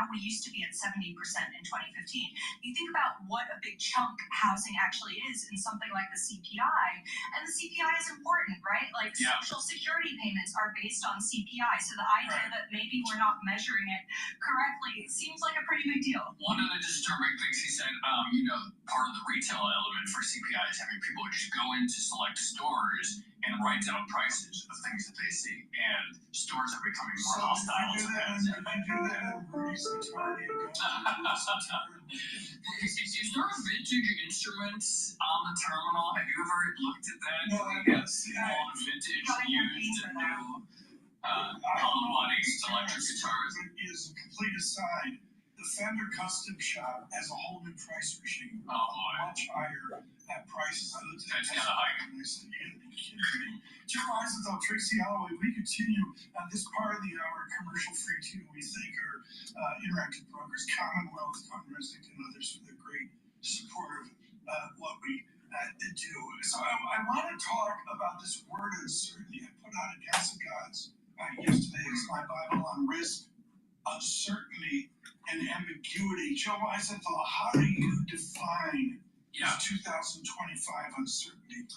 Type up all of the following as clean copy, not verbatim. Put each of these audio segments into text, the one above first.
now we used to be at 70% in 2015. You think about what a big chunk housing actually is in something like the CPI, and the CPI is important, right? Like Social Security payments are based on CPI, so the idea that maybe we're not measuring it correctly seems like a pretty big deal. One of the disturbing things he said, part of the retail element for CPI is having people just go into select stores and write down prices of things that they see, and stores are becoming more hostile to that. I do that in Greece. Is there a vintage instruments on the terminal? Have you ever looked at that? No, I haven't seen all the vintage used and new electric guitars. Is a complete aside. The Fender Custom Shop has a whole new price regime. Oh boy. Much higher at prices. That's kind of high. And I said, you gotta be kidding me. Joe Eisenthal, Tracy Alloway, we continue on this part of the hour, commercial free too. We thank our interactive brokers, Commonwealth, Conresnick, and others for their great support of what we do. So I want to talk about this word uncertainty. I put out a Gas of Gods yesterday. It's my Bible on risk, uncertainty, and ambiguity. Joe Eisenthal, how do you define this 2025 uncertainty?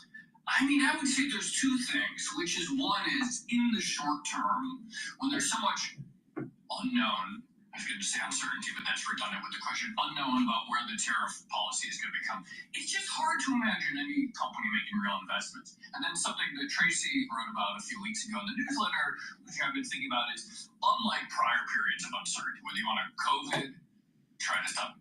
I mean, I would say there's two things, which is one is in the short term, when there's so much unknown, I was going to say uncertainty, but that's redundant with the question, unknown about where the tariff policy is going to become. It's just hard to imagine any company making real investments. And then something that Tracy wrote about a few weeks ago in the newsletter, which I've been thinking about, is unlike prior periods of uncertainty, whether you want to COVID, try to stop.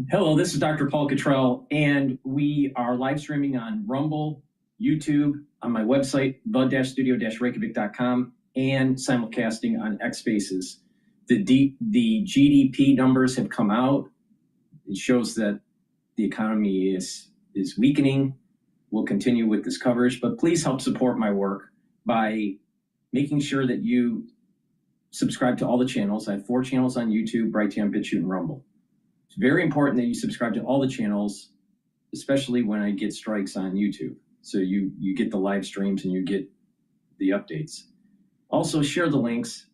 Hello, this is Dr. Paul Cottrell, and we are live streaming on Rumble, YouTube, on my website, the-studio-reykjavik.com, and simulcasting on X Spaces. The GDP numbers have come out. It shows that the economy is weakening. We'll continue with this coverage, but please help support my work by making sure that you subscribe to all the channels. I have 4 channels on YouTube, Brighteon, Bitchute, and Rumble. It's very important that you subscribe to all the channels, especially when I get strikes on YouTube. So you get the live streams and you get the updates. Also share the links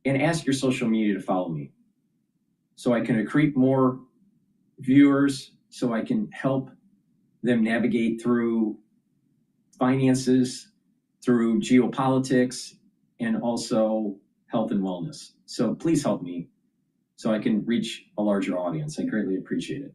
and ask your social media to follow me so I can accrete more viewers, so I can help them navigate through finances, through geopolitics, and also health and wellness. So please help me so I can reach a larger audience. I greatly appreciate it.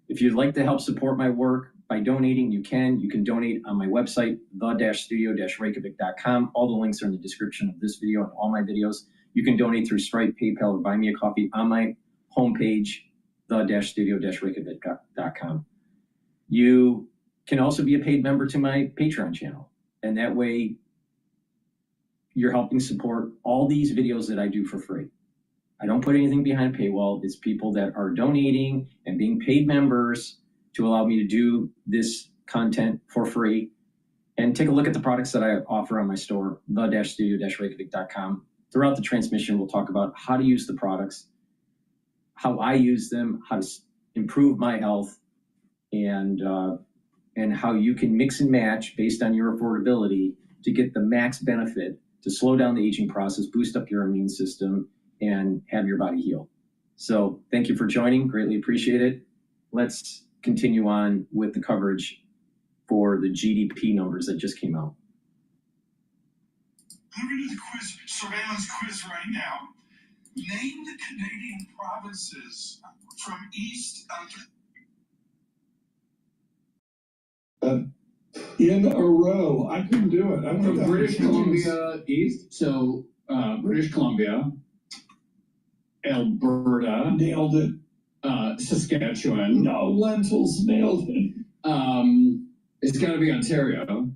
If you'd like to help support my work by donating, you can. You can donate on my website, the-studio-reykjavik.com. All the links are in the description of this video and all my videos. You can donate through Stripe, PayPal, or Buy Me a Coffee on my homepage, the-studio-reykjavik.com. You can also be a paid member to my Patreon channel, and that way you're helping support all these videos that I do for free. I don't put anything behind a paywall. It's people that are donating and being paid members to allow me to do this content for free. And take a look at the products that I offer on my store, the-studio-reykjavik.com. Throughout the transmission, we'll talk about how to use the products, how I use them, how to improve my health, and how you can mix and match based on your affordability to get the max benefit to slow down the aging process, boost up your immune system, and have your body heal. So thank you for joining. Greatly appreciate it. Let's continue on with the coverage for the GDP numbers that just came out. I'm going to do the quiz, surveillance quiz right now. Name the Canadian provinces from east in a row. I couldn't do it. From British Columbia east, so British Columbia, Alberta, nailed it. Saskatchewan. No, lentils, nailed it. It's got to be Ontario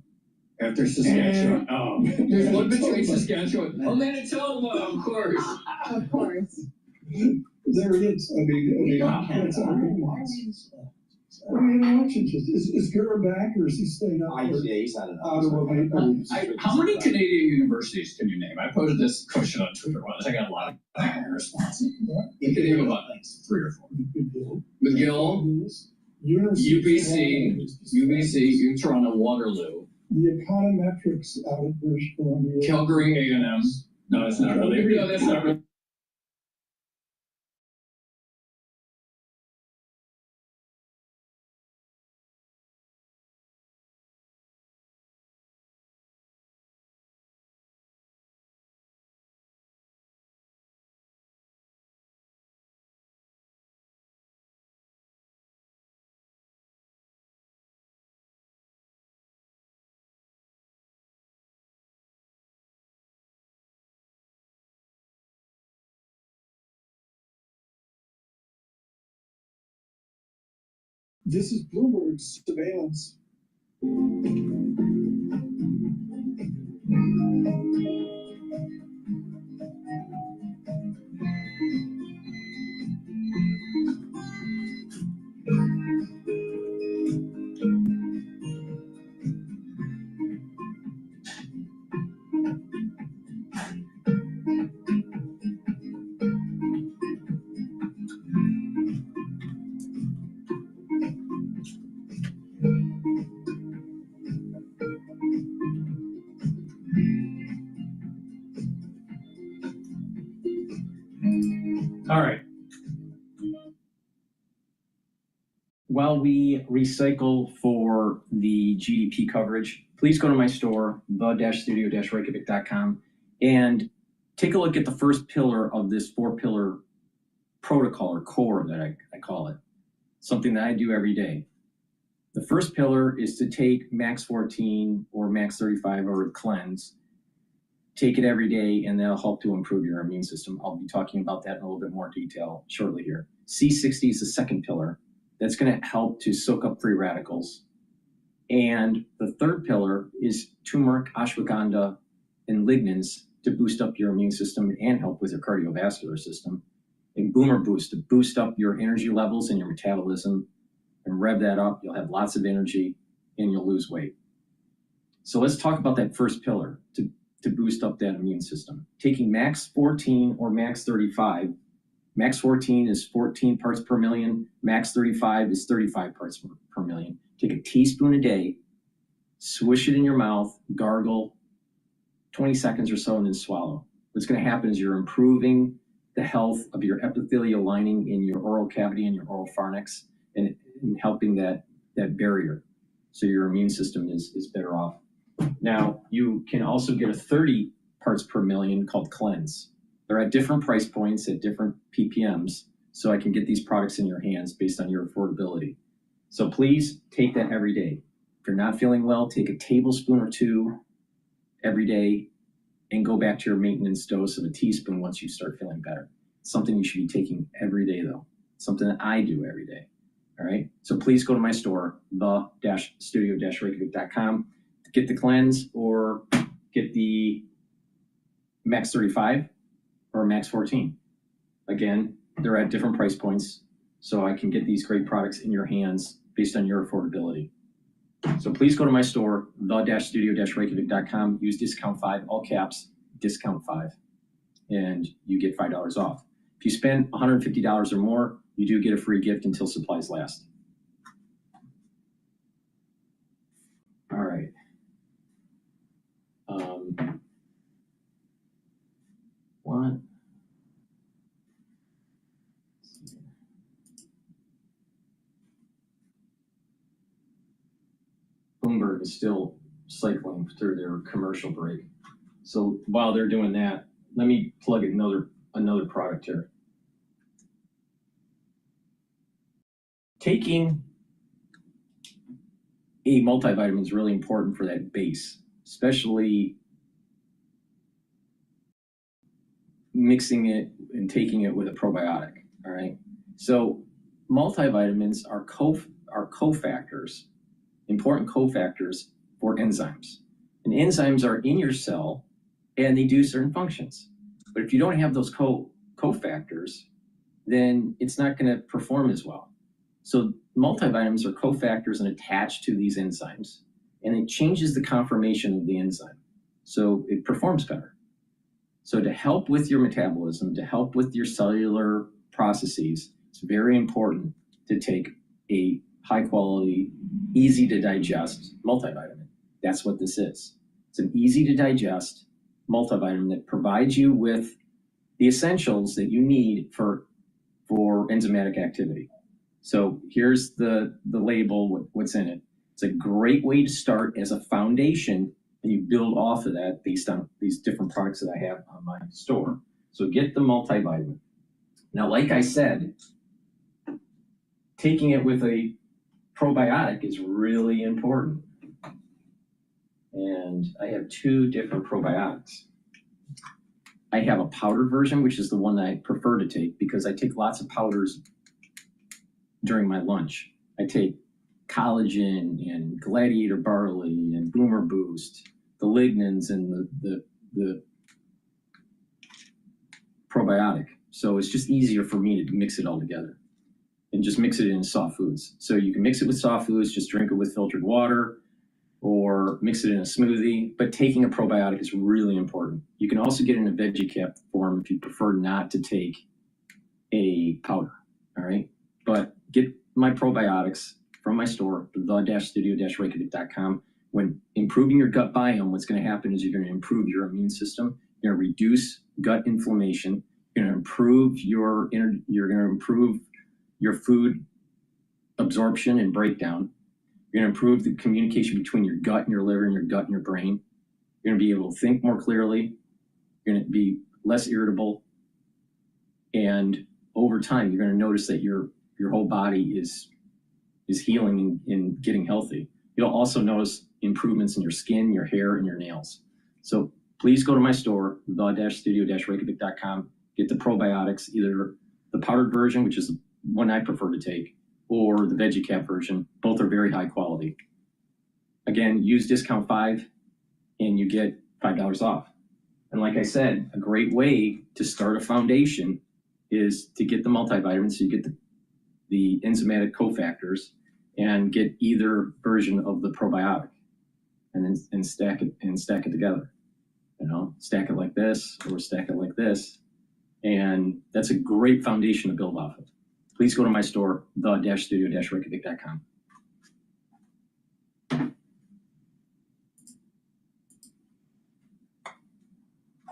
after Saskatchewan. There's one between Saskatchewan. Oh, Manitoba, of course. Of course. There it is. I mean, is Gura back or is he staying up? He's had How many Canadian universities can you name? I posted this question on Twitter once. I got a lot of responses. You can name about 3 or 4. McGill, UBC, Toronto, Waterloo. The econometrics out of British Columbia. Calgary A&M. No, that's not really. No, that's not really. This is Bloomberg's surveillance. All right. While we recycle for the GDP coverage, please go to my store, the-studio-reykjavik.com, and take a look at the first pillar of this 4-pillar protocol or core that I call it, something that I do every day. The first pillar is to take Max 14 or Max 35 or a cleanse. Take it every day, and that'll help to improve your immune system. I'll be talking about that in a little bit more detail shortly here. C60 is the second pillar. That's going to help to soak up free radicals. And the third pillar is turmeric, ashwagandha, and lignans to boost up your immune system and help with your cardiovascular system. And Boomer Boost to boost up your energy levels and your metabolism and rev that up. You'll have lots of energy and you'll lose weight. So let's talk about that first pillar to boost up that immune system. Taking Max 14 or Max 35. Max 14 is 14 parts per million. Max 35 is 35 parts per million. Take a teaspoon a day, swish it in your mouth, gargle 20 seconds or so, and then swallow. What's going to happen is you're improving the health of your epithelial lining in your oral cavity and your oral pharynx and helping that barrier. So your immune system is better off. Now, you can also get a 30 parts per million called Cleanse. They're at different price points at different ppms, so I can get these products in your hands based on your affordability. So please take that every day. If you're not feeling well, take a tablespoon or 2 every day and go back to your maintenance dose of a teaspoon once you start feeling better. It's something you should be taking every day, though. It's something that I do every day. All right. So please go to my store, the-studio-reykjavik.com, to get the Cleanse or get the Max 35 or Max 14. Again, they're at different price points, so I can get these great products in your hands based on your affordability. So please go to my store, the-studio-reykjavik.com, use discount 5, all caps, discount 5, and you get $5 off. If you spend $150 or more, you do get a free gift until supplies last. All right. What? Bloomberg is still cycling through their commercial break. So while they're doing that, let me plug another product here. Taking a multivitamin is really important for that base, especially mixing it and taking it with a probiotic. All right. So multivitamins are cofactors, important cofactors for enzymes. And enzymes are in your cell and they do certain functions. But if you don't have those cofactors, then it's not going to perform as well. So multivitamins are cofactors and attached to these enzymes, and it changes the conformation of the enzyme. So it performs better. So to help with your metabolism, to help with your cellular processes, it's very important to take a high quality, easy to digest multivitamin. That's what this is. It's an easy to digest multivitamin that provides you with the essentials that you need for enzymatic activity. So here's the label, what's in it. It's a great way to start as a foundation, and you build off of that based on these different products that I have on my store. So get the multivitamin. Now, like I said, taking it with a probiotic is really important. And I have 2 different probiotics. I have a powder version, which is the one that I prefer to take because I take lots of powders during my lunch. I take collagen and gladiator barley and boomer boost, the lignans and the probiotic. So it's just easier for me to mix it all together and just mix it in soft foods. So you can mix it with soft foods, just drink it with filtered water, or mix it in a smoothie. But taking a probiotic is really important. You can also get it in a veggie cap form if you prefer not to take a powder. All right. But get my probiotics from my store, the-studio-reykjavik.com. When improving your gut biome, what's going to happen is you're going to improve your immune system. You're going to reduce gut inflammation. You're going to improve your food absorption and breakdown. You're going to improve the communication between your gut and your liver and your gut and your brain. You're going to be able to think more clearly. You're going to be less irritable. And over time, you're going to notice that your whole body is healing and getting healthy. You'll also notice improvements in your skin, your hair, and your nails. So please go to my store, the-studio-reykjavik.com. Get the probiotics, either the powdered version, which is the one I prefer to take, or the veggie cap version. Both are very high quality. Again, use discount 5 and you get $5 off. And like I said, a great way to start a foundation is to get the multivitamins. So you get the enzymatic cofactors and get either version of the probiotic and stack it together. You know, stack it like this or stack it like this. And that's a great foundation to build off of. Please go to my store, the-studio-reykjavik.com.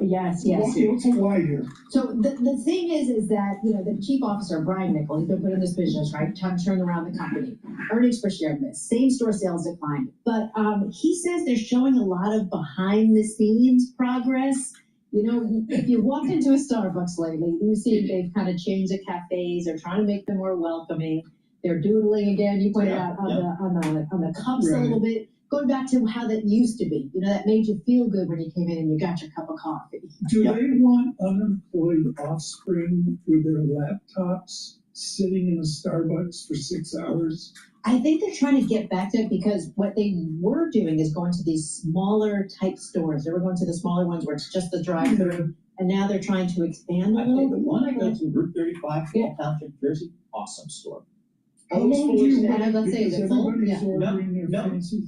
Yes. What's why here? So the thing is that, you know, the chief officer, Brian Nickel, he's been put in this business, right? Time to turn around the company. Earnings per share missed. Same store sales declined. But he says they're showing a lot of behind the scenes progress. You know, if you walked into a Starbucks lately, you see they've kind of changed the cafes. They're trying to make them more welcoming. They're doodling again. You pointed out on the cups a little bit. Going back to how that used to be, you know, that made you feel good when you came in and you got your cup of coffee. Do they want unemployed offspring with their laptops sitting in a Starbucks for 6 hours? I think they're trying to get back to it because what they were doing is going to these smaller type stores. They were going to the smaller ones where it's just the drive-through, and now they're trying to expand a little. The one I go to, Route 35, Township, Jersey, awesome store. Let's say it's full. Yeah. No,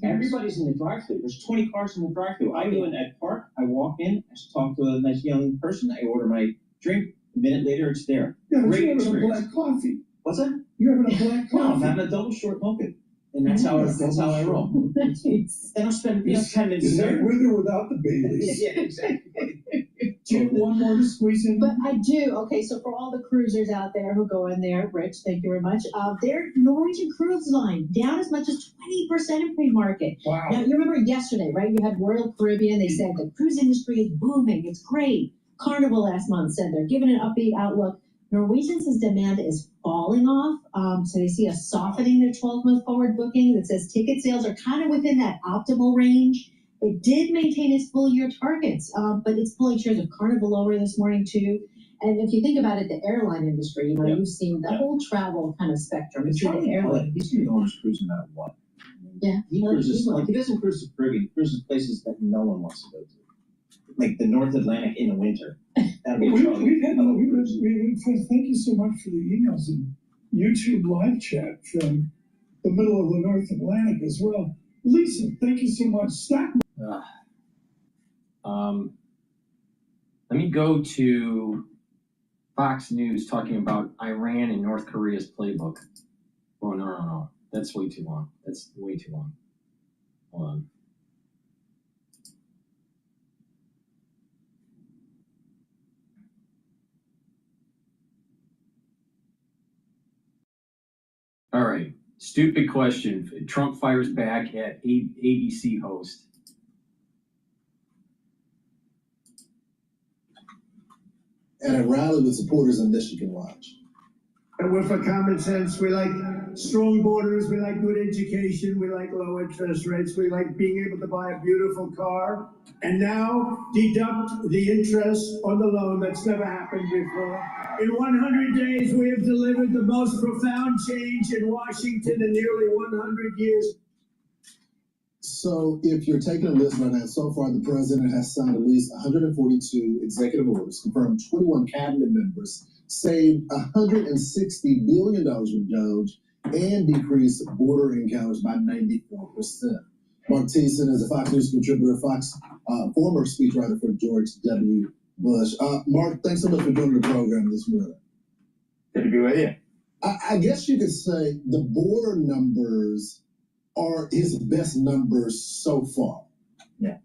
everybody's in the drive-thru. There's 20 cars in the drive-thru. I go in at park, I walk in, I talk to a nice young person, I order my drink, a minute later it's there. Yeah, but Great you're having a experience. black coffee. What's that? You're having a black No, I'm coffee. having a double short mocha. And that's how I roll. And I'll spend 10 minutes Is that there. with or without the Baileys? Yeah, exactly. Do you have one more to squeeze in? But I do. Okay, so for all the cruisers out there who go in there, Rich, thank you very much. Their Norwegian Cruise Line down as much as 20% in pre-market. Wow. Now, you remember yesterday, right? You had Royal Caribbean. They said the cruise industry is booming. It's great. Carnival last month said they're giving an upbeat outlook. Norwegian says demand is falling off. So they see a softening their 12-month forward booking that says ticket sales are kind of within that optimal range. It did maintain its full-year targets, but it's pulling shares of Carnival lower this morning, too. And if you think about it, the airline industry, you know, you've seen the whole travel kind of spectrum. He's Between the airline. going to always cruise no matter what. Yeah. He cruises, like, he doesn't cruise the Caribbean, he cruises places that no one wants to go to. Like the North Atlantic in the winter. That'll be Thank you so much for the emails and YouTube live chat from the middle of the North Atlantic as well. Lisa, thank you so much. Stack. Let me go to Fox News talking about Iran and North Korea's playbook. Oh, no. That's way too long. That's way too long. Hold on. All right. Stupid question. Trump fires back at ABC host. At a rally with supporters in Michigan, watch. And with a common sense, we like strong borders, we like good education, we like low interest rates, we like being able to buy a beautiful car, and now deduct the interest on the loan. That's never happened before. In 100 days, we have delivered the most profound change in Washington in nearly 100 years. So if you're taking a listen on that, so far the president has signed at least 142 executive orders, confirmed 21 cabinet members, saved $160 billion with Doge, and decreased border encounters by 94%. Mark Thiessen is a Fox News contributor, former speechwriter for George W. Bush. Mark, thanks so much for joining the program this morning. Good to be with you. I guess you could say the border numbers are his best numbers so far. Yeah.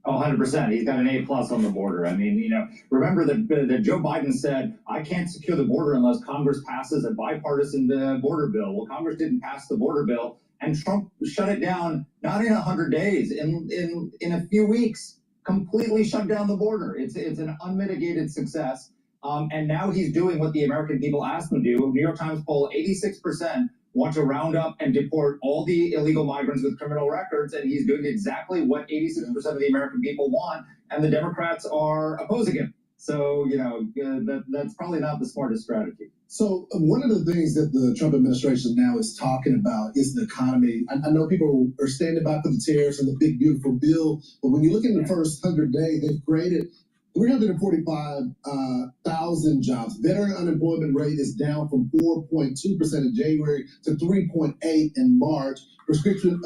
Oh, 100%. He's got an A+ on the border. I mean, remember that Joe Biden said, I can't secure the border unless Congress passes a bipartisan border bill. Well, Congress didn't pass the border bill, and Trump shut it down, not in 100 days, in a few weeks, completely shut down the border. It's an unmitigated success. And now he's doing what the American people asked him to do. New York Times poll, 86% want to round up and deport all the illegal migrants with criminal records, and he's doing exactly what 86% of the American people want, and the Democrats are opposing him. So, that's probably not the smartest strategy. So one of the things that the Trump administration now is talking about is the economy. I know people are standing by for the tariffs and the big, beautiful bill, but when you look in the first 100 days, they've created 345,000 jobs. Veteran unemployment rate is down from 4.2% in January to 3.8% in March. Prescription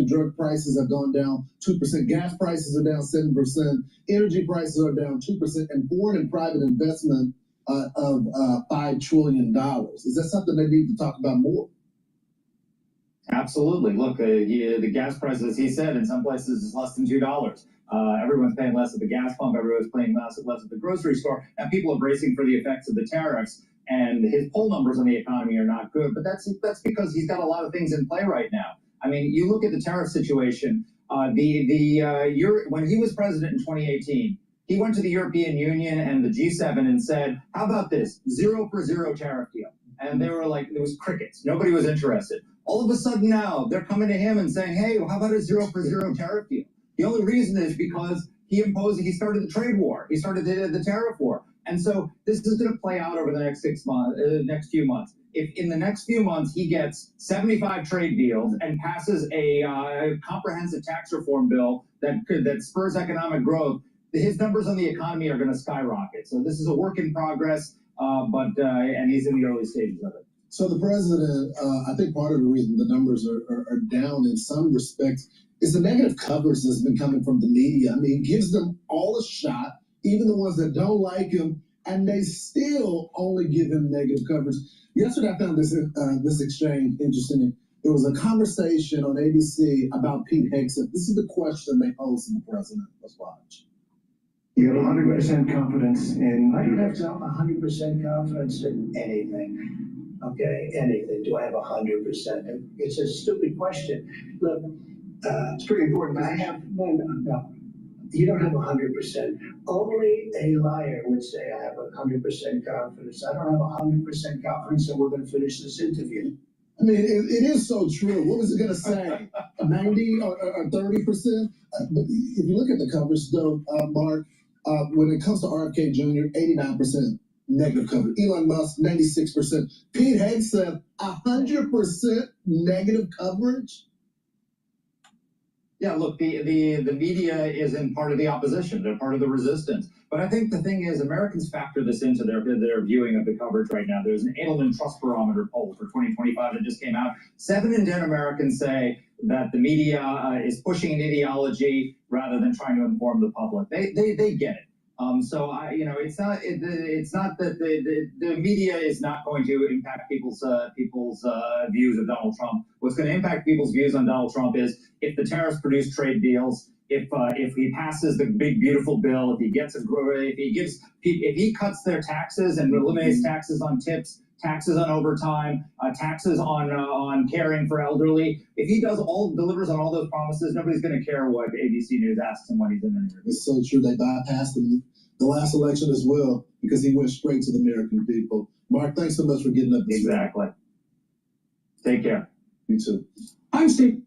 drug prices have gone down 2%. Gas prices are down 7%. Energy prices are down 2%. And foreign and private investment of $5 trillion. Is that something they need to talk about more? Absolutely. Look, the gas prices, he said, in some places is less than $2. Everyone's paying less at the gas pump. Everyone's paying less at the grocery store. And people are bracing for the effects of the tariffs. And his poll numbers on the economy are not good. But that's because he's got a lot of things in play right now. I mean, you look at the tariff situation. When he was president in 2018, he went to the European Union and the G7 and said, how about this 0-for-0 tariff deal? And they were like, it was crickets. Nobody was interested. All of a sudden now, they're coming to him and saying, hey, well, how about a 0-for-0 tariff deal? The only reason is because he started the trade war. He started the tariff war. And so this is going to play out over the next next few months. If in the next few months he gets 75 trade deals and passes a comprehensive tax reform bill that spurs economic growth, his numbers on the economy are going to skyrocket. So this is a work in progress, and he's in the early stages of it. So the president, I think part of the reason the numbers are down in some respects is the negative coverage that's been coming from the media. I mean, it gives them all a shot, even the ones that don't like him, and they still only give him negative coverage. Yesterday, I found this exchange interesting. There was a conversation on ABC about Pete Hegseth. This is the question they posed to the president. Let's watch. You have 100% confidence in... I don't have 100% confidence in anything. Okay, anything. Do I have 100%? It's a stupid question. Look, it's pretty important. I have no. You don't have 100%. Only a liar would say I have 100% confidence. I don't have 100% confidence that we're going to finish this interview. I mean, it is so true. What was it going to say? 90 or 30%? But if you look at the coverage, though, Mark, when it comes to RFK Jr., 89% negative coverage. Elon Musk, 96%. Pete Hegseth, 100% negative coverage. Yeah, look, the media isn't part of the opposition. They're part of the resistance. But I think the thing is, Americans factor this into their viewing of the coverage right now. There's an Edelman Trust Barometer poll for 2025 that just came out. 7 in 10 Americans say that the media is pushing an ideology rather than trying to inform the public. They get it. So it's not that the media is not going to impact people's views of Donald Trump. What's going to impact people's views on Donald Trump is if the tariffs produce trade deals, if he passes the big beautiful bill, if he cuts their taxes and eliminates taxes on tips, taxes on overtime, taxes on caring for elderly. If he delivers on all those promises, nobody's going to care what ABC News asks him when he's in the interview. It's so true. They bypassed the last election as well, because he went straight to the American people. Mark, thanks so much for getting up this morning. Exactly. Take care. You too. I'm Steve.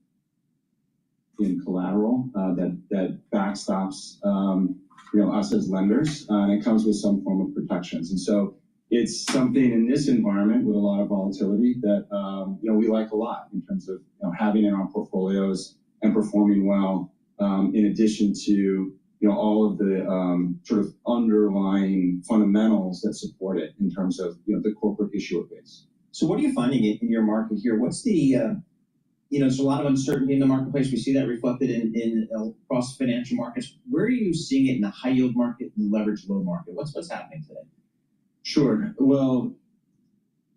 In collateral that backstops us as lenders, and it comes with some form of protections. And so it's something in this environment with a lot of volatility that we like a lot in terms of having in our portfolios and performing well. In addition to all of the sort of underlying fundamentals that support it in terms of the corporate issuer base. So what are you finding in your market here? What's the there's a lot of uncertainty in the marketplace. We see that reflected in across financial markets. Where are you seeing it in the high yield market and the leveraged loan market? What's happening today? Sure. Well,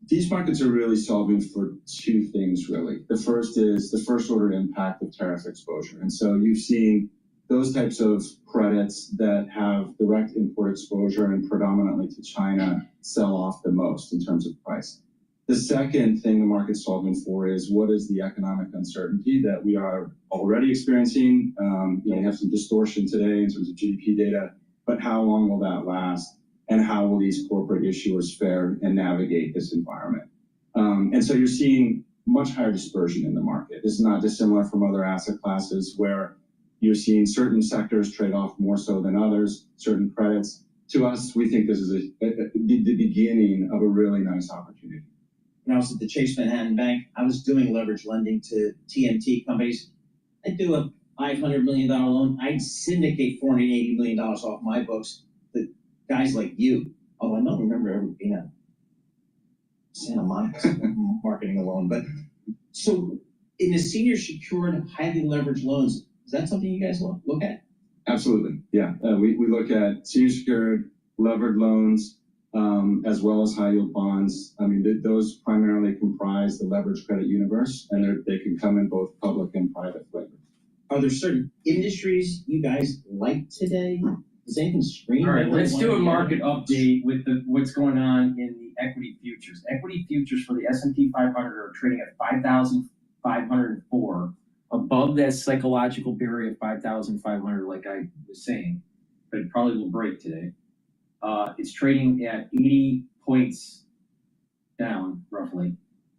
these markets are really solving for two things, really. The first is the first order impact of tariff exposure. And so you've seen those types of credits that have direct import exposure and predominantly to China sell off the most in terms of price. The second thing the market's solving for is what is the economic uncertainty that we are already experiencing. We have some distortion today in terms of GDP data, but how long will that last? And how will these corporate issuers fare and navigate this environment? And so you're seeing much higher dispersion in the market. This is not dissimilar from other asset classes where you're seeing certain sectors trade off more so than others, certain credits. To us, we think this is the beginning of a really nice opportunity. When I was at the Chase Manhattan Bank, I was doing leverage lending to TMT companies. I'd do a $500 million loan. I'd syndicate $480 million off my books. The guys like you, I don't remember ever being at Santa Monica marketing a loan. But so in the senior secured, highly leveraged loans, is that something you guys look at? Absolutely, yeah. We look at senior secured, levered loans, as well as high yield bonds. I mean, those primarily comprise the leveraged credit universe, and they can come in both public and private flavors. Are there certain industries you guys like today? Is anything screaming? All right, let's do a market update with what's going on in the equity futures. Equity futures for the S&P 500 are trading at 5,504, above that psychological barrier of 5,500, like I was saying, but it probably will break today. It's trading at 80 points down, roughly.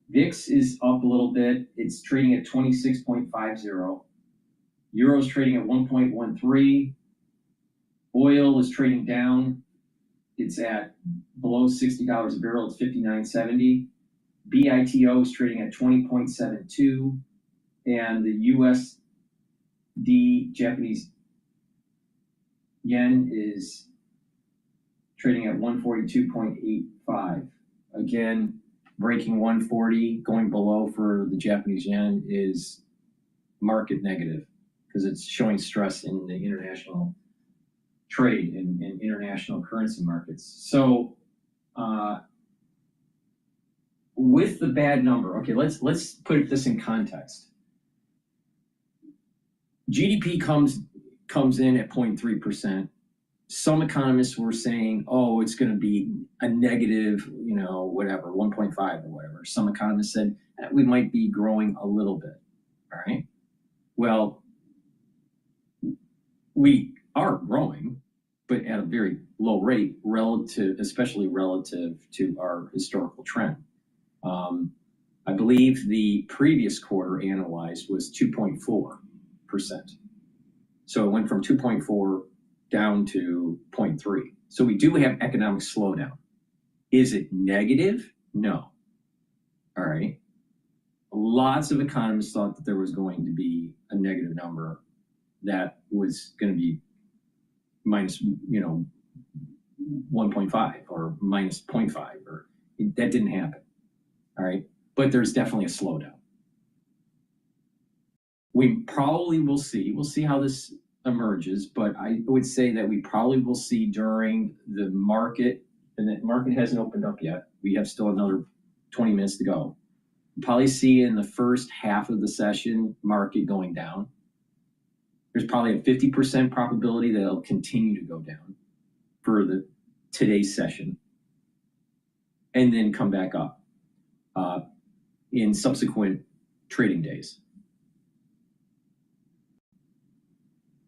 VIX is up a little bit. It's trading at 26.50. Euro's trading at 1.13. Oil is trading down. It's at below $60 a barrel. It's 59.70. BITO is trading at 20.72. And the USD Japanese yen is trading at 142.85. Again, breaking 140, going below for the Japanese yen is market negative because it's showing stress in the international trade and international currency markets. So with the bad number, okay, let's put this in context. GDP comes in at 0.3%. Some economists were saying, oh, it's going to be a negative, 1.5 or whatever. Some economists said we might be growing a little bit. All right. Well, we are growing, but at a very low rate especially relative to our historical trend. I believe the previous quarter analyzed was 2.4%. So it went from 2.4 down to 0.3. So we do have economic slowdown. Is it negative? No. All right. Lots of economists thought that there was going to be a negative number that was going to be minus, 1.5 or minus 0.5, or that didn't happen. All right. But there's definitely a slowdown. We probably will see. We'll see how this emerges, but I would say that we probably will see during the market, and the market hasn't opened up yet. We have still another 20 minutes to go. We'll probably see in the first half of the session market going down. There's probably a 50% probability that it'll continue to go down for today's session and then come back up in subsequent trading days.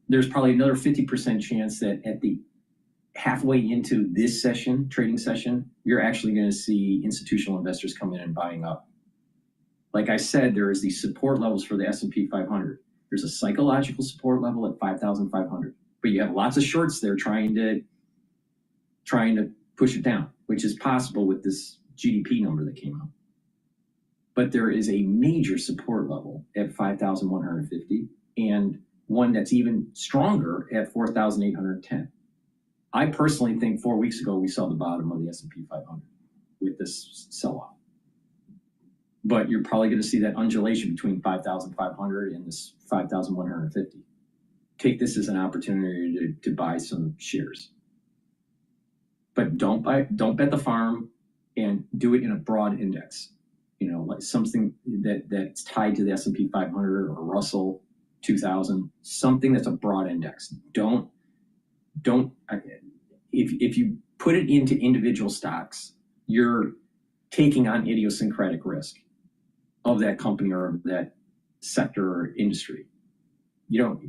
There's probably another 50% chance that at the halfway into this session, trading session, you're actually going to see institutional investors come in and buying up. Like I said, there is these support levels for the S&P 500. There's a psychological support level at 5,500, but you have lots of shorts there trying to push it down, which is possible with this GDP number that came out. But there is a major support level at 5,150 and one that's even stronger at 4,810. I personally think 4 weeks ago we saw the bottom of the S&P 500 with this sell-off. But you're probably going to see that undulation between 5,500 and this 5,150. Take this as an opportunity to buy some shares. But don't bet the farm, and do it in a broad index. You know, like something that's tied to the S&P 500 or Russell 2000, something that's a broad index. If you put it into individual stocks, you're taking on idiosyncratic risk of that company or of that sector or industry. You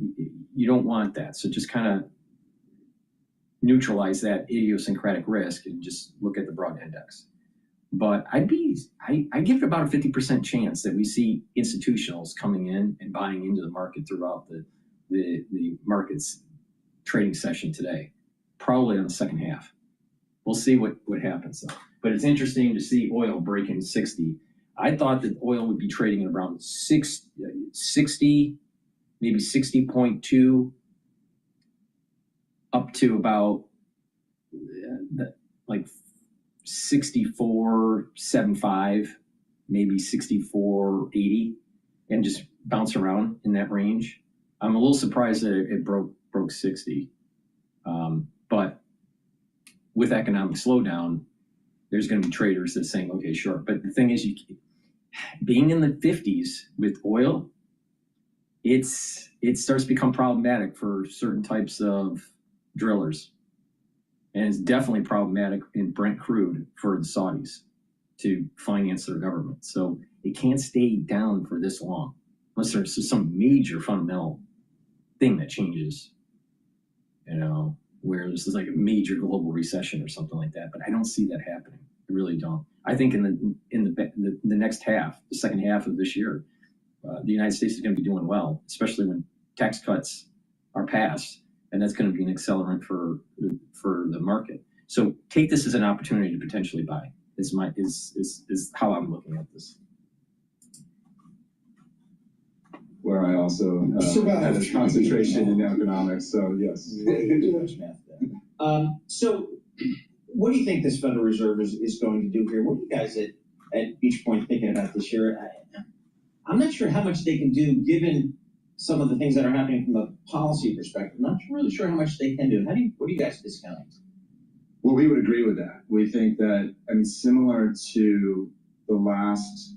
don't want that. So just kind of neutralize that idiosyncratic risk and just look at the broad index. But I give it about a 50% chance that we see institutionals coming in and buying into the market throughout the market's trading session today, probably on the second half. We'll see what happens though. But it's interesting to see oil breaking 60. I thought that oil would be trading at around 60, maybe 60.2, up to about like 64.75, maybe 64.80, and just bounce around in that range. I'm a little surprised that it broke 60. But with economic slowdown, there's going to be traders that are saying, okay, sure. But the thing is, being in the 50s with oil, it starts to become problematic for certain types of drillers. And it's definitely problematic in Brent crude for the Saudis to finance their government. So it can't stay down for this long unless there's some major fundamental thing that changes, where this is like a major global recession or something like that. But I don't see that happening. I really don't. I think in the next half, the second half of this year, the United States is going to be doing well, especially when tax cuts are passed. And that's going to be an accelerant for the market. So take this as an opportunity to potentially buy. Is how I'm looking at this. Where I also had a concentration in economics, so yes. So what do you think this Federal Reserve is going to do here? What are you guys at Beachpoint thinking about this year? I'm not sure how much they can do given some of the things that are happening from a policy perspective. I'm not really sure how much they can do. What are you guys discounting? Well, we would agree with that. We think that, similar to the last,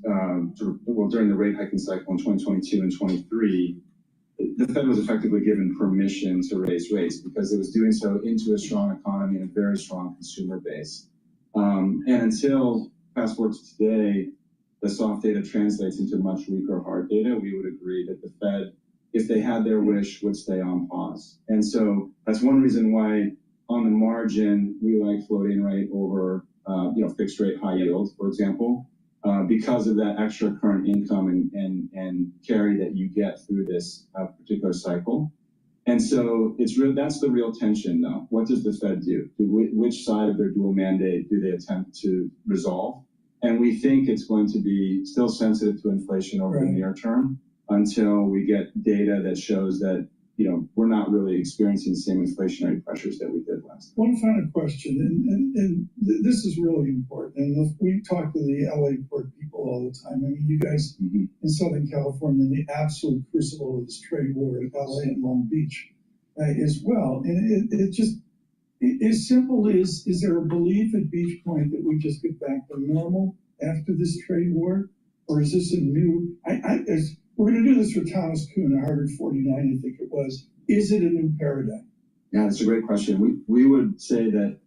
during the rate hiking cycle in 2022 and 23, the Fed was effectively given permission to raise rates because it was doing so into a strong economy and a very strong consumer base. And until, fast forward to today, the soft data translates into much weaker hard data, we would agree that the Fed, if they had their wish, would stay on pause. And so that's one reason why on the margin, we like floating rate over fixed rate high yield, for example, because of that extra current income and carry that you get through this particular cycle. And so that's the real tension though. What does the Fed do? Which side of their dual mandate do they attempt to resolve? And we think it's going to be still sensitive to inflation over the near term, until we get data that shows that, we're not really experiencing the same inflationary pressures that we did last time. One final question, and this is really important. And we talk to the LA port people all the time. You guys in Southern California, the absolute crucible of this trade war at LA and Long Beach as well. And it just, as simple as, is there a belief at Beachpoint that we just get back to normal after this trade war? Or is this a new, we're going to do this for Thomas Kuhn, Harvard 49, I think it was. Is it a new paradigm? Yeah, that's a great question. We would say that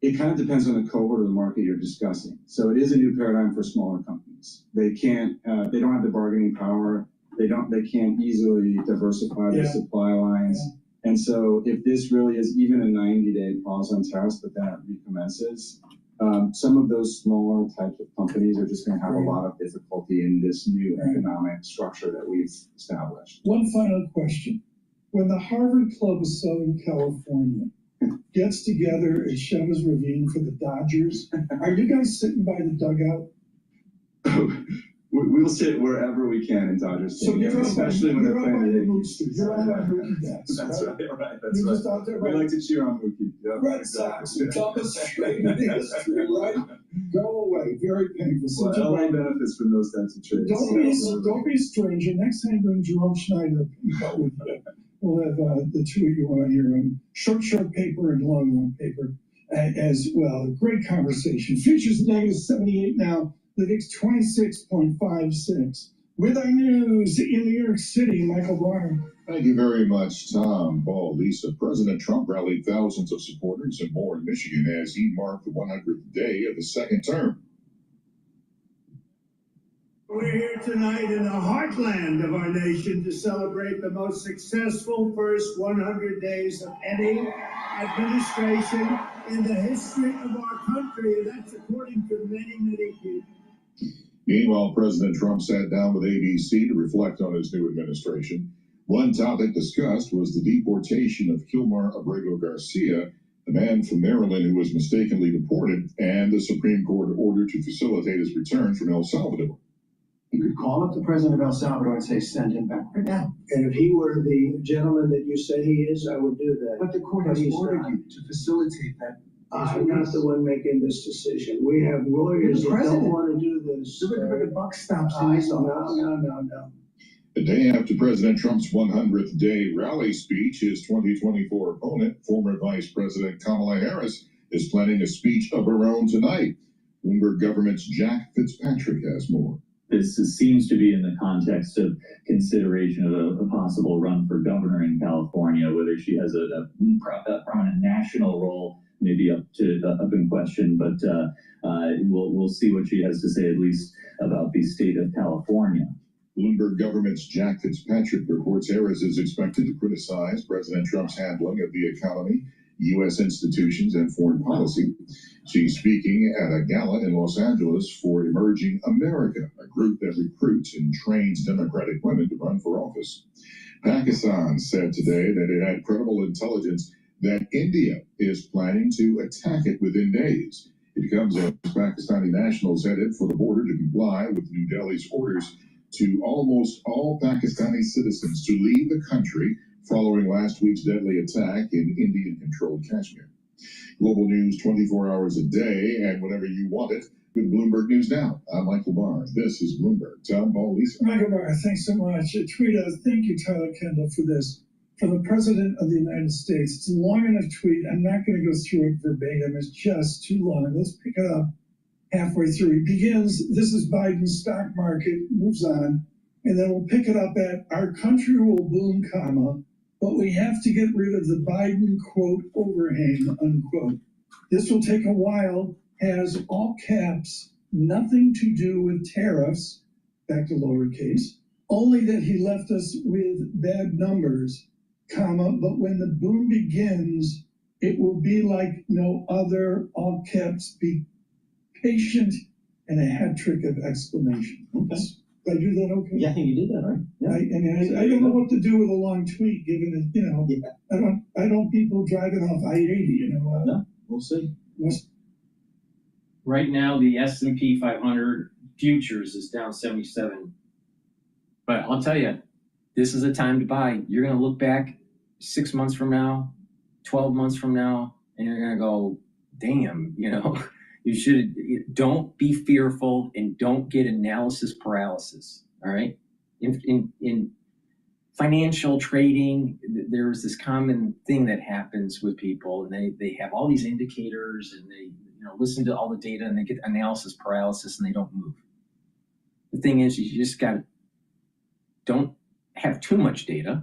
it kind of depends on the cohort of the market you're discussing. So it is a new paradigm for smaller companies. They don't have the bargaining power. They can't easily diversify their supply lines. And so if this really is even a 90-day pause on tariffs, but then it recommences, some of those smaller types of companies are just going to have a lot of difficulty in this new economic structure that we've established. One final question. When the Harvard Club of Southern California gets together at Cheva's Ravine for the Dodgers, are you guys sitting by the dugout? We'll sit wherever we can in Dodger Stadium, especially when they're playing the Yankees. You're out on Mookie Betts. That's right. That's You're right. just out there. We like to cheer on Mookie. Yep, Red Sox, dumbest trade in history, right? Go away. Very painful. Well, LA benefits from those types of trades. Don't be a stranger. Next time, bring Jerome Schneider with you. We'll have the two of you on here on short paper and long paper as well. Great conversation. Futures -78 now. The VIX 26.56. With our news in New York City, Michael Barr. Thank you very much, Tom, Paul, Lisa. President Trump rallied thousands of supporters and more in Michigan as he marked the 100th day of the second term. We're here tonight in the heartland of our nation to celebrate the most successful first 100 days of any administration in the history of our country. And that's according to many people. Meanwhile, President Trump sat down with ABC to reflect on his new administration. One topic discussed was the deportation of Kilmar Abrego Garcia, the man from Maryland who was mistakenly deported, and the Supreme Court order to facilitate his return from El Salvador. You could call up the president of El Salvador and say, send him back right now. And if he were the gentleman that you say he is, I would do that. But the court has ordered you to facilitate that. I'm not the one making this decision. We have lawyers that don't want to do this. The buck stops. No. The day after President Trump's 100th day rally speech, his 2024 opponent, former Vice President Kamala Harris, is planning a speech of her own tonight. Bloomberg government's Jack Fitzpatrick has more. This seems to be in the context of consideration of a possible run for governor in California. Whether she has a prominent national role may be up in question, but we'll see what she has to say, at least about the state of California. Bloomberg government's Jack Fitzpatrick reports Harris is expected to criticize President Trump's handling of the economy, U.S. institutions, and foreign policy. She's speaking at a gala in Los Angeles for Emerging America, a group that recruits and trains Democratic women to run for office. Pakistan said today that it had credible intelligence that India is planning to attack it within days. It comes as Pakistani nationals headed for the border to comply with New Delhi's orders to almost all Pakistani citizens to leave the country following last week's deadly attack in Indian-controlled Kashmir. Global news 24 hours a day and whenever you want it with Bloomberg News Now. I'm Michael Barr. This is Bloomberg. Tom, Paul, Lisa. Michael Barr, thanks so much. Tweet out, thank you, Tyler Kendall, for this. From the President of the United States. It's a long enough tweet. I'm not going to go through it verbatim. It's just too long. Let's pick it up halfway through. He begins, this is Biden's stock market, moves on, and then we'll pick it up at our country will boom, comma, but we have to get rid of the Biden, quote, overhang, unquote. This will take a while, has all caps, nothing to do with tariffs, back to lowercase, only that he left us with bad numbers, comma, but when the boom begins, it will be like no other, all caps, be patient, and a hat trick of exclamation. Okay. Did I do that okay? Yeah, I think you did that, right? Yeah. I don't know what to do with a long tweet, given it, I don't people driving off I-80, No, we'll see. Right now, the S&P 500 futures is down 77. But I'll tell you, this is a time to buy. You're going to look back 6 months from now, 12 months from now, and you're going to go, damn, you should, don't be fearful and don't get analysis paralysis. All right. In financial trading, there's this common thing that happens with people, and they have all these indicators and they listen to all the data and they get analysis paralysis and they don't move. The thing is, you just don't have too much data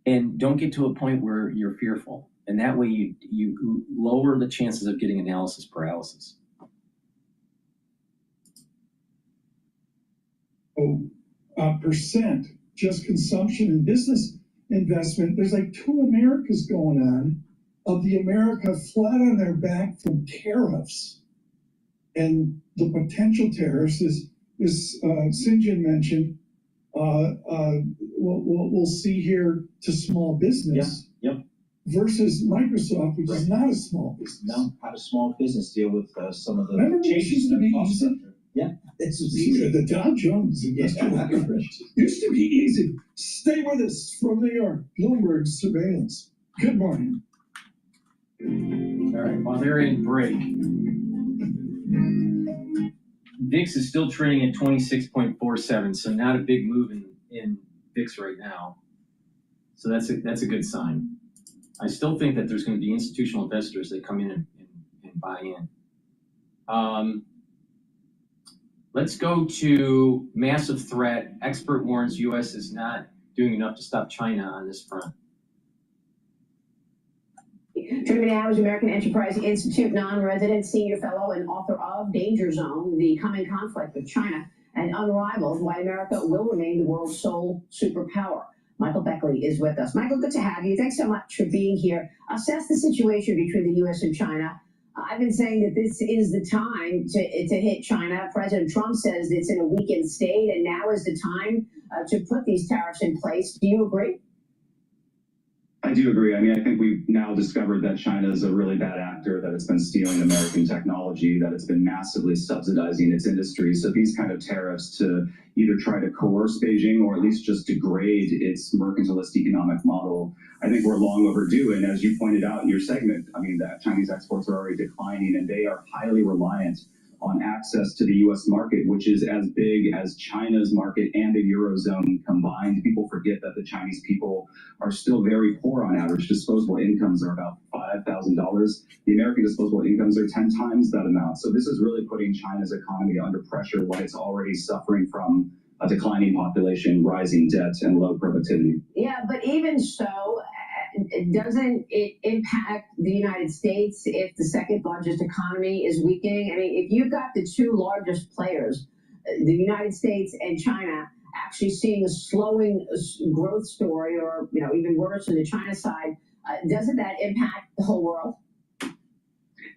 and don't get to a point where you're fearful. And that way you lower the chances of getting analysis paralysis. Percent just consumption and business investment. There's like two Americas going on, of the America flat on their back from tariffs. And the potential tariffs is Sinjin mentioned, we'll see here to small business. Yep. Versus Microsoft, which is not a small business. No, how does small business deal with some of the Remember, changes used to be easy. Yeah, it's easy. The Dow Jones used to be easy. Stay with us from New York. Bloomberg surveillance. Good morning. All right, while they're in break, VIX is still trading at 26.47, so not a big move in VIX right now. So that's a good sign. I still think that there's going to be institutional investors that come in and buy in. Let's go to massive threat. Expert warns U.S. is not doing enough to stop China on this front. Joining me now is American Enterprise Institute non-resident senior fellow and author of Danger Zone, the Coming Conflict with China and Unrivaled, Why America Will Remain the World's Sole Superpower. Michael Beckley is with us. Michael, good to have you. Thanks so much for being here. Assess the situation between the U.S. and China. I've been saying that this is the time to hit China. President Trump says it's in a weakened state, and now is the time to put these tariffs in place. Do you agree? I do agree. I mean, I think we've now discovered that China is a really bad actor, that it's been stealing American technology, that it's been massively subsidizing its industry. So these kind of tariffs to either try to coerce Beijing or at least just degrade its mercantilist economic model, I think we're long overdue. And as you pointed out in your segment, I mean, that Chinese exports are already declining, and they are highly reliant on access to the U.S. market, which is as big as China's market and the Eurozone combined. People forget that the Chinese people are still very poor on average. Disposable incomes are about $5,000. The American disposable incomes are 10 times that amount. So this is really putting China's economy under pressure when it's already suffering from a declining population, rising debt, and low productivity. Yeah, but even so, doesn't it impact the United States if the second largest economy is weakening? I mean, if you've got the two largest players, the United States and China, actually seeing a slowing growth story, or even worse on the China side, doesn't that impact the whole world?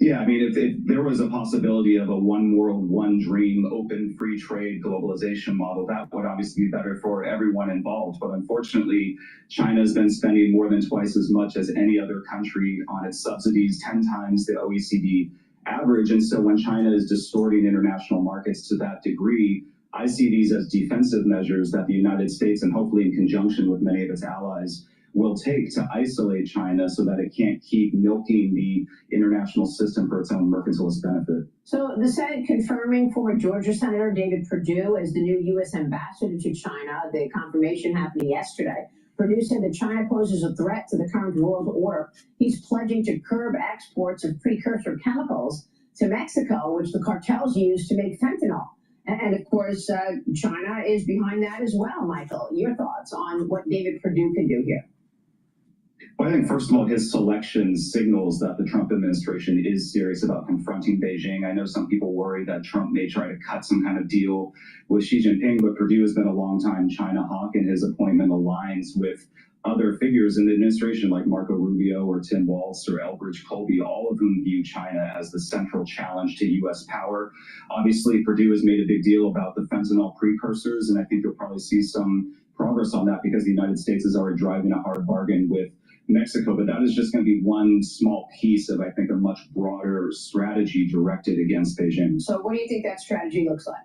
Yeah, I mean, if there was a possibility of a one world, one dream, open, free trade, globalization model, that would obviously be better for everyone involved. But unfortunately, China's been spending more than twice as much as any other country on its subsidies, 10 times the OECD average. And so when China is distorting international markets to that degree, I see these as defensive measures that the United States, and hopefully in conjunction with many of its allies, will take to isolate China so that it can't keep milking the international system for its own mercantilist benefit. So the Senate confirming former Georgia Senator David Perdue as the new U.S. ambassador to China. The confirmation happened yesterday. Perdue said that China poses a threat to the current world order. He's pledging to curb exports of precursor chemicals to Mexico, which the cartels use to make fentanyl. And of course, China is behind that as well. Michael, your thoughts on what David Perdue can do here? Well, I think, first of all, his selection signals that the Trump administration is serious about confronting Beijing. I know some people worry that Trump may try to cut some kind of deal with Xi Jinping, but Perdue has been a long-time China hawk, and his appointment aligns with other figures in the administration like Marco Rubio or Tim Walz or Elbridge Colby, all of whom view China as the central challenge to U.S. power. Obviously, Perdue has made a big deal about the fentanyl precursors, and I think you'll probably see some progress on that because the United States is already driving a hard bargain with Mexico, but that is just going to be one small piece of, I think, a much broader strategy directed against Beijing. So what do you think that strategy looks like?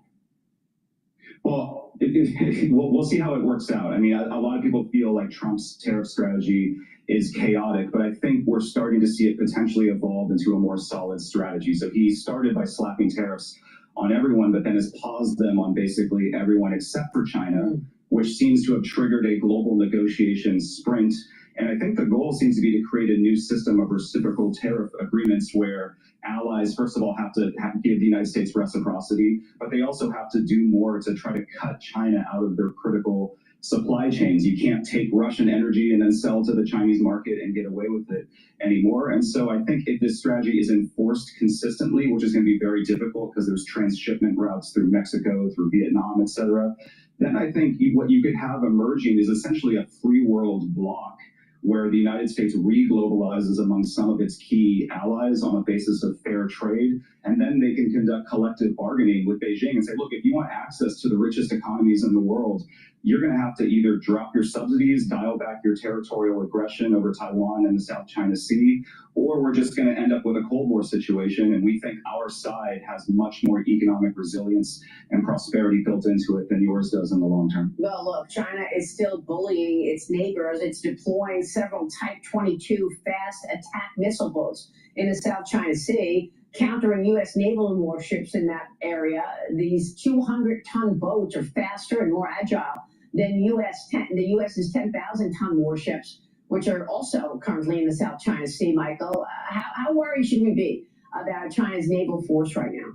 Well, we'll see how it works out. I mean, a lot of people feel like Trump's tariff strategy is chaotic, but I think we're starting to see it potentially evolve into a more solid strategy. So he started by slapping tariffs on everyone, but then has paused them on basically everyone except for China, which seems to have triggered a global negotiation sprint. And I think the goal seems to be to create a new system of reciprocal tariff agreements where allies, first of all, have to give the United States reciprocity, but they also have to do more to try to cut China out of their critical supply chains. You can't take Russian energy and then sell to the Chinese market and get away with it anymore. And so I think if this strategy is enforced consistently, which is going to be very difficult because there's transshipment routes through Mexico, through Vietnam, et cetera, then I think what you could have emerging is essentially a free world bloc where the United States re-globalizes among some of its key allies on a basis of fair trade, and then they can conduct collective bargaining with Beijing and say, look, if you want access to the richest economies in the world, you're going to have to either drop your subsidies, dial back your territorial aggression over Taiwan and the South China Sea, or we're just going to end up with a Cold War situation, and we think our side has much more economic resilience and prosperity built into it than yours does in the long term. Well, look, China is still bullying its neighbors. It's deploying several Type 22 fast attack missile boats in the South China Sea, countering U.S. naval warships in that area. These 200-ton boats are faster and more agile than the U.S.'s 10,000-ton warships, which are also currently in the South China Sea, Michael. How worried should we be about China's naval force right now?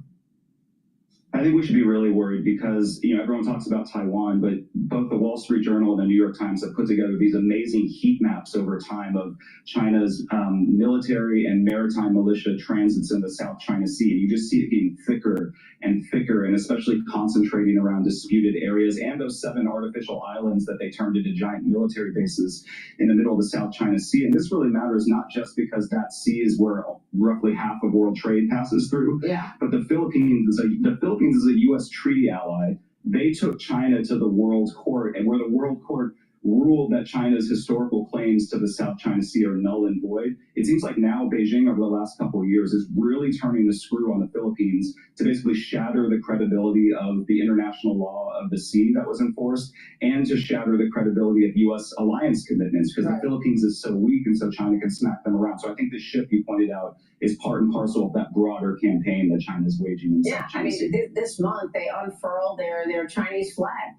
I think we should be really worried because, everyone talks about Taiwan, but both the Wall Street Journal and the New York Times have put together these amazing heat maps over time of China's military and maritime militia transits in the South China Sea. And you just see it getting thicker and thicker, and especially concentrating around disputed areas and those 7 artificial islands that they turned into giant military bases in the middle of the South China Sea. And this really matters not just because that sea is where roughly half of world trade passes through, but the Philippines is a U.S. treaty ally. They took China to the World Court, and where the World Court ruled that China's historical claims to the South China Sea are null and void, it seems like now Beijing over the last couple of years is really turning the screw on the Philippines to basically shatter the credibility of the international law of the sea that was enforced, and to shatter the credibility of U.S. alliance commitments, because the Philippines is so weak and so China can smack them around. So I think the shift you pointed out is part and parcel of that broader campaign that China is waging in South China Sea. This month they unfurled their Chinese flag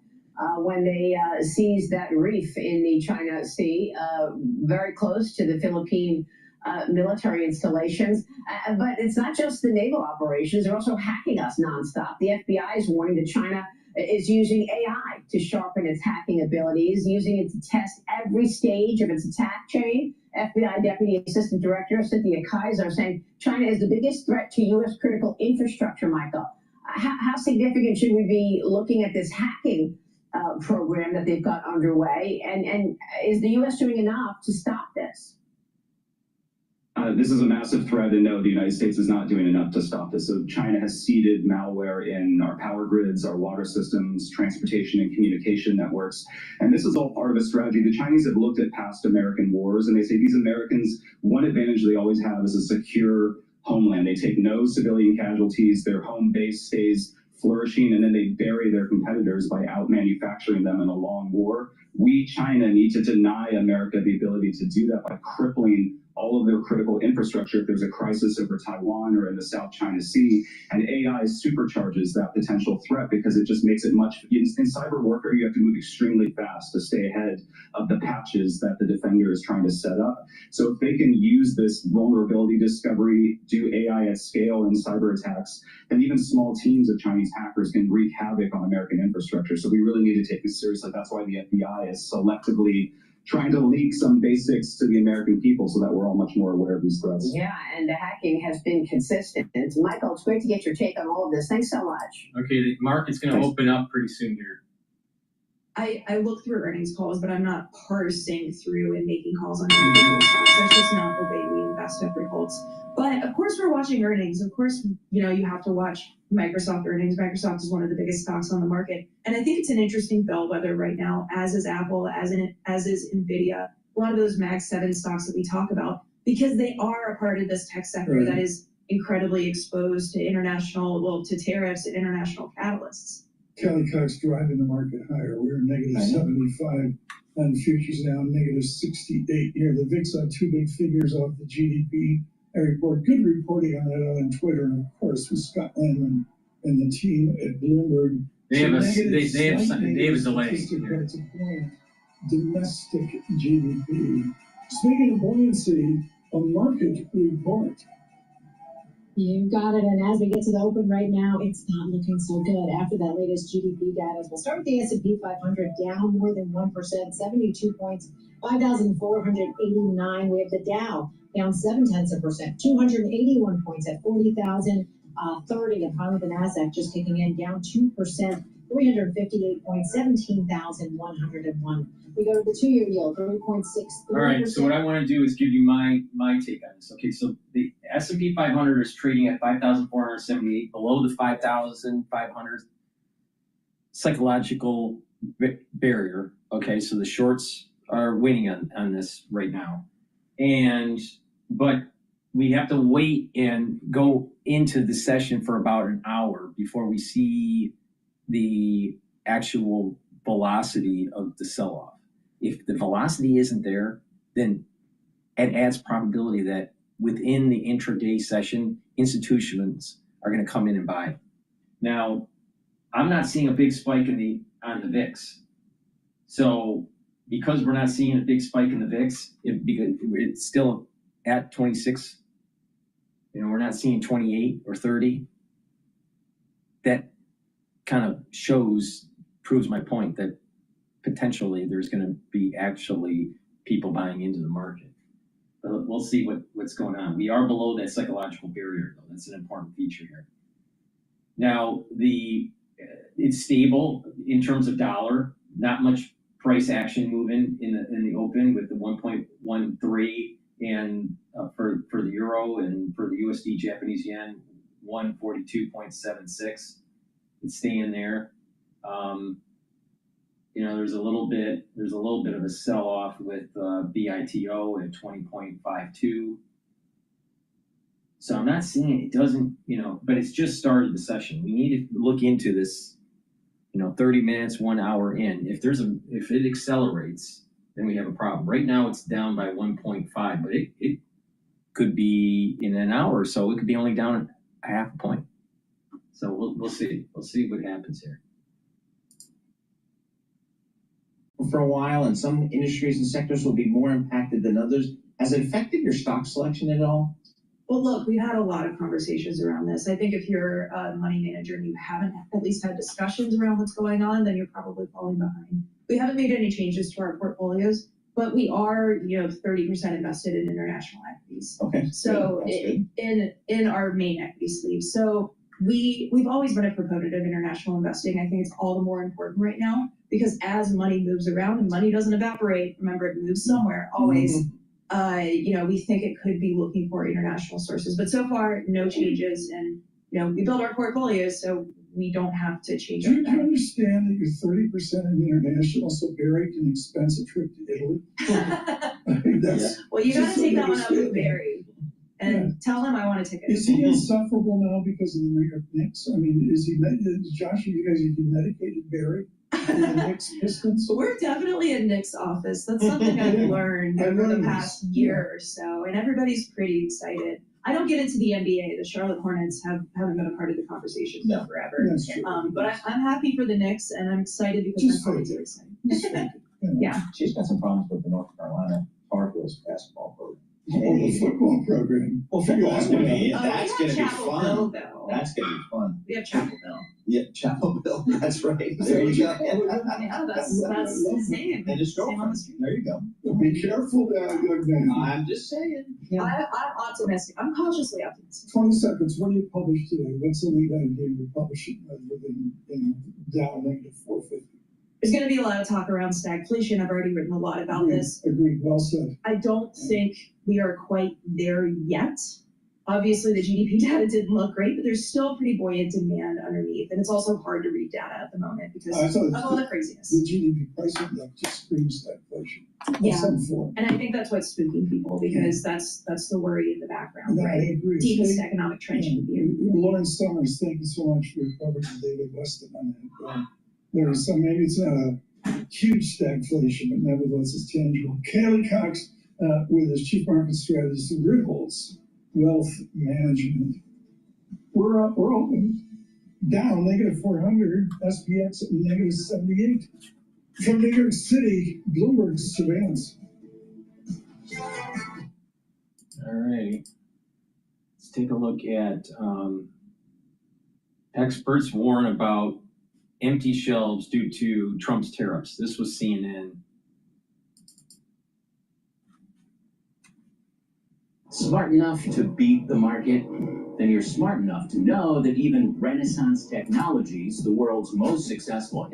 when they seized that reef in the China Sea, very close to the Philippine military installations. But it's not just the naval operations, they're also hacking us nonstop. The FBI is warning that China is using AI to sharpen its hacking abilities, using it to test every stage of its attack chain. FBI Deputy Assistant Director Cynthia Kaiser saying China is the biggest threat to U.S. critical infrastructure, Michael. How significant should we be looking at this hacking program that they've got underway? And is the U.S. doing enough to stop this? This is a massive threat, and no, the United States is not doing enough to stop this. So China has seeded malware in our power grids, our water systems, transportation and communication networks. And this is all part of a strategy. The Chinese have looked at past American wars, and they say these Americans, one advantage they always have is a secure homeland. They take no civilian casualties. Their home base stays flourishing, and then they bury their competitors by out-manufacturing them in a long war. We, China, need to deny America the ability to do that by crippling all of their critical infrastructure if there's a crisis over Taiwan or in the South China Sea. And AI supercharges that potential threat because it just makes it much, in cyber warfare, you have to move extremely fast to stay ahead of the patches that the defender is trying to set up. So if they can use this vulnerability discovery, do AI at scale in cyber attacks, then even small teams of Chinese hackers can wreak havoc on American infrastructure. So we really need to take this seriously. That's why the FBI is selectively trying to leak some basics to the American people so that we're all much more aware of these threats. Yeah, and the hacking has been consistent. Michael, it's great to get your take on all of this. Thanks so much. Okay, the market's going to open up pretty soon here. I look through earnings calls, but I'm not parsing through and making calls on individual stocks. That's just not the way we invest at Results. But of course, we're watching earnings. Of course, you have to watch Microsoft earnings. Microsoft is one of the biggest stocks on the market, and I think it's an interesting bellwether right now, as is Apple, as is Nvidia. A lot of those Mag 7 stocks that we talk about, because they are a part of this tech sector that is incredibly exposed to to tariffs and international catalysts. Kelly Cox driving the market higher. We're negative 75 on futures now, negative 68 here. The VIX on 2 big figures off the GDP. I report good reporting on that on Twitter, and of course with Scott Landman and the team at Bloomberg. They have a delay. Domestic GDP. Speaking of buoyancy, a market report. You got it, and as we get to the open right now, it's not looking so good after that latest GDP data. We'll start with the S&P 500, down more than 1%, 72 points, 5,489. We have the Dow down 0.7%, 281 points at 40,900. 30, and finally the NASDAQ just kicking in, down 2%, 358.17,101. We go to the 2-year yield, 3.63%. All right, so what I want to do is give you my take on this. Okay, so the S&P 500 is trading at 5,478, below the 5,500 psychological barrier. Okay, so the shorts are winning on this right now. But we have to wait and go into the session for about an hour before we see the actual velocity of the sell-off. If the velocity isn't there, then it adds probability that within the intraday session, institutions are going to come in and buy. Now, I'm not seeing a big spike on the VIX. So because we're not seeing a big spike in the VIX, it's still at 26. We're not seeing 28 or 30. That kind of proves my point that potentially there's going to be actually people buying into the market. But we'll see what's going on. We are below that psychological barrier, though. That's an important feature here. Now, it's stable in terms of dollar. Not much price action moving in the open with the 1.13 and for the euro, and for the USD Japanese yen 142.76. It's staying there. There's a little bit of a sell-off with BITO at 20.52. So I'm not seeing it doesn't, but it's just started the session. We need to look into this, 30 minutes, 1 hour in. If it accelerates, then we have a problem. Right now it's down by 1.5, but it could be in an hour or so, it could be only down a half a point. So we'll see. We'll see what happens here. For a while, and some industries and sectors will be more impacted than others. Has it affected your stock selection at all? Well, look, we've had a lot of conversations around this. I think if you're a money manager and you haven't at least had discussions around what's going on, then you're probably falling behind. We haven't made any changes to our portfolios, but we are, 30% invested in international equities. Okay. So in our main equity sleeve. So we've always been a proponent of international investing. I think it's all the more important right now because as money moves around, and money doesn't evaporate, remember it moves somewhere always. Mm-hmm. We think it could be looking for international sources, but so far no changes, and we build our portfolios so we don't have to change. Do you understand that you're 30% in international, so Barry can expense a trip to Italy? Well, you got to take that one up with Barry and tell him I want a ticket. Is he insufferable now because of the New York Knicks? I mean, Josh, you guys, have you medicated Barry? The Knicks Pistons? We're definitely a Knicks office. That's something I've learned over the past year or so, and everybody's pretty excited. I don't get into the NBA. The Charlotte Hornets haven't been a part of the conversation for forever. That's true. But I'm happy for the Knicks, and I'm excited because my colleagues are excited. Yeah. She's got some problems with the North Carolina Tar Heels basketball program. The football program. Well, football, that's going to be fun. That's going to be fun. We have Chapelville. Yeah, Chapelville. That's right. There you go. Yeah, that's his name. And his girlfriend. There you go. Be careful now, young man. I'm just saying. Yeah. I'm optimistic. I'm cautiously optimistic. 20 seconds. What do you publish today? What's the lead idea you're publishing within down negative 450? There's going to be a lot of talk around stagflation. I've already written a lot about this. Agreed. Well said. I don't think we are quite there yet. Obviously, the GDP data didn't look great, but there's still pretty buoyant demand underneath. And it's also hard to read data at the moment because of all the craziness. The GDP price index just screams stagflation. Yeah. And I think that's what's spooking people because that's the worry in the background, right? I agree. Deepest economic trend should be. Lauren Summers, thank you so much for your coverage of David Weston on that. There's some, maybe it's not a huge stagflation, but nevertheless it's tangible. Kaylee Cox with his chief market strategist at Ritholtz Wealth Management. We're open down negative 400, SPX at negative 78. From New York City, Bloomberg's surveillance. All right. Let's take a look at experts warn about empty shelves due to Trump's tariffs. This was CNN. smart enough to beat the market, then you're smart enough to know that even Renaissance Technologies, the world's most successful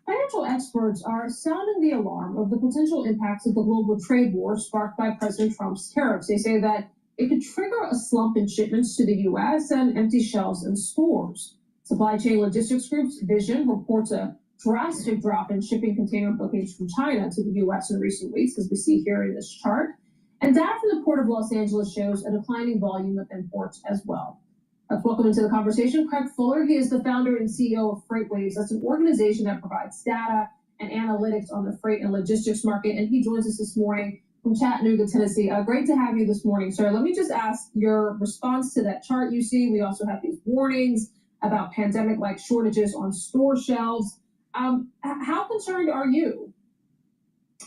Financial experts are sounding the alarm of the potential impacts of the global trade war sparked by President Trump's tariffs. They say that it could trigger a slump in shipments to the U.S. and empty shelves in stores. Supply Chain Logistics Group's Vision reports a drastic drop in shipping container bookings from China to the U.S. in recent weeks, as we see here in this chart. And data from the Port of Los Angeles shows a declining volume of imports as well. Let's welcome into the conversation Craig Fuller. He is the founder and CEO of FreightWaves. That's an organization that provides data and analytics on the freight and logistics market. And he joins us this morning from Chattanooga, Tennessee. Great to have you this morning, sir. Let me just ask your response to that chart you see. We also have these warnings about pandemic-like shortages on store shelves. How concerned are you?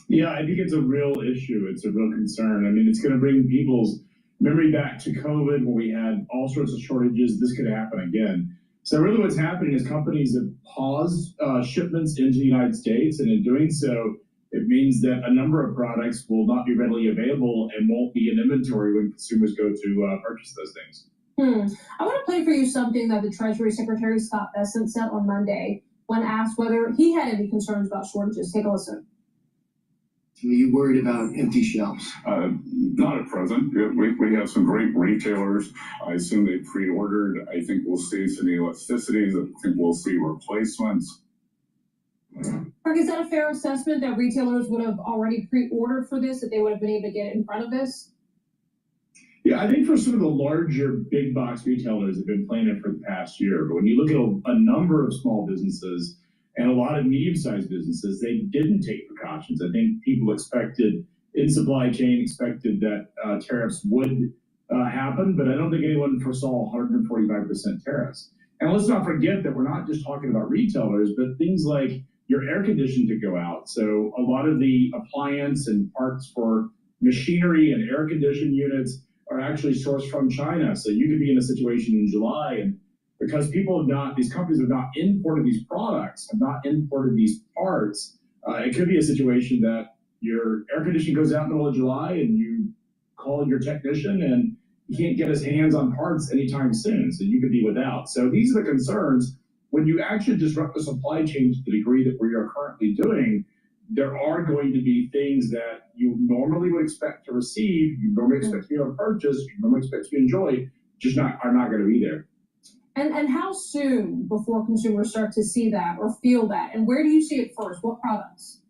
Yeah, I think it's a real issue. It's a real concern. I mean, it's going to bring people's memory back to COVID, where we had all sorts of shortages. This could happen again. So really what's happening is companies have paused shipments into the United States, and in doing so, it means that a number of products will not be readily available and won't be in inventory when consumers go to purchase those things. I want to play for you something that the Treasury Secretary Scott Bessent said on Monday when asked whether he had any concerns about shortages. Take a listen. Are you worried about empty shelves? Not at present. We have some great retailers. I assume they pre-ordered. I think we'll see some elasticities. I think we'll see replacements. Mark, is that a fair assessment that retailers would have already pre-ordered for this, that they would have been able to get in front of this? Yeah, I think for some of the larger big box retailers have been planning for the past year. But when you look at a number of small businesses and a lot of medium-sized businesses, they didn't take precautions. I think people expected in supply chain, expected that tariffs would happen, but I don't think anyone foresaw 145% tariffs. And let's not forget that we're not just talking about retailers, but things like your air conditioning to go out. So a lot of the appliance and parts for machinery and air conditioning units are actually sourced from China. So you could be in a situation in July, and because these companies have not imported these products, have not imported these parts, it could be a situation that your air conditioning goes out in the middle of July and you call your technician and he can't get his hands on parts anytime soon. So you could be without. So these are the concerns. When you actually disrupt the supply chain to the degree that we are currently doing, there are going to be things that you normally would expect to receive, you normally expect to be able to purchase, you normally expect to enjoy, are not going to be there. And how soon before consumers start to see that or feel that? And where do you see it first? What products?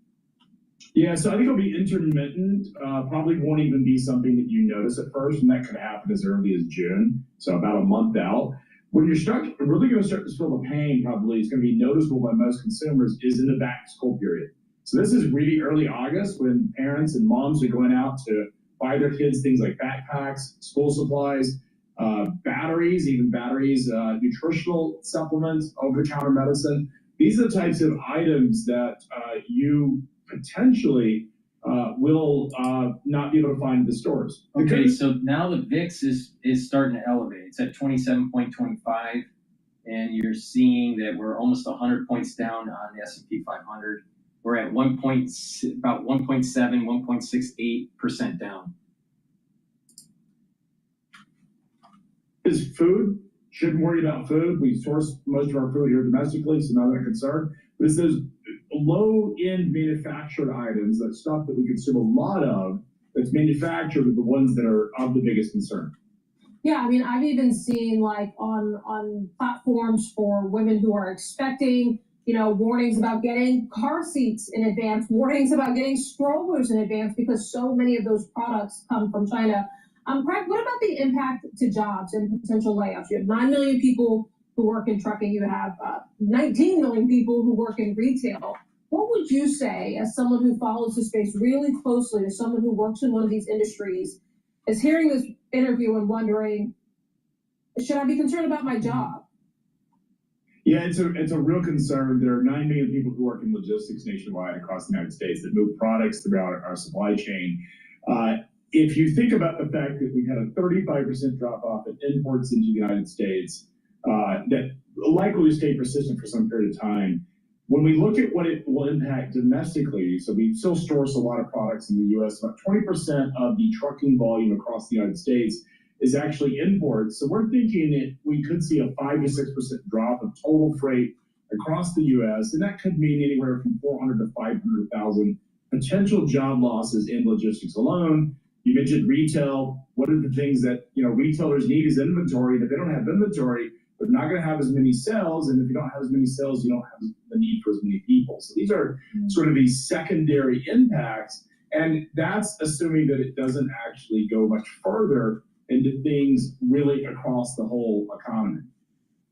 Yeah, so I think it'll be intermittent. Probably won't even be something that you notice at first, and that could happen as early as June, so about a month out. When you're really going to start to feel the pain, probably it's going to be noticeable by most consumers, is in the back-to-school period. So this is really early August when parents and moms are going out to buy their kids things like backpacks, school supplies, batteries, nutritional supplements, over-the-counter medicine. These are the types of items that you potentially will not be able to find in the stores. Okay, so now the VIX is starting to elevate. It's at 27.25, and you're seeing that we're almost 100 points down on the S&P 500. We're at about 1.7, 1.68% down. Is food? Shouldn't worry about food. We source most of our food here domestically, so not a concern. But it's those low-end manufactured items, that stuff that we consume a lot of, that's manufactured, are the ones that are of the biggest concern. Yeah, I mean, I've even seen like on platforms for women who are expecting, warnings about getting car seats in advance, warnings about getting strollers in advance, because so many of those products come from China. Craig, what about the impact to jobs and potential layoffs? You have 9 million people who work in trucking. You have 19 million people who work in retail. What would you say, as someone who follows the space really closely, as someone who works in one of these industries, is hearing this interview and wondering, should I be concerned about my job? Yeah, it's a real concern. There are 9 million people who work in logistics nationwide across the United States that move products throughout our supply chain. If you think about the fact that we've had a 35% drop-off in imports into the United States, that likely will stay persistent for some period of time, When we look at what it will impact domestically, so we still source a lot of products in the U.S. About 20% of the trucking volume across the United States is actually imports. So we're thinking that we could see a 5 to 6% drop of total freight across the U.S., and that could mean anywhere from 400 to 500,000 potential job losses in logistics alone. You mentioned retail. One of the things that retailers need is inventory. If they don't have inventory, they're not going to have as many sales, and if you don't have as many sales, you don't have the need for as many people. So these are sort of these secondary impacts, and that's assuming that it doesn't actually go much further into things really across the whole economy.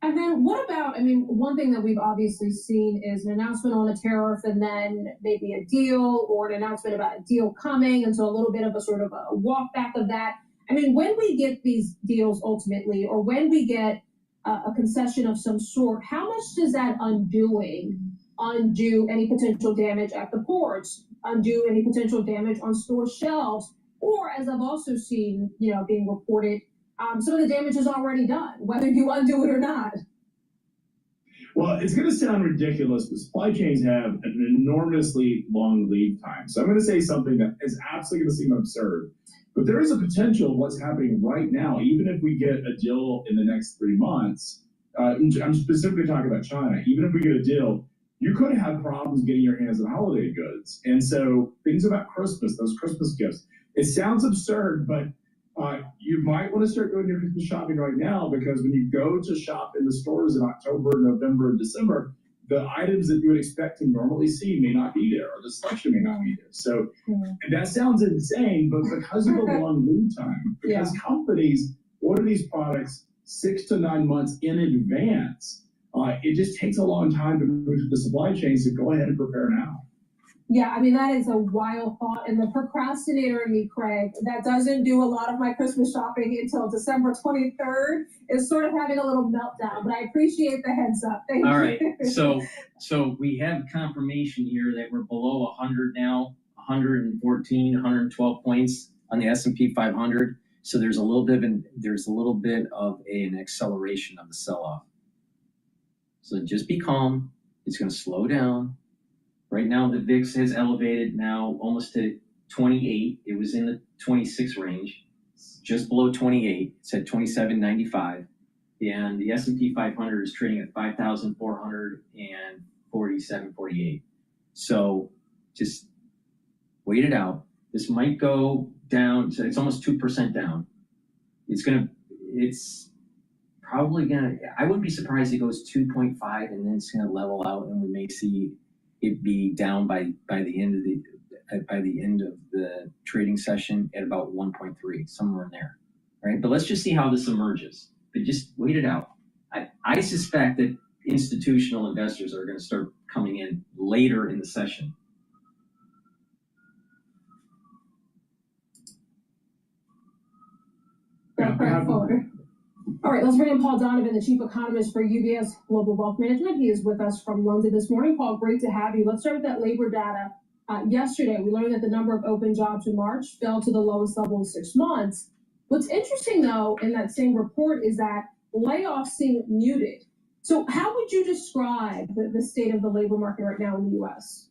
And then what about, one thing that we've obviously seen is an announcement on a tariff and then maybe a deal or an announcement about a deal coming, and so a little bit of a sort of a walk back of that. When we get these deals ultimately, or when we get a concession of some sort, how much does that undo any potential damage at the ports, undo any potential damage on store shelves, or as I've also seen, being reported, some of the damage is already done, whether you undo it or not. Well, it's going to sound ridiculous, but supply chains have an enormously long lead time. So I'm going to say something that is absolutely going to seem absurd, but there is a potential of what's happening right now, even if we get a deal in the next 3 months. I'm specifically talking about China. Even if we get a deal, you could have problems getting your hands on holiday goods. And so things about Christmas, those Christmas gifts, it sounds absurd, but you might want to start doing your Christmas shopping right now, because when you go to shop in the stores in October, November, and December, the items that you would expect to normally see may not be there, or the selection may not be there. So and that sounds insane, but because of the long lead time, because companies order these products 6 to 9 months in advance, it just takes a long time to move through the supply chain, so go ahead and prepare now. Yeah, that is a wild thought. And the procrastinator in me, Craig, that doesn't do a lot of my Christmas shopping until December 23rd, is sort of having a little meltdown. But I appreciate the heads up. Thank you. All right. So we have confirmation here that we're below 100 now, 114, 112 points on the S&P 500. So there's a little bit of an acceleration of the sell-off. So just be calm. It's going to slow down. Right now, the VIX has elevated now almost to 28. It was in the 26 range, just below 28. It's at 27.95. And the S&P 500 is trading at 5,447.48. So just wait it out. This might go down. So it's almost 2% down. It's probably going to, I wouldn't be surprised if it goes 2.5 and then it's going to level out, and we may see it be down by the end of the trading session at about 1.3, somewhere in there, right? But let's just see how this emerges. But just wait it out. I suspect that institutional investors are going to start coming in later in the session. All right, let's bring in Paul Donovan, the chief economist for UBS Global Wealth Management. He is with us from London this morning. Paul, great to have you. Let's start with that labor data. Yesterday, we learned that the number of open jobs in March fell to the lowest level in 6 months. What's interesting, though, in that same report is that layoffs seem muted. So how would you describe the state of the labor market right now in the U.S.?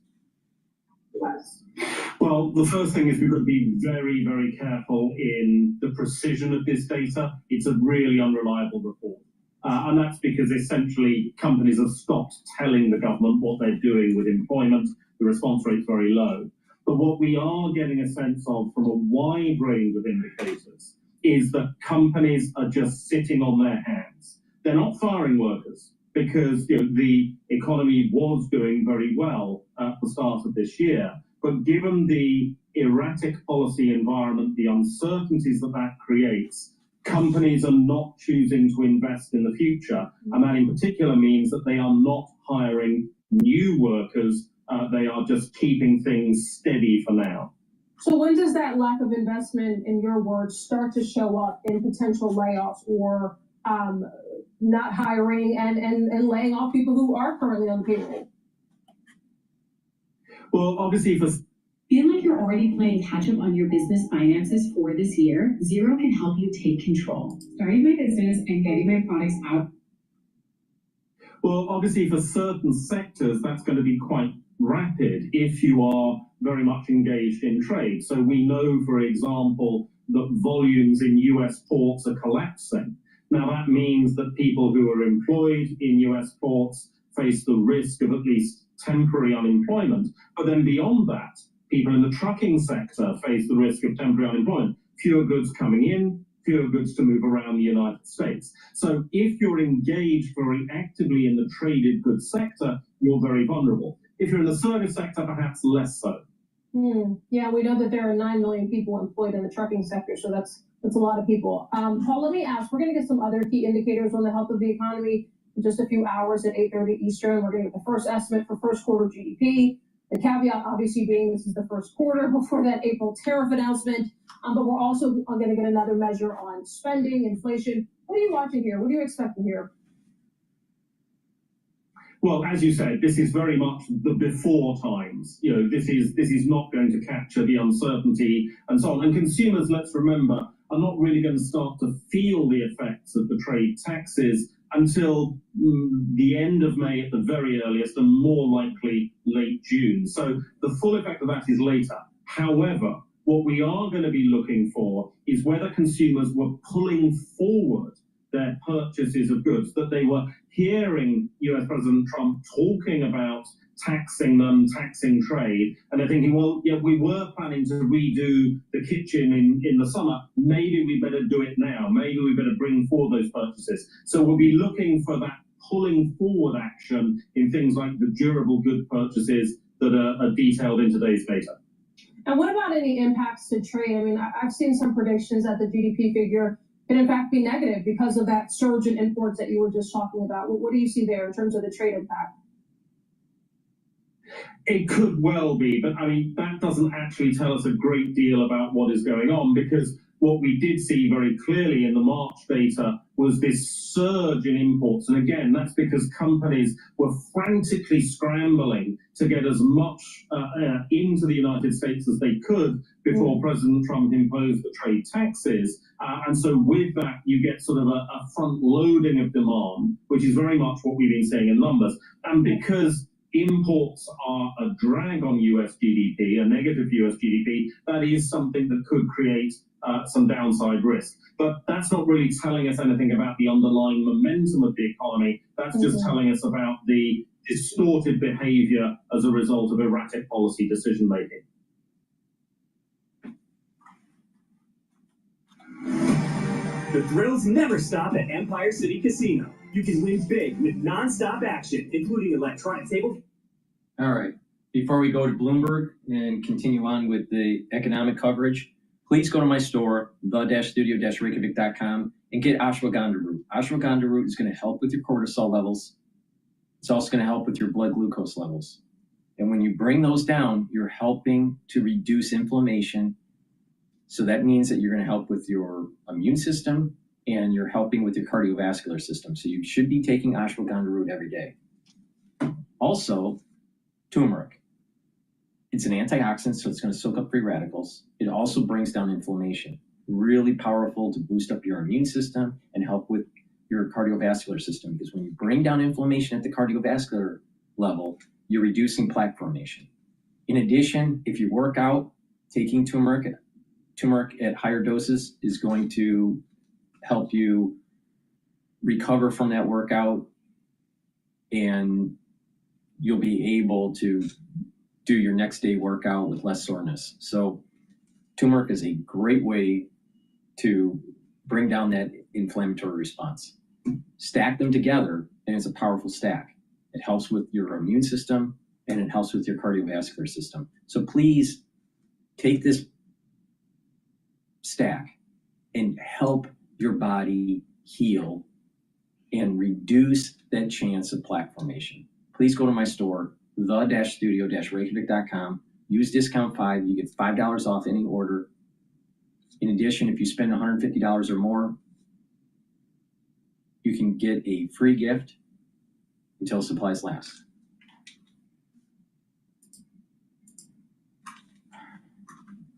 Well, the first thing is we've got to be very, very careful in the precision of this data. It's a really unreliable report. And that's because essentially companies have stopped telling the government what they're doing with employment. The response rate's very low. But what we are getting a sense of from a wide range of indicators is that companies are just sitting on their hands. They're not firing workers, because the economy was doing very well at the start of this year. But given the erratic policy environment, the uncertainties that creates, companies are not choosing to invest in the future. And that in particular means that they are not hiring new workers. They are just keeping things steady for now. So when does that lack of investment, in your words, start to show up in potential layoffs or not hiring and laying off people who are currently on the payroll? Well, obviously, Feel like you're already playing catch up on your business finances for this year? Xero can help you take control. Starting my business and getting my products out. Well, obviously for certain sectors, that's going to be quite rapid if you are very much engaged in trade. So we know, for example, that volumes in US ports are collapsing. Now that means that people who are employed in US ports face the risk of at least temporary unemployment. But then beyond that, people in the trucking sector face the risk of temporary unemployment. Fewer goods coming in, fewer goods to move around the United States. So if you're engaged very actively in the traded goods sector, you're very vulnerable. If you're in the service sector, perhaps less so. Yeah, we know that there are 9 million people employed in the trucking sector, so that's a lot of people. Paul, let me ask, we're going to get some other key indicators on the health of the economy in just a few hours at 8:30 Eastern. We're going to get the first estimate for first quarter GDP. The caveat obviously being this is the first quarter before that April tariff announcement, but we're also going to get another measure on spending, inflation. What are you watching here? What are you expecting here? Well, as you said, this is very much the before times. You know, this is not going to capture the uncertainty and so on. And consumers, let's remember, are not really going to start to feel the effects of the trade taxes until the end of May at the very earliest, and more likely late June. So the full effect of that is later. However, what we are going to be looking for is whether consumers were pulling forward their purchases of goods, that they were hearing US President Trump talking about taxing them, taxing trade, and they're thinking, well, yeah, we were planning to redo the kitchen in the summer. Maybe we better do it now. Maybe we better bring forward those purchases. So we'll be looking for that pulling forward action in things like the durable good purchases that are detailed in today's data. And what about any impacts to trade? I mean, I've seen some predictions that the GDP figure can in fact be negative because of that surge in imports that you were just talking about. What do you see there in terms of the trade impact? It could well be, but I mean, that doesn't actually tell us a great deal about what is going on, because what we did see very clearly in the March data was this surge in imports. And again, that's because companies were frantically scrambling to get as much into the United States as they could before President Trump imposed the trade taxes. And so with that, you get sort of a front loading of demand, which is very much what we've been seeing in numbers. And because imports are a drag on US GDP, a negative US GDP, that is something that could create some downside risk. But that's not really telling us anything about the underlying momentum of the economy. That's just telling us about the distorted behavior as a result of erratic policy decision making. The thrills never stop at Empire City Casino. You can win big with non-stop action, including electronic table. All right. Before we go to Bloomberg and continue on with the economic coverage, please go to my store, the-studio-reykjavik.com, and get ashwagandha root. Ashwagandha root is going to help with your cortisol levels. It's also going to help with your blood glucose levels. And when you bring those down, you're helping to reduce inflammation. So that means that you're going to help with your immune system, and you're helping with your cardiovascular system. So you should be taking ashwagandha root every day. Also, turmeric. It's an antioxidant, so it's going to soak up free radicals. It also brings down inflammation. Really powerful to boost up your immune system and help with your cardiovascular system, because when you bring down inflammation at the cardiovascular level, you're reducing plaque formation. In addition, if you work out, taking turmeric at higher doses is going to help you recover from that workout, and you'll be able to do your next day workout with less soreness. So turmeric is a great way to bring down that inflammatory response. Stack them together, and it's a powerful stack. It helps with your immune system, and it helps with your cardiovascular system. So please take this stack and help your body heal and reduce that chance of plaque formation. Please go to my store, the-studio-reykjavik.com. Use discount 5. You get $5 off any order. In addition, if you spend $150 or more, you can get a free gift until supplies last.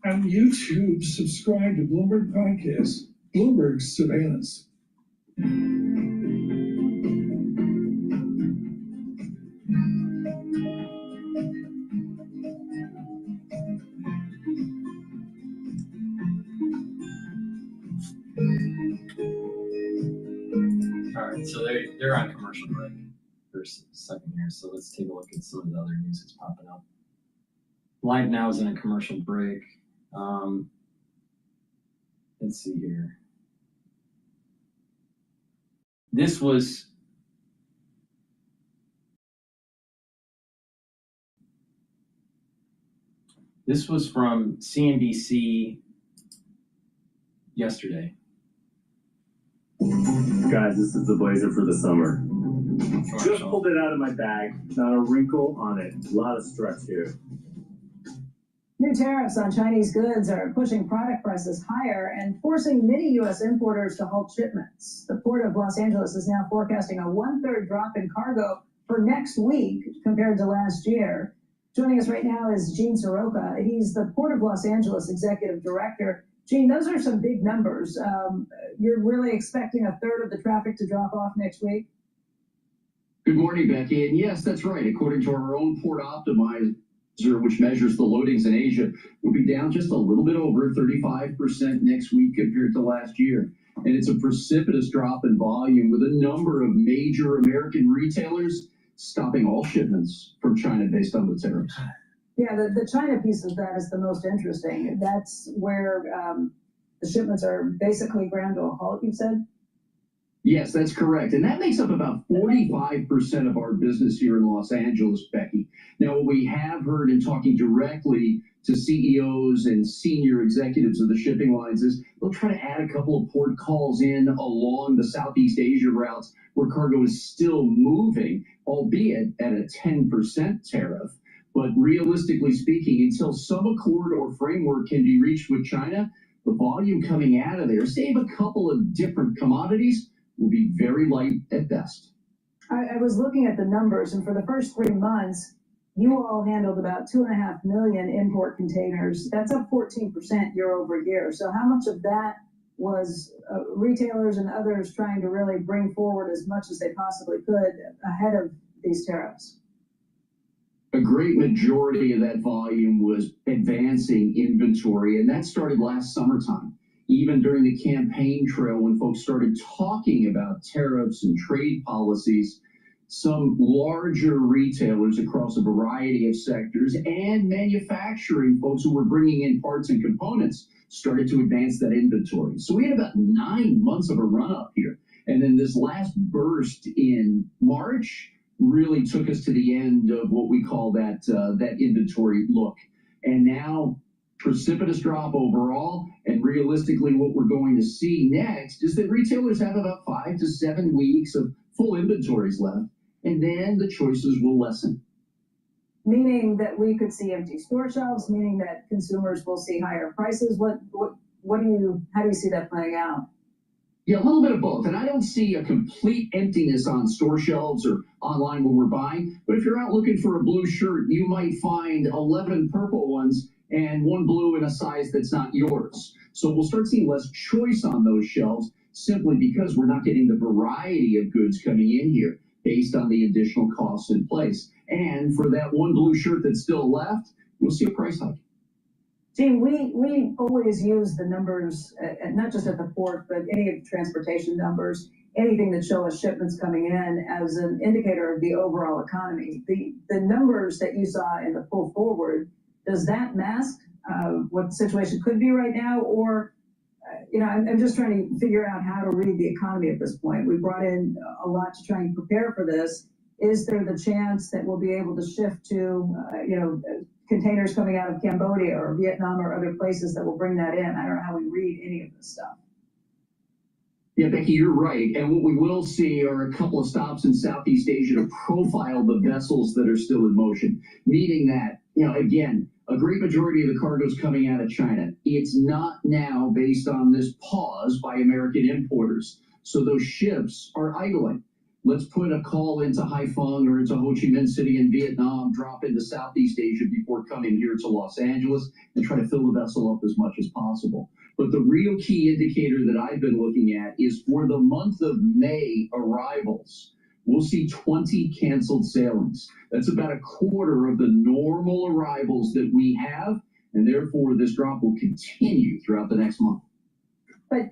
On YouTube, subscribe to Bloomberg Podcast, Bloomberg Surveillance. They're on commercial break for a second here, so let's take a look at some of the other news that's popping up. Live Now is in a commercial break. Let's see here. This was from CNBC yesterday. Guys, this is the blazer for the summer. Just pulled it out of my bag. Not a wrinkle on it. A lot of stretch here. New tariffs on Chinese goods are pushing product prices higher and forcing many U.S. importers to halt shipments. The Port of Los Angeles is now forecasting a 1/3 drop in cargo for next week compared to last year. Joining us right now is Gene Soroka. He's the Port of Los Angeles Executive Director. Gene, those are some big numbers. You're really expecting 1/3 of the traffic to drop off next week? Good morning, Becky. And yes, that's right. According to our own Port Optimizer, which measures the loadings in Asia, will be down just a little bit over 35% next week compared to last year. And it's a precipitous drop in volume, with a number of major American retailers stopping all shipments from China based on the tariffs. Yeah, the China piece of that is the most interesting. That's where the shipments are basically ground to a halt, you said? Yes, that's correct. And that makes up about 45% of our business here in Los Angeles, Becky. Now, what we have heard in talking directly to CEOs and senior executives of the shipping lines is they'll try to add a couple of port calls in along the Southeast Asia routes where cargo is still moving, albeit at a 10% tariff. But realistically speaking, until some accord or framework can be reached with China, the volume coming out of there, save a couple of different commodities, will be very light at best. I was looking at the numbers, and for the first 3 months, you all handled about 2.5 million import containers. That's up 14% year over year. So how much of that was retailers and others trying to really bring forward as much as they possibly could ahead of these tariffs? A great majority of that volume was advancing inventory, and that started last summertime. Even during the campaign trail, when folks started talking about tariffs and trade policies, some larger retailers across a variety of sectors and manufacturing folks who were bringing in parts and components started to advance that inventory. So we had about 9 months of a run-up here. And then this last burst in March really took us to the end of what we call that inventory look. And now, precipitous drop overall, and realistically what we're going to see next is that retailers have about 5 to 7 weeks of full inventories left, and then the choices will lessen. Meaning that we could see empty store shelves, meaning that consumers will see higher prices. How do you see that playing out? Yeah, a little bit of both. And I don't see a complete emptiness on store shelves or online when we're buying, but if you're out looking for a blue shirt, you might find 11 purple ones and one blue in a size that's not yours. So we'll start seeing less choice on those shelves simply because we're not getting the variety of goods coming in here based on the additional costs in place. And for that one blue shirt that's still left, we'll see a price hike. Gene, we always use the numbers, not just at the port, but any of the transportation numbers, anything that show us shipments coming in as an indicator of the overall economy. The numbers that you saw in the pull forward, does that mask what the situation could be right now? Or, I'm just trying to figure out how to read the economy at this point. We brought in a lot to try and prepare for this. Is there the chance that we'll be able to shift to, containers coming out of Cambodia or Vietnam or other places that will bring that in? I don't know how we read any of this stuff. Yeah, Becky, you're right. And what we will see are a couple of stops in Southeast Asia to profile the vessels that are still in motion, meaning that, again, a great majority of the cargo is coming out of China. It's not now based on this pause by American importers. So those ships are idling. Let's put a call into Haiphong or into Ho Chi Minh City in Vietnam, drop into Southeast Asia before coming here to Los Angeles, and try to fill the vessel up as much as possible. But the real key indicator that I've been looking at is for the month of May arrivals, we'll see 20 canceled sailings. That's about a quarter of the normal arrivals that we have, and therefore this drop will continue throughout the next month. But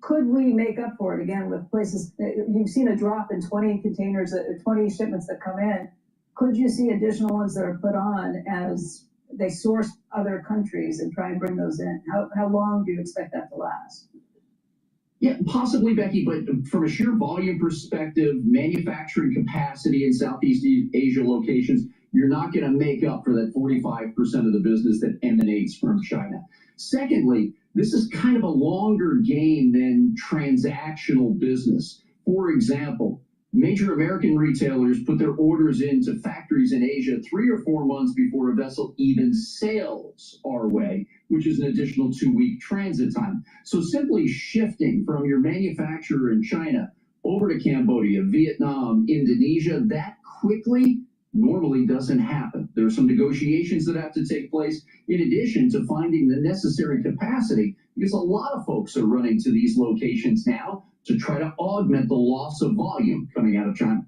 could we make up for it again with places? You've seen a drop in 20 containers, 20 shipments that come in. Could you see additional ones that are put on as they source other countries and try and bring those in? How long do you expect that to last? Yeah, possibly, Becky, but from a sheer volume perspective, manufacturing capacity in Southeast Asia locations, you're not going to make up for that 45% of the business that emanates from China. Secondly, this is kind of a longer game than transactional business. For example, major American retailers put their orders into factories in Asia 3 or 4 months before a vessel even sails our way, which is an additional 2-week transit time. So simply shifting from your manufacturer in China over to Cambodia, Vietnam, Indonesia, that quickly normally doesn't happen. There are some negotiations that have to take place in addition to finding the necessary capacity, because a lot of folks are running to these locations now to try to augment the loss of volume coming out of China.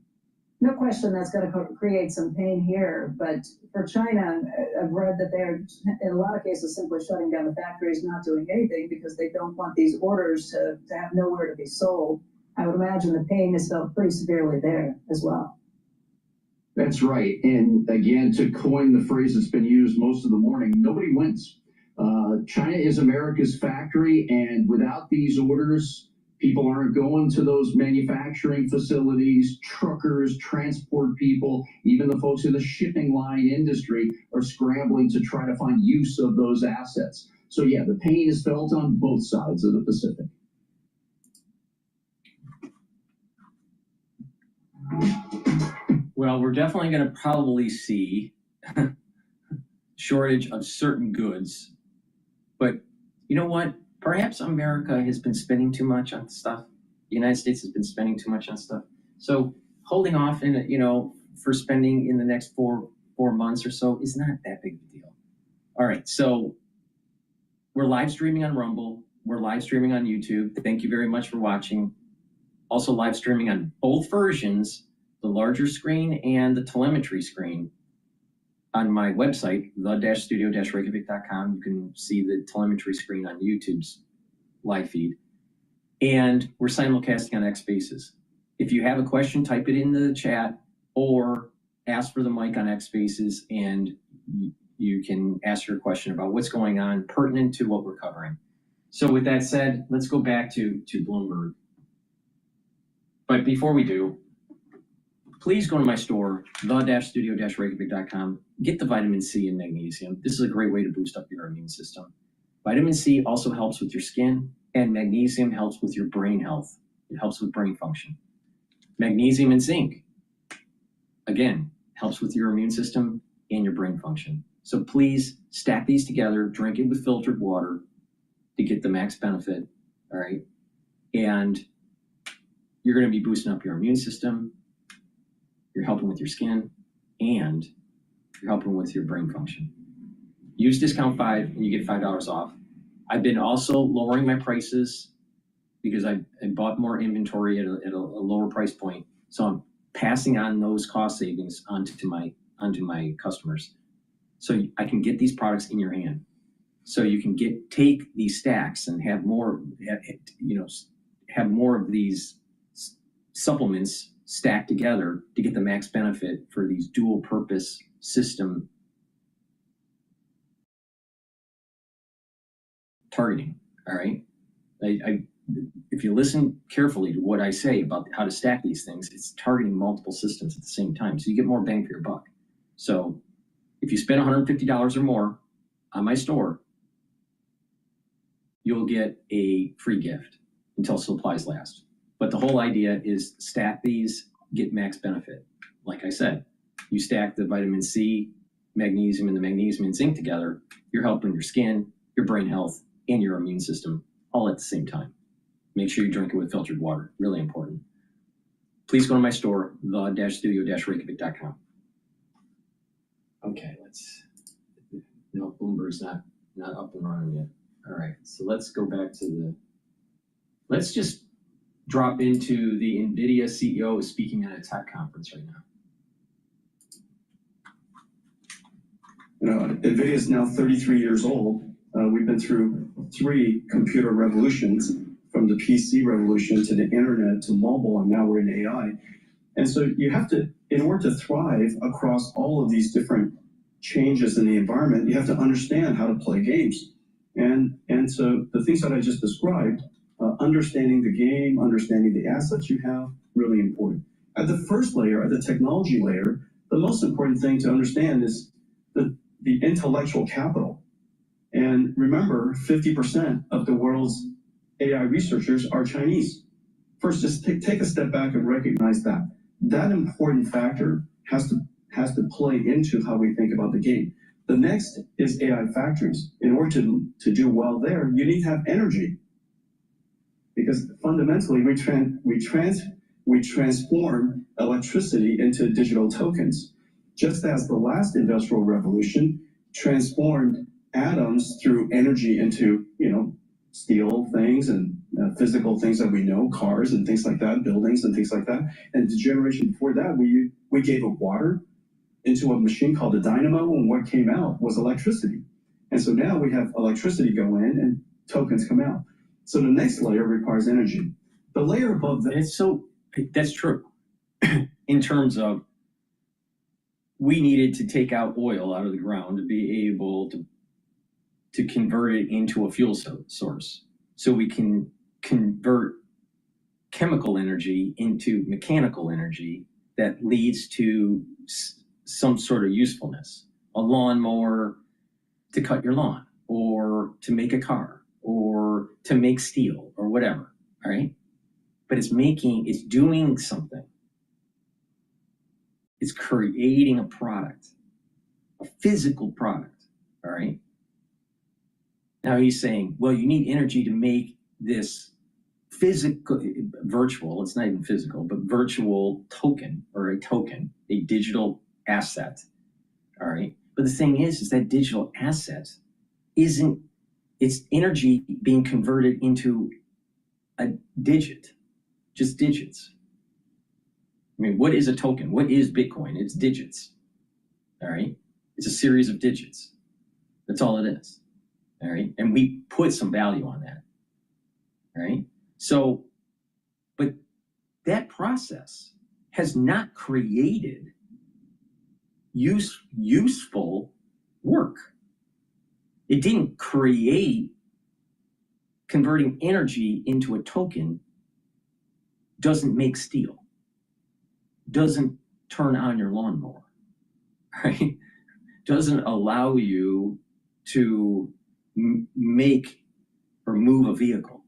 No question that's going to create some pain here, but for China, I've read that they're, in a lot of cases, simply shutting down the factories, not doing anything because they don't want these orders to have nowhere to be sold. I would imagine the pain is felt pretty severely there as well. That's right. And again, to coin the phrase that's been used most of the morning, nobody wins. China is America's factory, and without these orders, people aren't going to those manufacturing facilities. Truckers, transport people, even the folks in the shipping line industry are scrambling to try to find use of those assets. So yeah, the pain is felt on both sides of the Pacific. Well, we're definitely going to probably see shortage of certain goods. But you know what? Perhaps America has been spending too much on stuff. The United States has been spending too much on stuff. So holding off for spending in the next four months or so is not that big of a deal. All right. So we're live streaming on Rumble. We're live streaming on YouTube. Thank you very much for watching. Also live streaming on both versions, the larger screen and the telemetry screen. On my website, the-studio-reykjavik.com, you can see the telemetry screen on YouTube's live feed. And we're simulcasting on X Spaces. If you have a question, type it in the chat or ask for the mic on X Spaces, and you can ask your question about what's going on pertinent to what we're covering. So with that said, let's go back to Bloomberg. But before we do, please go to my store, the-studio-reykjavik.com. Get the vitamin C and magnesium. This is a great way to boost up your immune system. Vitamin C also helps with your skin, and magnesium helps with your brain health. It helps with brain function. Magnesium and zinc, again, helps with your immune system and your brain function. So please stack these together, drink it with filtered water to get the max benefit, all right? And you're going to be boosting up your immune system, you're helping with your skin, and you're helping with your brain function. Use discount 5 and you get $5 off. I've been also lowering my prices because I bought more inventory at a lower price point. So I'm passing on those cost savings onto my customers. So I can get these products in your hand. So you can take these stacks and have more, have more of these supplements stacked together to get the max benefit for these dual purpose system targeting. All right. If you listen carefully to what I say about how to stack these things, it's targeting multiple systems at the same time. So you get more bang for your buck. So if you spend $150 or more on my store, you'll get a free gift until supplies last. But the whole idea is stack these, get max benefit. Like I said, you stack the vitamin C, magnesium, and the magnesium and zinc together, you're helping your skin, your brain health, and your immune system all at the same time. Make sure you drink it with filtered water, really important. Please go to my store, the-studio-reykjavik.com. Okay, no, Bloomberg's not up and running yet. All right, so let's go back to let's just drop into the NVIDIA CEO is speaking at a tech conference right now. NVIDIA is now 33 years old. We've been through 3 computer revolutions. from the PC revolution to the internet to mobile, and now we're in AI. And so you have to, in order to thrive across all of these different changes in the environment, you have to understand how to play games. And so the things that I just described, understanding the game, understanding the assets you have, really important. At the first layer, at the technology layer, the most important thing to understand is the intellectual capital. And remember, 50% of the world's AI researchers are Chinese. First, just take a step back and recognize that. That important factor has to play into how we think about the game. The next is AI factories. In order to do well there, you need to have energy. Because fundamentally, we transform electricity into digital tokens. Just as the last industrial revolution transformed atoms through energy into, steel things and physical things that we know, cars and things like that, buildings and things like that. And the generation before that, we gave up water into a machine called a dynamo, and what came out was electricity. And so now we have electricity go in and tokens come out. So the next layer requires energy. The layer above that. That's true. In terms of, we needed to take out oil out of the ground to be able to convert it into a fuel source. So we can convert chemical energy into mechanical energy that leads to some sort of usefulness. A lawnmower to cut your lawn, or to make a car, or to make steel, or whatever, all right? But it's doing something. It's creating a product, a physical product, all right? Now he's saying, well, you need energy to make this virtual, it's not even physical, but virtual token, or a token, a digital asset, all right? But the thing is that digital asset it's energy being converted into a digit, just digits. I mean, what is a token? What is Bitcoin? It's digits, all right? It's a series of digits. That's all it is, all right? And we put some value on that, all right? So, but that process has not created useful work. It didn't create converting energy into a token, doesn't make steel, doesn't turn on your lawnmower, right? Doesn't allow you to make or move a vehicle.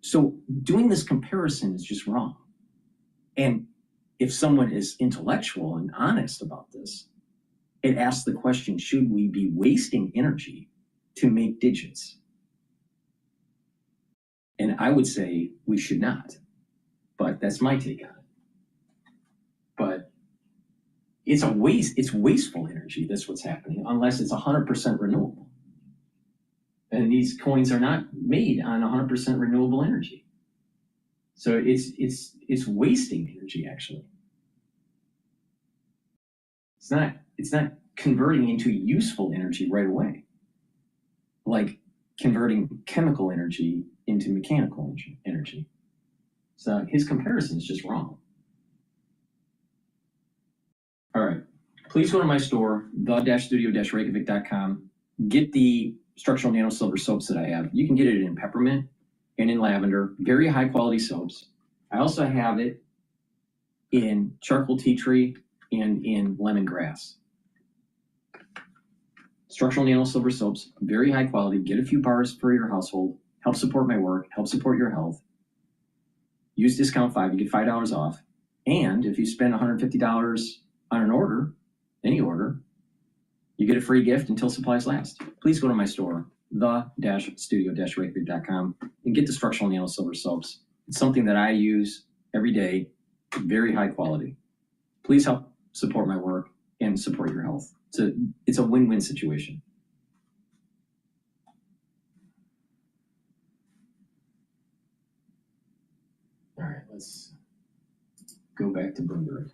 So doing this comparison is just wrong. And if someone is intellectual and honest about this, it asks the question, should we be wasting energy to make digits? And I would say we should not, but that's my take on it. But it's a waste, it's wasteful energy, that's what's happening, unless it's 100% renewable. And these coins are not made on 100% renewable energy. So it's wasting energy, actually. It's not converting into useful energy right away, like converting chemical energy into mechanical energy. So his comparison is just wrong. All right, please go to my store, the-studio-reykjavik.com. Get the structural nano silver soaps that I have. You can get it in peppermint and in lavender, very high quality soaps. I also have it in charcoal tea tree and in lemongrass. Structural nano silver soaps, very high quality. Get a few bars for your household. Help support my work. Help support your health. Use discount 5. You get $5 off. And if you spend $150 on an order, any order, you get a free gift until supplies last. Please go to my store, the-studio-reykjavik.com, and get the structural nano silver soaps. It's something that I use every day, very high quality. Please help support my work and support your health. It's a win-win situation. All right, let's go back to Bloomberg.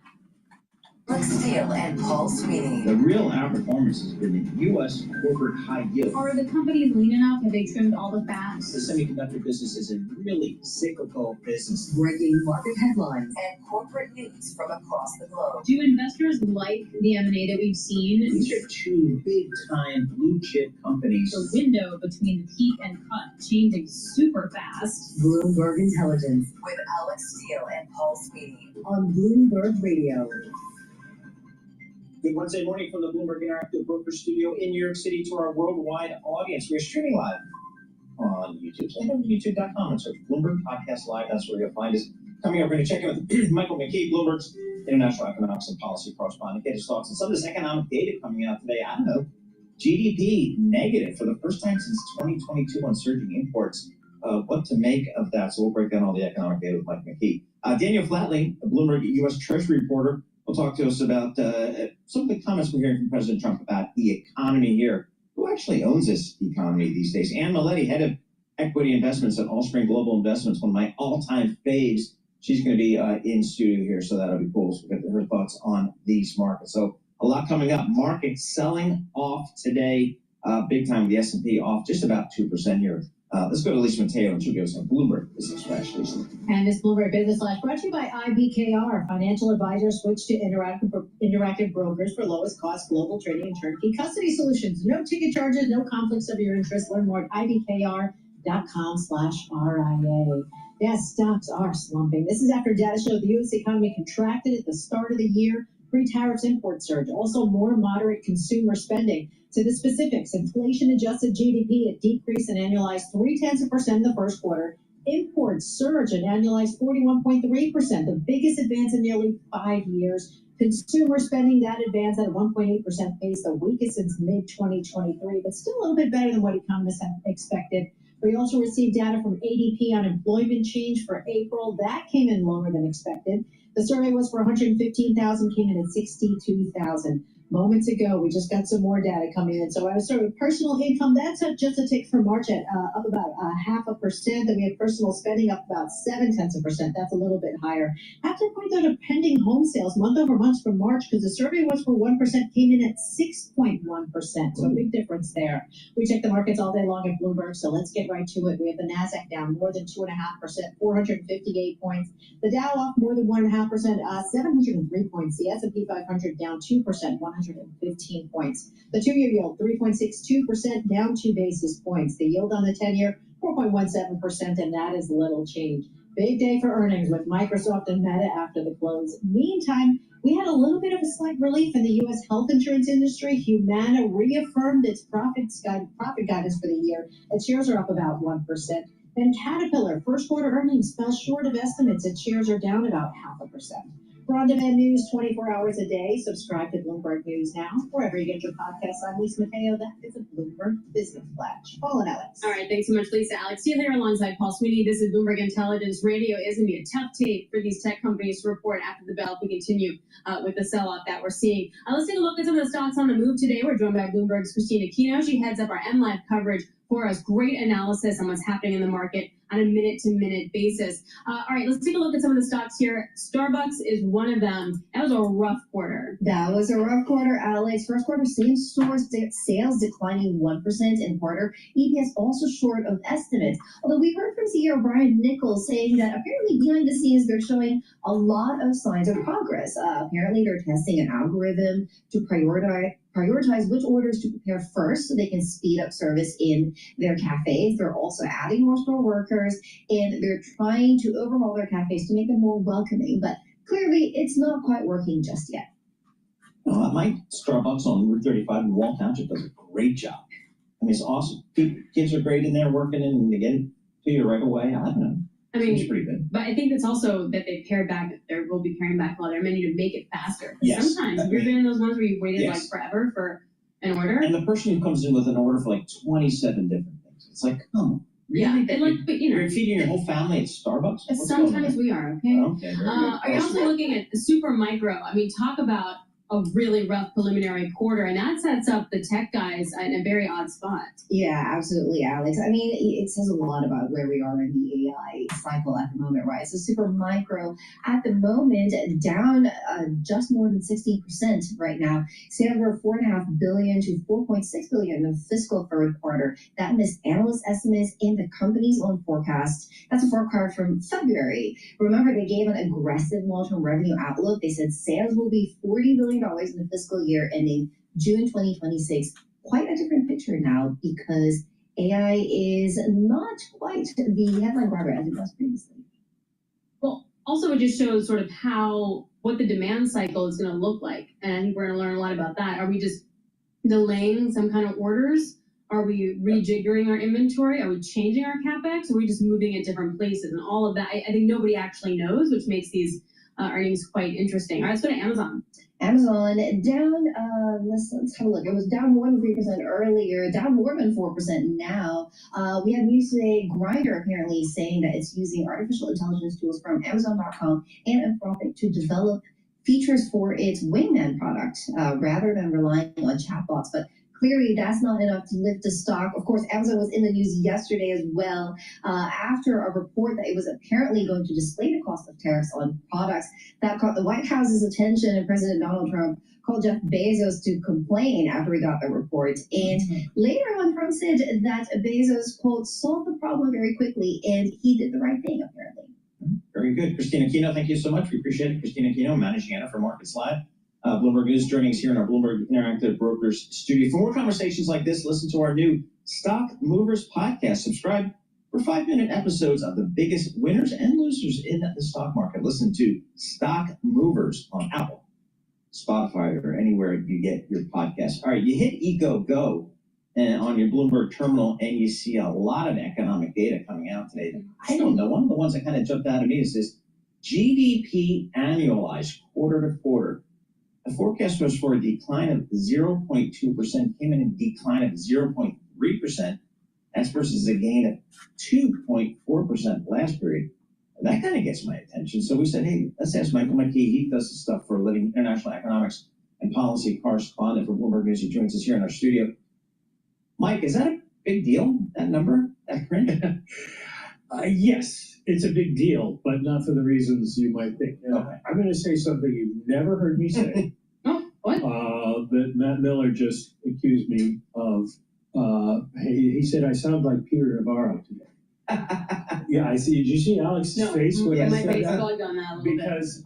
Steele and Paul Sweeney. The real outperformance has been the U.S. corporate high yield. Are the companies lean enough? Have they trimmed all the fat? The semiconductor business is a really cyclical business. Breaking market headlines and corporate news from across the globe. Do investors like the M&A that we've seen? These are two big-time blue-chip companies. The window between the peak and cut changing super fast. Bloomberg Intelligence with Alex Steele and Paul Sweeney on Bloomberg Radio. Good Wednesday morning from the Bloomberg Interactive Broker Studio in New York City to our worldwide audience. We are streaming live on YouTube. So head over to youtube.com and search Bloomberg Podcast Live. That's where you'll find us. Coming up, we're going to check in with Michael McKee, Bloomberg's international economics and policy correspondent. Get his thoughts on some of this economic data coming out today. I don't know. GDP negative for the first time since 2022 on surging imports. What to make of that? So we'll break down all the economic data with Mike McKee. Daniel Flatley, a Bloomberg U.S. Treasury reporter, will talk to us about some of the comments we're hearing from President Trump about the economy here. Who actually owns this economy these days? Ann Maletti, head of equity investments at Allspring Global Investments, one of my all-time faves. She's going to be in studio here, so that'll be cool. So we'll get her thoughts on these markets. So a lot coming up. Markets selling off today, big time. The S&P off just about 2% here. Let's go to Lisa Mateo, and she'll give us a Bloomberg Business Flash, Lisa. And this Bloomberg Business Flash brought to you by IBKR. Financial advisors switch to interactive brokers for lowest cost global trading and turnkey custody solutions. No ticket charges, no conflicts of your interest. Learn more at ibkr.com/RIA. Yes, stocks are slumping. This is after data showed the U.S. economy contracted at the start of the year. Pre-tariffs import surge, also more moderate consumer spending. To the specifics, inflation-adjusted GDP at decreased an annualized 0.3% in the first quarter. Imports surge an annualized 41.3%, the biggest advance in nearly 5 years. Consumer spending, that advance at a 1.8% pace, the weakest since mid-2023, but still a little bit better than what economists have expected. We also received data from ADP on employment change for April. That came in lower than expected. The survey was for 115,000, came in at 62,000. Moments ago, we just got some more data coming in. So I was starting with personal income. That's up just a tick from March at up about 0.5%. Then we had personal spending up about 0.7%. That's a little bit higher. I have to point out a pending home sales month over month from March, because the survey was for 1%, came in at 6.1%. So a big difference there. We check the markets all day long at Bloomberg, so let's get right to it. We have the NASDAQ down more than 2.5%, 458 points. The Dow off more than 1.5%, 703 points. The S&P 500 down 2%, 115 points. The 2-year yield, 3.62%, down 2 basis points. The yield on the 10-year, 4.17%, and that is little change. Big day for earnings with Microsoft and Meta after the close. Meantime, we had a little bit of a slight relief in the U.S. health insurance industry. Humana reaffirmed its profit guidance for the year. Its shares are up about 1%. And Caterpillar, first quarter earnings fell short of estimates. Its shares are down about 0.5%. For on-demand news 24 hours a day, subscribe to Bloomberg News Now, wherever you get your podcasts. I'm Lisa Mateo. That is a Bloomberg Business Flash. Paul and Alex. All right, thanks so much, Lisa. Alex Steele here alongside Paul Sweeney. This is Bloomberg Intelligence Radio. It's going to be a tough tape for these tech companies to report after the bell if we continue with the sell-off that we're seeing. Let's take a look at some of the stocks on the move today. We're joined by Bloomberg's Christina Kino. She heads up our MLive coverage for us. Great analysis on what's happening in the market on a minute-to-minute basis. All right, let's take a look at some of the stocks here. Starbucks is one of them. That was a rough quarter. That was a rough quarter, Alex. First quarter same-store sales declining 1% in quarter. EPS also short of estimates. Although we heard from CEO Brian Nichols saying that apparently behind the scenes they're showing a lot of signs of progress. Apparently they're testing an algorithm to prioritize which orders to prepare first so they can speed up service in their cafes. They're also adding more store workers, and they're trying to overhaul their cafes to make them more welcoming. But clearly, it's not quite working just yet. My Starbucks on Route 35 in Wall Township does a great job. I mean, it's awesome. Kids are great in there working, and they get it to you right away. I don't know. I mean, it's pretty good. But I think it's also that they pared back, or will be paring back their menu to make it faster. Yes. Sometimes you've been in those ones where you waited like forever for an order. And the person who comes in with an order for like 27 different things, it's like, come on. Really? Yeah, and like, but you know, you're feeding your whole family at Starbucks? Sometimes we are, okay? Okay. Are you also looking at Super Micro? I mean, talk about a really rough preliminary quarter, and that sets up the tech guys in a very odd spot. Yeah, absolutely, Alex. I mean, it says a lot about where we are in the AI cycle at the moment, right? So super micro at the moment, down just more than 60% right now. Sales were $4.5 billion to $4.6 billion in the fiscal third quarter. That missed analyst estimates and the company's own forecast. That's a forecast from February. Remember, they gave an aggressive long-term revenue outlook. They said sales will be $40 billion in the fiscal year ending June 2026. Quite a different picture now because AI is not quite the headline grabber as it was previously. Well, also it just shows sort of what the demand cycle is going to look like, and I think we're going to learn a lot about that. Are we just delaying some kind of orders? Are we rejiggering our inventory? Are we changing our capex? Or are we just moving at different places? And all of that, I think nobody actually knows, which makes these earnings quite interesting. All right, let's go to Amazon. Amazon down, let's have a look. It was down more than 3% earlier, down more than 4% now. We have news today, Grindr apparently saying that it's using artificial intelligence tools from Amazon.com and Anthropic to develop features for its Wingman product rather than relying on chatbots. But clearly, that's not enough to lift the stock. Of course, Amazon was in the news yesterday as well after a report that it was apparently going to display the cost of tariffs on products. That caught the White House's attention, and President Donald Trump called Jeff Bezos to complain after he got the report. And later on, Trump said that Bezos, quote, solved the problem very quickly, and he did the right thing, apparently. Very good. Christina Aquino, thank you so much. We appreciate it. Christina Aquino, Managing Editor for Markets Live. Bloomberg News joining us here in our Bloomberg Interactive Brokers studio. For more conversations like this, listen to our new Stock Movers podcast. Subscribe for 5-minute episodes of the biggest winners and losers in the stock market. Listen to Stock Movers on Apple, Spotify, or anywhere you get your podcast. All right, you hit EcoGo on your Bloomberg terminal, and you see a lot of economic data coming out today. I don't know. One of the ones that kind of jumped out at me is this GDP annualized quarter to quarter. The forecast was for a decline of 0.2%, came in a decline of 0.3%. That's versus a gain of 2.4% last period. That kind of gets my attention. So we said, hey, let's ask Michael McKee. He does this stuff for a living, international economics and policy correspondent for Bloomberg News. He joins us here in our studio. Mike, is that a big deal, that number, that print? Yes, it's a big deal, but not for the reasons you might think. Okay. I'm going to say something you've never heard me say. What? That Matt Miller just accused me of. He said I sound like Peter Navarro today. Yeah, I see. Did you see Alex's face when I my said face that? bugged on that a little Because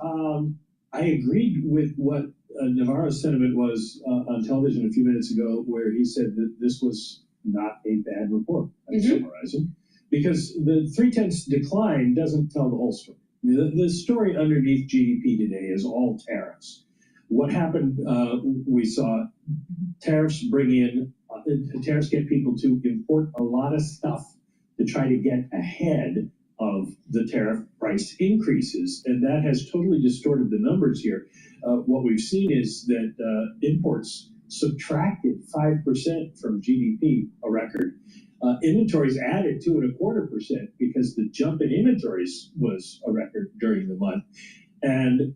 I agreed with what Navarro's sentiment was on television a few minutes ago, where he said that this was not a bad report. I'm summarizing. Because the 0.3 decline doesn't tell the whole story. I mean, the story underneath GDP today is all tariffs. What happened, we saw tariffs tariffs get people to import a lot of stuff to try to get ahead of the tariff price increases, and that has totally distorted the numbers here. What we've seen is that imports subtracted 5% from GDP, a record. Inventories added 2.25% because the jump in inventories was a record during the month. And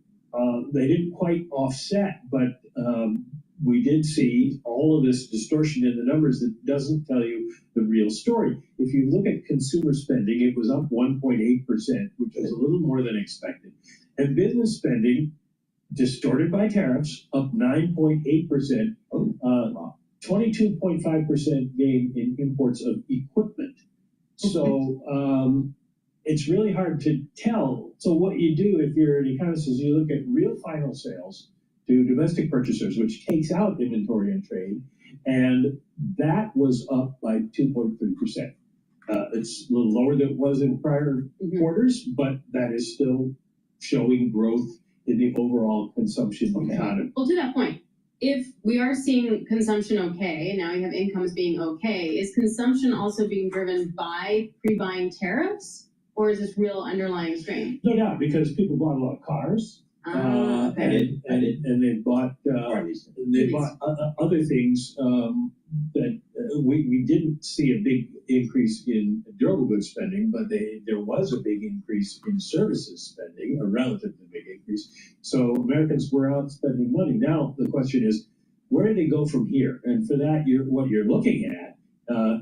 they didn't quite offset, but we did see all of this distortion in the numbers that doesn't tell you the real story. If you look at consumer spending, it was up 1.8%, which was a little more than expected. And business spending, distorted by tariffs, up 9.8%. 22.5% gain in imports of equipment. So it's really hard to tell. So what you do if you're an economist is you look at real final sales to domestic purchasers, which takes out inventory and trade, and that was up by 2.3%. It's a little lower than it was in prior quarters, but that is still showing growth in the overall consumption economy. Well, to that point, if we are seeing consumption okay, and now we have incomes being okay, is consumption also being driven by pre-buying tariffs, or is this real underlying strength? No doubt, because people bought a lot of cars, and they bought other things that we didn't see a big increase in durable goods spending, but there was a big increase in services spending, a relatively big increase. countries. So Americans were out spending money. Now the question is, where do they go from here? And for that, what you're looking at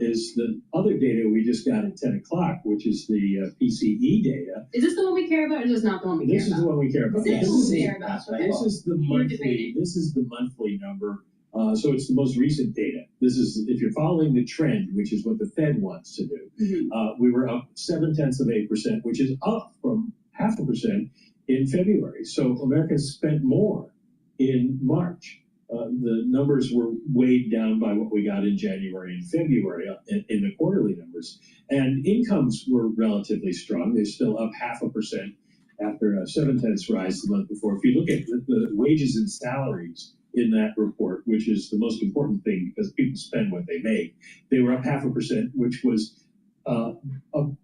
is the other data we just got at 10 o'clock, which is the PCE data. Is this the one we care about, or is this not the one we care about? This is the one we care about. This is the one we care about. Okay. This is the monthly. This is the monthly number. So it's the most recent data. This is, if you're following the trend, which is what the Fed wants to do. We were up 0.7%, which is up from 0.5% in February. So Americans spent more in March. The numbers were weighed down by what we got in January and February in the quarterly numbers. And incomes were relatively strong. They're still up 0.5% after a 0.7 rise the month before. If you look at the wages and salaries in that report, which is the most important thing because people spend what they make, they were up 0.5%, which was up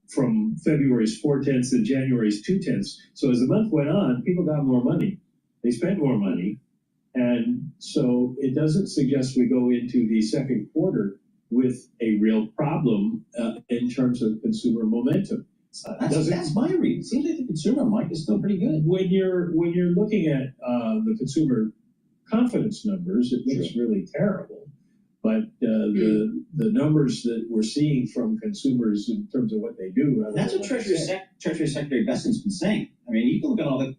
from February's 0.4 and January's 0.2. So as the month went on, people got more money. They spent more money. And so it doesn't suggest we go into the second quarter with a real problem in terms of consumer momentum. That's my read. It seems like the consumer market is still pretty good. When you're looking at the consumer confidence numbers, it looks really terrible. But the numbers that we're seeing from consumers in terms of what they do, that's what Treasury Secretary Bessent's been saying. I mean, you can look at all the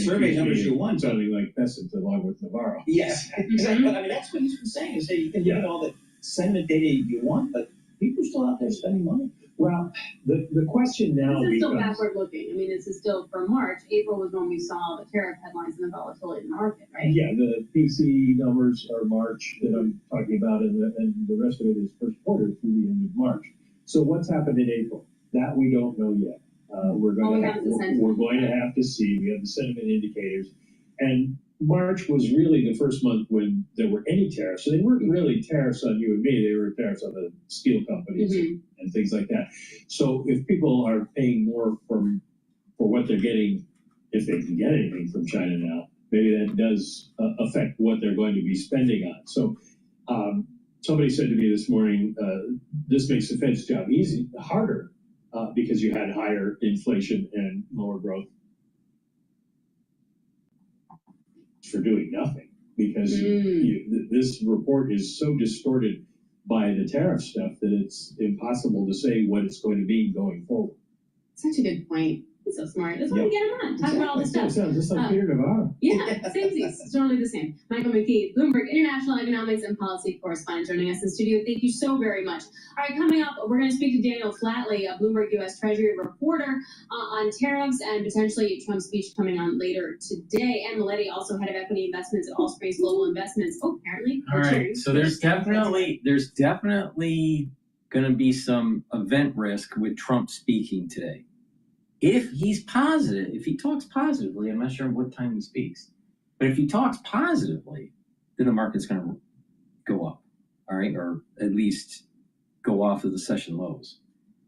survey numbers you want. Sounding like Bessent along with Navarro. Yes, exactly. But I mean, that's what he's been saying. Is that you can look at all the sentiment data you want, but people are still out there spending money. Well, the question now This is still becomes, backward looking. I mean, this is still from March. April was when we saw the tariff headlines and the volatility in the market, right? yeah, the PC numbers are March that I'm talking about, and the rest of it is first quarter through the end of March. So what's happened in April? That we don't know yet. We're going to have to see. We have the sentiment indicators, and March was really the first month when there were any tariffs. So they weren't really tariffs on you and me. They were tariffs on the steel companies and things like that. So if people are paying more for what they're getting, if they can get anything from China now, maybe that does affect what they're going to be spending on. So somebody said to me this morning, this makes the Fed's job harder because you had higher inflation and lower growth for doing nothing, because this report is so distorted by the tariff stuff that it's impossible to say what it's going to be going forward. Such a good point. He's so smart. That's why we get him on. Talk about all this stuff. Sounds just like Peter Navarro. Yeah, same. It's totally the same. Michael McKee, Bloomberg International Economics and Policy Correspondent, joining us in the studio. Thank you so very much. All right, coming up, we're going to speak to Daniel Flatley, a Bloomberg U.S. Treasury reporter, on tariffs and potentially Trump's speech coming on later today. And Maletti, also head of equity investments at All Springs Global Investments. Oh, apparently. All right. So there's definitely going to be some event risk with Trump speaking today. If he's positive, if he talks positively, I'm not sure what time he speaks, but if he talks positively, then the market's going to go up, all right, or at least go off of the session lows.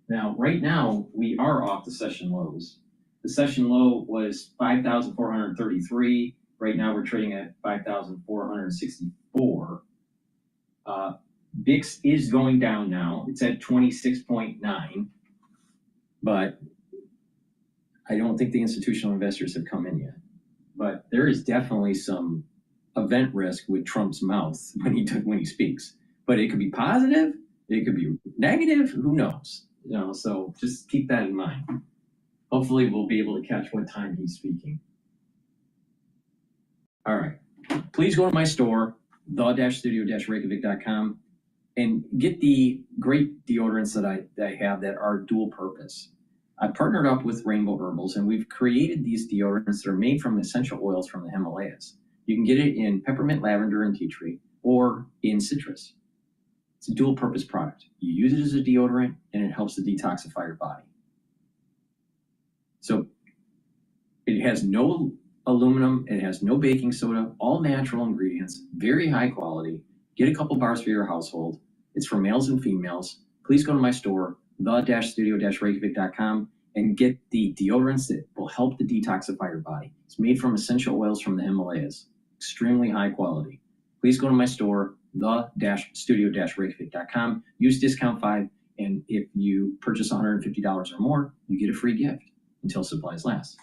Now, right now, we are off the session lows. The session low was 5,433. Right now, we're trading at 5,464. VIX is going down now. It's at 26.9, but I don't think the institutional investors have come in yet. But there is definitely some event risk with Trump's mouth when he speaks. But it could be positive, it could be negative, who knows? So just keep that in mind. Hopefully we'll be able to catch what time he's speaking. All right. Please go to my store, the-studio-reykjavik.com, and get the great deodorants that I have that are dual purpose. I partnered up with Rainbow Herbals, and we've created these deodorants that are made from essential oils from the Himalayas. You can get it in peppermint, lavender, and tea tree, or in citrus. It's a dual-purpose product. You use it as a deodorant, and it helps to detoxify your body. So it has no aluminum, it has no baking soda, all natural ingredients, very high quality. Get a couple bars for your household. It's for males and females. Please go to my store, the-studio-reykjavik.com, and get the deodorants that will help to detoxify your body. It's made from essential oils from the Himalayas. Extremely high quality. Please go to my store, the-studio-reykjavik.com. Use discount 5, and if you purchase $150 or more, you get a free gift until supplies last.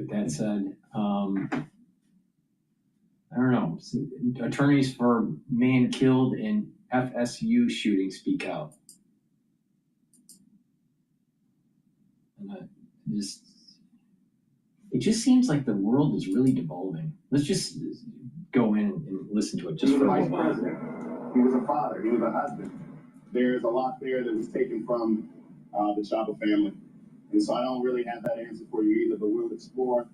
with that said, I don't know. Attorneys for man killed in FSU shooting speak out. And it just seems like the world is really devolving. Let's just go in and listen to it just for a vice while. president. He was a father. He was a husband. There's a lot there that was taken from the Chapa family. And so I don't really have that answer for you either, but we'll explore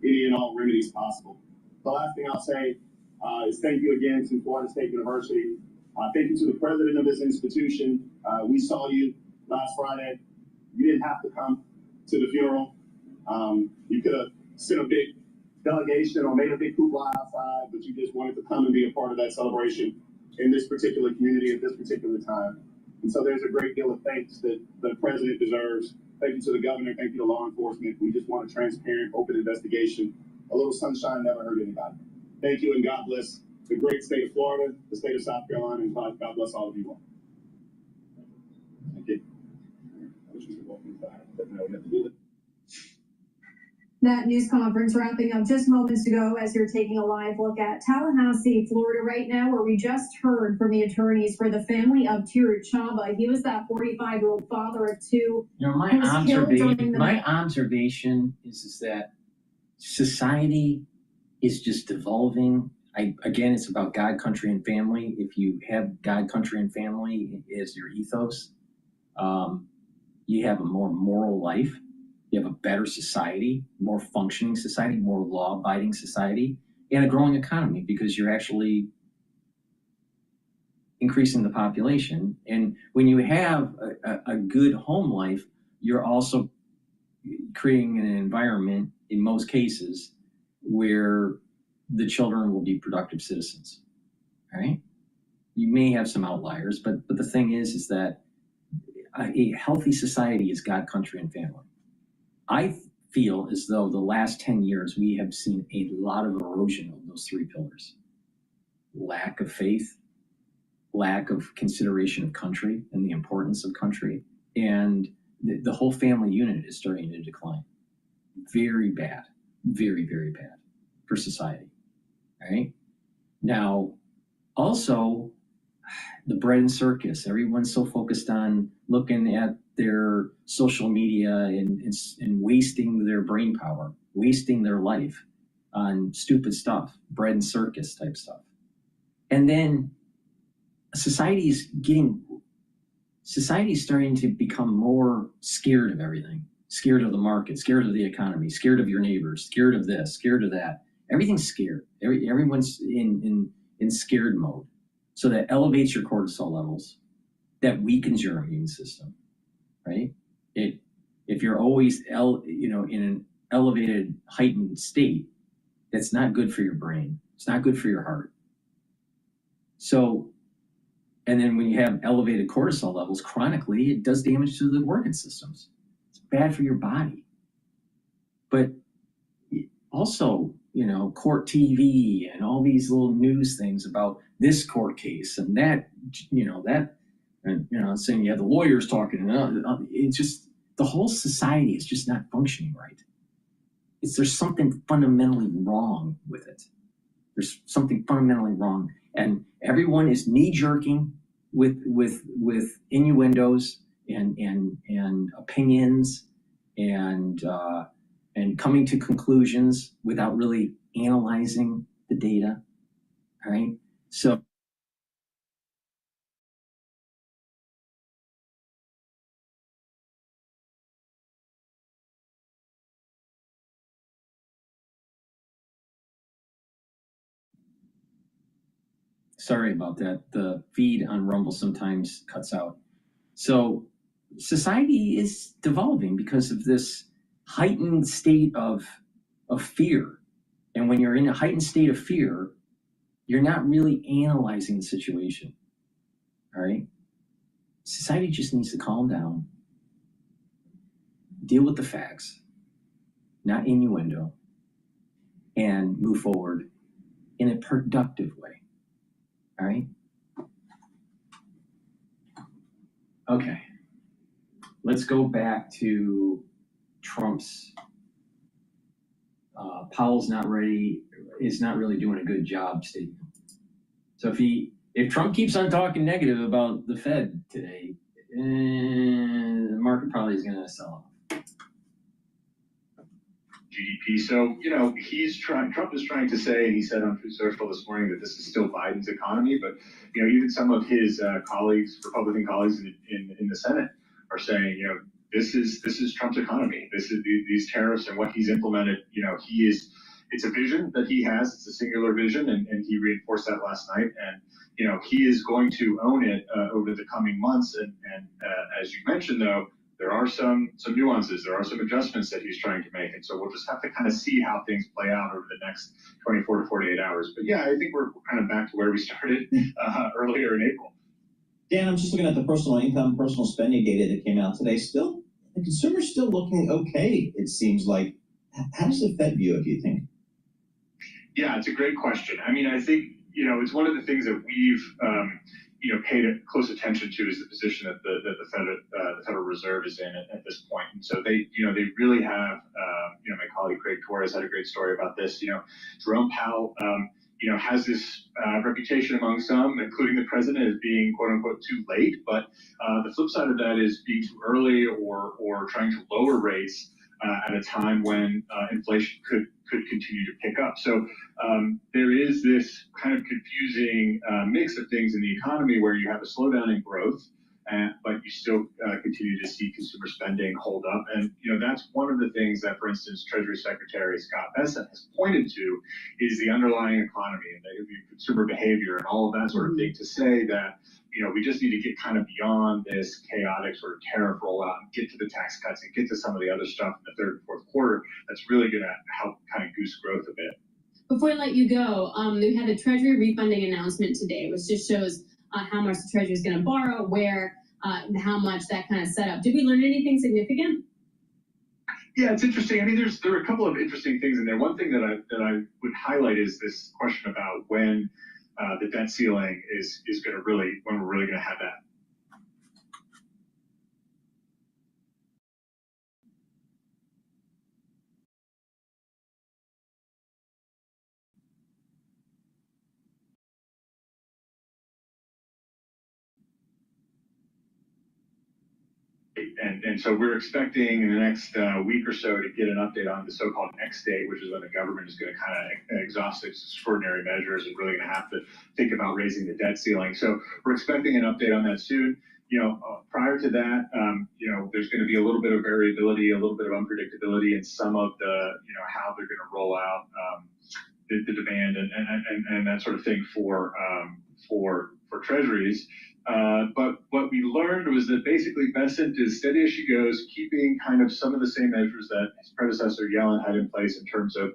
any and all remedies possible. The last thing I'll say is thank you again to Florida State University. Thank you to the president of this institution. We saw you last Friday. You didn't have to come to the funeral. You could have sent a big delegation or made a big hoopla outside, but you just wanted to come and be a part of that celebration in this particular community at this particular time. And so there's a great deal of thanks that the president deserves. Thank you to the governor. Thank you to law enforcement. We just want a transparent, open investigation. A little sunshine never hurt anybody. Thank you, and God bless the great state of Florida, the state of South Carolina, and God bless all of you all. Thank you. I wish we could walk inside, but now we have to do it. That news conference wrapping up just moments ago as you're taking a live look at Tallahassee, Florida right now, where we just heard from the attorneys for the family of Tiru Chaba. He was that 45-year-old father of two. You know, my observation is that society is just devolving. Again, it's about God, country, and family. If you have God, country, and family as your ethos, you have a more moral life. You have a better society, more functioning society, more law-abiding society, and a growing economy because you're actually increasing the population. And when you have a good home life, you're also creating an environment, in most cases, where the children will be productive citizens, right? You may have some outliers, but the thing is that a healthy society is God, country, and family. I feel as though the last 10 years, we have seen a lot of erosion of those three pillars. Lack of faith, lack of consideration of country and the importance of country, and the whole family unit is starting to decline. Very bad, very, very bad for society, right? Now, also, the bread and circus. Everyone's so focused on looking at their social media and wasting their brain power, wasting their life on stupid stuff, bread and circus type stuff. And then society is starting to become more scared of everything, scared of the market, scared of the economy, scared of your neighbors, scared of this, scared of that. Everything's scared. Everyone's in scared mode. So that elevates your cortisol levels, that weakens your immune system, right? If you're always in an elevated, heightened state, that's not good for your brain. It's not good for your heart. So, and then when you have elevated cortisol levels chronically, it does damage to the organ systems. It's bad for your body. But also, court TV and all these little news things about this court case and that, saying you have the lawyers talking, it's just, the whole society is just not functioning right. There's something fundamentally wrong with it. There's something fundamentally wrong. And everyone is knee-jerking with innuendos and opinions and coming to conclusions without really analyzing the data, all right? So sorry about that. The feed on Rumble sometimes cuts out. So society is devolving because of this heightened state of fear. And when you're in a heightened state of fear, you're not really analyzing the situation, all right? Society just needs to calm down, deal with the facts, not innuendo, and move forward in a productive way, all right? Okay, let's go back to Trump's Powell's is not really doing a good job stating. So if Trump keeps on talking negative about the Fed today, the market probably is going to sell off. GDP. So, Trump is trying to say, and he said on Truth Social this morning, that this is still Biden's economy, but, even some of his Republican colleagues in the Senate are saying, this is Trump's economy. This is these tariffs and what he's implemented. It's a vision that he has. It's a singular vision, and he reinforced that last night. And, he is going to own it over the coming months. And as you mentioned, though, there are some nuances. There are some adjustments that he's trying to make. And so we'll just have to kind of see how things play out over the next 24 to 48 hours. But yeah, I think we're kind of back to where we started earlier in April. Dan, I'm just looking at the personal income, personal spending data that came out today. Still, the consumer's still looking okay, it seems like. How does the Fed view it, do you think? Yeah, it's a great question. I mean, I think, it's one of the things that we've, paid close attention to is the position that the Federal Reserve is in at this point. And so they really have, my colleague Craig Torres had a great story about this. Jerome Powell, has this reputation among some, including the president, as being quote unquote too late. But the flip side of that is being too early or trying to lower rates at a time when inflation could continue to pick up. So there is this kind of confusing mix of things in the economy where you have a slowdown in growth, but you still continue to see consumer spending hold up. And that's one of the things that, for instance, Treasury Secretary Scott Bessent has pointed to is the underlying economy and the consumer behavior and all of that sort of thing to say that we just need to get kind of beyond this chaotic sort of tariff rollout and get to the tax cuts and get to some of the other stuff in the third and fourth quarter that's really going to help kind of goose growth a bit. Before I let you go, we had a Treasury refunding announcement today, which just shows how much the Treasury is going to borrow, where, how much that kind of set up. Did we learn anything significant? Yeah, it's interesting. I mean, there are a couple of interesting things in there. One thing that I would highlight is this question about when the debt ceiling is going to when we're really going to have that. And so we're expecting in the next week or so to get an update on the so-called X date, which is when the government is going to kind of exhaust its extraordinary measures and really going to have to think about raising the debt ceiling. So we're expecting an update on that soon. Prior to that, there's going to be a little bit of variability, a little bit of unpredictability in some of the, how they're going to roll out the demand and that sort of thing for treasuries. But what we learned was that basically Bessent is steady as she goes, keeping kind of some of the same measures that his predecessor Yellen had in place in terms of,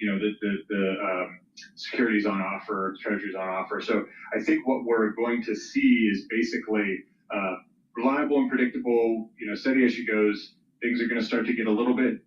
the securities on offer, treasuries on offer. So I think what we're going to see is basically reliable and predictable, steady as she goes. Things are going to start to get a little bit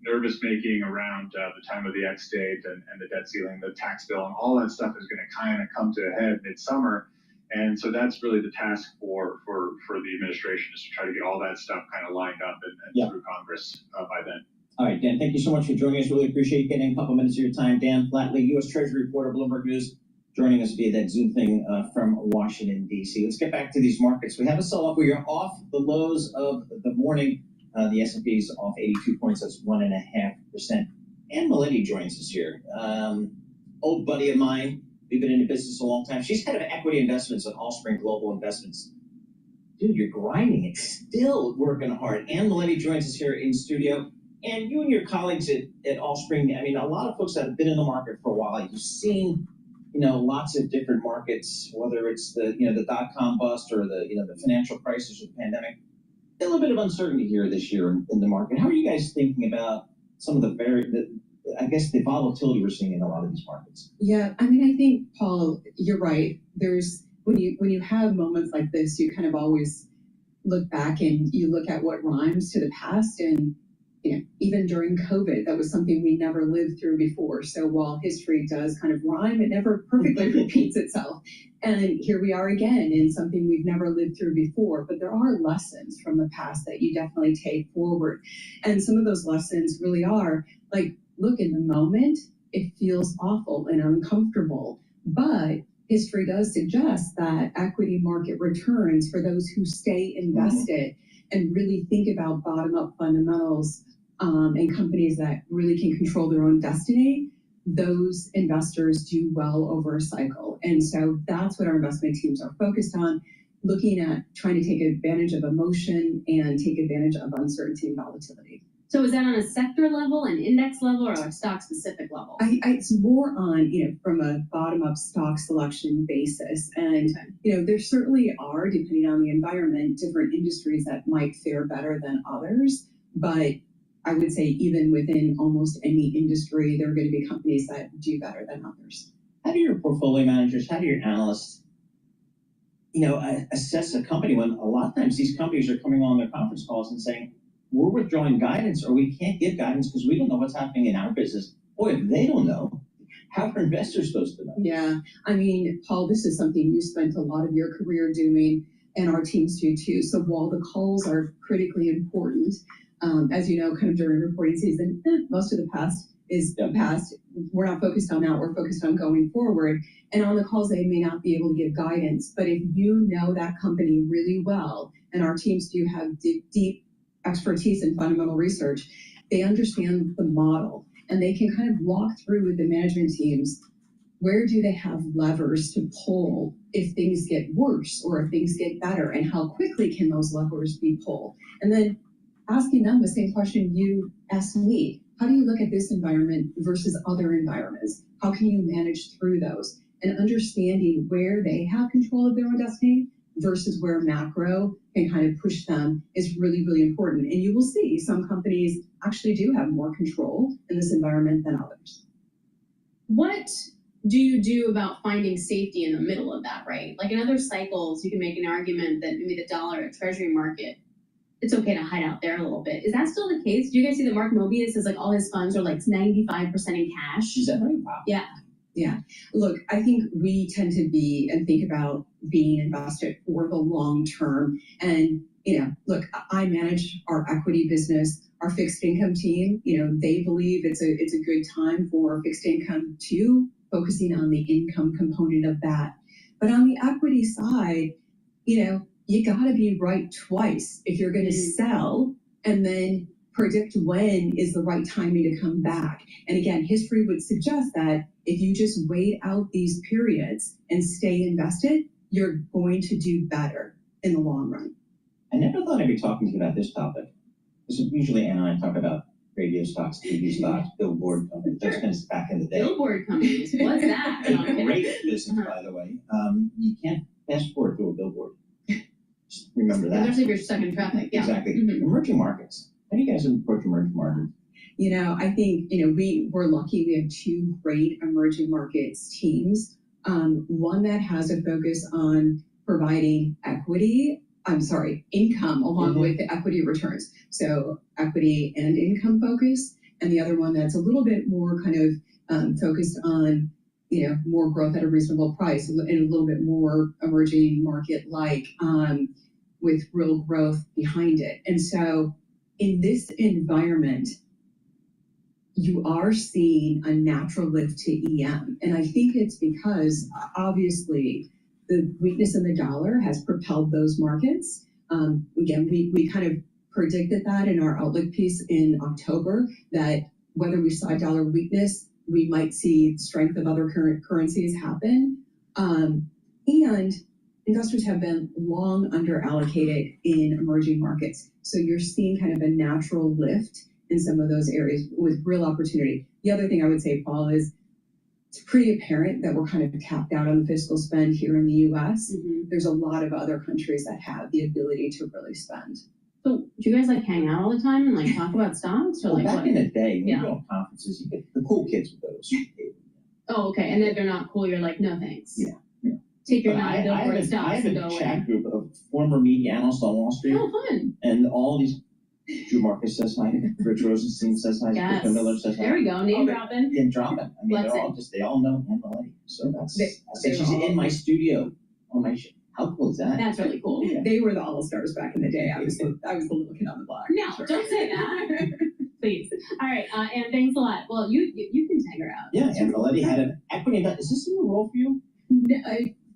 nervous making around the time of the X date and the debt ceiling, the tax bill, and all that stuff is going to kind of come to a head midsummer. And so that's really the task for the administration, is to try to get all that stuff kind of lined up and through Congress by then. All right, Dan, thank you so much for joining us. Really appreciate you getting a couple minutes of your time. Dan Flatley, U.S. Treasury reporter, Bloomberg News, joining us via that Zoom thing from Washington, D.C. Let's get back to these markets. We have a sell-off. We are off the lows of the morning. The S&P is off 82 points. That's 1.5%. Ann Mileti joins us here. Old buddy of mine. We've been in the business a long time. She's head of equity investments at Allspring Global Investments. Dude, you're grinding. It's still working hard. Ann Mileti joins us here in studio. And you and your colleagues at Allspring, I mean, a lot of folks that have been in the market for a while, you've seen, lots of different markets, whether it's the dot-com bust or the financial crisis or the pandemic. A little bit of uncertainty here this year in the market. How are you guys thinking about some of the volatility we're seeing in a lot of these markets? Yeah, I mean, I think, Paul, you're right. There's when you have moments like this, you kind of always look back and you look at what rhymes to the past. And even during COVID, that was something we never lived through before. So while history does kind of rhyme, it never perfectly repeats itself. And here we are again in something we've never lived through before. But there are lessons from the past that you definitely take forward. And some of those lessons really are, like, look, in the moment, it feels awful and uncomfortable, but history does suggest that equity market returns for those who stay invested and really think about bottom-up fundamentals and companies that really can control their own destiny, those investors do well over a cycle. And so that's what our investment teams are focused on, looking at trying to take advantage of emotion and take advantage of uncertainty and volatility. So is that on a sector level, an index level, or a stock specific level? It's more on, from a bottom-up stock selection basis. And, there certainly are, depending on the environment, different industries that might fare better than others. But I would say even within almost any industry, there are going to be companies that do better than others. How do your portfolio managers, how do your analysts, assess a company when a lot of times these companies are coming on their conference calls and saying, we're withdrawing guidance, or we can't give guidance because we don't know what's happening in our business. Boy, if they don't know, how are investors supposed to know? Yeah, Paul, this is something you spent a lot of your career doing, and our teams do too. So while the calls are critically important, as you know, kind of during reporting season, most of the past is past. We're not focused on that. We're focused on going forward. And on the calls, they may not be able to give guidance. But if you know that company really well, and our teams do have deep expertise in fundamental research, they understand the model, and they can kind of walk through with the management teams, where do they have levers to pull if things get worse or if things get better, and how quickly can those levers be pulled? And then asking them the same question you asked me. How do you look at this environment versus other environments? How can you manage through those? And understanding where they have control of their own destiny versus where macro can kind of push them is really, really important. And you will see some companies actually do have more control in this environment than others. What do you do about finding safety in the middle of that, right? Like in other cycles, you can make an argument that maybe the dollar at treasury market, it's okay to hide out there a little bit. Is that still the case? Do you guys see that Mark Mobius says like all his funds are like 95% in cash? Is that right? Wow. Yeah. Yeah. Look, I think we tend to be and think about being invested for the long term. And, look, I manage our equity business, our fixed income team. They believe it's a good time for fixed income too, focusing on the income component of that. But on the equity side, you got to be right twice if you're going to sell and then predict when is the right timing to come back. And again, history would suggest that if you just wait out these periods and stay invested, you're going to do better in the long run. I never thought I'd be talking to you about this topic. Because usually Anna and I talk about radio stocks, TV stocks, billboard companies. Those things back in the day. Billboard companies, what's that? A great business, by the way. You can't fast forward through a billboard. Just remember that. Especially if you're stuck in traffic. Yeah. Exactly. Emerging markets. How do you guys approach emerging markets? I think, we're lucky we have two great emerging markets teams. One that has a focus on providing income along with the equity returns. So equity and income focus. And the other one that's a little bit more kind of focused on, more growth at a reasonable price and a little bit more emerging market-like with real growth behind it. And so in this environment, you are seeing a natural lift to EM. And I think it's because, obviously, the weakness in the dollar has propelled those markets. Again, we kind of predicted that in our outlook piece in October, that whether we saw dollar weakness, we might see strength of other currencies happen. And investors have been long under-allocated in emerging markets. So you're seeing kind of a natural lift in some of those areas with real opportunity. The other thing I would say, Paul, is it's pretty apparent that we're kind of tapped out on the fiscal spend here in the US. There's a lot of other countries that have the ability to really spend. So do you guys hang out all the time and talk about stocks? Or back in the day, when you go to conferences, the cool kids would go to. Oh, okay. And if they're not cool, you're like, no thanks. Yeah. Take your non-billboard stocks I have and go a away. chat group of former media analysts on Wall Street. Oh, fun. And all these, Drew Marcus says hi, Rich Rosenstein says hi, Yes. Christopher Miller says hi. There we go. Name dropping. Yeah, dropping. I mean, they all know Emily. So that's, I said she's in my studio on my show. How cool is that? That's really cool. They were the all-stars back in the day. I was the little kid on the block. No, don't say that. Please. All right, and thanks a lot. Well, you can tag her out. Yeah, and Valetti had an equity investment. Is this a new role for you?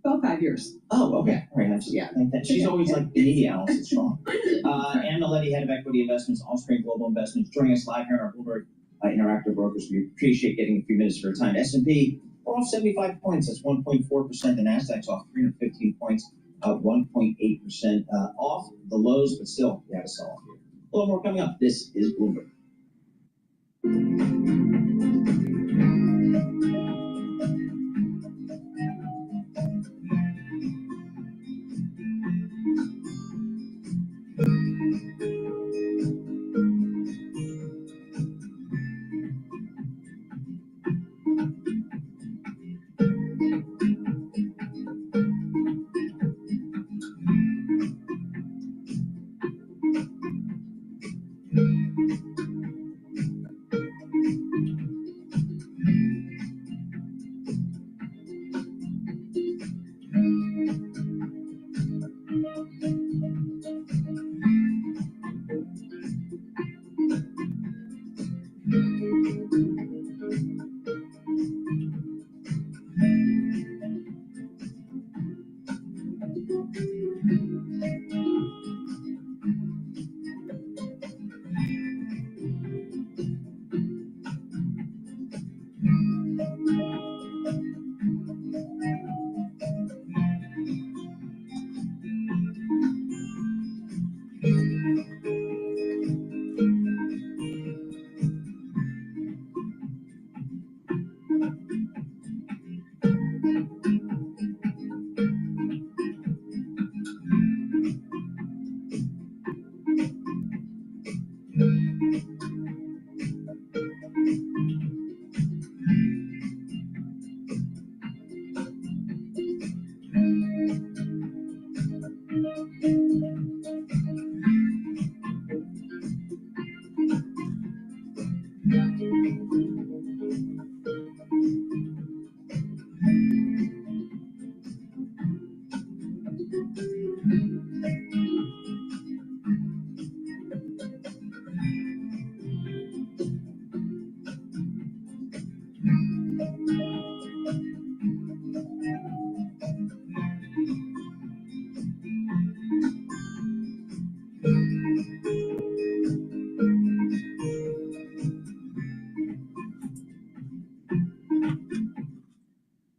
About 5 years. Oh, okay. All right. Yeah. She's always like the media analyst. It's strong. Ann Maletti, head of equity investments, Allspring Global Investments, joining us live here on our Bloomberg Interactive Brokers. We appreciate getting a few minutes of your time. S&P, we're off 75 points. That's 1.4%. The Nasdaq's off 315 points, 1.8% off the lows, but still, we have a sell-off here. A little more coming up. This is Bloomberg.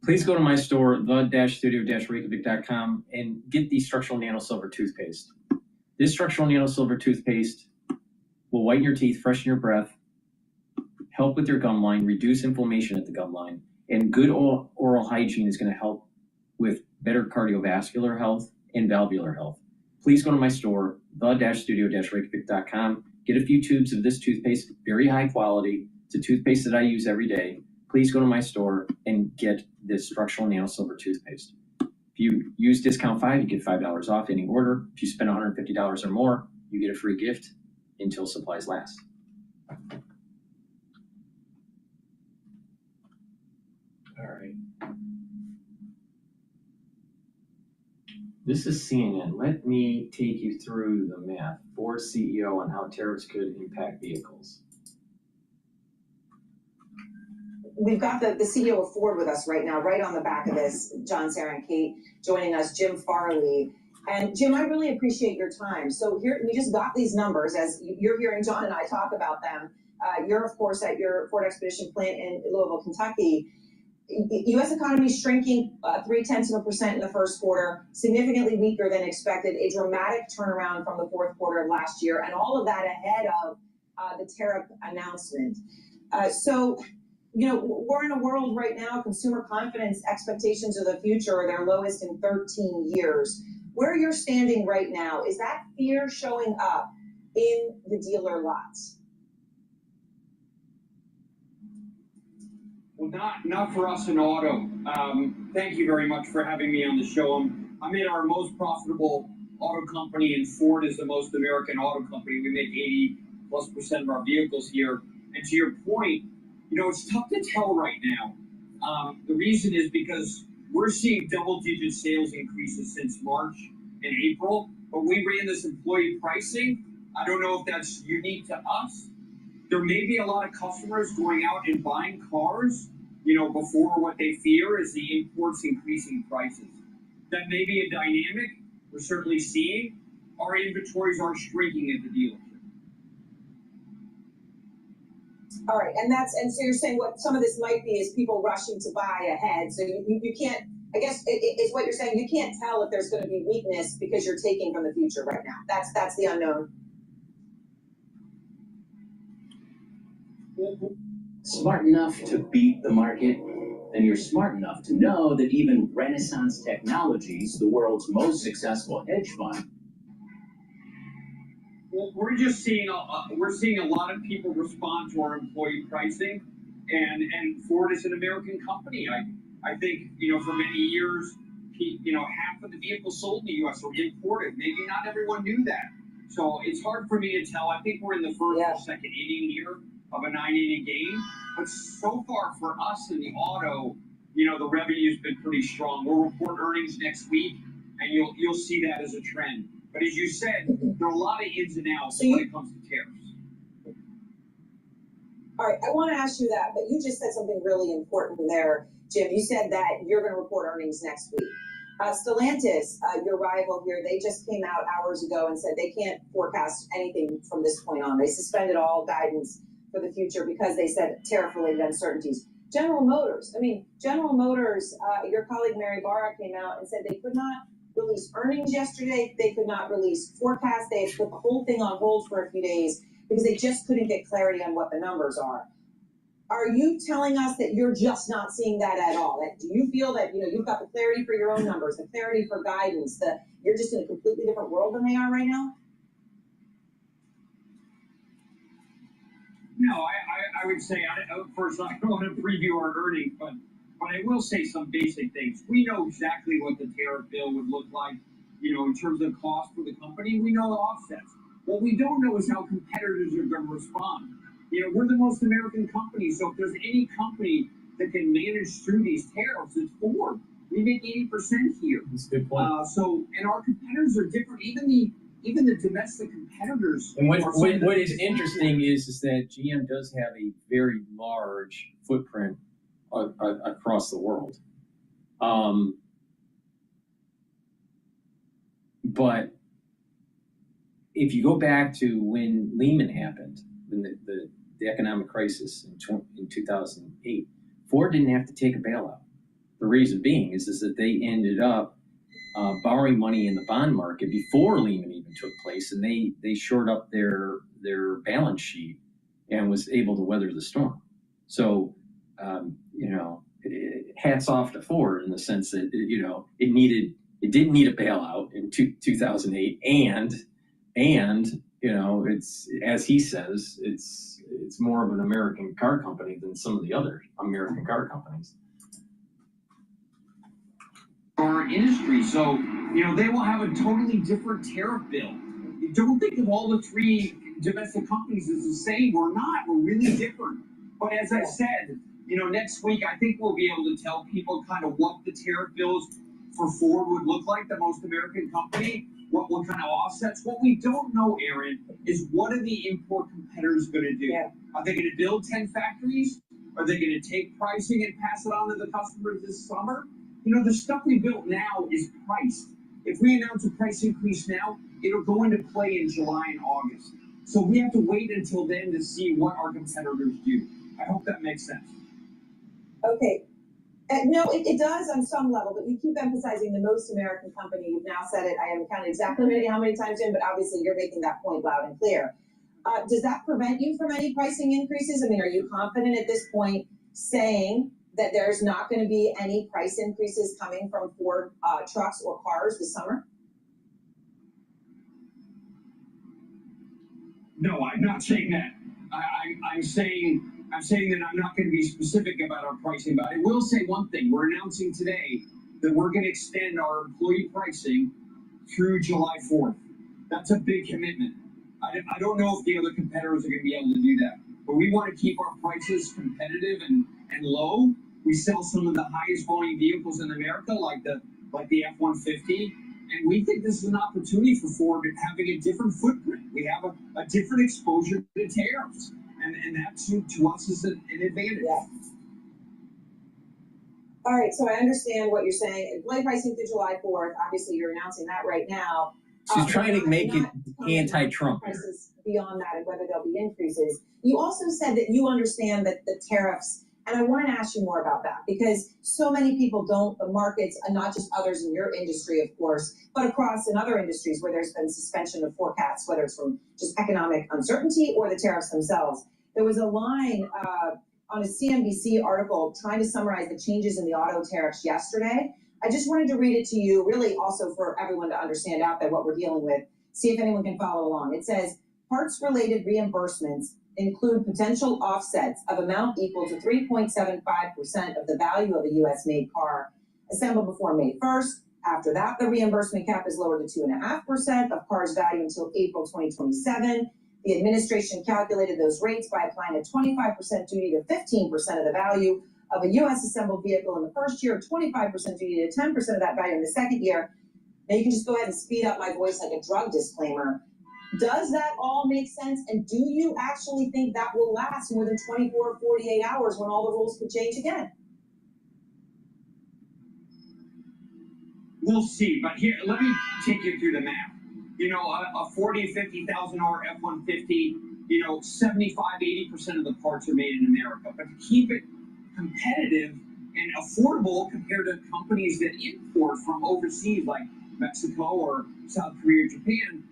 Please go to my store, the-studio-reykjavik.com, and get the structural nano silver toothpaste. This structural nano silver toothpaste will whiten your teeth, freshen your breath, help with your gum line, reduce inflammation at the gum line, and good oral hygiene is going to help with better cardiovascular health and valvular health. Please go to my store, the-studio-reykjavik.com. Get a few tubes of this toothpaste, very high quality. It's a toothpaste that I use every day. Please go to my store and get this structural nano silver toothpaste. If you use discount 5, you get $5 off any order. If you spend $150 or more, you get a free gift until supplies last. All right. This is CNN. Let me take you through the math. Ford CEO on how tariffs could impact vehicles. We've got the CEO of Ford with us right now, right on the back of this, John, Sarah, and Kate joining us, Jim Farley. And Jim, I really appreciate your time. So here, we just got these numbers as you're hearing John and I talk about them. You're, of course, at your Ford Expedition plant in Louisville, Kentucky. U.S. economy shrinking 0.3% in the first quarter, significantly weaker than expected, a dramatic turnaround from the fourth quarter of last year, and all of that ahead of the tariff announcement. So, you know, we're in a world right now, consumer confidence expectations of the future are their lowest in 13 years. Where you're standing right now, is that fear showing up in the dealer lots? Well, not for us in auto. Thank you very much for having me on the show. I'm in our most profitable auto company, and Ford is the most American auto company. We make 80+% of our vehicles here. And to your point, you know, it's tough to tell right now. The reason is because we're seeing double-digit sales increases since March and April, but we ran this employee pricing. I don't know if that's unique to us, there may be a lot of customers going out and buying cars, before what they fear is the imports increasing prices. That may be a dynamic we're certainly seeing. Our inventories are shrinking at the dealership. All right, and so you're saying what some of this might be is people rushing to buy ahead. So you can't, I guess is what you're saying, you can't tell if there's going to be weakness because you're taking from the future right now. That's the unknown. Smart enough to beat the market, then you're smart enough to know that even Renaissance Technologies, the world's most successful hedge fund, well, we're just seeing a lot of people respond to our employee pricing, and Ford is an American company. I think for many years, half of the vehicles sold in the U.S. were imported. Maybe not everyone knew that, so it's hard for me to tell. I think we're in the first or second inning here of a 9-inning game, but so far for us in the auto, the revenue's been pretty strong. We'll report earnings next week, and you'll see that as a trend. But as you said, there are a lot of ins and outs when it comes to tariffs. All right, I want to ask you that, but you just said something really important there, Jim. You said that you're going to report earnings next week. Stellantis, your rival here, they just came out hours ago and said they can't forecast anything from this point on. They suspended all guidance for the future because they said tariff-related uncertainties. General Motors, your colleague Mary Barra came out and said they could not release earnings yesterday. They could not release forecasts. They had put the whole thing on hold for a few days because they just couldn't get clarity on what the numbers are. Are you telling us that you're just not seeing that at all? Do you feel that you've got the clarity for your own numbers, the clarity for guidance, that you're just in a completely different world than they are right now? No, I would say, first, I don't want to preview our earnings, but I will say some basic things. We know exactly what the tariff bill would look like, in terms of cost for the company. We know the offsets. What we don't know is how competitors are going to respond. We're the most American company, so if there's any company that can manage through these tariffs, it's Ford. We make 80% here. That's a good point. And our competitors are different. Even the domestic competitors. And what is interesting is that GM does have a very large footprint across the world. But if you go back to when Lehman happened, when the economic crisis in 2008, Ford didn't have to take a bailout. The reason being is that they ended up borrowing money in the bond market before Lehman even took place, and they shored up their balance sheet and was able to weather the storm. So, hats off to Ford in the sense that it didn't need a bailout in 2008, and it's, as he says, it's more of an American car company than some of the other American car companies. Our industry, so they will have a totally different tariff bill. You don't think of all the three domestic companies as the same. We're not. We're really different. But as I said, next week I think we'll be able to tell people kind of what the tariff bills for Ford would look like, the most American company. What kind of offsets? What we don't know, Aaron, is what are the import competitors going to do? Yeah. Are they going to build 10 factories? Are they going to take pricing and pass it on to the customers this summer? The stuff we built now is priced. If we announce a price increase now, it'll go into play in July and August. So we have to wait until then to see what our competitors do. I hope that makes sense. Okay. No, it does on some level, but you keep emphasizing the most American company. You've now said it. I haven't counted exactly how many times, Jim, but obviously you're making that point loud and clear. Does that prevent you from any pricing increases? I mean, are you confident at this point saying that there's not going to be any price increases coming from Ford trucks or cars this summer? No, I'm not saying that. I'm saying that I'm not going to be specific about our pricing, but I will say one thing. We're announcing today that we're going to extend our employee pricing through July 4th. That's a big commitment. I don't know if the other competitors are going to be able to do that, but we want to keep our prices competitive and low. We sell some of the highest volume vehicles in America, like the F-150, and we think this is an opportunity for Ford having a different footprint. We have a different exposure to tariffs, and that to us is an advantage. Yeah. All right, so I understand what you're saying. Employee pricing through July 4th, obviously you're announcing that right now. She's trying to make it anti-Trump. Prices beyond that and whether there'll be increases. You also said that you understand that the tariffs, and I want to ask you more about that because so many people don't, the markets, and not just others in your industry, of course, but across in other industries where there's been suspension of forecasts, whether it's from just economic uncertainty or the tariffs themselves. There was a line on a CNBC article trying to summarize the changes in the auto tariffs yesterday. I just wanted to read it to you, really also for everyone to understand out there what we're dealing with, see if anyone can follow along. It says, parts-related reimbursements include potential offsets of amount equal to 3.75% of the value of a U.S.-made car assembled before May 1st. After that, the reimbursement cap is lowered to 2.5% of cars' value until April 2027. The administration calculated those rates by applying a 25% duty to 15% of the value of a U.S. assembled vehicle in the first year, 25% duty to 10% of that value in the second year. Now you can just go ahead and speed up my voice like a drug disclaimer. Does that all make sense? And do you actually think that will last more than 24 or 48 hours when all the rules could change again? We'll see, but here, let me take you through the math. You know, a $40,000 to $50,000 F-150, 75–80% of the parts are made in America. But to keep it competitive and affordable compared to companies that import from overseas, like Mexico or South Korea or Japan,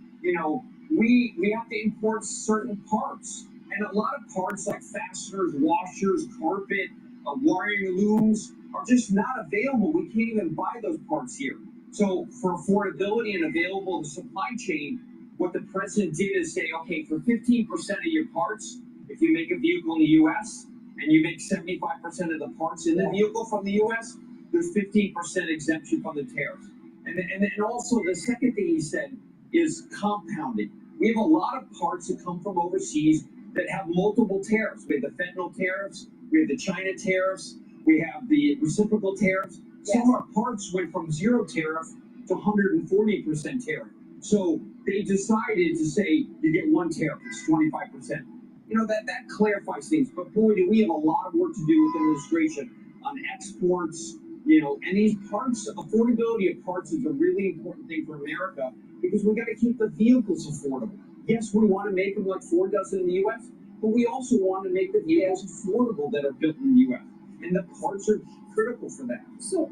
we have to import certain parts. And a lot of parts like fasteners, washers, carpet, wiring looms are just not available. We can't even buy those parts here. So for affordability and available the supply chain, what the president did is say, okay, for 15% of your parts, if you make a vehicle in the U.S. and you make 75% of the parts in the vehicle from the U.S., there's 15% exemption from the tariffs. And also the second thing he said is compounding. We have a lot of parts that come from overseas that have multiple tariffs. We have the fentanyl tariffs, we have the China tariffs, we have the reciprocal tariffs. Some of our parts went from 0 tariff to 140% tariff. So they decided to say you get 1 tariff, it's 25%. That clarifies things. But boy, do we have a lot of work to do with the administration on exports, and these parts, affordability of parts is a really important thing for America because we got to keep the vehicles affordable. Yes, we want to make them like Ford does in the U.S., but we also want to make the vehicles affordable that are built in the U.S. And the parts are critical for that. So,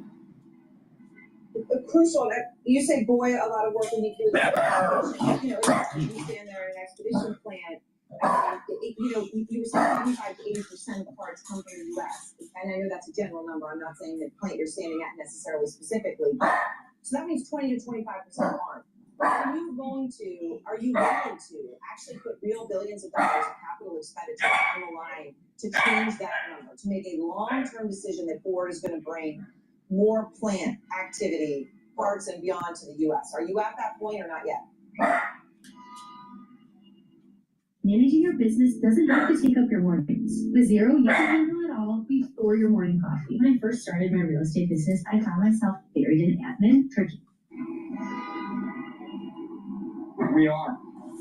crucial. You say, boy, a lot of work we need to do. You stand there in an expedition plant. You were saying 75 to 80% of the parts come from the U.S. And I know that's a general number. I'm not saying that plant you're standing at necessarily specifically. So that means 20 to 25% aren't. Are you willing to actually put real billions of dollars of capital expenditure on the line to change that number, to make a long-term decision that Ford is going to bring more plant activity, parts and beyond to the U.S.? Are you at that point or not yet? Managing your business doesn't have to take up your mornings. With Zero, you can handle it all before your morning coffee. When I first started my real estate business, I found myself buried in admin, tricky. We are.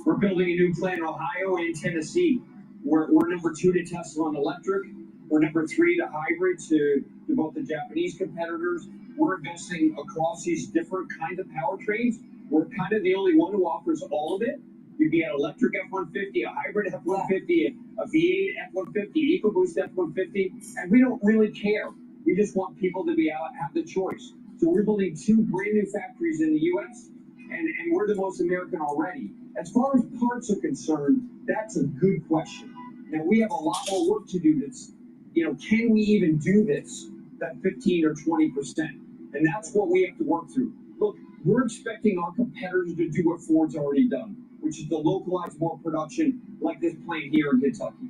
We're building a new plant in Ohio and Tennessee. We're number 2 to Tesla on electric. We're number 3 to hybrid to both the Japanese competitors. We're investing across these different kinds of powertrains. We're kind of the only one who offers all of it. You can get an electric F-150, a hybrid F-150, a V8 F-150, EcoBoost F-150, and we don't really care. We just want people to be able to have the choice. So we're building 2 brand new factories in the U.S., and we're the most American already. As far as parts are concerned, that's a good question. Now, we have a lot more work to do that's, can we even do this, that 15 or 20%? And that's what we have to work through. Look, we're expecting our competitors to do what Ford's already done, which is to localize more production like this plant here in Kentucky.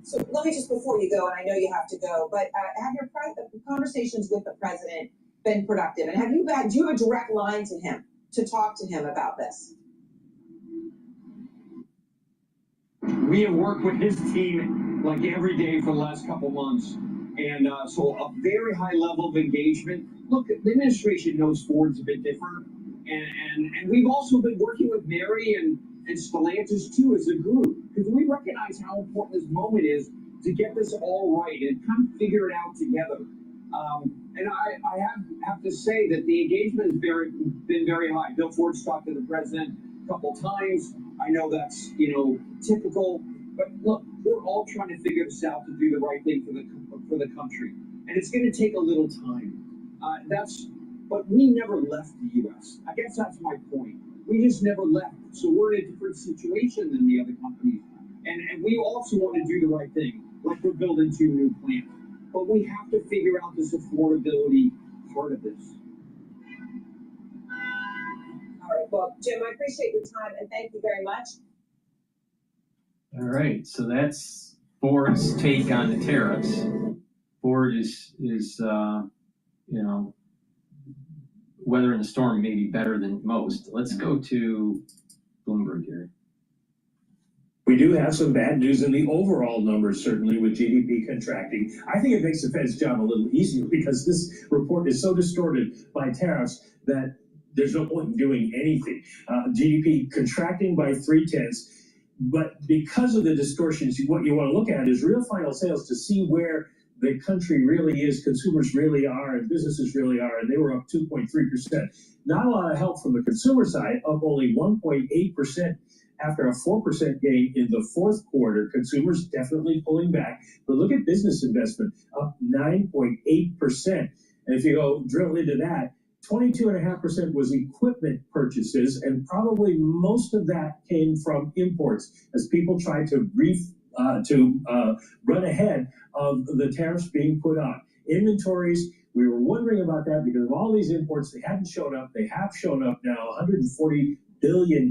So let me just, before you go, and I know you have to go, but have your conversations with the president been productive? And do you have a direct line to him to talk to him about this? We have worked with his team like every day for the last couple months. And so a very high level of engagement. Look, the administration knows Ford's a bit different. And we've also been working with Mary and and Stellantis too as a group, because we recognize how important this moment is to get this all right and kind of figure it out together. And I have to say that the engagement has been very high. Bill Ford's talked to the president a couple times. I know that's, typical, but look, we're all trying to figure this out to do the right thing for the country, and it's going to take a little time. But we never left the U.S. I guess that's my point. We just never left, so we're in a different situation than the other companies, and we also want to do the right thing, like we're building 2 new plants. But we have to figure out this affordability part of this. All right, well, Jim, I appreciate your time and thank you very much. All right, so that's Ford's take on the tariffs. Ford is weathering the storm maybe better than most. Let's go to Bloomberg here. We do have some bad news in the overall numbers, certainly, with GDP contracting. I think it makes the Fed's job a little easier because this report is so distorted by tariffs that there's no point in doing anything. GDP contracting by 0.3, but because of the distortions, what you want to look at is real final sales to see where the country really is, consumers really are, and businesses really are, and they were up 2.3%. Not a lot of help from the consumer side, up only 1.8%. After a 4% gain in the fourth quarter, consumers definitely pulling back. But look at business investment, up 9.8%. And if you go drill into that, 22.5% was equipment purchases, and probably most of that came from imports as people tried to run ahead of the tariffs being put on. Inventories, we were wondering about that because of all these imports. They hadn't shown up. They have shown up now, $140 billion.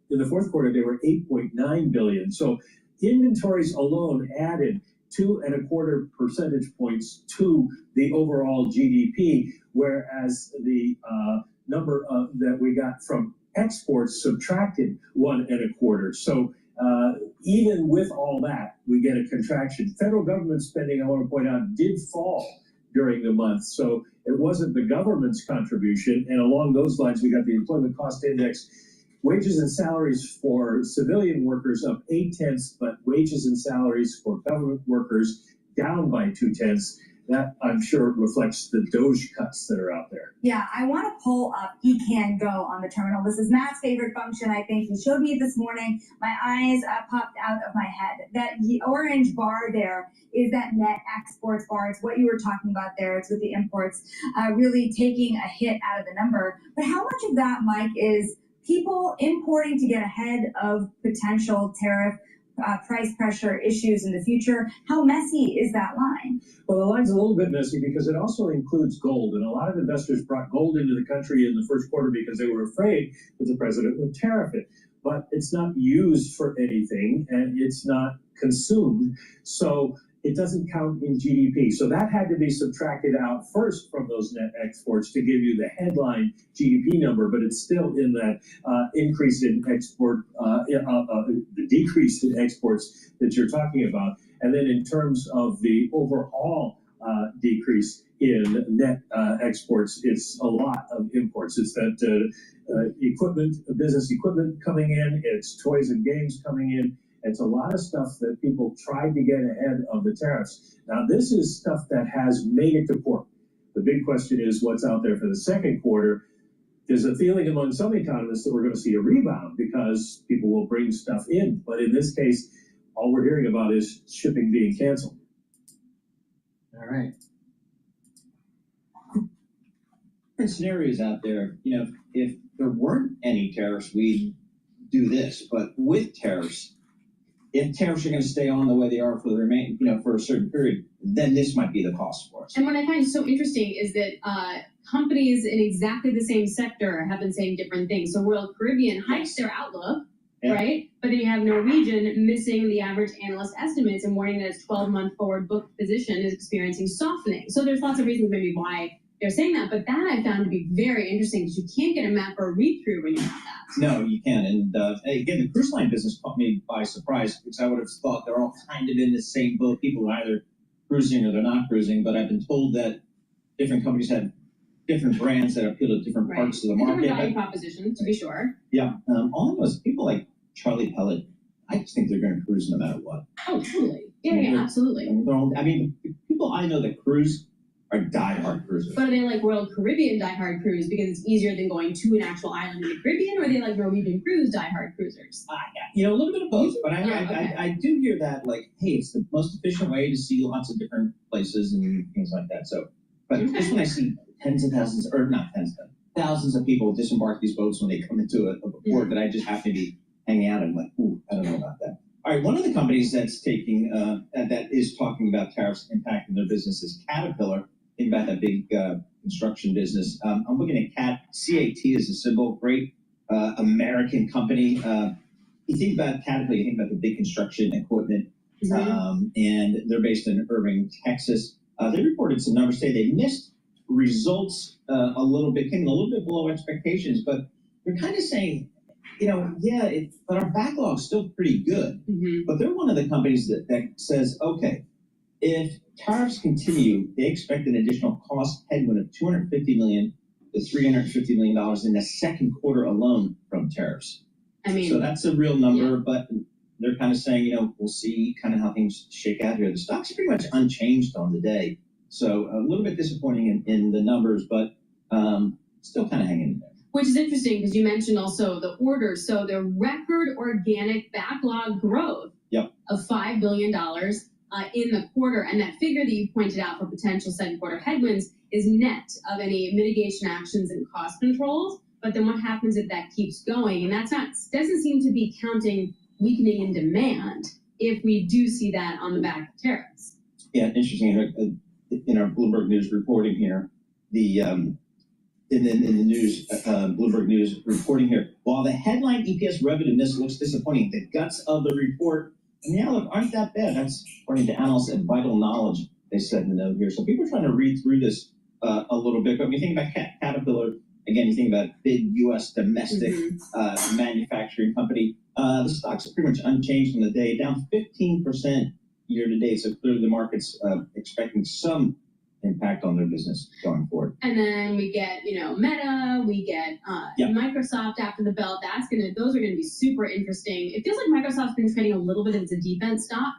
In the fourth quarter, they were $8.9 billion. So inventories alone added 2.25 percentage points to the overall GDP, whereas the number that we got from exports subtracted 1.25. So even with all that, we get a contraction. Federal government spending, I want to point out, did fall during the month. So it wasn't the government's contribution. And along those lines, we got the employment cost index. Wages and salaries for civilian workers up 0.8, but wages and salaries for government workers down by 0.2. That, I'm sure, reflects the Doge cuts that are out there. Yeah, I want to pull up He Can Go on the terminal. This is Matt's favorite function, I think. He showed me this morning. My eyes popped out of my head. That orange bar there is that net exports bar. It's what you were talking about there. It's with the imports really taking a hit out of the number. But how much of that, Mike, is people importing to get ahead of potential tariff price pressure issues in the future? How messy is that line? Well, the line's a little bit messy because it also includes gold. And a lot of investors brought gold into the country in the first quarter because they were afraid that the president would tariff it. But it's not used for anything and it's not consumed. So it doesn't count in GDP. So that had to be subtracted out first from those net exports to give you the headline GDP number, but it's still in that increase in export, the decrease in exports that you're talking about. And then in terms of the overall decrease in net exports, it's a lot of imports. It's that equipment, business equipment coming in, it's toys and games coming in. It's a lot of stuff that people tried to get ahead of the tariffs. Now, this is stuff that has made it to port. The big question is what's out there for the second quarter. There's a feeling among some economists that we're going to see a rebound because people will bring stuff in. But in this case, all we're hearing about is shipping being canceled. All right. Different scenarios out there. If there weren't any tariffs, we'd do this. But with tariffs, if tariffs are going to stay on the way they are for the remaining, for a certain period, then this might be the cost for us. And what I find so interesting is that companies in exactly the same sector have been saying different things. So Royal Caribbean hikes their outlook, right? But then you have Norwegian missing the average analyst estimates and warning that its 12-month forward book position is experiencing softening. So there's lots of reasons maybe why they're saying that, but that I found to be very interesting because you can't get a map or a read-through when you have that. No, you can't. And again, the cruise line business caught me by surprise because I would have thought they're all kind of in the same boat. People are either cruising or they're not cruising, but I've been told that different companies had different brands that appeal to different parts of the market. Different value proposition, to be sure. Yeah. All I know is people like Charlie Pellet, I just think they're going to cruise no matter what. Oh, totally. Yeah, absolutely. I mean, the people I know that cruise are diehard cruisers. But are they like Royal Caribbean diehard cruise because it's easier than going to an actual island in the Caribbean, or are they like Norwegian cruise diehard cruisers? You know, a little bit of both, but I do hear that, like, hey, it's the most efficient way to see lots of different places and things like that. So, but just when I see tens of thousands, or not tens of thousands of people disembark these boats when they come into a port that I just happen to be hanging out, I'm like, ooh, I don't know about that. All right, one of the companies that's taking that is talking about tariffs impacting their business is Caterpillar. Think about that big construction business. I'm looking at CAT is a symbol, great American company. You think about Caterpillar, you think about the big construction equipment, and they're based in Irving, Texas. They reported some numbers today. They missed results a little bit, came a little bit below expectations, but they're kind of saying, you know, but our backlog's still pretty good. But they're one of the companies that says, okay, if tariffs continue, they expect an additional cost headwind of $250 million to $350 million in the second quarter alone from tariffs. I mean, so that's a real number, but they're kind of saying, you know, we'll see kind of how things shake out here. The stock's pretty much unchanged on the day. So a little bit disappointing in the numbers, but still kind of hanging in there. Which is interesting because you mentioned also the orders. So the record organic backlog growth of $5 billion in the quarter. And that figure that you pointed out for potential second quarter headwinds is net of any mitigation actions and cost controls. But then what happens if that keeps going? And doesn't seem to be counting weakening in demand if we do see that on the back of tariffs. Yeah, interesting. In our Bloomberg News reporting here, in the news, Bloomberg News reporting here, while the headline EPS revenue miss looks disappointing, the guts of the report aren't that bad. That's according to analysts at Vital Knowledge, they said in the note here. So people are trying to read through this a little bit. But when you think about Caterpillar, again, you think about big U.S. domestic manufacturing company, the stocks are pretty much unchanged on the day, down 15% year to date. So clearly the market's expecting some impact on their business going forward. And then we get, Meta, we get Microsoft after the belt. Those are gonna be super interesting. It feels like Microsoft's been trading a little bit as a defense stock.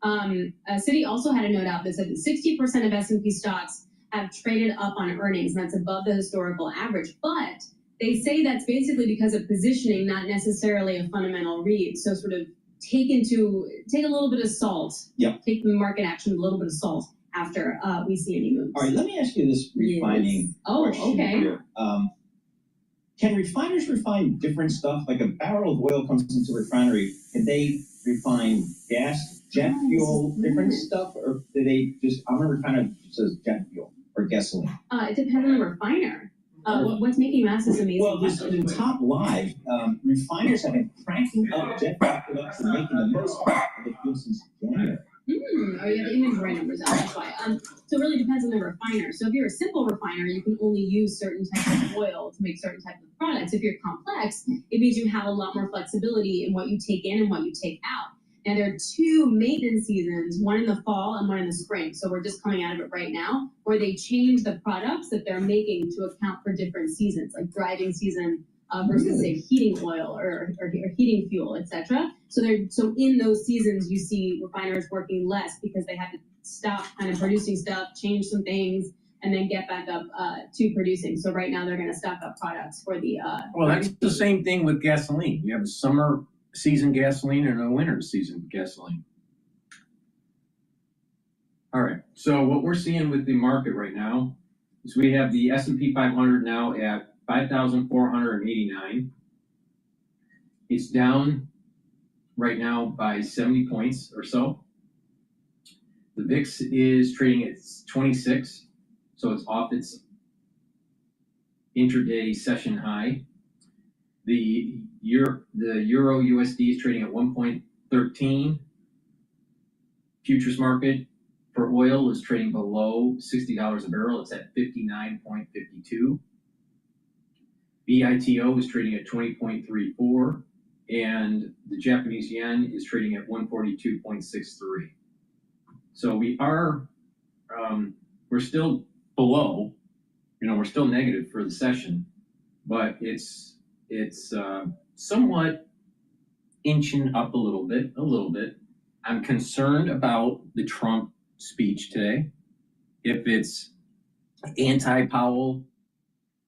Citi also had a note out that said that 60% of S&P stocks have traded up on earnings, and that's above the historical average. But they say that's basically because of positioning, not necessarily a fundamental read. So sort of take a little bit of salt. Take the market action with a little bit of salt after we see any moves. All right, let me ask you this refining question here. Can refiners refine different stuff? Like a barrel of oil comes into a refinery, can they refine gas, jet fuel, different stuff? Or do they just, I'm a refiner that says jet fuel or gasoline? It depends on the refiner. What's making Mass is amazing. Well, just in Top Live, refiners have been cranking up jet fuel production, making the most of the fuel since January. Oh, you have the inventory numbers out, that's why. So it really depends on the refiner. So if you're a simple refiner, you can only use certain types of oil to make certain types of products. If you're complex, it means you have a lot more flexibility in what you take in and what you take out. Now, there are two maintenance seasons, one in the fall and one in the spring. So we're just coming out of it right now, where they change the products that they're making to account for different seasons, like driving season versus say heating oil or heating fuel, etc. So in those seasons, you see refiners working less because they have to stop kind of producing stuff, change some things, and then get back up to producing. So right now they're going to stock up products for the. Well, that's the same thing with gasoline. You have a summer season gasoline and a winter season gasoline. All right. So what we're seeing with the market right now is we have the S&P 500 now at 5,489. It's down right now by 70 points or so. The VIX is trading at 26, so it's off its intraday session high. The Euro USD is trading at 1.13. Futures market for oil is trading below $60 a barrel. It's at 59.52. BITO is trading at 20.34, and the Japanese yen is trading at 142.63. So we are, we're still below, we're still negative for the session, but it's somewhat inching up a little bit. I'm concerned about the Trump speech today. If it's anti-Powell,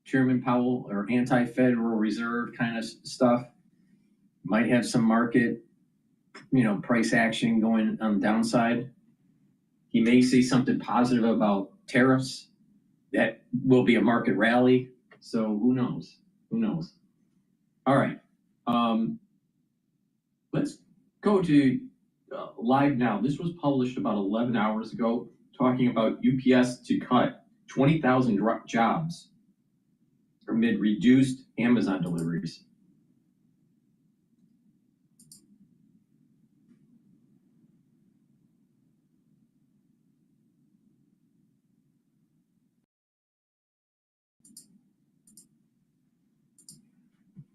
Chairman Powell, or anti-Federal Reserve kind of stuff, might have some market, price action going on the downside. He may say something positive about tariffs. That will be a market rally. So who knows? All right. Let's go to live now. This was published about 11 hours ago, talking about UPS to cut 20,000 jobs amid reduced Amazon deliveries.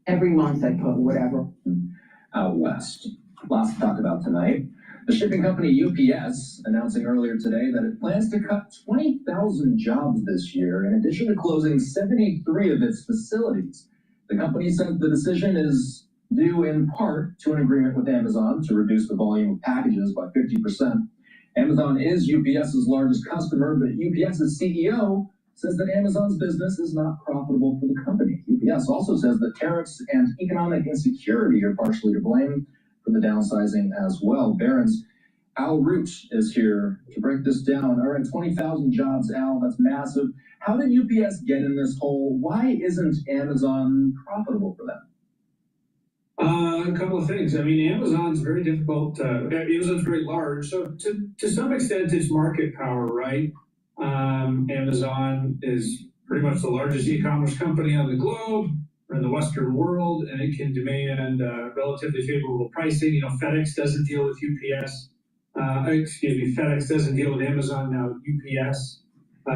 Every month I put whatever. Out west. Lots to talk about tonight. The shipping company UPS announcing earlier today that it plans to cut 20,000 jobs this year, in addition to closing 73 of its facilities. The company said the decision is due in part to an agreement with Amazon to reduce the volume of packages by 50%. Amazon is UPS's largest customer, but UPS's CEO says that Amazon's business is not profitable for the company. UPS also says that tariffs and economic insecurity are partially to blame for the downsizing as well. Barron's Al Root is here to break this down. All right, 20,000 jobs, Al, that's massive. How did UPS get in this hole? Why isn't Amazon profitable for them? A couple of things. I mean, Amazon's very difficult. Amazon's very large, so to some extent, it's market power, right? Amazon is pretty much the largest e-commerce company on the globe or in the Western world, and it can demand relatively favorable pricing. FedEx doesn't deal with UPS. FedEx doesn't deal with Amazon now. UPS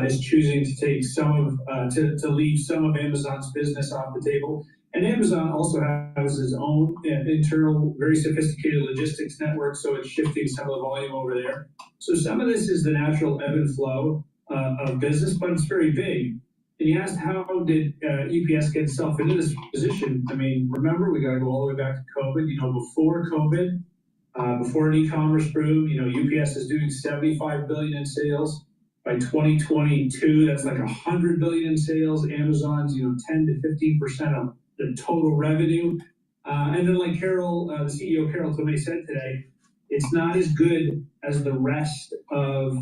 is choosing to take to leave some of Amazon's business off the table. And Amazon also has its own internal, very sophisticated logistics network, so it's shifting some of the volume over there. So some of this is the natural ebb and flow of business, but it's very big. And you asked, how did UPS get itself into this position? I mean, remember, we got to go all the way back to COVID. Before COVID, before an e-commerce boom, UPS is doing $75 billion in sales. By 2022, that's like $100 billion in sales. Amazon's, 10 to 15% of the total revenue. And then, like Carol, the CEO Carol Tomé said today, it's not as good as the rest of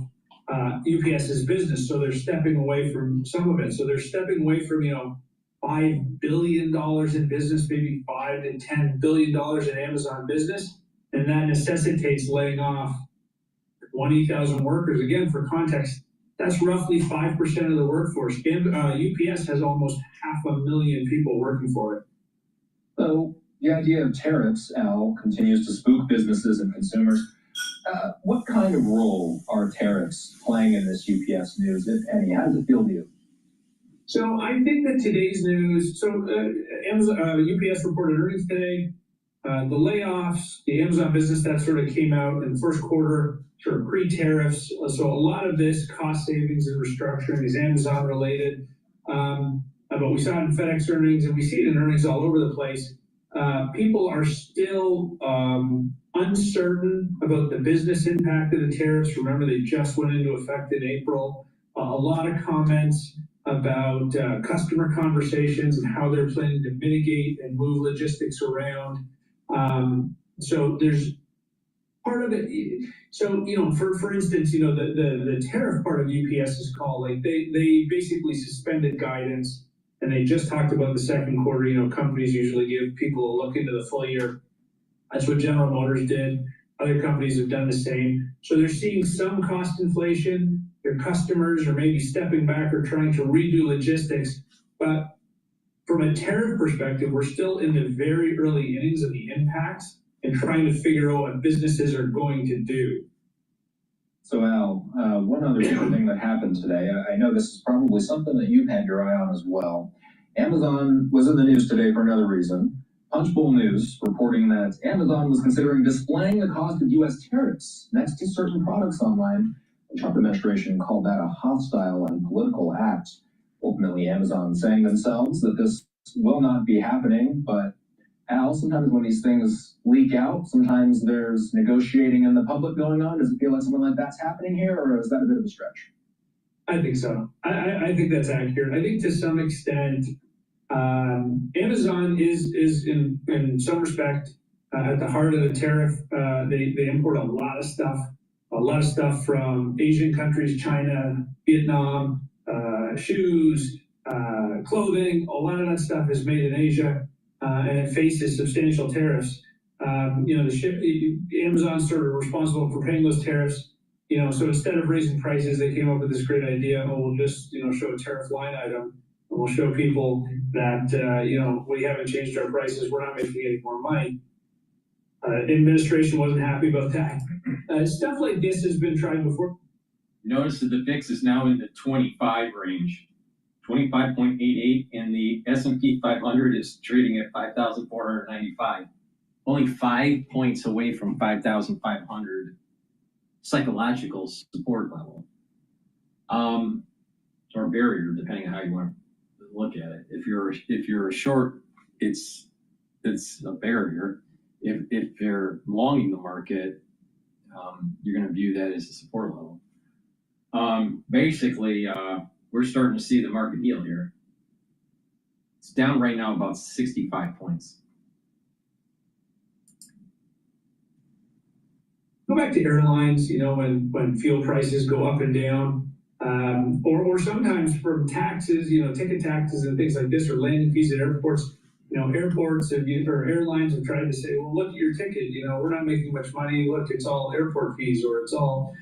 UPS's business. So they're stepping away from some of it. So they're stepping away from, $5 billion in business, maybe $5 to $10 billion in Amazon business. And that necessitates laying off 20,000 workers. Again, for context, that's roughly 5% of the workforce. UPS has almost 500,000 people working for it. So the idea of tariffs, Al, continues to spook businesses and consumers. What kind of role are tariffs playing in this UPS news, if any? How does it feel to you? So I think that today's news, UPS reported earnings today. The layoffs, the Amazon business, that sort of came out in the first quarter, sort of pre-tariffs. So a lot of this cost savings and restructuring is Amazon related. But we saw it in FedEx earnings, and we see it in earnings all over the place. People are still uncertain about the business impact of the tariffs. Remember, they just went into effect in April. A lot of comments about customer conversations and how they're planning to mitigate and move logistics around. So there's part of it. So, for instance, the tariff part of UPS's call, like they basically suspended guidance, and they just talked about the second quarter. Companies usually give people a look into the full year. That's what General Motors did. Other companies have done the same. So they're seeing some cost inflation. Their customers are maybe stepping back or trying to redo logistics. But from a tariff perspective, we're still in the very early innings of the impacts and trying to figure out what businesses are going to do. So Al, one other thing that happened today, I know this is probably something that you've had your eye on as well. Amazon was in the news today for another reason. Punchbowl News reporting that Amazon was considering displaying the cost of U.S. tariffs next to certain products online. The Trump administration called that a hostile and political act. Ultimately, Amazon saying themselves that this will not be happening, but Al, sometimes when these things leak out, sometimes there's negotiating in the public going on. Does it feel like something like that's happening here, or is that a bit of a stretch? I think so. I think that's accurate. I think to some extent, Amazon is in some respect at the heart of the tariff. They import a lot of stuff from Asian countries, China, Vietnam, shoes, clothing. A lot of that stuff is made in Asia, and it faces substantial tariffs. Amazon's sort of responsible for paying those tariffs. So instead of raising prices, they came up with this great idea. Oh, we'll just show a tariff line item. And we'll show people that we haven't changed our prices. We're not making any more money. Administration wasn't happy about that. Stuff like this has been tried before. Notice that the VIX is now in the 25 range, 25.88, and the S&P 500 is trading at 5,495, only 5 points away from 5,500 psychological support level, or barrier, depending on how you want to look at it. If you're a short, it's a barrier. If you're longing the market, you're going to view that as a support level. Basically, we're starting to see the market heal here. It's down right now about 65 points. Go back to airlines, when fuel prices go up and down, or sometimes from taxes, ticket taxes and things like this, or landing fees at airports. Airports or airlines have tried to say, well, look at your ticket. We're not making much money. Look, it's all airport fees or it's all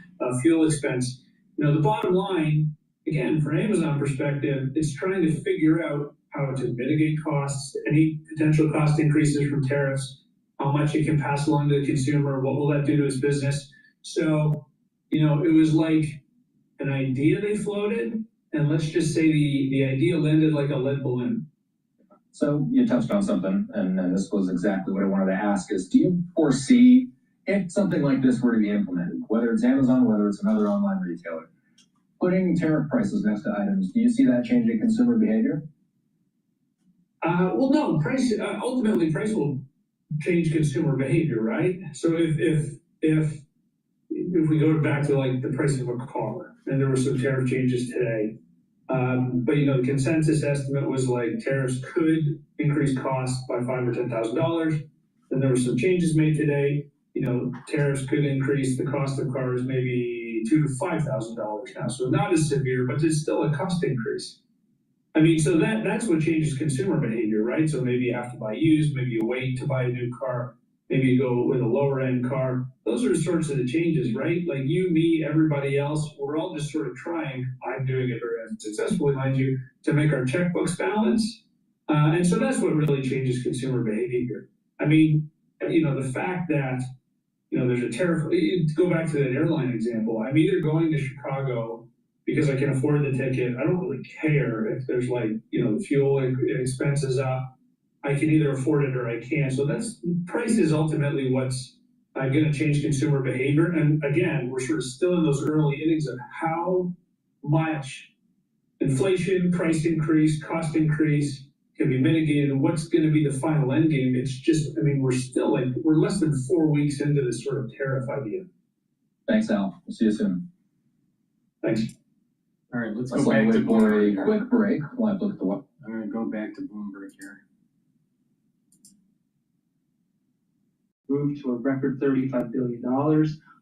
fuel expense. The bottom line, again, from Amazon perspective, it's trying to figure out how to mitigate costs, any potential cost increases from tariffs, how much it can pass along to the consumer, what will that do to his business. So, it was like an idea they floated, and let's just say the idea landed like a lead balloon. So you touched on something, and this was exactly what I wanted to ask is, do you foresee if something like this were to be implemented, whether it's Amazon, whether it's another online retailer, putting tariff prices next to items, do you see that changing consumer behavior? Well, no, ultimately price will change consumer behavior, right? So if we go back to like the price of a car, and there were some tariff changes today, but the consensus estimate was like tariffs could increase costs by $5,000 or $10,000. Then there were some changes made today. Tariffs could increase the cost of cars maybe $2,000 to $5,000 now. So not as severe, but there's still a cost increase. So that's what changes consumer behavior, right? So maybe you have to buy used, maybe you wait to buy a new car, maybe you go with a lower end car. Those are sorts of the changes, right? Like you, me, everybody else, we're all just sort of trying, I'm doing it very successfully, mind you, to make our checkbooks balance. And so that's what really changes consumer behavior. The fact that, there's a tariff, go back to that airline example. I'm either going to Chicago because I can afford the ticket. I don't really care if there's the fuel expense is up. I can either afford it or I can't. So price is ultimately what's going to change consumer behavior. And again, we're sort of still in those early innings of how much inflation, price increase, cost increase can be mitigated, and what's going to be the final end game. It's just, we're less than 4 weeks into this sort of tariff idea. Thanks, Al. We'll see you soon. Thanks. All right, let's go back to Bloomberg. A quick break. We'll have to look at the what? I'm going to go back to Bloomberg here. Moved to a record $35 billion.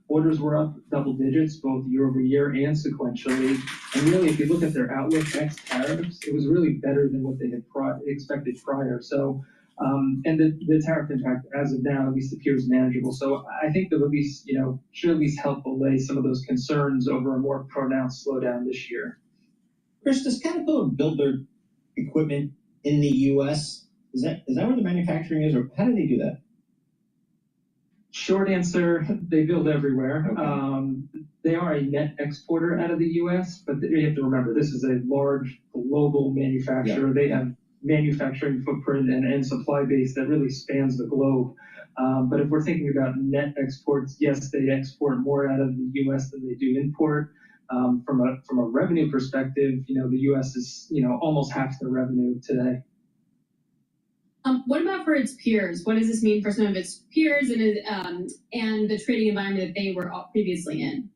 Orders were up double digits, both year over year and sequentially. And really, if you look at their outlook ex tariffs, it was really better than what they had expected prior. So, and the tariff impact, as of now, at least appears manageable. So I think the release, should at least help allay some of those concerns over a more pronounced slowdown this year. Chris, does Caterpillar build their equipment in the U.S.? Is that where the manufacturing is, or how do they do that? Short answer, they build everywhere. Okay. They are a net exporter out of the U.S., but you have to remember, this is a large global manufacturer. Yeah. They have manufacturing footprint and supply base that really spans the globe. But if we're thinking about net exports, yes, they export more out of the U.S. than they do import. From a revenue perspective, the U.S. is almost half the revenue today. What about for its peers? What does this mean for some of its peers and the trading environment that they were previously in?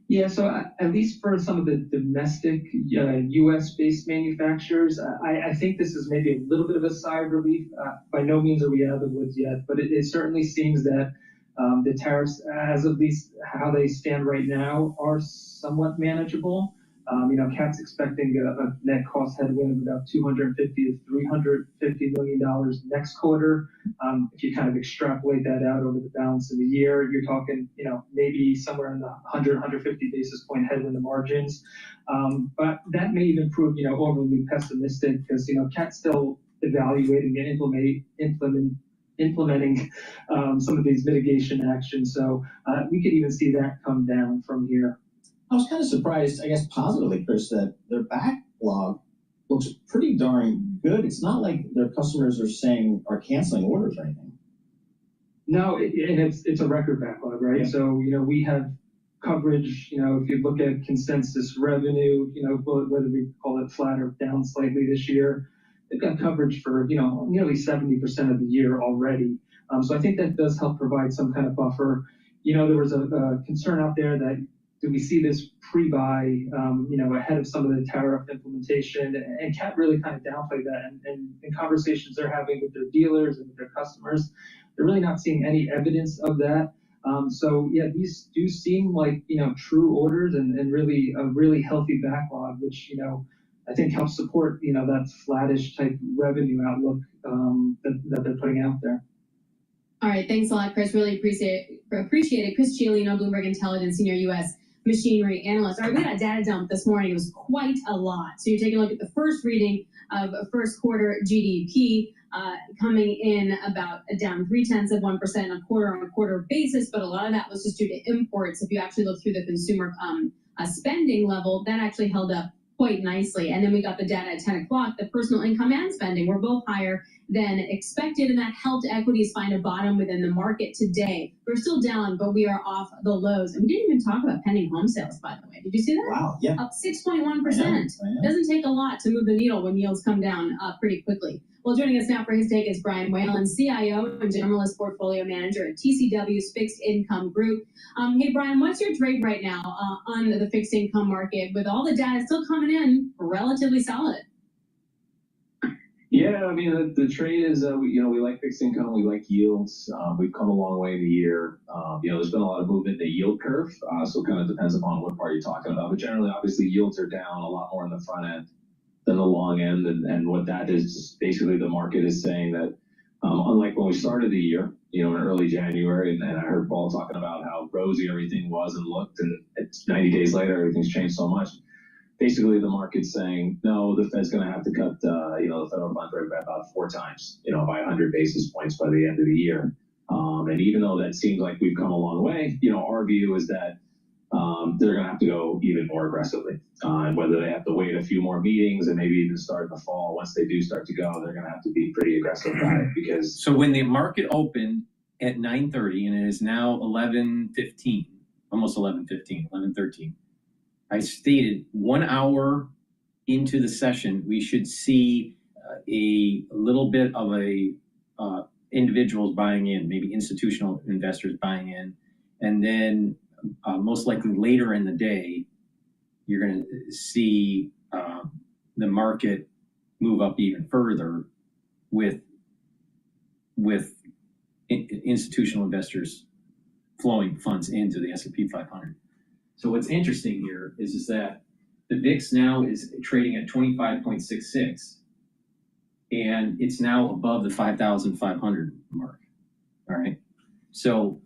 Yeah, so at least for some of the domestic U.S.-based manufacturers, I think this is maybe a little bit of a sigh of relief. By no means are we out of the woods yet, but it certainly seems that the tariffs, as of least how they stand right now, are somewhat manageable. CAT's expecting a net cost headwind of about $250 to $350 million next quarter. If you kind of extrapolate that out over the balance of the year, you're talking, maybe somewhere in the 150 basis point headwind to margins. But that may even prove, overly pessimistic because, CAT's still evaluating and implementing some of these mitigation actions. So we could even see that come down from here. I was kind of surprised, I guess positively, Chris, that their backlog looks pretty darn good. It's not like their customers are canceling orders or anything. No, and it's a record backlog, right? Yeah. So, we have coverage, if you look at consensus revenue, whether we call it flat or down slightly this year, they've got coverage for, nearly 70% of the year already. So I think that does help provide some kind of buffer. There was a concern out there that do we see this pre-buy, ahead of some of the tariff implementation? And CAT really kind of downplayed that. And in conversations they're having with their dealers and with their customers, they're really not seeing any evidence of that. So yeah, these do seem like, true orders and really a really healthy backlog, which, I think helps support, that flattish type revenue outlook that they're putting out there. All right, thanks a lot, Chris. Really appreciate it. Chris Ciolino, Bloomberg Intelligence, Senior U.S. Machinery Analyst. All right, we got a data dump this morning. It was quite a lot. So you're taking a look at the first reading of first quarter GDP coming in about down 0.3% on a quarter-on-quarter basis, but a lot of that was just due to imports. If you actually look through the consumer spending level, that actually held up quite nicely. And then we got the data at 10 o'clock. The personal income and spending were both higher than expected, and that helped equities find a bottom within the market today. We're still down, but we are off the lows. And we didn't even talk about pending home sales, by the way. Did you see that? Wow, yeah. Up 6.1%. Doesn't take a lot to move the needle when yields come down pretty quickly. Well, joining us now for his take is Brian Whalen, CIO and Generalist Portfolio Manager at TCW's Fixed Income Group. Hey, Brian, what's your trade right now on the fixed income market with all the data still coming in relatively solid? Yeah, I mean, the trade is, we like fixed income, we like yields. We've come a long way in the year. There's been a lot of movement in the yield curve, so it kind of depends upon what part you're talking about. But generally, obviously, yields are down a lot more in the front end than the long end. And what that is, just basically the market is saying that, unlike when we started the year, in early January, and I heard Paul talking about how rosy everything was and looked, and it's 90 days later, everything's changed so much. Basically, the market's saying, no, the Fed's going to have to cut, the federal funds rate by about 4 times, by 100 basis points by the end of the year. And even though that seems like we've come a long way, our view is that they're going to have to go even more aggressively. And whether they have to wait a few more meetings and maybe even start in the fall, once they do start to go, they're going to have to be pretty aggressive about it because. So when the market opened at 9:30 and it is now 11:15, almost 11:15, 11:13. I stated 1 hour into the session, we should see a little bit of individuals buying in, maybe institutional investors buying in, and then most likely later in the day, you're going to see the market move up even further with institutional investors flowing funds into the S&P 500. So what's interesting here is that the VIX now is trading at 25.66, and it's now above the 5,500 mark. All right. So,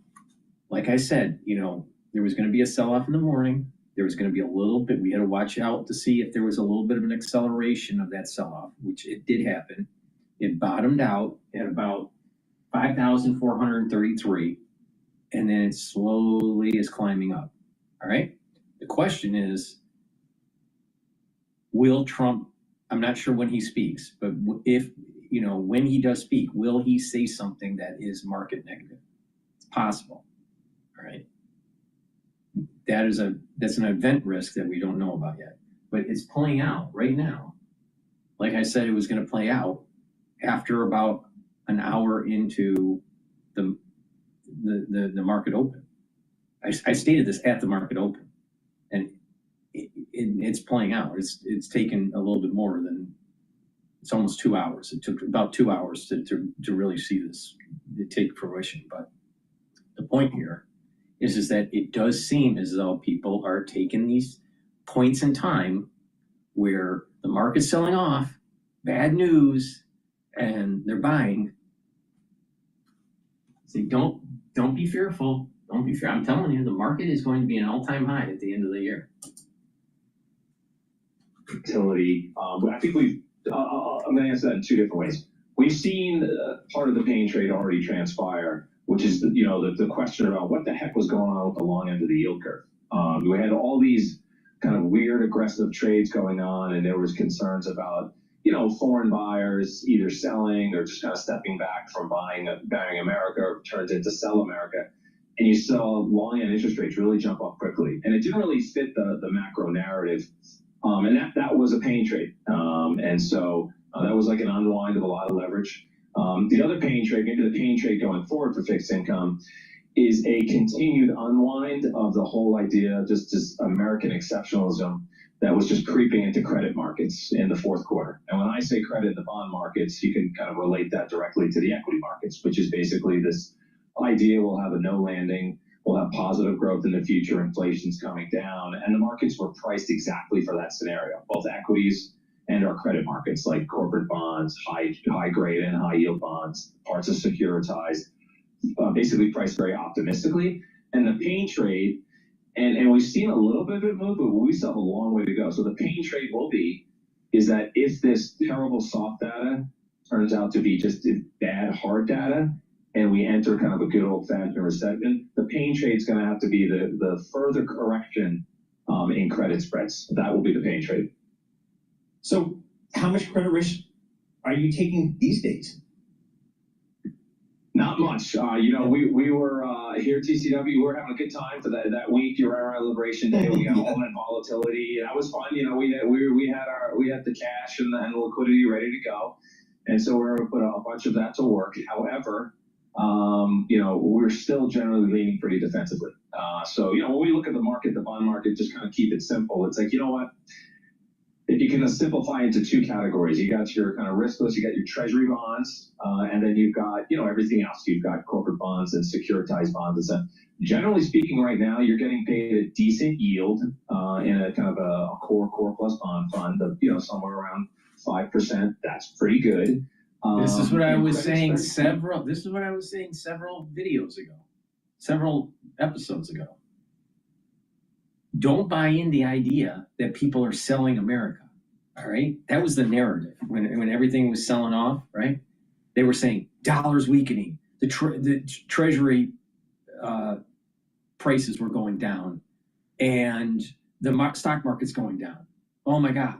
like I said, there was going to be a sell-off in the morning. There was going to be a little bit. We had to watch out to see if there was a little bit of an acceleration of that sell-off, which it did happen. It bottomed out at about 5,433, and then it slowly is climbing up. All right. The question is, will Trump, I'm not sure when he speaks, but if, when he does speak, will he say something that is market negative? It's possible. All right. That that's an event risk that we don't know about yet. But it's playing out right now. Like I said, it was going to play out after about an hour into the market open. I stated this at the market open, and it's playing out. It's taken a little bit more than, it's almost 2 hours. It took about 2 hours to really see this take fruition. But the point here is that it does seem as though people are taking these points in time where the market's selling off, bad news, and they're buying. See, don't be fearful. Don't be fearful. I'm telling you, the market is going to be an all-time high at the end of the year. Utility. I think I'm going to answer that in two different ways. We've seen part of the pain trade already transpire, which is the question about what the heck was going on with the long end of the yield curve. We had all these kind of weird aggressive trades going on, and there was concerns about foreign buyers either selling or just kind of stepping back from buying America, or turns into sell America. And you saw long end interest rates really jump up quickly, and it didn't really fit the macro narrative. And that was a pain trade. And so that was like an unwind of a lot of leverage. The other pain trade, maybe the pain trade going forward for fixed income, is a continued unwind of the whole idea of just American exceptionalism that was just creeping into credit markets in the fourth quarter. And when I say credit in the bond markets, you can kind of relate that directly to the equity markets, which is basically this idea we'll have a no landing, we'll have positive growth in the future, inflation's coming down, and the markets were priced exactly for that scenario, both equities and our credit markets, like corporate bonds, high grade and high yield bonds, parts of securitized, basically priced very optimistically. And the pain trade, and we've seen a little bit of it move, but we still have a long way to go. So the pain trade is that if this terrible soft data turns out to be just bad hard data, and we enter kind of a good old-fashioned recession, the pain trade is going to have to be the further correction in credit spreads. That will be the pain trade. So how much credit risk are you taking these days? Not much. We were here at TCW. We were having a good time for that week. You were on Liberation Day. We got all that volatility. That was fun. We had the cash and the liquidity ready to go, and so we're going to put a bunch of that to work. However, we're still generally leaning pretty defensively. So when we look at the market, the bond market, just kind of keep it simple. It's like, what? If you can simplify into two categories, you got your kind of riskless, you got your treasury bonds, and then you've got, everything else. You've got corporate bonds and securitized bonds. And generally speaking, right now, you're getting paid a decent yield in a kind of a core plus bond fund of, somewhere around 5%. That's pretty good. This is what I was saying several videos ago, several episodes ago. Don't buy in the idea that people are selling America. All right, that was the narrative when everything was selling off. Right, they were saying dollars weakening, the treasury prices were going down, and the stock market's going down. Oh my God,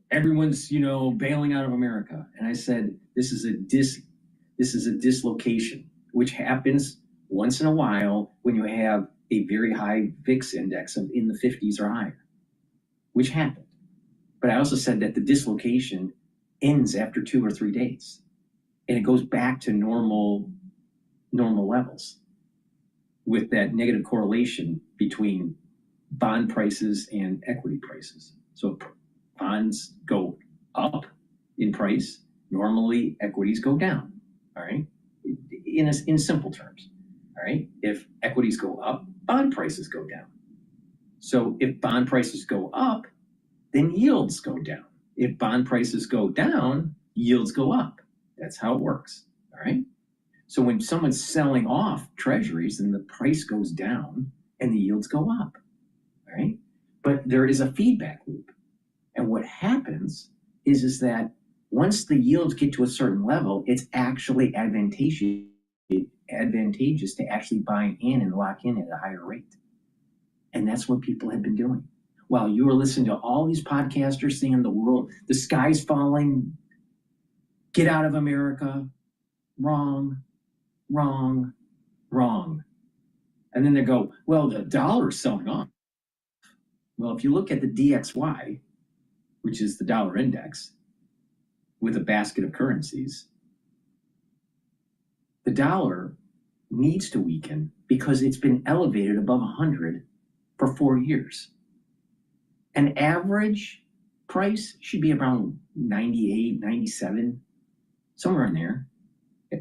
everyone's bailing out of America. And I said, this is a dislocation, which happens once in a while when you have a very high VIX index in the 50s or higher, which happened. But I also said that the dislocation ends after 2 or 3 days, and it goes back to normal levels with that negative correlation between bond prices and equity prices. So bonds go up in price, normally equities go down, all right? In simple terms, all right? If equities go up, bond prices go down. So if bond prices go up, then yields go down. If bond prices go down, yields go up. That's how it works, all right? So when someone's selling off treasuries, then the price goes down and the yields go up, all right? But there is a feedback loop. And what happens is that once the yields get to a certain level, it's actually advantageous to actually buy in and lock in at a higher rate. And that's what people have been doing. While you were listening to all these podcasters saying the sky's falling, get out of America, wrong. And then they go, well, the dollar's selling off. Well, if you look at the DXY, which is the dollar index with a basket of currencies, the dollar needs to weaken because it's been elevated above 100 for 4 years. An average price should be around 98, 97, somewhere in there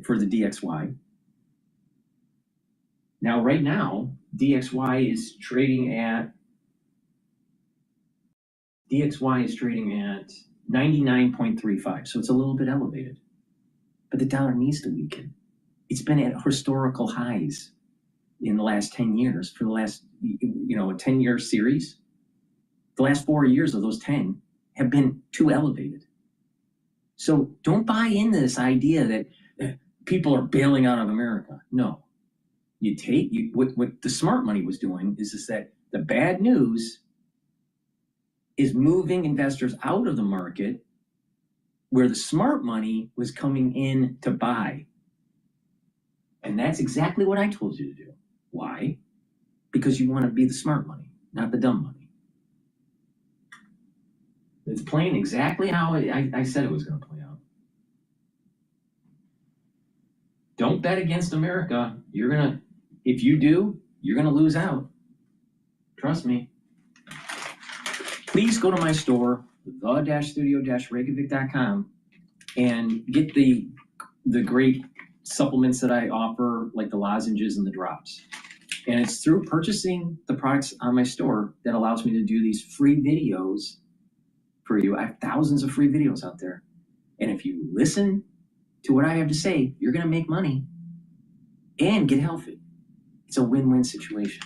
for the DXY. Now, right now, DXY is trading at 99.35, so it's a little bit elevated. But the dollar needs to weaken. It's been at historical highs in the last 10 years for the last, a 10-year series. The last 4 years of those 10 have been too elevated. So don't buy into this idea that people are bailing out of America. No. What the smart money was doing is that the bad news is moving investors out of the market where the smart money was coming in to buy. And that's exactly what I told you to do. Why? Because you want to be the smart money, not the dumb money. It's playing exactly how I said it was going to play out. Don't bet against America. If you do, you're going to lose out. Trust me. Please go to my store, the-studio-reykjavik.com, and get the great supplements that I offer, like the lozenges and the drops. And it's through purchasing the products on my store that allows me to do these free videos for you. I have thousands of free videos out there. And if you listen to what I have to say, you're going to make money and get healthy. It's a win-win situation.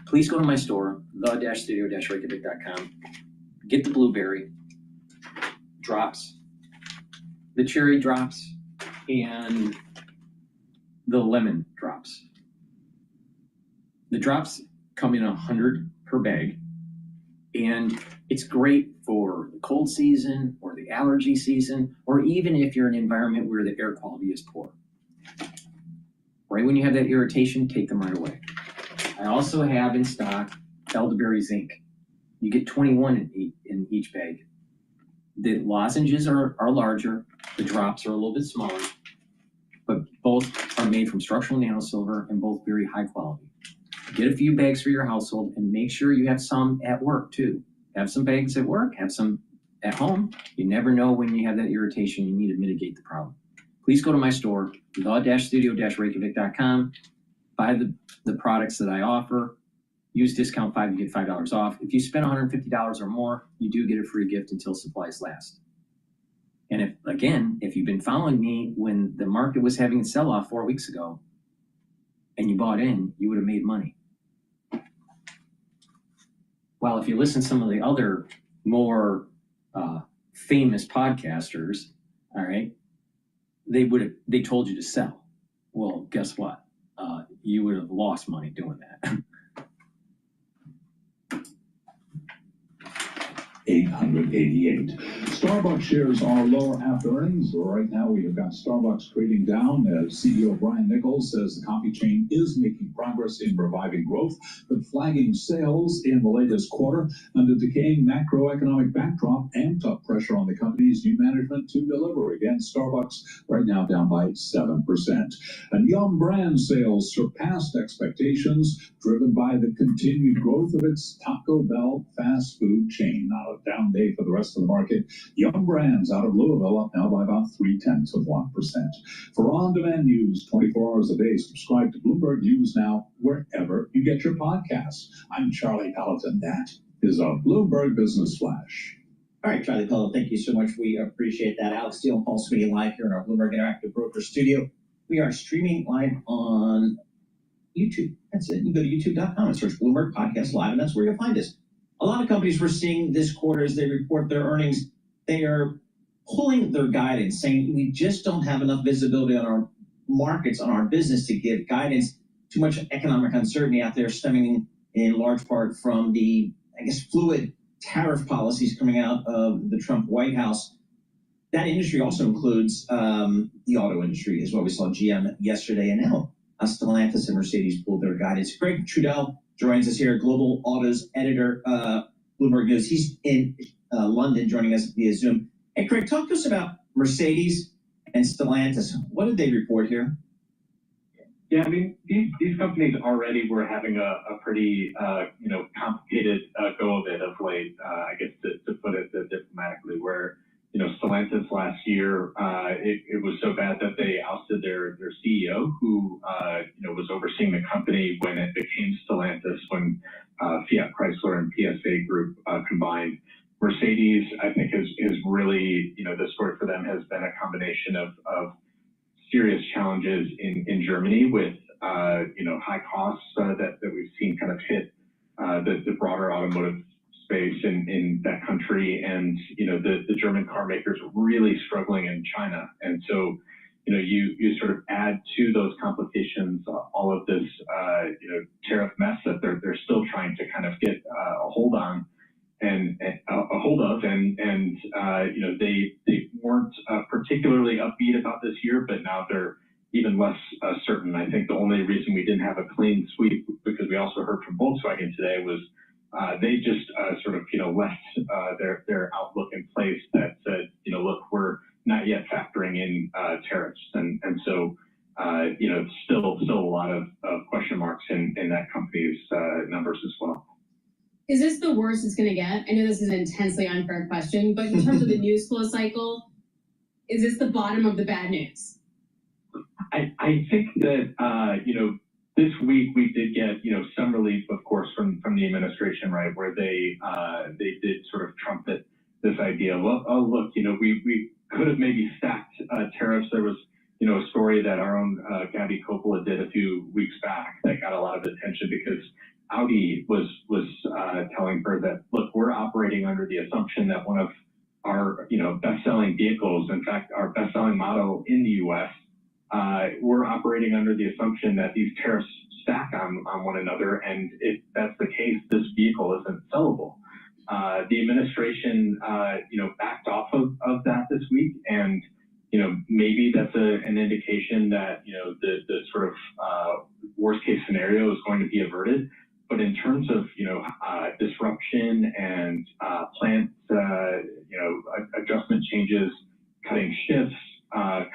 Please go to my store, the-studio-reykjavik.com. Get the blueberry drops, the cherry drops, and the lemon drops. The drops come in 100 per bag, and it's great for the cold season or the allergy season, or even if you're in an environment where the air quality is poor. Right when you have that irritation, take them right away. I also have in stock elderberry zinc. You get 21 in each bag. The lozenges are larger, the drops are a little bit smaller, but both are made from structural nanosilver and both very high quality. Get a few bags for your household and make sure you have some at work too. Have some bags at work, have some at home. You never know when you have that irritation, you need to mitigate the problem. Please go to my store, the-studio-reykjavik.com. Buy the products that I offer. Use discount 5 to get $5 off. If you spend $150 or more, you do get a free gift until supplies last. And if you've been following me when the market was having a sell-off 4 weeks ago and you bought in, you would have made money. Well, if you listen to some of the other more famous podcasters, all right, they told you to sell. Well, guess what? You would have lost money doing that. 888. Starbucks shares are lower after earnings. Right now, we have got Starbucks trading down as CEO Brian Nichols says the coffee chain is making progress in reviving growth, but flagging sales in the latest quarter under decaying macroeconomic backdrop and tough pressure on the company's new management to deliver. Again, Starbucks right now down by 7%. And Yum brand sales surpassed expectations, driven by the continued growth of its Taco Bell fast food chain. Now, a down day for the rest of the market. Yum Brands out of Louisville up now by about 0.3%. For on-demand news 24 hours a day, subscribe to Bloomberg News Now wherever you get your podcasts. I'm Charlie Pelleton. That is a Bloomberg Business Flash. All right, Charlie Pelleton, thank you so much. We appreciate that. Alex Steele and Paul Sweeney live here in our Bloomberg Interactive Broker studio. We are streaming live on YouTube. That's it. You go to youtube.com and search Bloomberg Podcast Live, and that's where you'll find us. A lot of companies we're seeing this quarter as they report their earnings, they are pulling their guidance, saying we just don't have enough visibility on our markets, on our business to give guidance. Too much economic uncertainty out there stemming in large part from the, fluid tariff policies coming out of the Trump White House. That industry also includes the auto industry as well. We saw GM yesterday, and now Stellantis and Mercedes pulled their guidance. Greg Trudell joins us here, Global Autos editor, Bloomberg News. He's in London joining us via Zoom. Hey, Greg, talk to us about Mercedes and Stellantis. What did they report here? Yeah, I mean, these companies already were having a pretty, complicated go of it of late, I guess to put it diplomatically, where, Stellantis last year, it was so bad that they ousted their CEO who, was overseeing the company when it became Stellantis, when Fiat Chrysler and PSA Group combined. Mercedes, I think, is really, the story for them has been a combination of serious challenges in Germany with, high costs that we've seen kind of hit the broader automotive space in that country. And, the German car makers are really struggling in China. And so, you sort of add to those complications all of this, tariff mess that they're still trying to kind of get a hold on. And they weren't particularly upbeat about this year, but now they're even less certain. I think the only reason we didn't have a clean sweep, because we also heard from Volkswagen today, was they just sort of left their outlook in place that said, look, we're not yet factoring in tariffs, and so still a lot of question marks in that company's numbers as well. Is this the worst it's going to get? I know this is an intensely unfair question, but in terms of the news flow cycle, is this the bottom of the bad news? I think that, this week we did get, some relief, of course, from the administration, right, where they did sort of trumpet this idea. Well, oh, look, we could have maybe stacked tariffs. There was, a story that our own Gabby Coppola did a few weeks back that got a lot of attention because Audi was telling her that, look, we're operating under the assumption that one of our, best-selling vehicles, in fact, our best-selling model in the U.S., we're operating under the assumption that these tariffs stack on one another, and if that's the case, this vehicle isn't sellable. The administration, backed off of that this week, and maybe that's an indication that the sort of worst case scenario is going to be averted. But in terms of disruption and plant adjustment changes, cutting shifts,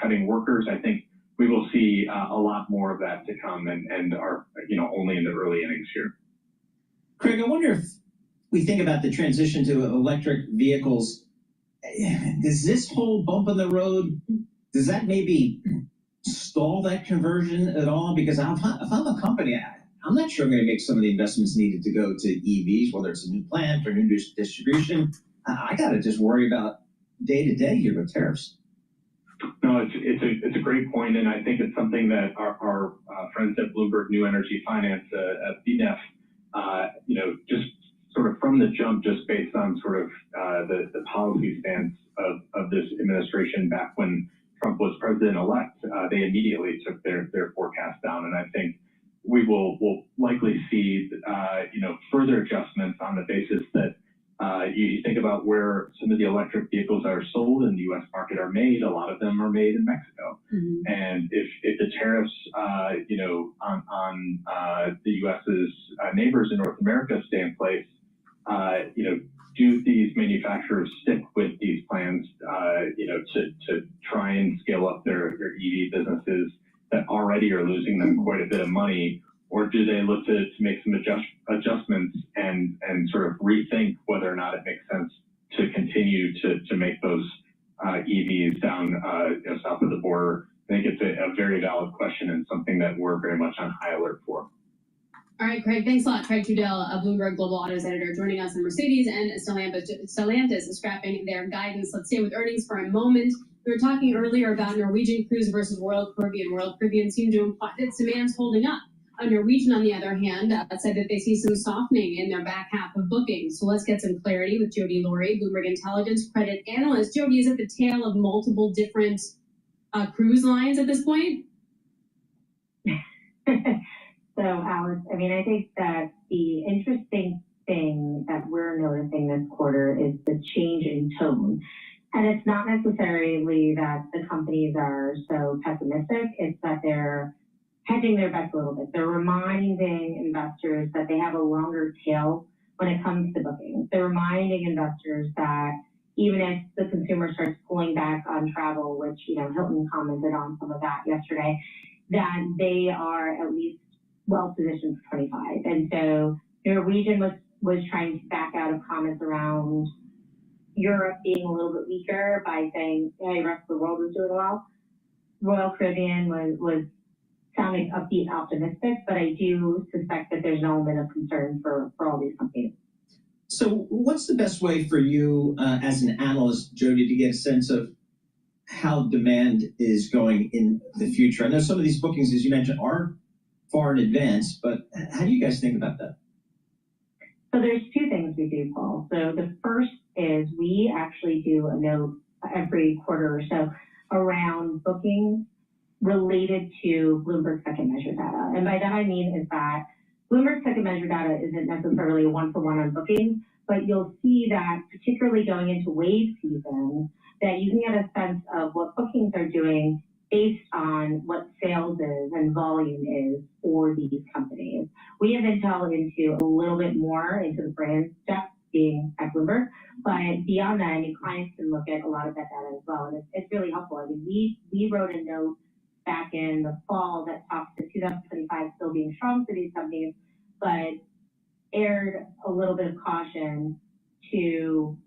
cutting workers, I think we will see a lot more of that to come, and are only in the early innings here. Craig, I wonder if we think about the transition to electric vehicles. Does this whole bump in the road, does that maybe stall that conversion at all? Because if I'm a company, I'm not sure I'm going to make some of the investments needed to go to EVs, whether it's a new plant or new distribution. I got to just worry about day to day here with tariffs. No, it's a great point, and I think it's something that our friends at Bloomberg New Energy Finance, at BNEF, just sort of from the jump, just based on sort of the policy stance of this administration back when Trump was president-elect, they immediately took their forecast down, and I think we will likely see further adjustments on the basis that you think about where some of the electric vehicles that are sold in the U.S. market are made. A lot of them are made in Mexico, and if the tariffs on the U.S.'s neighbors in North America stay in place, do these manufacturers stick with these plans to try and scale up their EV businesses that already are losing them quite a bit of money, or do they look to make some adjustments and sort of rethink whether or not it makes sense to continue to make those EVs down south of the border? I think it's a very valid question and something that we're very much on high alert for. All right, Craig, thanks a lot. Craig Trudell, a Bloomberg Global Autos editor, joining us on Mercedes and Stellantis is scrapping their guidance. Let's stay with earnings for a moment. We were talking earlier about Norwegian Cruise versus Royal Caribbean. Royal Caribbean seemed to imply that demand's holding up. Norwegian, on the other hand, said that they see some softening in their back half of bookings. So let's get some clarity with Jody Laurie, Bloomberg Intelligence credit analyst. Jody, is it the tale of multiple different cruise lines at this point? So, Alex, I mean, I think that the interesting thing that we're noticing this quarter is the change in tone. And it's not necessarily that the companies are so pessimistic, it's that they're hedging their bets a little bit. They're reminding investors that they have a longer tail when it comes to bookings. They're reminding investors that even if the consumer starts pulling back on travel, which, Hilton commented on some of that yesterday, that they are at least well positioned for 25. And so Norwegian was trying to back out of comments around Europe being a little bit weaker by saying, hey, the rest of the world is doing well. Royal Caribbean was sounding upbeat, optimistic, but I do suspect that there's an element of concern for all these companies. So what's the best way for you as an analyst, Jody, to get a sense of how demand is going in the future? I know some of these bookings, as you mentioned, are far in advance, but how do you guys think about that? So there's two things we do, Paul. So the first is we actually do a note every quarter or so around bookings related to Bloomberg second measure data. And by that I mean is that Bloomberg second measure data isn't necessarily a one-for-one on bookings, but you'll see that particularly going into wave season, that you can get a sense of what bookings are doing based on what sales is and volume is for these companies. We have intel into a little bit more into the brand stuff being at Bloomberg, but beyond that, clients can look at a lot of that data as well, and it's really helpful. I mean, we wrote a note back in the fall that talks to 2025 still being strong for these companies, but aired a little bit of caution to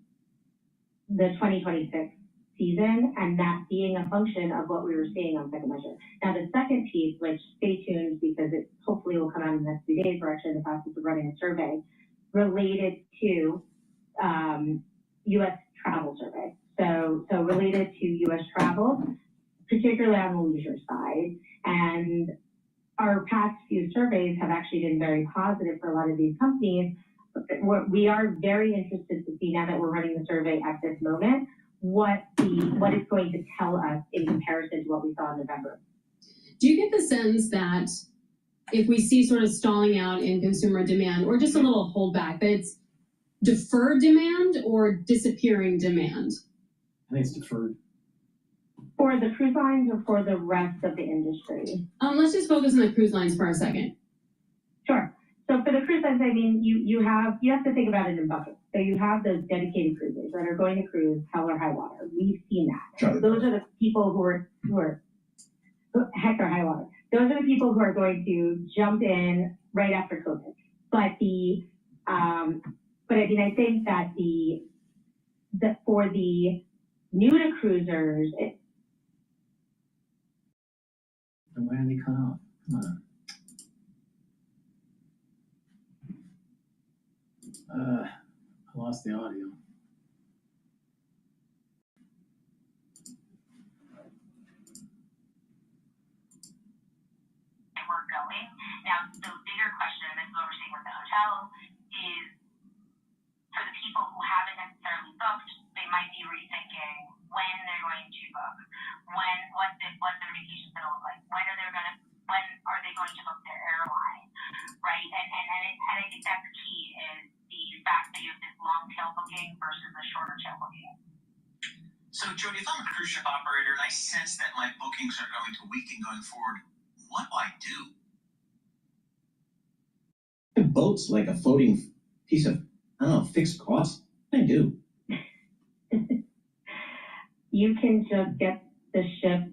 the 2026 season, and that being a function of what we were seeing on second measure. Now, the second piece, which stay tuned because it hopefully will come out in the next few days, we're actually in the process of running a survey related to U.S. travel survey. So related to U.S. travel, particularly on the leisure side. And our past few surveys have actually been very positive for a lot of these companies. We are very interested to see, now that we're running the survey at this moment, what it's going to tell us in comparison to what we saw in November. Do you get the sense that if we see sort of stalling out in consumer demand or just a little holdback, that it's deferred demand or disappearing demand? I think it's deferred. For the cruise lines or for the rest of the industry? Let's just focus on the cruise lines for a second. Sure. So for the cruise lines, I mean, you have to think about it in buckets. So you have those dedicated cruisers that are going to cruise hell or high water. We've seen that. Sure. Those are the people who are heck or high water. Those are the people who are going to jump in right after COVID. But I mean, I think that for the new to cruisers, And why are they cut off? Come on. I lost the audio. We're going. Now, the bigger question, and this is what we're seeing with the hotels, is for the people who haven't necessarily booked, they might be rethinking when they're going to book, what their vacation's going to look like, when are they going to book their airline, right? And I think that's key is the fact that you have this long tail booking versus a shorter tail booking. So, Jody, if I'm a cruise ship operator and I sense that my bookings are going to weaken going forward, what do I do? The boat's like a floating piece of, fixed cost. What do I do? You can just get the ship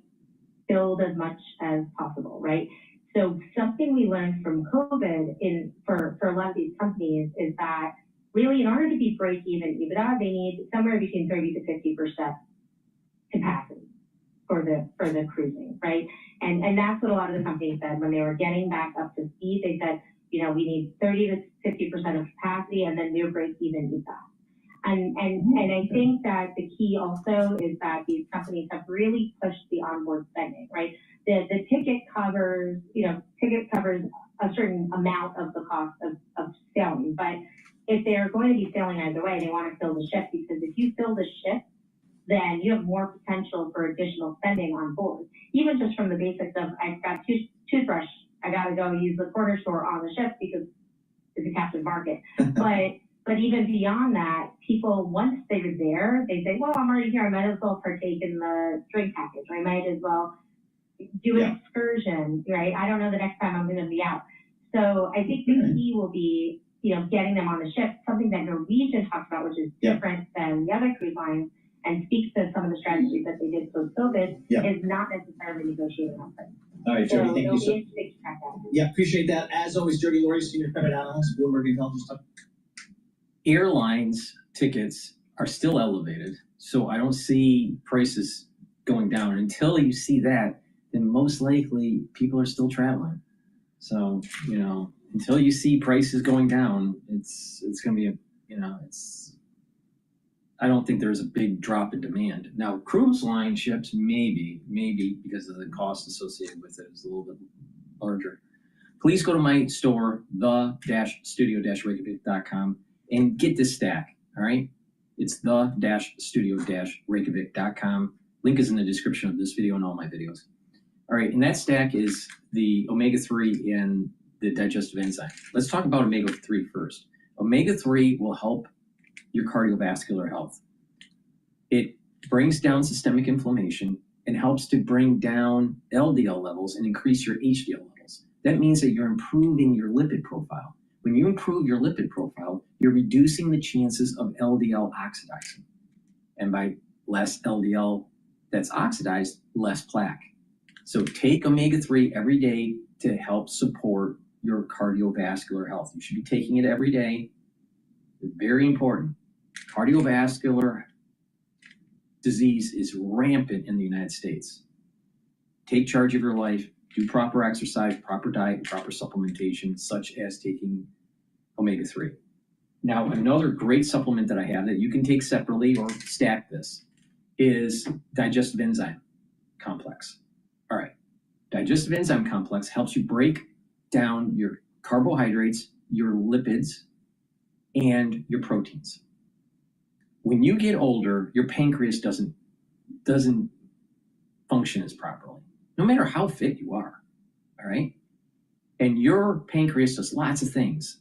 filled as much as possible, right? So something we learned from COVID for a lot of these companies is that really in order to be break even EBITDA, they need somewhere between 30 to 50% capacity for the cruising, right? And that's what a lot of the companies said when they were getting back up to speed. They said, we need 30 to 50% of capacity and then near break even EBITDA. And I think that the key also is that these companies have really pushed the onboard spending, right? The ticket covers a certain amount of the cost of sailing. But if they're going to be sailing either way, they want to fill the ship, because if you fill the ship, then you have more potential for additional spending on board. Even just from the basics of, I've got toothbrush, I got to go use the corner store on the ship because it's a captive market. But even beyond that, people, once they're there, they say, well, I'm already here. I might as well partake in the drink package. I might as well do an excursion, right? I don't know the next time I'm going to be out. So I think the key will be, getting them on the ship, something that Norwegian talked about, which is different than the other cruise lines and speaks to some of the strategies that they did post-COVID, is not necessarily negotiating on price. All right, Jody, thank you so much. So Yeah, appreciate that. As always, Jody Laurie, Senior Credit Analyst, Bloomberg Intelligence. Airlines tickets are still elevated, so I don't see prices going down. Until you see that, then most likely people are still traveling. So, until you see prices going down, it's going to be I don't think there's a big drop in demand. Now, cruise line ships, maybe because of the cost associated with it is a little bit larger. Please go to my store, the-studio-reykjavik.com, and get this stack, all right? It's the-studio-reykjavik.com. Link is in the description of this video and all my videos. All right, and that stack is the omega-3 and the digestive enzyme. Let's talk about omega-3 first. Omega-3 will help your cardiovascular health. It brings down systemic inflammation and helps to bring down LDL levels and increase your HDL levels. That means that you're improving your lipid profile. When you improve your lipid profile, you're reducing the chances of LDL oxidizing. And by less LDL that's oxidized, less plaque. So take omega-3 every day to help support your cardiovascular health. You should be taking it every day. It's very important. Cardiovascular disease is rampant in the United States. Take charge of your life, do proper exercise, proper diet, proper supplementation, such as taking omega-3. Now, another great supplement that I have that you can take separately or stack this is digestive enzyme complex. All right, digestive enzyme complex helps you break down your carbohydrates, your lipids, and your proteins. When you get older, your pancreas doesn't function as properly, no matter how fit you are, all right? And your pancreas does lots of things.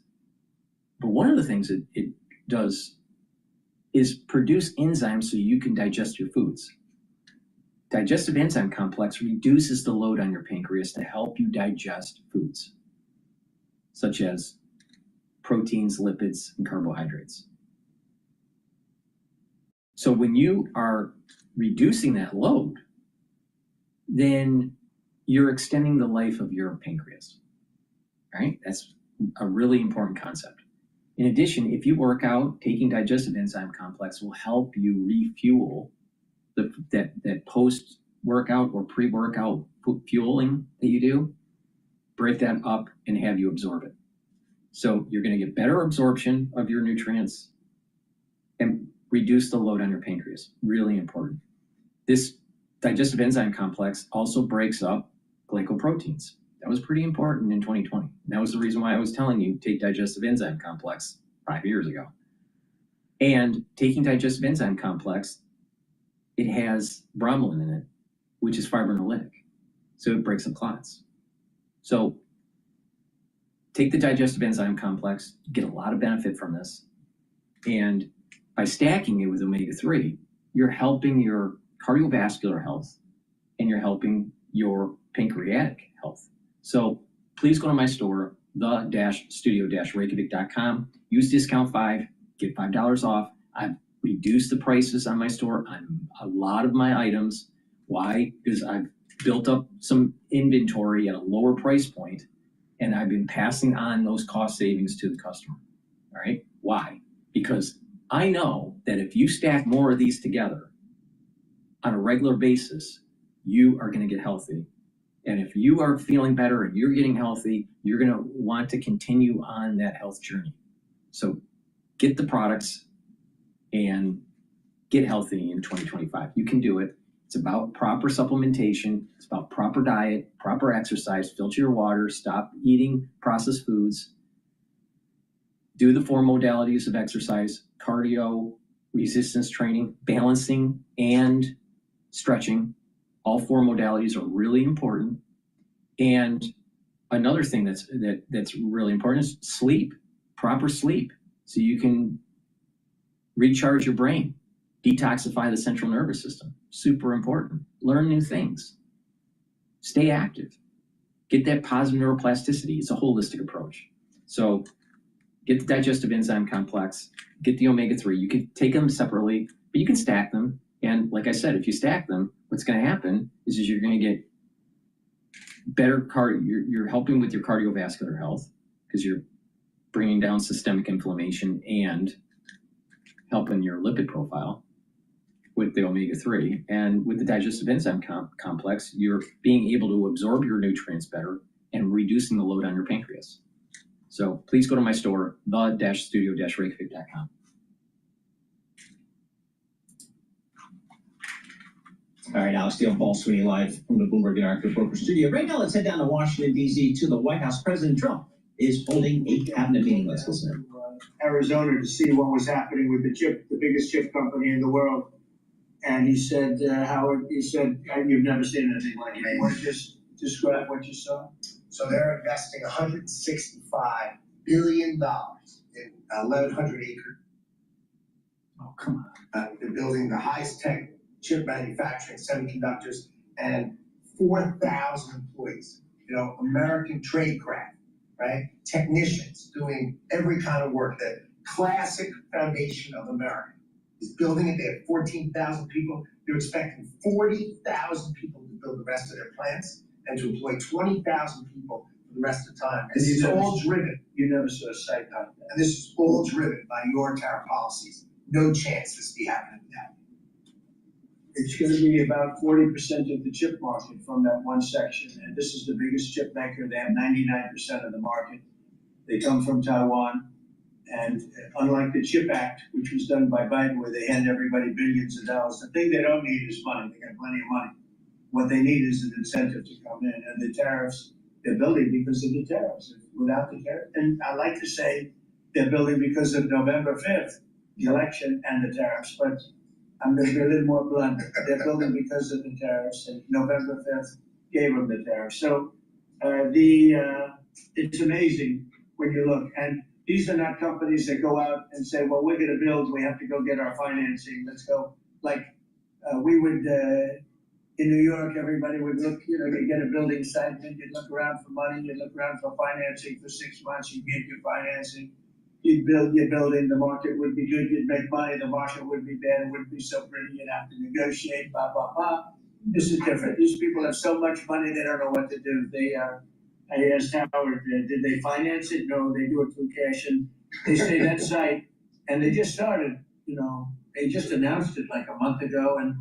But one of the things it does is produce enzymes so you can digest your foods. Digestive enzyme complex reduces the load on your pancreas to help you digest foods, such as proteins, lipids, and carbohydrates. So when you are reducing that load, then you're extending the life of your pancreas, right? That's a really important concept. In addition, if you work out, taking digestive enzyme complex will help you refuel that post-workout or pre-workout fueling that you do, break that up and have you absorb it. So you're going to get better absorption of your nutrients and reduce the load on your pancreas. Really important. This digestive enzyme complex also breaks up glycoproteins. That was pretty important in 2020. That was the reason why I was telling you take digestive enzyme complex 5 years ago. And taking digestive enzyme complex, it has bromelain in it, which is fibrinolytic. So it breaks up clots. So take the digestive enzyme complex, you get a lot of benefit from this. And by stacking it with omega-3, you're helping your cardiovascular health and you're helping your pancreatic health. So please go to my store, the-studio-reykjavik.com. Use discount 5, get $5 off. I've reduced the prices on my store on a lot of my items. Why? Because I've built up some inventory at a lower price point, and I've been passing on those cost savings to the customer. All right? Why? Because I know that if you stack more of these together on a regular basis, you are going to get healthy. And if you are feeling better and you're getting healthy, you're going to want to continue on that health journey. So get the products and get healthy in 2025. You can do it. It's about proper supplementation. It's about proper diet, proper exercise, filter your water, stop eating processed foods, do the 4 modalities of exercise, cardio, resistance training, balancing, and stretching. All 4 modalities are really important. And another thing that's really important is sleep, proper sleep, so you can recharge your brain, detoxify the central nervous system. Super important. Learn new things. stay active. Get that positive neuroplasticity. It's a holistic approach. So get the digestive enzyme complex, get the omega-3. You can take them separately, but you can stack them. And like I said, if you stack them, what's going to happen is you're going to get better you're helping with your cardiovascular health because you're bringing down systemic inflammation and helping your lipid profile with the omega-3. And with the digestive enzyme complex, you're being able to absorb your nutrients better and reducing the load on your pancreas. So please go to my store, the-studio-reykjavik.com. All right, Alex Steele, Paul Sweeney, live from the Bloomberg Interactive Broker Studio. Right now, let's head down to Washington, D.C. to the White House. President Trump is holding a cabinet meeting. Let's listen. Arizona to see what was happening with the biggest chip company in the world. And he said, Howard, he said, you've never seen anything like it. You want to just describe what you saw? So they're investing $165 billion in 1,100 acres. Oh, come on. They're building the highest tech chip manufacturing, semiconductors, and 4,000 employees. You know, American tradecraft, right? Technicians doing every kind of work. The classic foundation of America is building it. They have 14,000 people. They're expecting 40,000 people to build the rest of their plants and to employ 20,000 people for the rest of the time. And this is all driven. You never saw a site like that. And this is all driven by your tariff policies. No chance this be happening without you. It's going to be about 40% of the chip market from that one section. And this is the biggest chip maker. They have 99% of the market. They come from Taiwan. And unlike the CHIP Act, which was done by Biden, where they hand everybody billions of dollars, the thing they don't need is money. They got plenty of money. What they need is an incentive to come in. And the tariffs, they're building because of the tariffs. Without the tariffs, and I like to say they're building because of November 5th, the election and the tariffs. But I'm going to be a little more blunt. They're building because of the tariffs, and November 5th gave them the tariffs. So it's amazing when you look. And these are not companies that go out and say, well, we're going to build, we have to go get our financing. Let's go. Like we would, in New York, everybody would look, you know, they get a building site, then you'd look around for money, you'd look around for financing for 6 months, you'd get your financing. You'd build your building, the market would be good, you'd make money, the market would be bad, it wouldn't be so pretty, you'd have to negotiate, blah, blah, blah. This is different. These people have so much money, they don't know what to do. I asked Howard, did they finance it? No, they do it through cash. And they say that site, and they just started, you know, they just announced it like a month ago, and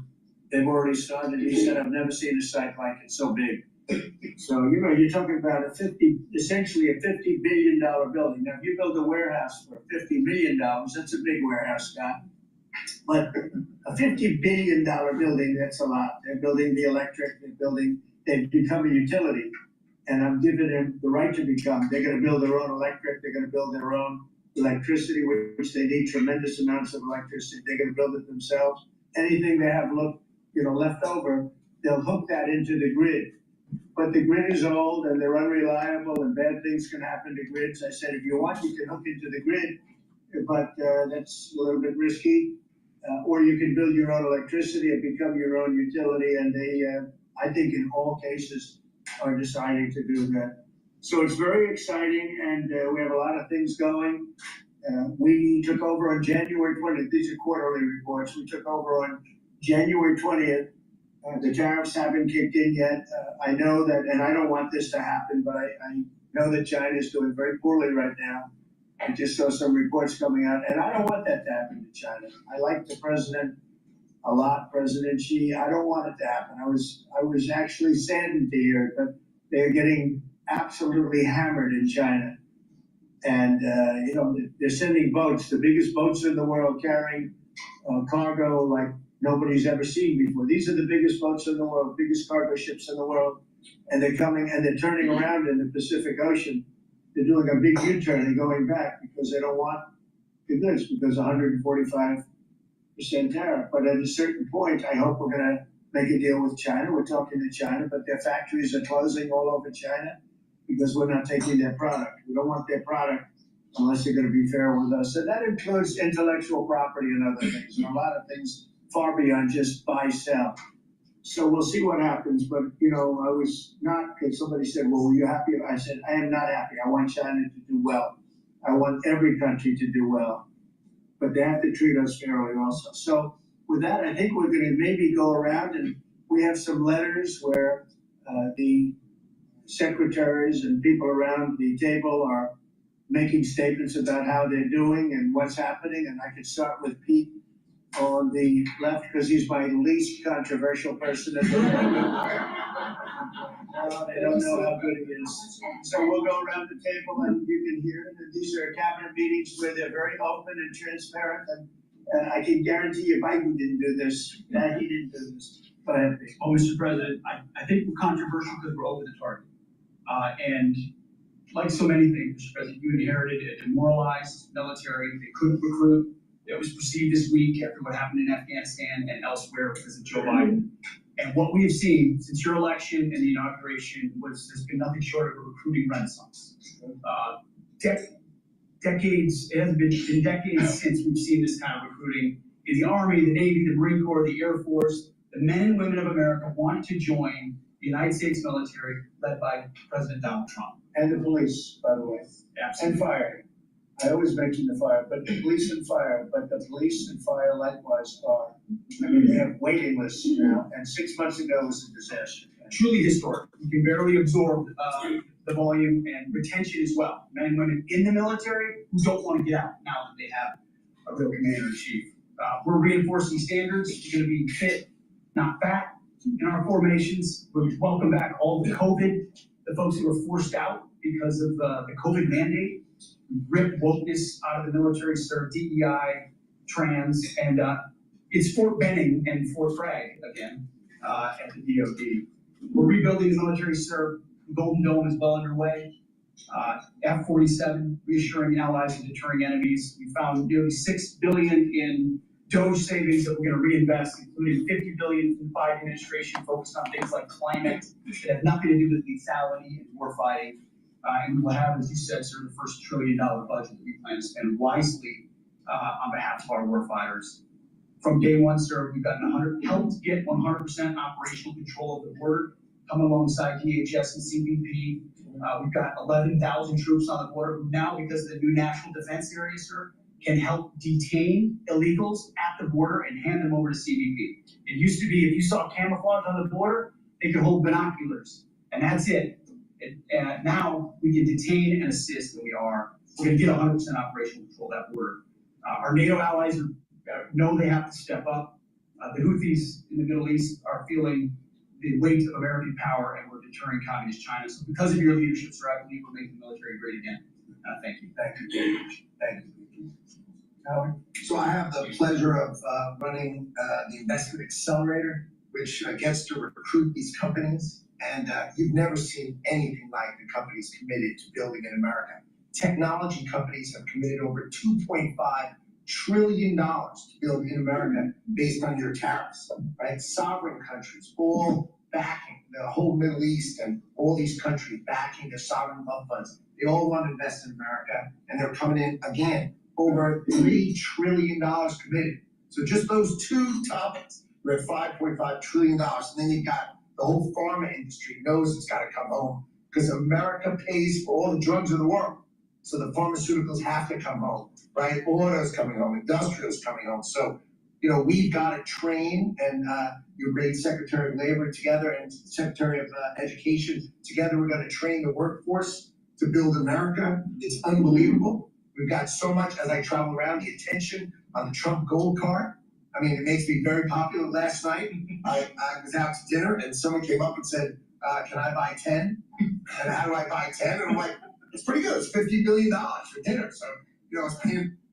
they've already started. He said, I've never seen a site like it so big. So, you know, you're talking about essentially a $50 billion building. Now, if you build a warehouse for $50 million, that's a big warehouse, Scott. But a $50 billion building, that's a lot. They're building the electric, they've become a utility. And I'm giving them the right to become. They're going to build their own electric. They're going to build their own electricity, which they need tremendous amounts of electricity. They're going to build it themselves. Anything they have left over, they'll hook that into the grid. But the grid is old and they're unreliable and bad things can happen to grids. I said, if you want, you can hook into the grid, but that's a little bit risky. Or you can build your own electricity and become your own utility. And they, I think in all cases, are deciding to do that. So it's very exciting, and we have a lot of things going. We took over on January 20th. These are quarterly reports. We took over on January 20th. The tariffs haven't kicked in yet. I know that, and I don't want this to happen, but I know that China is doing very poorly right now. I just saw some reports coming out, and I don't want that to happen to China. I like the president a lot, President Xi. I don't want it to happen. I was actually saddened to hear it, but they're getting absolutely hammered in China. And, you know, they're sending boats, the biggest boats in the world, carrying cargo like nobody's ever seen before. These are the biggest boats in the world, biggest cargo ships in the world. And they're coming and they're turning around in the Pacific Ocean. They're doing a big U-turn and going back because they don't want the goods, because 145% tariff. But at a certain point, I hope we're going to make a deal with China. We're talking to China, but their factories are closing all over China because we're not taking their product. We don't want their product unless they're going to be fair with us. And that includes intellectual property and other things, and a lot of things far beyond just buy, sell. So we'll see what happens, but, you know, I was not, because somebody said, well, were you happy? I said, I am not happy. I want China to do well. I want every country to do well, but they have to treat us fairly also. So with that, I think we're gonna maybe go around, and we have some letters where the secretaries and people around the table are making statements about how they're doing and what's happening, and I could start with Pete on the left, because he's my least controversial person in the room. They don't know how good he is. So we'll go around the table and you can hear it. And these are cabinet meetings where they're very open and transparent. And I can guarantee you Biden didn't do this, that he didn't do this. Go ahead, Pete. Well, Mr. President, I think we're controversial because we're over the target. And like so many things, Mr. President, you inherited a demoralized military. They couldn't recruit. It was perceived this week after what happened in Afghanistan and elsewhere because of Joe Biden. And what we have seen since your election and the inauguration there's been nothing short of a recruiting renaissance. Decades, it hasn't been decades since we've seen this kind of recruiting in the Army, the Navy, the Marine Corps, the Air Force. The men and women of America want to join the United States military led by President Donald Trump. And the police, by the way. Absolutely. And fire. I always mention the fire, but the police and fire, likewise are, I mean, they have waiting lists now, and 6 months ago was a disaster. Truly historic. You can barely absorb the volume and retention as well. Men and women in the military who don't want to get out now that they have a real commander-in-chief. We're reinforcing standards. We're going to be fit, not fat, in our formations. We welcome back all the folks who were forced out because of the COVID mandate. Rip wokeness out of the military, serve DEI, trans, and it's Fort Benning and Fort Bragg again at the DoD. We're rebuilding the military, sir. Golden Dome is well underway. F-47, reassuring allies and deterring enemies. We found nearly $6 billion in DOGE savings that we're going to reinvest, including $50 billion from the Biden administration focused on things like climate that have nothing to do with lethality and war fighting. And we will have, as you said, sir, the first $1 trillion budget that we plan to spend wisely on behalf of our warfighters. From day one, sir, we've helped get 100% operational control of the border, come alongside DHS and CBP. We've got 11,000 troops on the border who now, because of the new national defense area, sir, can help detain illegals at the border and hand them over to CBP. It used to be if you saw camouflage on the border, they could hold binoculars, and that's it. And now we can detain and assist, and we're going to get 100% operational control of that border. Our NATO allies know they have to step up. The Houthis in the Middle East are feeling the weight of American power, and we're deterring communist China. So because of your leadership, sir, I believe we're making the military great again. Thank you. Thank you, David. Thank you. Howard? So I have the pleasure of running the Investment Accelerator, which gets to recruit these companies. And you've never seen anything like the companies committed to building in America. Technology companies have committed over $2.5 trillion to build in America based on your tariffs, right? Sovereign countries, all backing the whole Middle East and all these countries backing their sovereign wealth funds. They all want to invest in America, and they're coming in again, over $3 trillion committed. So just those two topics, we're at $5.5 trillion. And then you've got the whole pharma industry knows it's got to come home because America pays for all the drugs in the world. So the pharmaceuticals have to come home, right? Auto's coming home, industrial's coming home. So, you know, we've got to train, and your great Secretary of Labor together and Secretary of Education together, we're going to train the workforce to build America. It's unbelievable. We've got so much, as I travel around, the attention on the Trump gold card. I mean, it makes me very popular. Last night, I was out to dinner, and someone came up and said, can I buy 10? And how do I buy 10? And I'm like, it's pretty good. It's $50 billion for dinner. So, you know, I was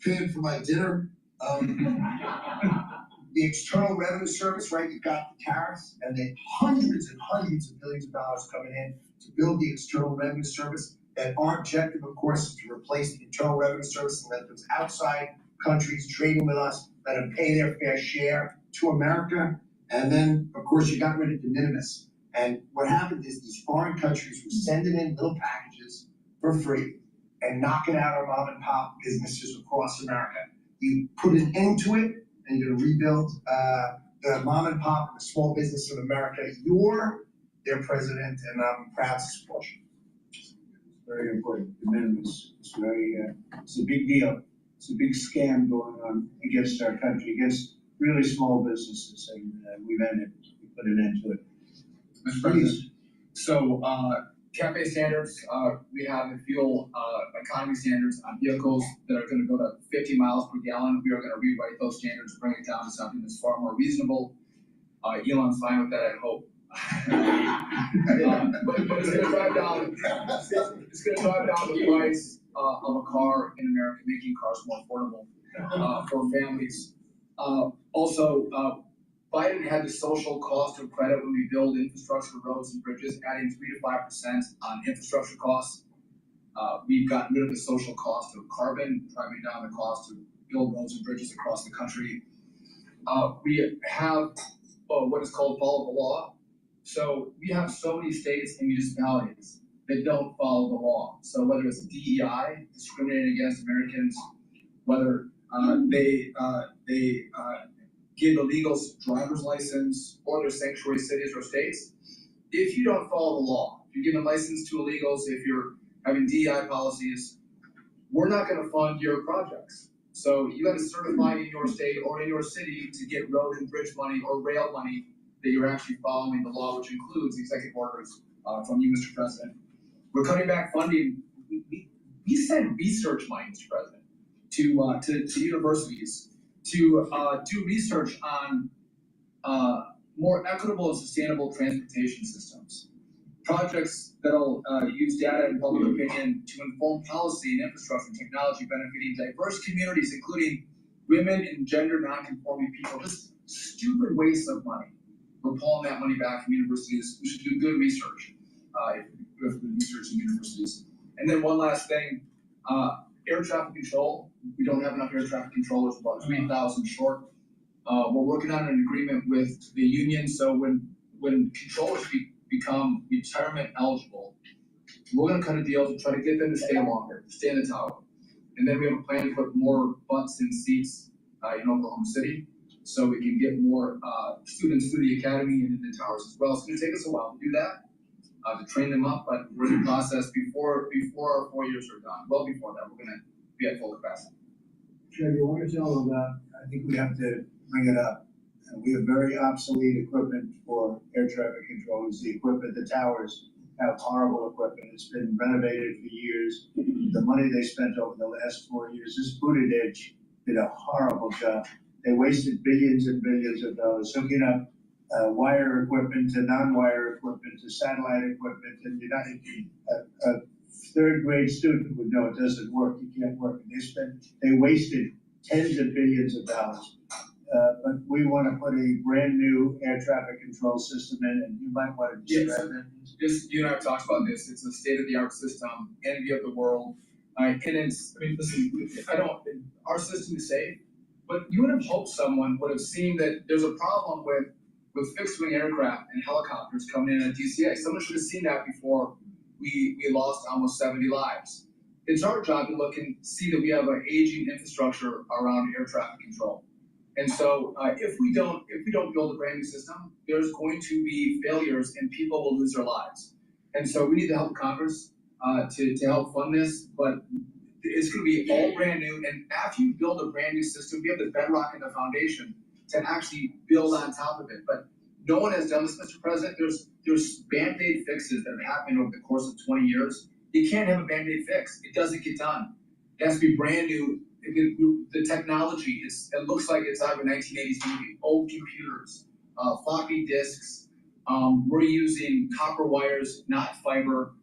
paying for my dinner. The External Revenue Service, right? You've got the tariffs, and then hundreds and hundreds of billions of dollars coming in to build the External Revenue Service. And our objective, of course, is to replace the Internal Revenue Service and let those outside countries trading with us, let them pay their fair share to America. And then, of course, you got rid of de minimis. And what happened is these foreign countries were sending in little packages for free and knocking out our mom and pop businesses across America. You put an end to it, and you're going to rebuild the mom and pop and the small business of America. You're their president, and I'm proud to support you. It's very important. The minimus. It's very, it's a big deal. It's a big scam going on against our country, against really small businesses, and we put an end to it. Mr. President, so CAFE standards, we have the fuel economy standards on vehicles that are going to go to 50 miles per gallon. We are going to rewrite those standards, bring it down to something that's far more reasonable. Elon's fine with that, I hope. But it's going to drive down. It's going to drive down the price of a car in America, making cars more affordable for families. Also, Biden had the social cost of credit when we build infrastructure, roads, and bridges, adding 3 to 5% on infrastructure costs. We've gotten rid of the social cost of carbon, driving down the cost to build roads and bridges across the country. We have what is called follow the law. So we have so many states and municipalities that don't follow the law. So whether it's DEI, discriminating against Americans, whether they give illegals driver's license, or their sanctuary cities or states, if you don't follow the law, if you're giving license to illegals, if you're having DEI policies, we're not going to fund your projects. So you got to certify in your state or in your city to get road and bridge money or rail money that you're actually following the law, which includes executive orders from you, Mr. President. We're cutting back funding. We send research money, Mr. President, to universities to do research on more equitable and sustainable transportation systems. Projects that'll use data and public opinion to inform policy and infrastructure and technology benefiting diverse communities, including women and gender non-conforming people. Just stupid waste of money. We're pulling that money back from universities. We should do good research with research in universities. And then one last thing, air traffic control. We don't have enough air traffic controllers, about 3,000 short. We're working on an agreement with the union, so when controllers become retirement eligible, we're going to cut a deal to try to get them to stay longer, stay in the tower. And then we have a plan to put more butts in seats in Oklahoma City, so we can get more students through the academy and in the towers as well. It's going to take us a while to do that, to train them up, but we're in the process before our 4 years are done. Well before that, we're going to be at full capacity. Trev, you want to tell them about, I think we have to bring it up. We have very obsolete equipment for air traffic controllers. The equipment, the towers have horrible equipment. It's been renovated for years. The money they spent over the last 4 years, this Buttigieg did a horrible job. They wasted billions and billions of dollars hooking up wire equipment to non-wire equipment to satellite equipment, and a third grade student would know it doesn't work. You can't work. And they wasted tens of billions of dollars. But we want to put a brand new air traffic control system in, and you might want to describe that. You and I have talked about this. It's a state-of-the-art system, envy of the world. And it's, I mean, listen, our system is safe, but you would have hoped someone would have seen that there's a problem with fixed-wing aircraft and helicopters coming in at DCA. Someone should have seen that before we lost almost 70 lives. It's our job to look and see that we have an aging infrastructure around air traffic control. And so if we don't build a brand new system, there's going to be failures and people will lose their lives. And so we need the help of Congress to help fund this, but it's going to be all brand new. And after you build a brand new system, we have the bedrock and the foundation to actually build on top of it. But no one has done this, Mr. President. There's Band-Aid fixes that have happened over the course of 20 years. You can't have a Band-Aid fix. It doesn't get done. It has to be brand new. The technology, it looks like it's out of a 1980s movie. Old computers, floppy disks. We're using copper wires, not fiber.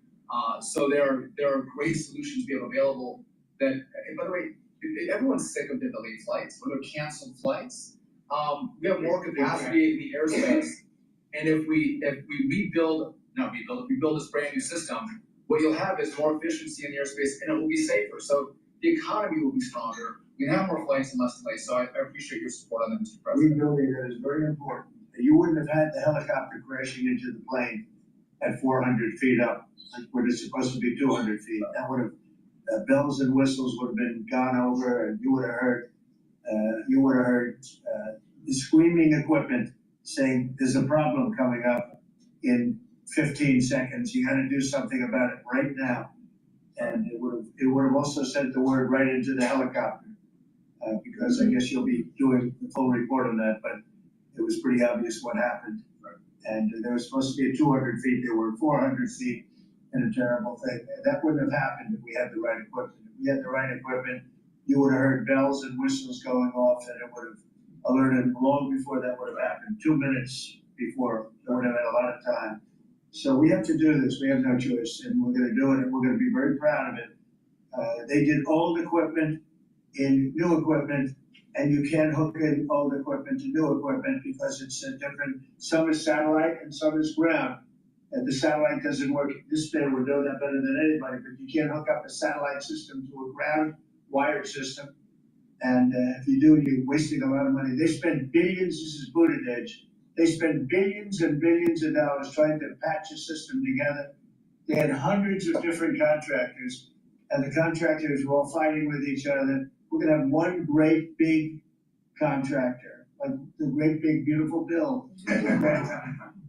So there are great solutions we have available. That, and by the way, everyone's sick of the delayed flights or the canceled flights. We have more capacity in the airspace, and if we build this brand new system, what you'll have is more efficiency in the airspace, and it will be safer. So the economy will be stronger. We can have more flights and less delays. So I appreciate your support on that, Mr. President. Rebuilding that is very important. You wouldn't have had the helicopter crashing into the plane at 400 feet up, where it's supposed to be 200 feet. That would have bells and whistles would have been gone over, and you would have heard screaming equipment saying there's a problem coming up in 15 seconds. You got to do something about it right now. And it would have also sent the word right into the helicopter because I guess you'll be doing the full report on that. But it was pretty obvious what happened. And there was supposed to be 200 feet. There were 400 feet, and a terrible thing. And that wouldn't have happened if we had the right equipment. If we had the right equipment, you would have heard bells and whistles going off, and it would have alerted long before that would have happened. 2 minutes before, they would have had a lot of time. So we have to do this. We have no choice, and we're going to do it, and we're going to be very proud of it. They did old equipment in new equipment, and you can't hook in old equipment to new equipment because it's a different. Some is satellite and some is ground. And the satellite doesn't work. This bit would know that better than anybody, but you can't hook up a satellite system to a ground wired system. And if you do, you're wasting a lot of money. They spend billions. This is Booted Edge. They spend billions and billions of dollars trying to patch a system together. They had hundreds of different contractors, and the contractors were all fighting with each other. We're going to have one great big contractor, like the great big beautiful Bill,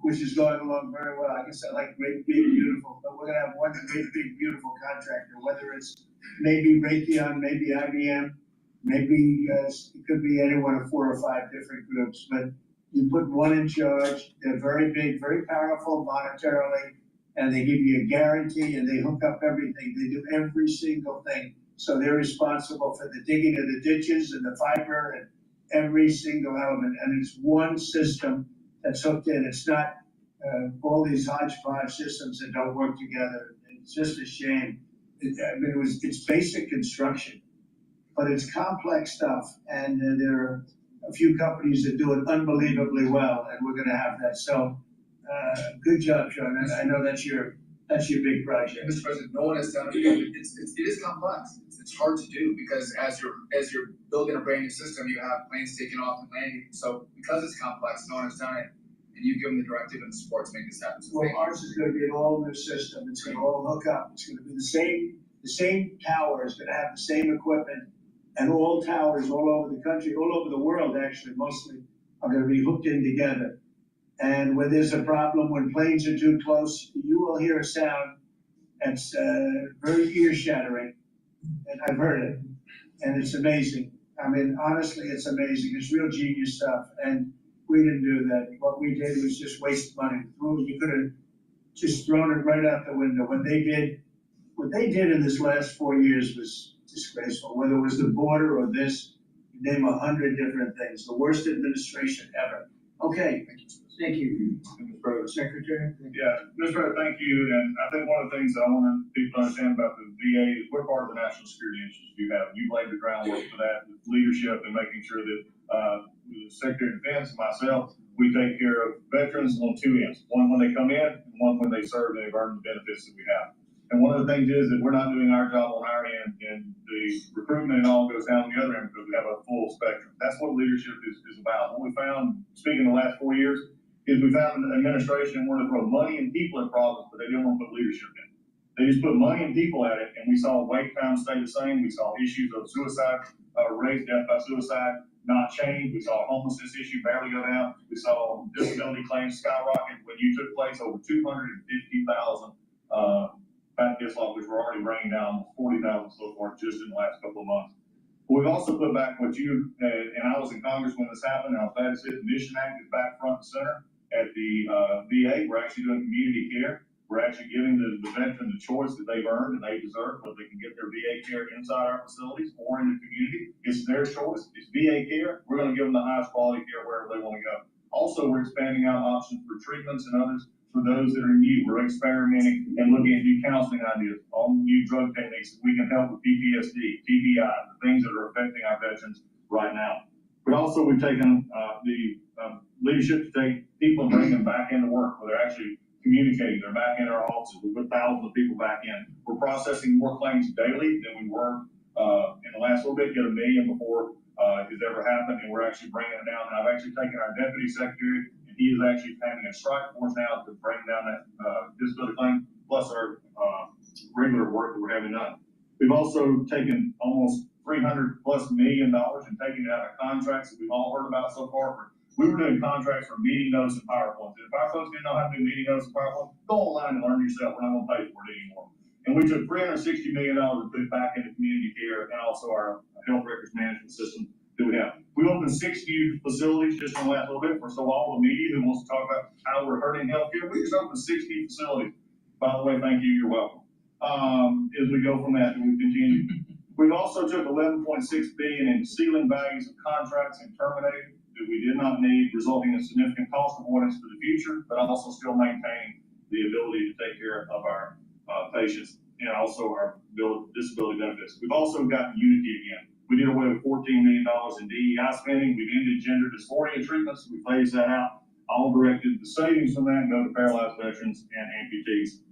which is going along very well. I guess I like great big beautiful, but we're going to have one great big beautiful contractor, whether it's maybe Raytheon, maybe IBM, maybe it could be any one of 4 or 5 different groups, but you put one in charge. They're very big, very powerful monetarily, and they give you a guarantee, and they hook up everything. They do every single thing. So they're responsible for the digging of the ditches and the fiber and every single element. And it's one system that's hooked in. It's not all these hodgepodge systems that don't work together. It's just a shame. It's basic construction, but it's complex stuff. And there are a few companies that do it unbelievably well, and we're going to have that. So good job, John. I know that's your big project. Mr. President, no one has done it. It is complex. It's hard to do because as you're building a brand new system, you have planes taking off and landing. So because it's complex, no one has done it, and you've given the directive and the support to make this happen. So well, ours is going to be an all new system. It's going to all hook up. It's going to be the same tower is going to have the same equipment, and all towers all over the country, all over the world actually, mostly, are going to be hooked in together. And when there's a problem, when planes are too close, you will hear a sound that's very ear-shattering. And I've heard it, and it's amazing. I mean, honestly, it's amazing. It's real genius stuff, and we didn't do that. What we did was just waste money. You could have just thrown it right out the window. What they did in this last 4 years was disgraceful. Whether it was the border or this, you name 100 different things. The worst administration ever. Okay. Thank you. Mr. President. Secretary? Yeah, Mr. President, thank you. And I think one of the things that I want people to understand about the VA is we're part of the national security interests you have. You've laid the groundwork for that with leadership and making sure that the Secretary of Defense and myself, we take care of veterans on 2 ends. One when they come in and one when they serve and they've earned the benefits that we have. And one of the things is that we're not doing our job on our end, and the recruitment and all goes down the other end because we have a full spectrum. That's what leadership is about. What we found, speaking in the last 4 years, is we found an administration wanted to throw money and people at problems, but they didn't want to put leadership in. They just put money and people at it, and we saw wait time stay the same. We saw issues of suicide, raised death by suicide, not change. We saw homelessness issue barely go down. We saw disability claims skyrocket. When you took place, over 250,000 back dislodgers were already bringing down 40,000 so far just in the last couple of months. We've also put back what you, and I was in Congress when this happened, and I was glad to see the Mission Act is back front and center at the VA. We're actually doing community care. We're actually giving the veteran the choice that they've earned and they deserve, whether they can get their VA care inside our facilities or in the community. It's their choice. It's VA care. We're going to give them the highest quality care wherever they want to go. Also, we're expanding out options for treatments and others for those that are new. We're experimenting and looking at new counseling ideas, all new drug techniques that we can help with PTSD, TBI, the things that are affecting our veterans right now. But also, we've taken the leadership to take people and bring them back into work where they're actually communicating. They're back in our offices. We put thousands of people back in. We're processing more claims daily than we were in the last little bit, get 1 million before it's ever happened, and we're actually bringing it down. And I've actually taken our deputy secretary, and he is actually having a strike force now to bring down that disability claim, plus our regular work that we're having done. We've also taken almost 3 $300+ million and taking it out of contracts that we've all heard about so far. We were doing contracts for meeting notes and PowerPoints. If our folks didn't know how to do meeting notes and PowerPoints, go online and learn yourself. We're not going to pay for it anymore. And we took $360 million to put back into community care and also our health records management system that we have. We opened 6 new facilities just in the last little bit for so all the media who wants to talk about how we're hurting healthcare. We just opened 6 new facilities. By the way, thank you. You're welcome. As we go from that, and we continue. We've also took $11.6 billion in ceiling values of contracts and terminated that we did not need, resulting in significant cost avoidance for the future, but also still maintaining the ability to take care of our patients and also our disability benefits. We've also got Unity again. We did away with $14 million in DEI spending. We've ended gender dysphoria treatments. We phased that out. All directed the savings from that go to paralyzed veterans and amputees.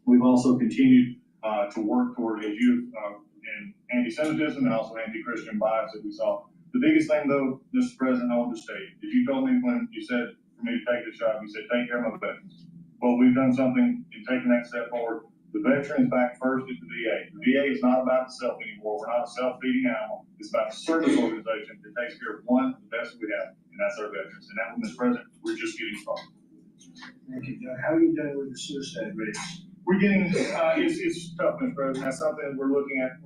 We've also continued to work toward, as you, in anti-Semitism and also anti-Christian bias that we saw. The biggest thing, though, Mr. President, I want to state, is you told me when you said for me to take this job, you said, take care of my veterans. Well, we've done something in taking that step forward. The veterans back first at the VA. The VA is not about itself anymore. We're not a self-feeding animal. It's about a service organization that takes care of one of the best we have, and that's our veterans. And that one, Mr. President, we're just getting started. Thank you, Doug. How are you doing with the suicide rates? We're getting, it's tough, Mr. President. That's something that we're looking at.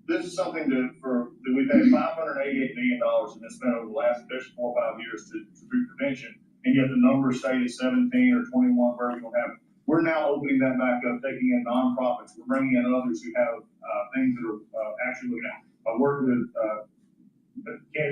This is something that we've had $588 million and it's spent over the last 4 or 5 years to do prevention, and yet the numbers stay at 17 or 21 where we don't have it. We're now opening that back up, taking in nonprofits. We're bringing in others who have things that are actually looking at. I worked with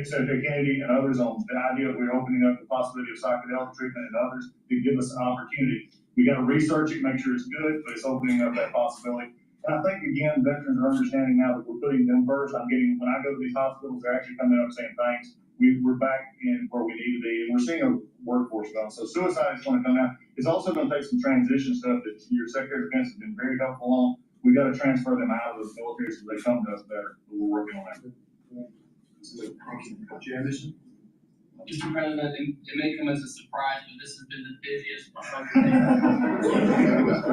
Senator Kennedy and others on the idea that we're opening up the possibility of psychedelic treatment and others to give us an opportunity. We got to research it, make sure it's good, but it's opening up that possibility. And I think, again, veterans are understanding now that we're putting them first. When I go to these hospitals, they're actually coming up saying thanks. We're back in where we need to be, and we're seeing a workforce going. So suicide is going to come out. It's also going to take some transition stuff that your Secretary of Defense has been very helpful on. We got to transfer them out of the military so they come to us better. But we're working on that. Thank you. Jameson? Mr. President, it may come as a surprise, but this has been the busiest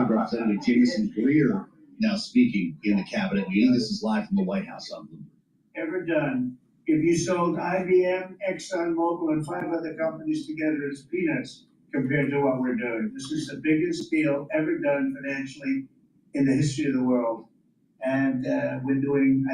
Representative Jameson Greer now speaking in the cabinet meeting. This is live from the White House on Bloomberg. Ever done? If you sold IBM, ExxonMobil, and 5 other companies together, it's peanuts compared to what we're doing. This is the biggest deal ever done financially in the history of the world. And I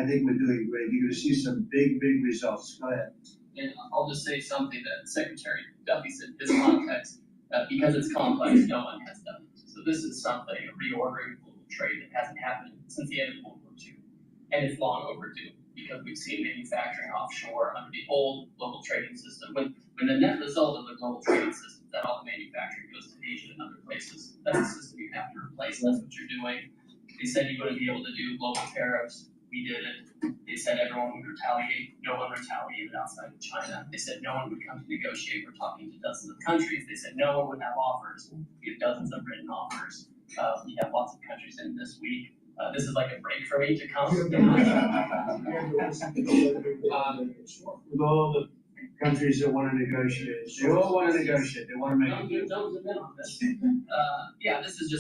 think we're doing great. You're going to see some big results. Go ahead. And I'll just say something that Secretary Duffy said in his context, because it's complex, no one has done it. So this is something, a reordering of global trade that hasn't happened since the end of World War II. And it's long overdue because we've seen manufacturing offshore under the old global trading system. When the net result of the global trading system is that all the manufacturing goes to Asia and other places, that's a system you have to replace. That's what you're doing. They said you wouldn't be able to do global tariffs. We did it. They said everyone would retaliate. No one retaliated outside of China. They said no one would come to negotiate. We're talking to dozens of countries. They said no one would have offers. We have dozens of written offers. We have lots of countries in this week. This is like a break for me to come. With all the countries that want to negotiate, they all want to negotiate. They want to make a deal. Don't zoom in on this. Yeah, this is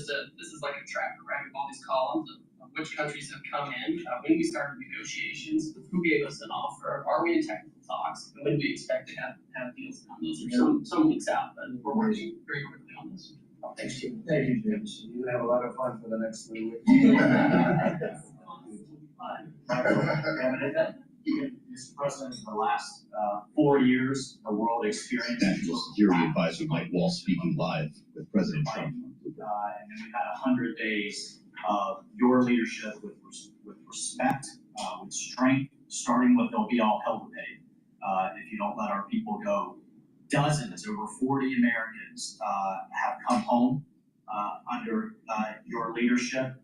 like a tracker, right? With all these columns of which countries have come in, when we started negotiations, who gave us an offer, are we in technical talks, and when do we expect to have deals done? Those are some weeks out, but we're working very quickly on this. Thanks, Jim. Thank you, James. You're gonna have a lot of fun for the next 3 weeks. Mr. President, for the last 4 years, the world experienced National Security Advisor Mike Waltz speaking live with President Trump. And then we've had 100 days of your leadership with respect, with strength, starting with they'll be all hell to pay if you don't let our people go. Dozens, over 40 Americans have come home under your leadership.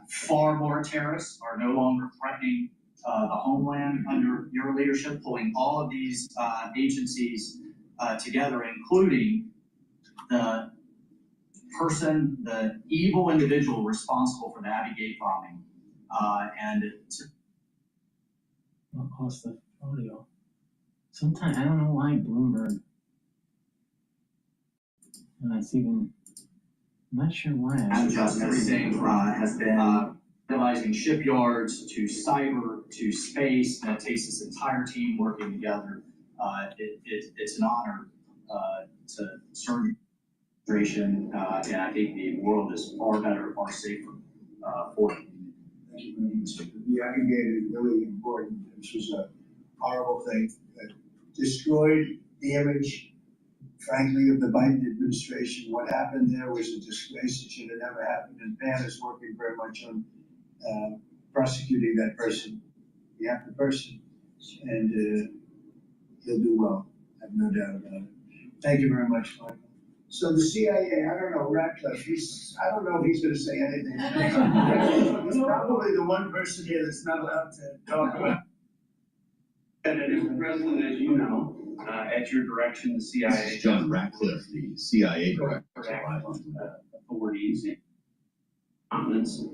Far more terrorists are no longer threatening the homeland under your leadership, pulling all of these agencies together, including the evil individual responsible for the Abbey Gate bombing. Lost the audio. Sometimes I don't know why Bloomberg. It's even. I'm not sure why. Just everything has been analyzing shipyards to cyber to space. That takes this entire team working together. It's an honor to serve administration, and I think the world is far better, far safer for it. Thank you very much. The aggregate is really important. This was a horrible thing that destroyed the image, frankly, of the Biden administration. What happened there was a disgrace. It should have never happened. And Pam is working very much on prosecuting that person. We have the person, and he'll do well. I have no doubt about it. Thank you very much, Michael. So the CIA, I don't know, Ratcliffe, I don't know if he's gonna say anything. He's probably the one person here that's not allowed to talk about. And Mr. President, as you know, at your direction, the CIA. This is John Ratcliffe, the CIA director. Authorities and continents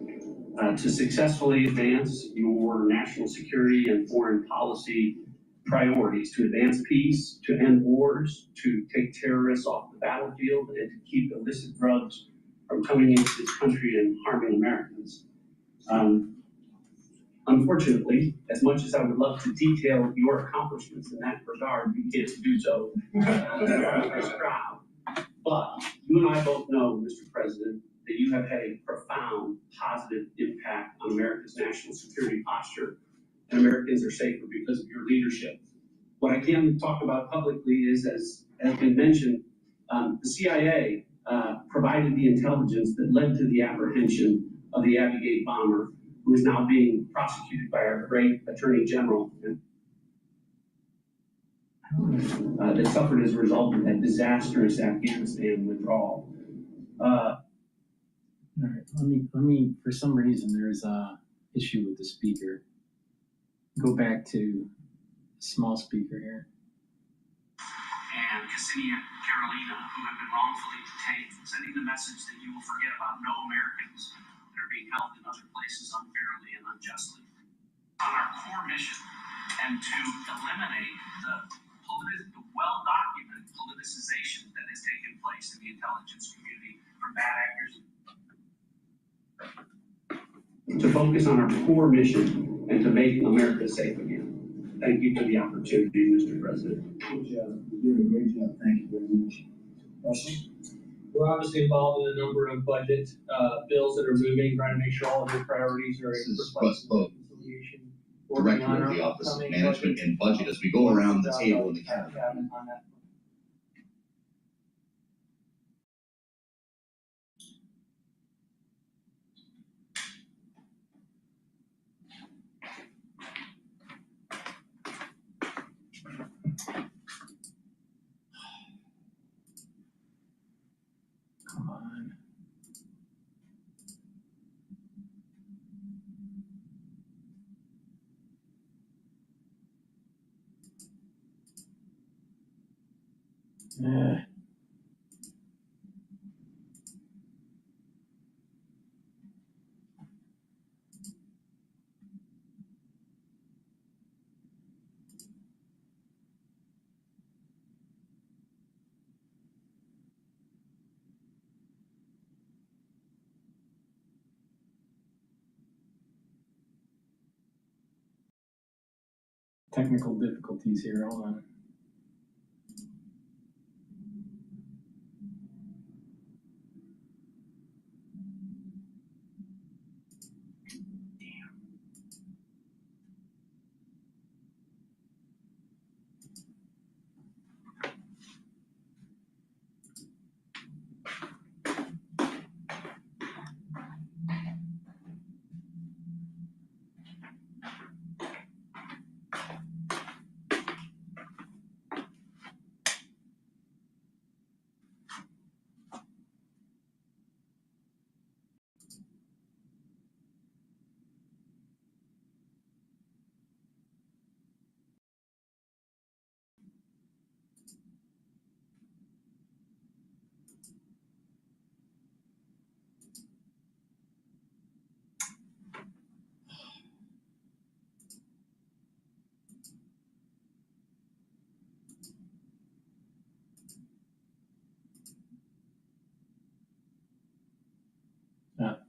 to successfully advance your national security and foreign policy priorities, to advance peace, to end wars, to take terrorists off the battlefield, and to keep illicit drugs from coming into this country and harming Americans. Unfortunately, as much as I would love to detail your accomplishments in that regard, we can't do so in this crowd. But you and I both know, Mr. President, that you have had a profound positive impact on America's national security posture, and Americans are safer because of your leadership. What I can talk about publicly is, as has been mentioned, the CIA provided the intelligence that led to the apprehension of the Abbey bomber, who is now being prosecuted by our great Attorney General, that suffered as a result of that disastrous Afghanistan withdrawal. All right, let me, for some reason, there's a issue with the speaker. Go back to small speaker here. And Ksenia Carolina, who have been wrongfully detained, sending the message that you will forget about no Americans that are being held in other places unfairly and unjustly. On our core mission, and to eliminate the well-documented politicization that has taken place in the intelligence community from bad actors. To focus on our core mission and to make America safe again. Thank you for the opportunity, Mr. President. Good job. You're doing a great job. Thank you very much. Russell? We're obviously involved in a number of budget bills that are moving, trying to make sure all of your priorities are in Russ reconciliation. Director of the Office of Management and Budget, as we go around the table in the cabinet. On that. Come on. Technical difficulties here, hold on.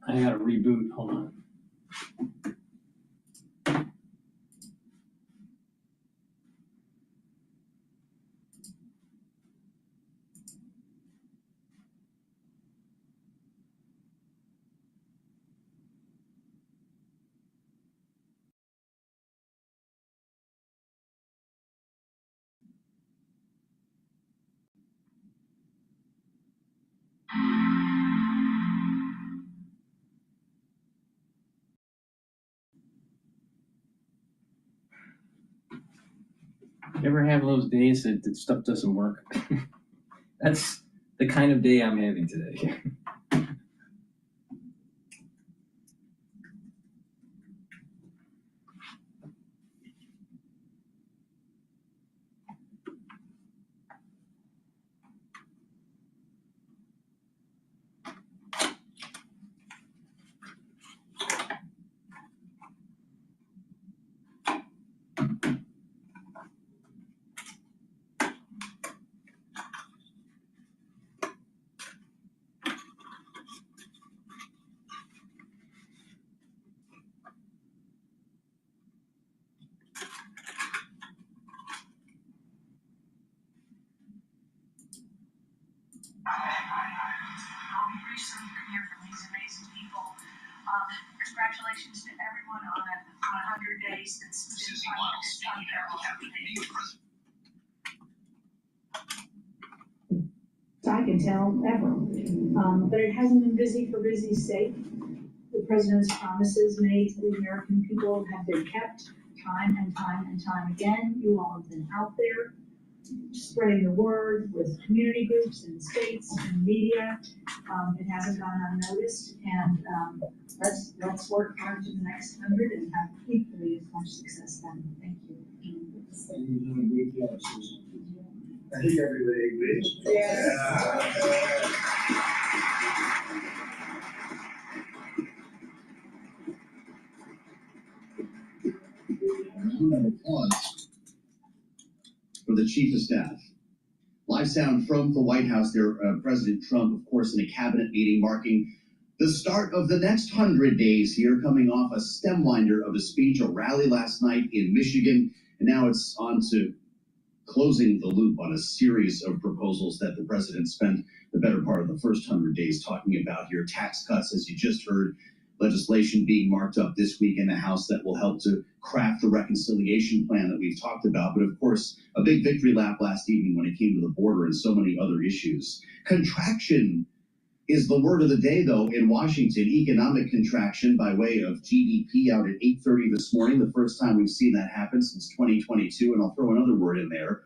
I gotta reboot, hold on. Ever have those days that stuff doesn't work? That's the kind of day I'm having today. I'll be brief so you can hear from these amazing people. Congratulations to everyone on 100 days since Susie Wiles speaking at the cabinet meeting with President. I can tell ever. But it hasn't been busy for busy's sake. The president's promises made to the American people have been kept time and time and time again. You all have been out there spreading the word with community groups and states and media. It hasn't gone unnoticed, and let's work hard to the next 100 and have equally as much success then. Thank you. You're doing a great job, Susan. I think everybody agrees. Round of applause for the Chief of Staff. Live sound from the White House there, President Trump, of course, in a cabinet meeting marking the start of the next 100 days here, coming off a stemwinder of a speech, a rally last night in Michigan, and now it's on to closing the loop on a series of proposals that the president spent the better part of the first 100 days talking about here. Tax cuts, as you just heard, legislation being marked up this week in the House that will help to craft the reconciliation plan that we've talked about. But of course, a big victory lap last evening when it came to the border and so many other issues. Contraction is the word of the day, though, in Washington. Economic contraction by way of GDP out at 8:30 this morning, the first time we've seen that happen since 2022. And I'll throw another word in there,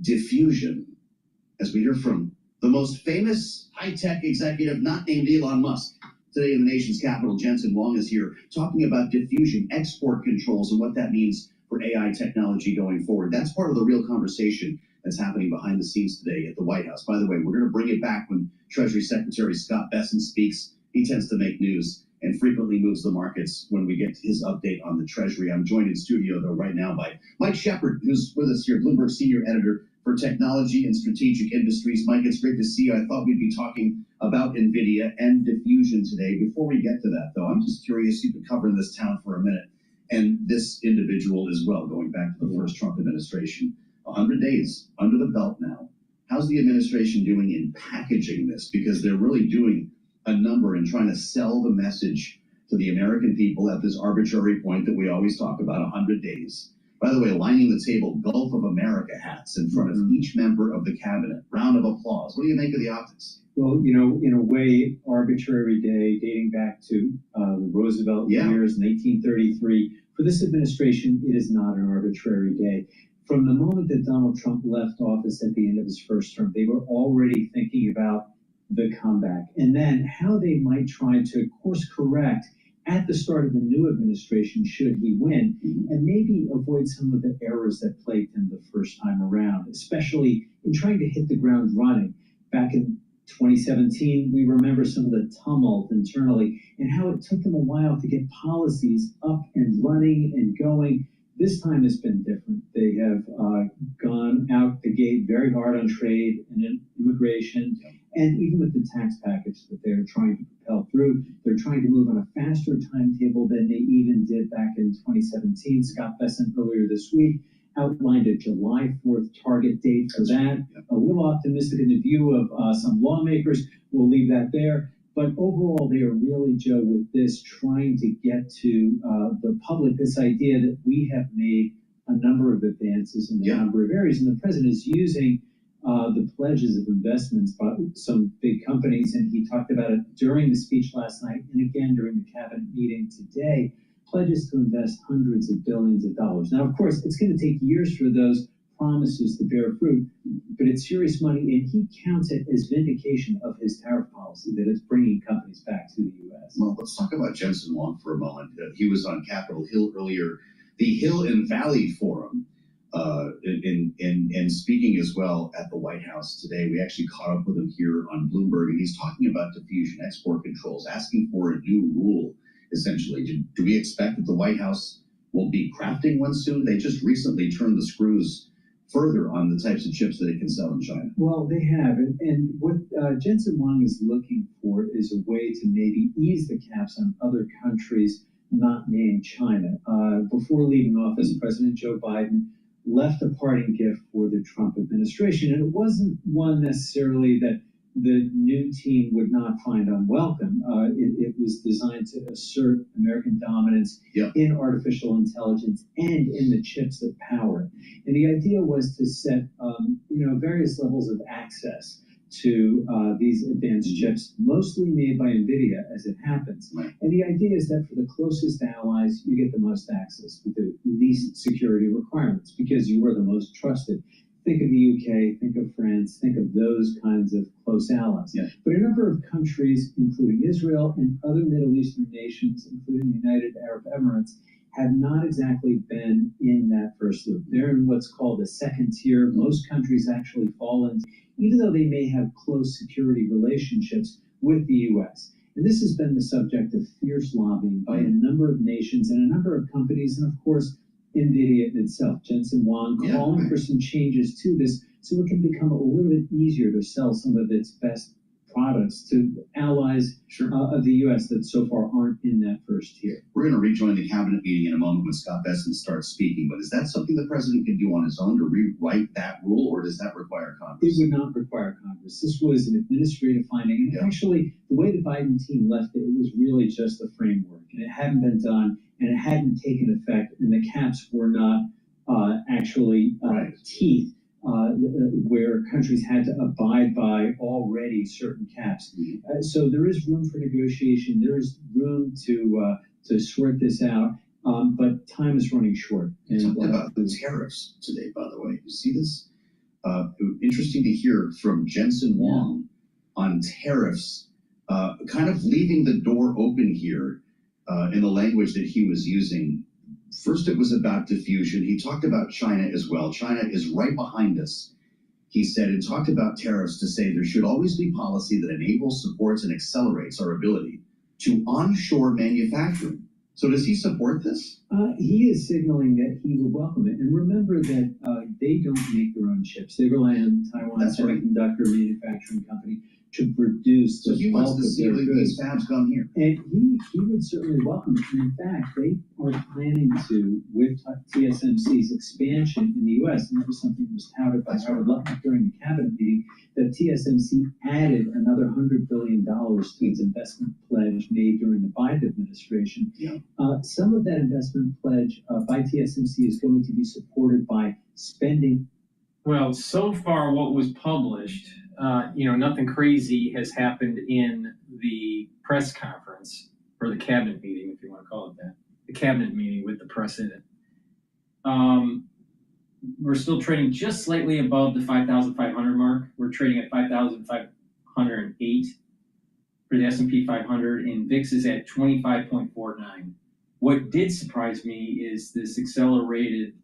diffusion, as we hear from the most famous high-tech executive not named Elon Musk. Today in the nation's capital, Jensen Huang is here talking about diffusion, export controls, and what that means for AI technology going forward. That's part of the real conversation that's happening behind the scenes today at the White House. By the way, we're going to bring it back when Treasury Secretary Scott Bessent speaks. He tends to make news and frequently moves the markets when we get to his update on the Treasury. I'm joined in studio, though, right now by Mike Shepard, who's with us here, Bloomberg Senior Editor for Technology and Strategic Industries. Mike, it's great to see you. I thought we'd be talking about NVIDIA and diffusion today. Before we get to that, though, I'm just curious, you've been covering this town for a minute, and this individual as well, going back to the first Trump administration. 100 days under the belt now. How's the administration doing in packaging this? Because they're really doing a number in trying to sell the message to the American people at this arbitrary point that we always talk about, 100 days. By the way, lining the table, Gulf of America hats in front of each member of the cabinet. Round of applause. What do you make of the optics? Well, you know, in a way, arbitrary day dating back to the Roosevelt years, 1933. For this administration, it is not an arbitrary day. From the moment that Donald Trump left office at the end of his first term, they were already thinking about the comeback and then how they might try to course correct at the start of the new administration should he win, and maybe avoid some of the errors that plagued him the first time around, especially in trying to hit the ground running. Back in 2017, we remember some of the tumult internally and how it took them a while to get policies up and running and going. This time has been different. They have gone out the gate very hard on trade and immigration, and even with the tax package that they're trying to propel through, they're trying to move on a faster timetable than they even did back in 2017. Scott Bessent earlier this week outlined a July 4th target date for that. A little optimistic in the view of some lawmakers. We'll leave that there. But overall, they are really, Joe, with this, trying to get to the public this idea that we have made a number of advances in a number of areas. And the president is using the pledges of investments by some big companies. And he talked about it during the speech last night and again during the cabinet meeting today. pledges to invest hundreds of billions of dollars. Now, of course, it's going to take years for those promises to bear fruit, but it's serious money, and he counts it as vindication of his tariff policy that it's bringing companies back to the U.S. Well, let's talk about Jensen Huang for a moment. He was on Capitol Hill earlier, the Hill and Valley Forum, and speaking as well at the White House today. We actually caught up with him here on Bloomberg, and he's talking about diffusion export controls, asking for a new rule, essentially. Do we expect that the White House will be crafting one soon? They just recently turned the screws further on the types of chips that it can sell in China. Well, they have, and what Jensen Huang is looking for is a way to maybe ease the caps on other countries not named China. Before leaving office, President Joe Biden left a parting gift for the Trump administration, and it wasn't one necessarily that the new team would not find unwelcome. It was designed to assert American dominance in artificial intelligence and in the chips that power it. And the idea was to set, various levels of access to these advanced chips, mostly made by NVIDIA, as it happens. Right. And the idea is that for the closest allies, you get the most access with the least security requirements because you are the most trusted. Think of the UK, think of France, think of those kinds of close allies. Yeah. But a number of countries, including Israel and other Middle Eastern nations, including the United Arab Emirates, have not exactly been in that first loop. They're in what's called a second tier. Most countries actually fall into, even though they may have close security relationships with the U.S. And this has been the subject of fierce lobbying by a number of nations and a number of companies, and of course, NVIDIA itself. Jensen Huang calling for some changes to this so it can become a little bit easier to sell some of its best products to allies of the U.S. that so far aren't in that first tier. We're going to rejoin the cabinet meeting in a moment when Scott Bessent starts speaking, but is that something the president can do on his own to rewrite that rule, or does that require Congress? It would not require Congress. This was an administrative finding, and actually, the way the Biden team left it, it was really just a framework, and it hadn't been done, and it hadn't taken effect, and the caps were not actually teeth. Where countries had to abide by already certain caps. So there is room for negotiation. There is room to sort this out, but time is running short. And talked about the tariffs today, by the way. You see this? Interesting to hear from Jensen Huang on tariffs, kind of leaving the door open here in the language that he was using. First, it was about diffusion. He talked about China as well. China is right behind us, he said, and talked about tariffs to say there should always be policy that enables, supports, and accelerates our ability to onshore manufacturing. So does he support this? He is signaling that he would welcome it. And remember that they don't make their own chips. They rely on Taiwan's semiconductor manufacturing company to produce the he bulk wants to of see their these goods. fabs come here. And he would certainly welcome it. And in fact, they are planning to, with TSMC's expansion in the U.S., and that was something that was touted by Howard Lutnick during the cabinet meeting, that TSMC added another $100 billion to its investment pledge made during the Biden administration. Some of that investment pledge by TSMC is going to be supported by spending. Well, so far what was published, nothing crazy has happened in the press conference, or the cabinet meeting, if you want to call it that. The cabinet meeting with the press in it. We're still trading just slightly above the 5,500 mark. We're trading at 5,508 for the S&P 500, and VIX is at 25.49. What did surprise me is this accelerated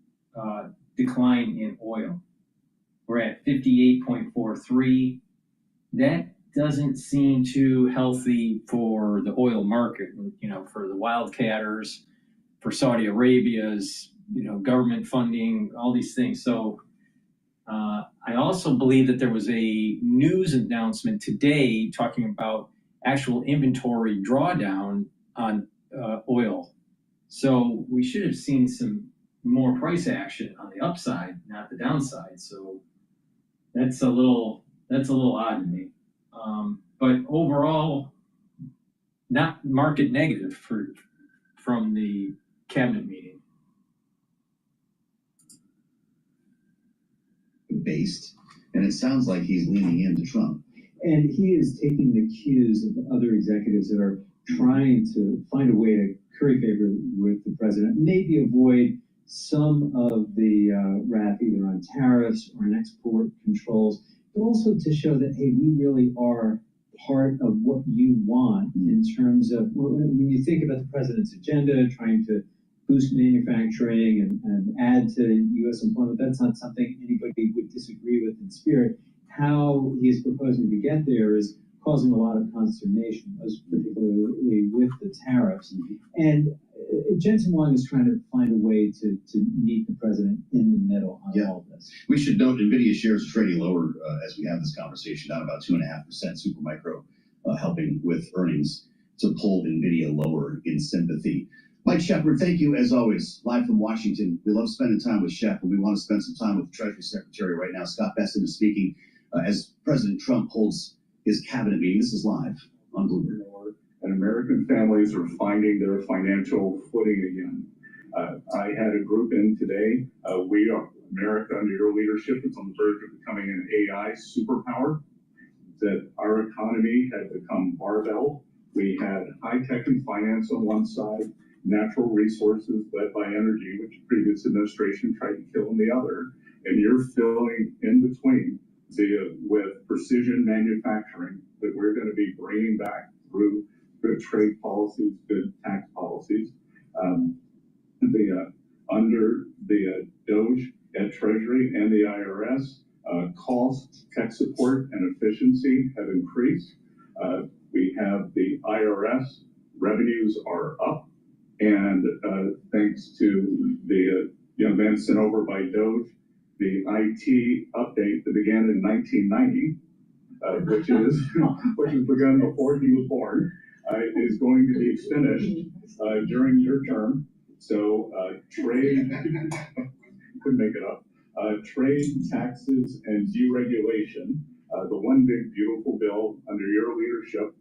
decline in oil. We're at 58.43. That doesn't seem too healthy for the oil market, for the wildcatters, for Saudi Arabia's, government funding, all these things. So I also believe that there was a news announcement today talking about actual inventory drawdown on oil. So we should have seen some more price action on the upside, not the downside. So that's a little odd to me. But overall, not market negative from the cabinet meeting. Based, and it sounds like he's leaning into Trump. And he is taking the cues of other executives that are trying to find a way to curry favor with the president, maybe avoid some of the wrath either on tariffs or on export controls, but also to show that, hey, we really are part of what you want in terms of, when you think about the president's agenda, trying to boost manufacturing and add to U.S. employment, that's not something anybody would disagree with in spirit. How he is proposing to get there is causing a lot of consternation, most particularly with the tariffs. And Jensen Huang is trying to find a way to meet the president in the middle on all of this. We should note NVIDIA shares are trading lower as we have this conversation, down about 2.5%. Supermicro helping with earnings to pull NVIDIA lower in sympathy. Mike Shepard, thank you as always, live from Washington. We love spending time with Shep, and we want to spend some time with the Treasury Secretary right now. Scott Bessent is speaking as President Trump holds his cabinet meeting. This is live on Bloomberg. And American families are finding their financial footing again. I had a group in today. We are America under your leadership is on the verge of becoming an AI superpower. That our economy had become barbell. We had high tech and finance on one side, natural resources led by energy, which the previous administration tried to kill on the other, and you're filling in between with precision manufacturing that we're going to be bringing back through good trade policies, good tax policies. Under the DOGE at Treasury and the IRS, cost, tech support, and efficiency have increased. We have the IRS revenues are up, and thanks to the young man sent over by DOGE, the IT update that began in 1990, which was begun before he was born, is going to be finished during your term. So trade, couldn't make it up. Trade, taxes, and deregulation. The one big beautiful bill under your leadership,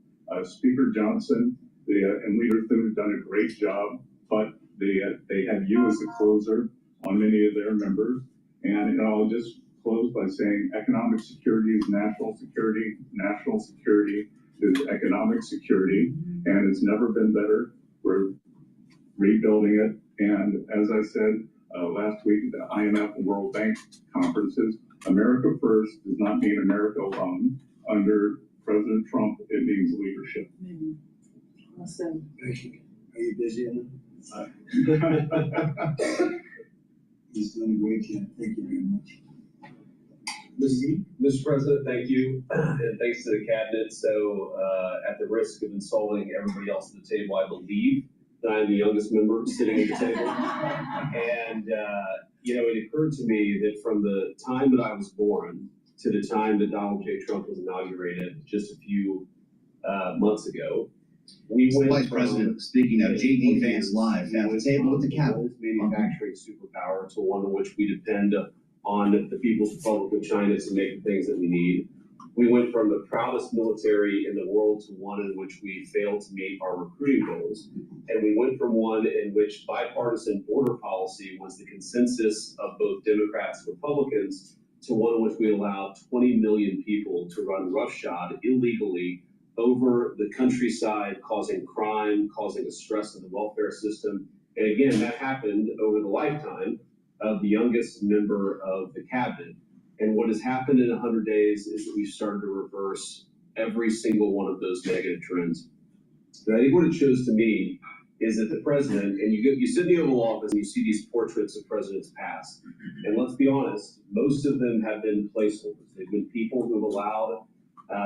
Speaker Johnson and leaders that have done a great job, but they have you as a closer on many of their members. And I'll just close by saying economic security is national security. National security is economic security, and it's never been better. We're rebuilding it. And as I said last week at the IMF and World Bank conferences, America first does not mean America alone. Under President Trump, it means leadership. Awesome. Thank you. Are you busy? He's doing a great job. Thank you very much. Mr. President, thank you, and thanks to the cabinet. So, at the risk of insulting everybody else at the table, I believe that I'm the youngest member sitting at the table. And, it occurred to me that from the time that I was born to the time that Donald J. Trump was inaugurated just a few months ago, we went Vice President, speaking of J.D. Vance live at the table with the cabinet. Manufacturing superpower to one in which we depend on the People's Republic of China to make the things that we need. We went from the proudest military in the world to one in which we failed to meet our recruiting goals. And we went from one in which bipartisan border policy was the consensus of both Democrats and Republicans to one in which we allowed 20 million people to run roughshod illegally over the countryside, causing crime, causing a stress in the welfare system. And again, that happened over the lifetime of the youngest member of the cabinet. And what has happened in 100 days is that we've started to reverse every single one of those negative trends. But I think what it shows to me is that the president, and you sit in the Oval Office and you see these portraits of presidents past. And let's be honest, most of them have been placeholders. They've been people who have allowed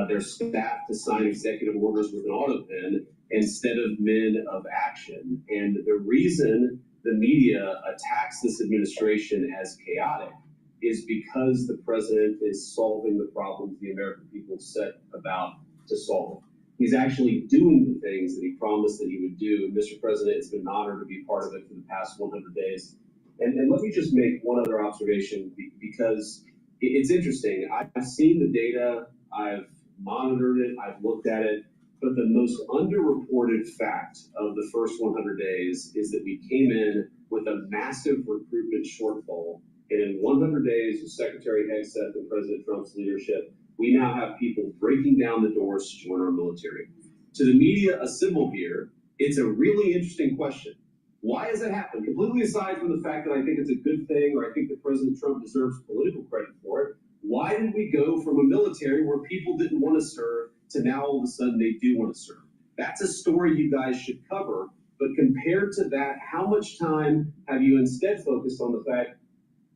their staff to sign executive orders with an auto pen instead of men of action. And the reason the media attacks this administration as chaotic is because the president is solving the problems the American people set about to solve. He's actually doing the things that he promised that he would do. And Mr. President, it's been an honor to be part of it for the past 100 days. And let me just make one other observation, because it's interesting. I've seen the data, I've monitored it, I've looked at it, but the most underreported fact of the first 100 days is that we came in with a massive recruitment shortfall. And in 100 days of Secretary Hegseth and President Trump's leadership, we now have people breaking down the doors to join our military. to the media assembled here, it's a really interesting question. Why has it happened? Completely aside from the fact that I think it's a good thing, or I think that President Trump deserves political credit for it, why did we go from a military where people didn't want to serve to now all of a sudden they do want to serve? That's a story you guys should cover, but compared to that, how much time have you instead focused on the fact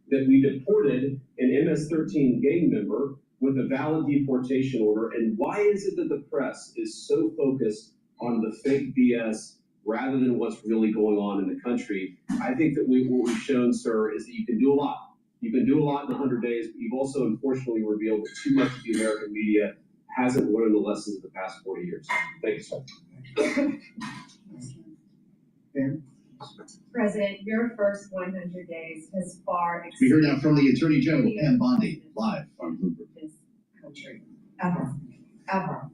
that we deported an MS-13 gang member with a valid deportation order, and why is it that the press is so focused on the fake BS rather than what's really going on in the country? I think that what we've shown, sir, is that you can do a lot. You can do a lot in 100 days, but you've also unfortunately revealed that too much of the American media hasn't learned the lessons of the past 40 years. Thank you, sir. President, your first 100 days has far We hear exceeded now from the Attorney General, Pam Bondi, live on Bloomberg. this country, ever.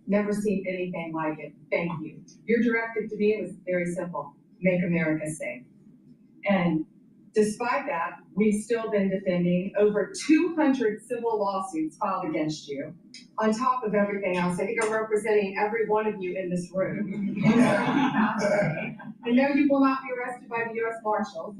Never seen anything like it. Thank you. Your directive to me was very simple: make America safe. And despite that, we've still been defending over 200 civil lawsuits filed against you. On top of everything else, I think I'm representing every one of you in this room. I know you will not be arrested by the U.S. Marshals.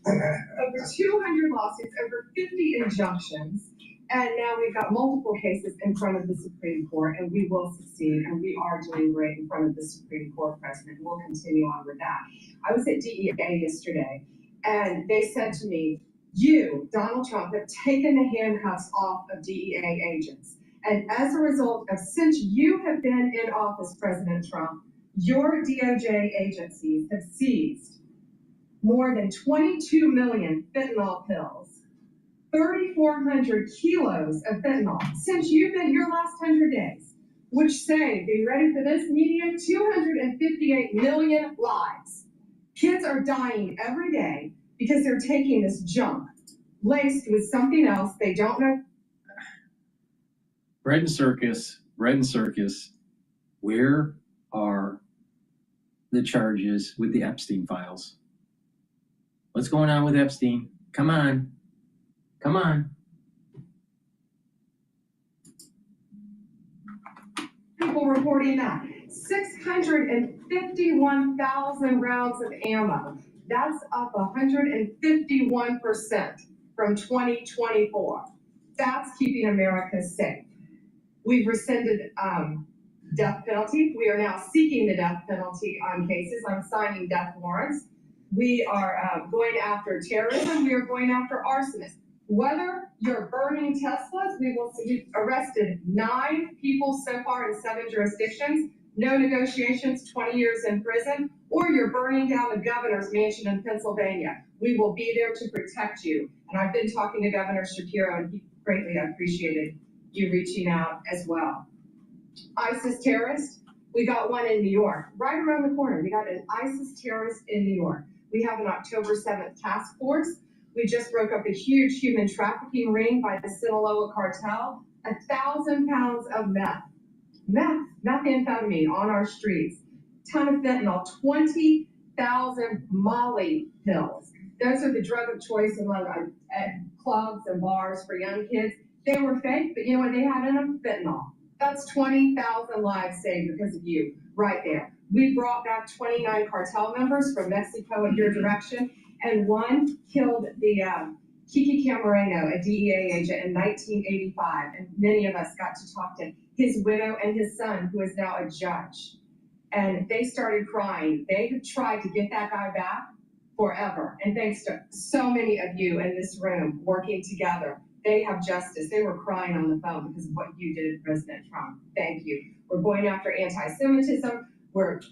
Over 200 lawsuits, over 50 injunctions, and now we've got multiple cases in front of the Supreme Court, and we will succeed, and we are doing great in front of the Supreme Court, President. We'll continue on with that. I was at DEA yesterday, and they said to me, you, Donald Trump, have taken the handcuffs off of DEA agents. And as a result of, since you have been in office, President Trump, your DOJ agencies have seized more than 22 million fentanyl pills, 3,400 kilos of fentanyl since you've been your last 100 days, which saved, be ready for this, media, 258 million lives. Kids are dying every day because they're taking this junk laced with something else they don't know. Bread and circus, where are the charges with the Epstein files? What's going on with Epstein? Come on. People reporting that 651,000 rounds of ammo. That's up 151% from 2024. That's keeping America safe. We've rescinded death penalty. We are now seeking the death penalty on cases. I'm signing death warrants. We are going after terrorism. We are going after arsonists. Whether you're burning Teslas, we've arrested 9 people so far in 7 jurisdictions, no negotiations, 20 years in prison, or you're burning down the governor's mansion in Pennsylvania. We will be there to protect you. And I've been talking to Governor Shapiro, and he greatly appreciated you reaching out as well. ISIS terrorist, we got one in New York, right around the corner. We got an ISIS terrorist in New York. We have an October 7th task force. We just broke up a huge human trafficking ring by the Sinaloa cartel, 1,000 pounds of methamphetamine on our streets, ton of fentanyl, 20,000 Molly pills. Those are the drug of choice among clubs and bars for young kids. They were fake, but you know what they had in them? Fentanyl. That's 20,000 lives saved because of you, right there. We brought back 29 cartel members from Mexico in your direction, and one killed the Kiki Camareno, a DEA agent, in 1985, and many of us got to talk to his widow and his son, who is now a judge. And they started crying. They have tried to get that guy back forever, and thanks to so many of you in this room working together, they have justice. They were crying on the phone because of what you did to President Trump. Thank you. We're going after anti-Semitism. We're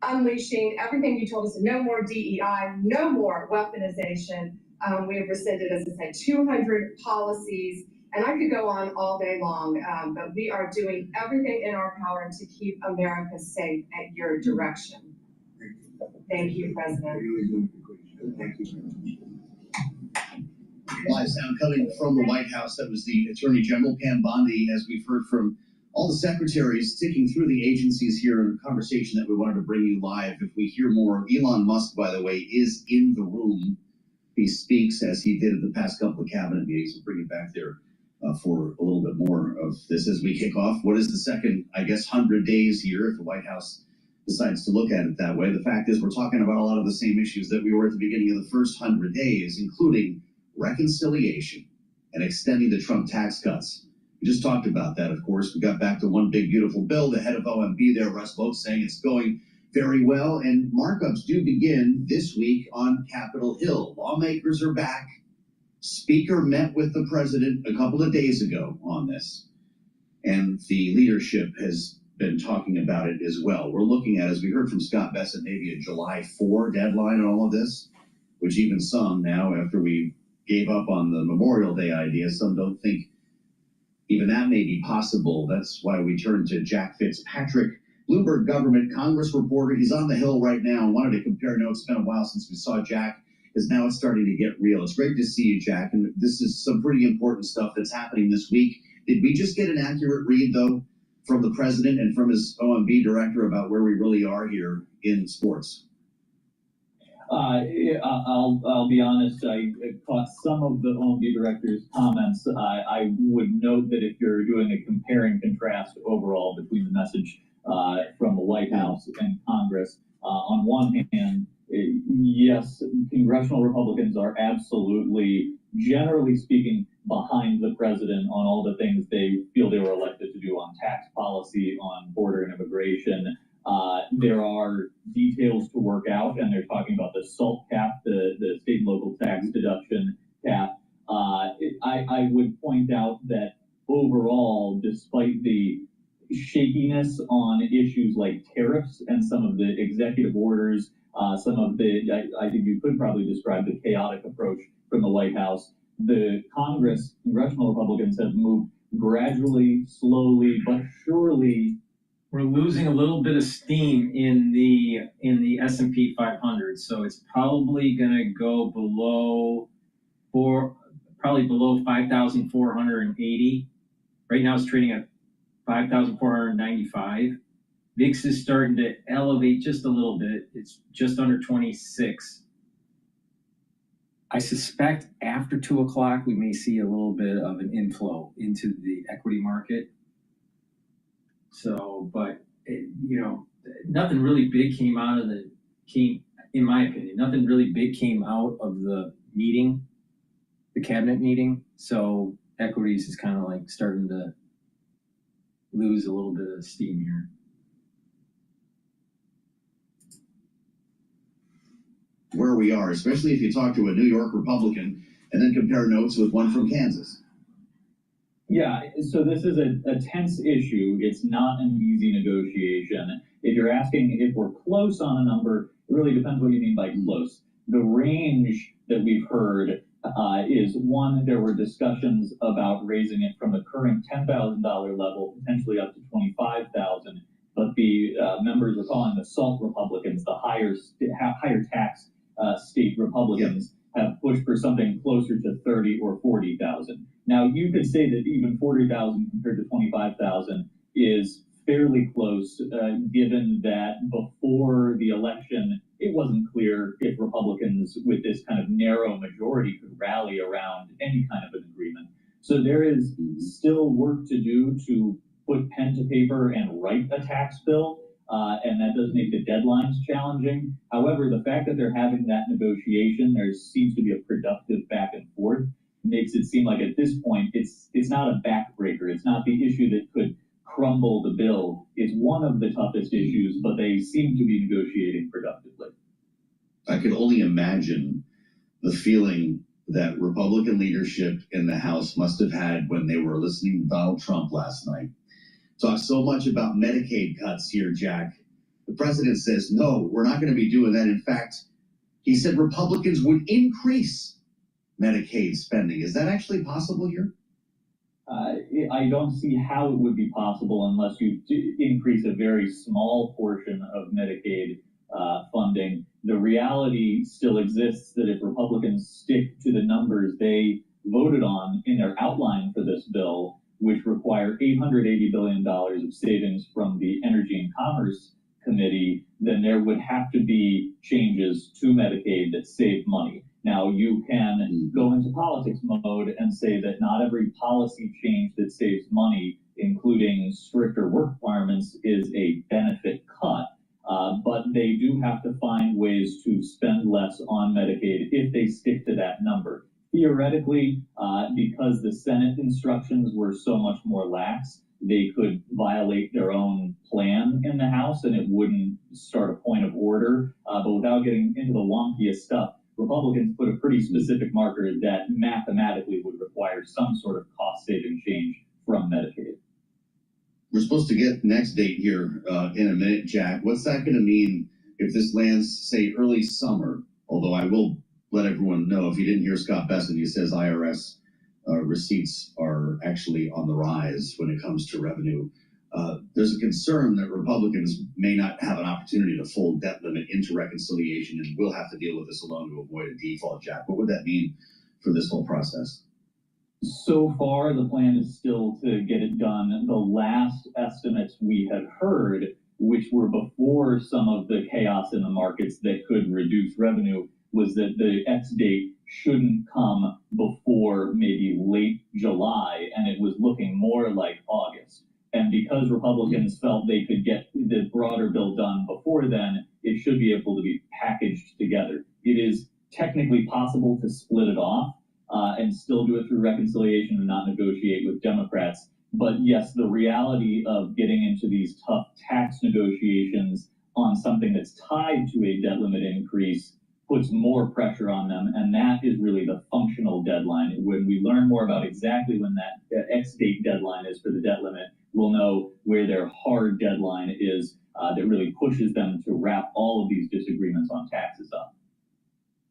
unleashing everything you told us. No more DEI, no more weaponization. We have rescinded, as I said, 200 policies. And I could go on all day long, but we are doing everything in our power to keep America safe at your direction. Thank you, President. Thank you. Live sound coming from the White House. That was the Attorney General, Pam Bondi, as we've heard from all the secretaries sticking through the agencies here in a conversation that we wanted to bring you live. If we hear more, Elon Musk, by the way, is in the room. He speaks as he did at the past couple of cabinet meetings. We'll bring it back there for a little bit more of this as we kick off. What is the second, I guess, 100 days here if the White House decides to look at it that way? The fact is we're talking about a lot of the same issues that we were at the beginning of the first 100 days, including reconciliation and extending the Trump tax cuts. We just talked about that, of course. We got back to one big, beautiful bill. The head of OMB there, Russ Vought, saying it's going very well. And markups do begin this week on Capitol Hill. Lawmakers are back. Speaker met with the president a couple of days ago on this. And the leadership has been talking about it as well. We're looking at, as we heard from Scott Bessent, maybe a July 4 deadline on all of this, which even some now, after we gave up on the Memorial Day idea, some don't think even that may be possible. That's why we turn to Jack Fitzpatrick, Bloomberg government Congress reporter. He's on the Hill right now. Wanted to compare notes. It's been a while since we saw Jack, because now it's starting to get real. It's great to see you, Jack. And this is some pretty important stuff that's happening this week. Did we just get an accurate read, though, from the president and from his OMB director about where we really are here in sports? I'll be honest, I caught some of the OMB director's comments. I would note that if you're doing a compare and contrast overall between the message from the White House and Congress, on one hand, yes, congressional Republicans are absolutely, generally speaking, behind the president on all the things they feel they were elected to do on tax policy, on border and immigration. There are details to work out, and they're talking about the SALT cap, the state and local tax deduction cap. I would point out that overall, despite the shakiness on issues like tariffs and some of the executive orders, some of the, I think you could probably describe the chaotic approach from the White House, the congressional Republicans have moved gradually, slowly, but surely. We're losing a little bit of steam in the S&P 500, so it's probably going to go below 5,480. Right now it's trading at 5,495. VIX is starting to elevate just a little bit. It's just under 26. I suspect after 2 o'clock we may see a little bit of an inflow into the equity market. So, but nothing really big came out of in my opinion, nothing really big came out of the meeting, the cabinet meeting. So equities is kind of like starting to lose a little bit of steam here. Where we are, especially if you talk to a New York Republican and then compare notes with one from Kansas. Yeah, so this is a tense issue. It's not an easy negotiation. If you're asking if we're close on a number, it really depends what you mean by close. The range that we've heard is one, there were discussions about raising it from the current $10,000 level, potentially up to $25,000. But the members are calling the SALT Republicans, the higher tax state Republicans, have pushed for something closer to 30 or 40,000. Now, you could say that even 40,000 compared to 25,000 is fairly close, given that before the election, it wasn't clear if Republicans with this kind of narrow majority could rally around any kind of an agreement. So there is still work to do to put pen to paper and write a tax bill, and that does make the deadlines challenging. However, the fact that they're having that negotiation, there seems to be a productive back and forth, makes it seem like at this point, it's not a backbreaker. It's not the issue that could crumble the bill. It's one of the toughest issues, but they seem to be negotiating productively. I could only imagine the feeling that Republican leadership in the House must have had when they were listening to Donald Trump last night. Talk so much about Medicaid cuts here, Jack. The president says, no, we're not going to be doing that. In fact, he said Republicans would increase Medicaid spending. Is that actually possible here? I don't see how it would be possible unless you increase a very small portion of Medicaid funding. The reality still exists that if Republicans stick to the numbers they voted on in their outline for this bill, which require $880 billion of savings from the Energy and Commerce Committee, then there would have to be changes to Medicaid that save money. Now, you can go into politics mode and say that not every policy change that saves money, including stricter work requirements, is a benefit cut. But they do have to find ways to spend less on Medicaid if they stick to that number. Theoretically, because the Senate instructions were so much more lax, they could violate their own plan in the House and it wouldn't start a point of order. But without getting into the wonkiest stuff, Republicans put a pretty specific marker that mathematically would require some sort of cost-saving change from Medicaid. We're supposed to get next date here in a minute, Jack. What's that going to mean if this lands, say, early summer? Although I will let everyone know, if you didn't hear Scott Besson, he says IRS receipts are actually on the rise when it comes to revenue. There's a concern that Republicans may not have an opportunity to fold debt limit into reconciliation, and we'll have to deal with this alone to avoid a default, Jack. What would that mean for this whole process? So far, the plan is still to get it done. The last estimates we had heard, which were before some of the chaos in the markets that could reduce revenue, was that the X date shouldn't come before maybe late July, and it was looking more like August. And because Republicans felt they could get the broader bill done before then, it should be able to be packaged together. It is technically possible to split it off and still do it through reconciliation and not negotiate with Democrats. But yes, the reality of getting into these tough tax negotiations on something that's tied to a debt limit increase puts more pressure on them, and that is really the functional deadline. When we learn more about exactly when that X date deadline is for the debt limit, we'll know where their hard deadline is that really pushes them to wrap all of these disagreements on taxes up.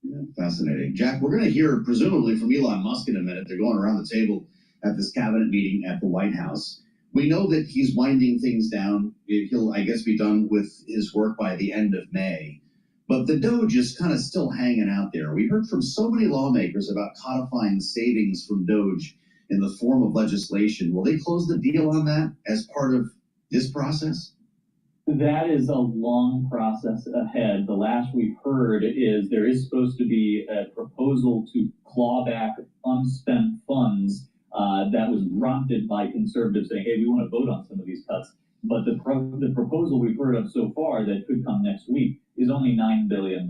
Yeah, fascinating. Jack, we're going to hear presumably from Elon Musk in a minute. They're going around the table at this cabinet meeting at the White House. We know that he's winding things down. He'll, I guess, be done with his work by the end of May. But the Doge is kind of still hanging out there. We heard from so many lawmakers about codifying savings from Doge in the form of legislation. Will they close the deal on that as part of this process? That is a long process ahead. The last we've heard is there is supposed to be a proposal to claw back unspent funds that was prompted by conservatives saying, hey, we want to vote on some of these cuts. But the proposal we've heard of so far that could come next week is only $9 billion.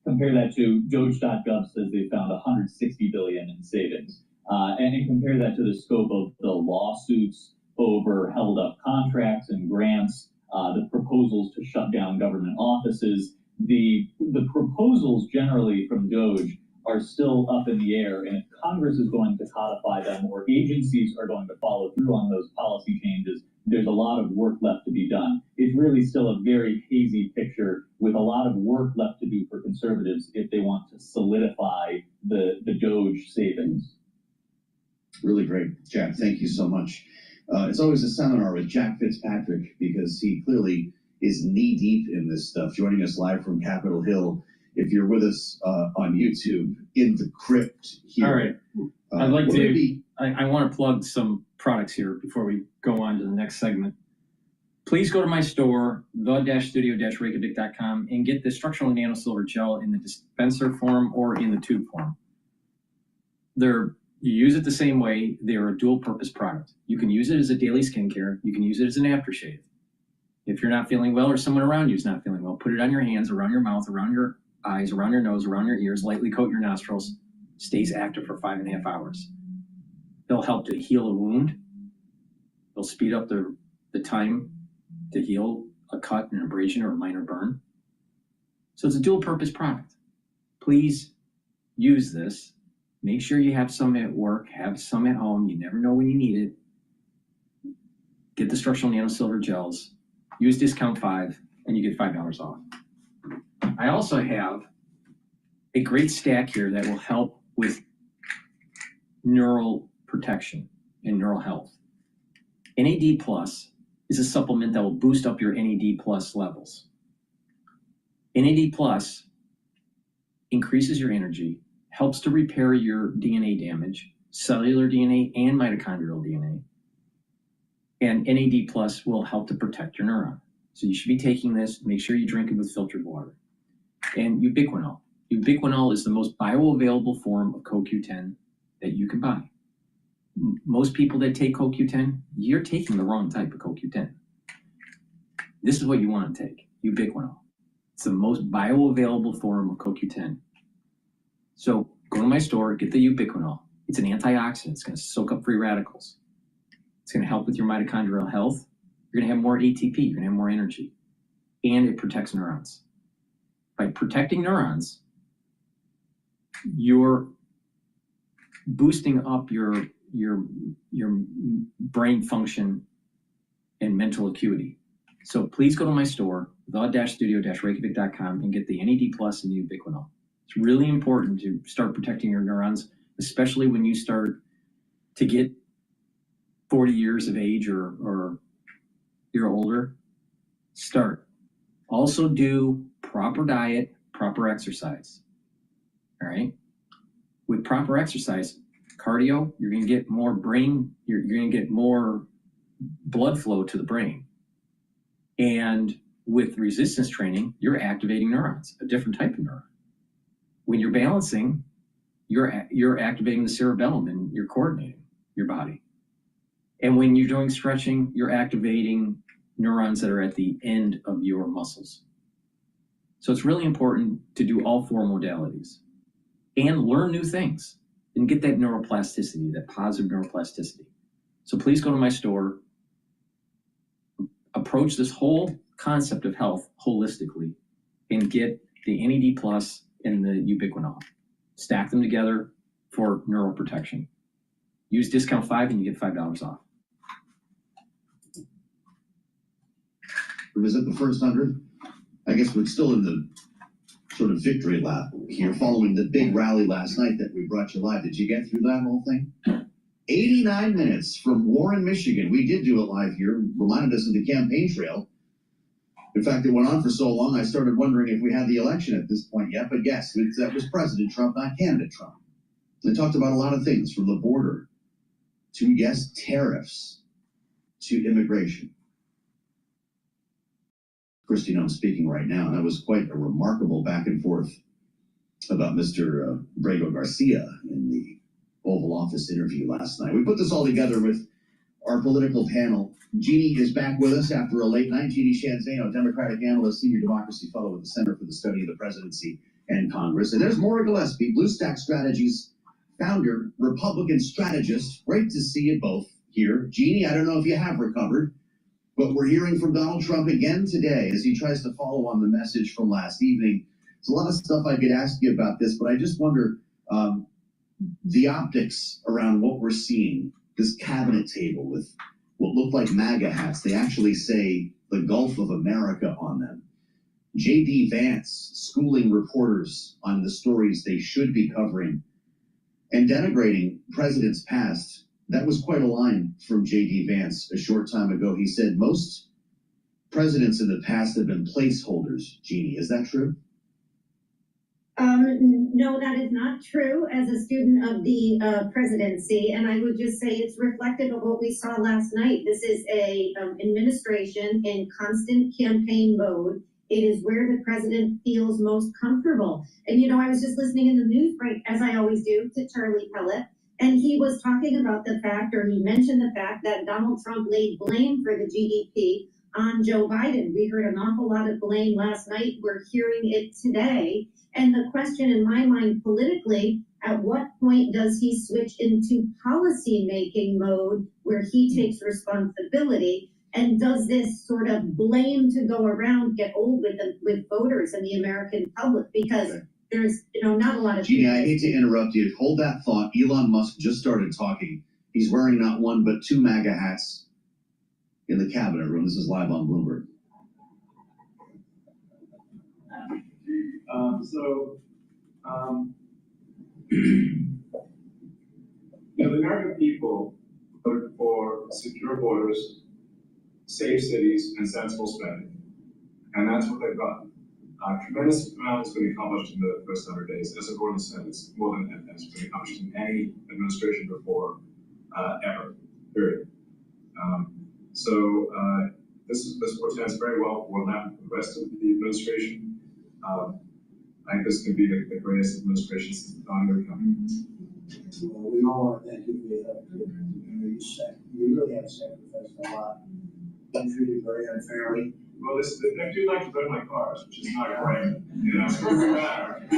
Compare that to Doge.gov says they found $160 billion in savings. And compare that to the scope of the lawsuits over held up contracts and grants, the proposals to shut down government offices. The proposals generally from Doge are still up in the air, and if Congress is going to codify them or agencies are going to follow through on those policy changes, there's a lot of work left to be done. It's really still a very hazy picture with a lot of work left to do for conservatives if they want to solidify the Doge savings. Really great, Jack. Thank you so much. It's always a seminar with Jack Fitzpatrick because he clearly is knee-deep in this stuff, joining us live from Capitol Hill. If you're with us on YouTube, in the crypt here. All right. I'd like to, I want to plug some products here before we go on to the next segment. Please go to my store, the-studio-reykjavik.com, and get the structural nano silver gel in the dispenser form or in the tube form. You use it the same way. They're a dual purpose product. You can use it as a daily skincare. You can use it as an aftershave. If you're not feeling well or someone around you is not feeling well, put it on your hands, around your mouth, around your eyes, around your nose, around your ears, lightly coat your nostrils, stays active for 5.5 hours. They'll help to heal a wound. They'll speed up the time to heal a cut, an abrasion, or a minor burn. So it's a dual purpose product. Please use this. Make sure you have some at work, have some at home. You never know when you need it. Get the structural nano silver gels. Use discount 5 and you get $5 off. I also have a great stack here that will help with neural protection and neural health. NAD Plus is a supplement that will boost up your NAD Plus levels. NAD Plus increases your energy, helps to repair your DNA damage, cellular DNA and mitochondrial DNA. And NAD Plus will help to protect your neuron. So you should be taking this. Make sure you drink it with filtered water. And ubiquinol. Ubiquinol is the most bioavailable form of CoQ10 that you can buy. Most people that take CoQ10, you're taking the wrong type of CoQ10. This is what you want to take, Ubiquinol. It's the most bioavailable form of CoQ10. So go to my store, get the Ubiquinol. It's an antioxidant. It's going to soak up free radicals. It's going to help with your mitochondrial health. You're going to have more ATP. You're going to have more energy. And it protects neurons. By protecting neurons, you're boosting up your brain function and mental acuity. So please go to my store, the-studio-reykjavik.com, and get the NAD Plus and the Ubiquinol. It's really important to start protecting your neurons, especially when you start to get 40 years of age or you're older. Start. Also do proper diet, proper exercise. All right? With proper exercise, cardio, you're going to get more brain, you're going to get more blood flow to the brain. And with resistance training, you're activating neurons, a different type of neuron. When you're balancing, you're activating the cerebellum and you're coordinating your body. And when you're doing stretching, you're activating neurons that are at the end of your muscles. So it's really important to do all four modalities and learn new things and get that neuroplasticity, that positive neuroplasticity. So please go to my store, approach this whole concept of health holistically, and get the NAD Plus and the Ubiquinol. Stack them together for neural protection. Use discount 5 and you get $5 off. Was it the first 100? I guess we're still in the sort of victory lap here following the big rally last night that we brought you live. Did you get through that whole thing? 89 minutes from Warren, Michigan. We did do it live here, reminded us of the campaign trail. In fact, it went on for so long, I started wondering if we had the election at this point yet. But yes, that was President Trump, not candidate Trump. They talked about a lot of things, from the border to, yes, tariffs to immigration. Christine, I'm speaking right now, and that was quite a remarkable back and forth about Mr. Brego Garcia in the Oval Office interview last night. We put this all together with our political panel. Jeannie is back with us after a late night. Jeannie Shanzano, Democratic analyst, senior democracy fellow at the Center for the Study of the Presidency and Congress. And there's Maura Gillespie, BlueStack Strategies founder, Republican strategist. Great to see you both here. Jeannie, I don't know if you have recovered, but we're hearing from Donald Trump again today as he tries to follow on the message from last evening. There's a lot of stuff I could ask you about this, but I just wonder the optics around what we're seeing, this cabinet table with what look like MAGA hats. They actually say the Gulf of America on them. J.D. Vance schooling reporters on the stories they should be covering and denigrating presidents past. That was quite a line from J.D. Vance a short time ago. He said, most presidents in the past have been placeholders. Jeannie, is that true? No, that is not true as a student of the presidency. And I would just say it's reflective of what we saw last night. This is a administration in constant campaign mode. It is where the president feels most comfortable. And, you know, I was just listening in the news break, as I always do, to Charlie Pellet. And he was talking about the fact, or he mentioned the fact, that Donald Trump laid blame for the GDP on Joe Biden. We heard an awful lot of blame last night. We're hearing it today. And the question in my mind politically, at what point does he switch into policy-making mode where he takes responsibility? And does this sort of blame to go around get old with voters and the American public? Because there's, you know, not a lot of... Jeannie, I hate to interrupt you. Hold that thought. Elon Musk just started talking. He's wearing not one, but two MAGA hats in the cabinet room. This is live on Bloomberg. The American people voted for secure borders, safe cities, and sensible spending. And that's what they've done. Tremendous amount has been accomplished in the first 100 days. As I've already said, it's more than has been accomplished in any administration before, ever, period. This portends very well for what will happen for the rest of the administration. I think this could be the greatest administration since the dawning of the company. Well, we all want to thank you for your help. You really have sacrificed a lot. Been treated very unfairly. Well, they do like to burn my cars, which is not great. You know, it's really bad.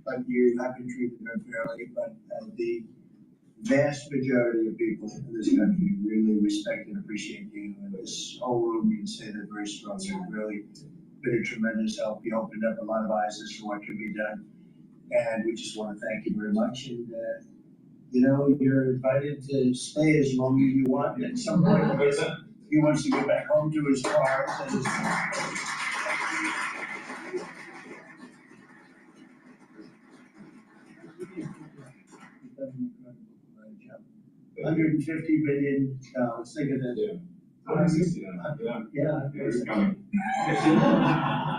But you have been treated unfairly, but the vast majority of people in this country really respect and appreciate you. And this whole room can say that very strongly. You've really been a tremendous help. You opened up a lot of eyes as to what can be done. And we just want to thank you very much. And, you know, you're invited to stay as long as you want. At some point, I guess he wants to get back home to his car. And $150 billion. Think of that. Yeah. 160. Yeah. It's coming.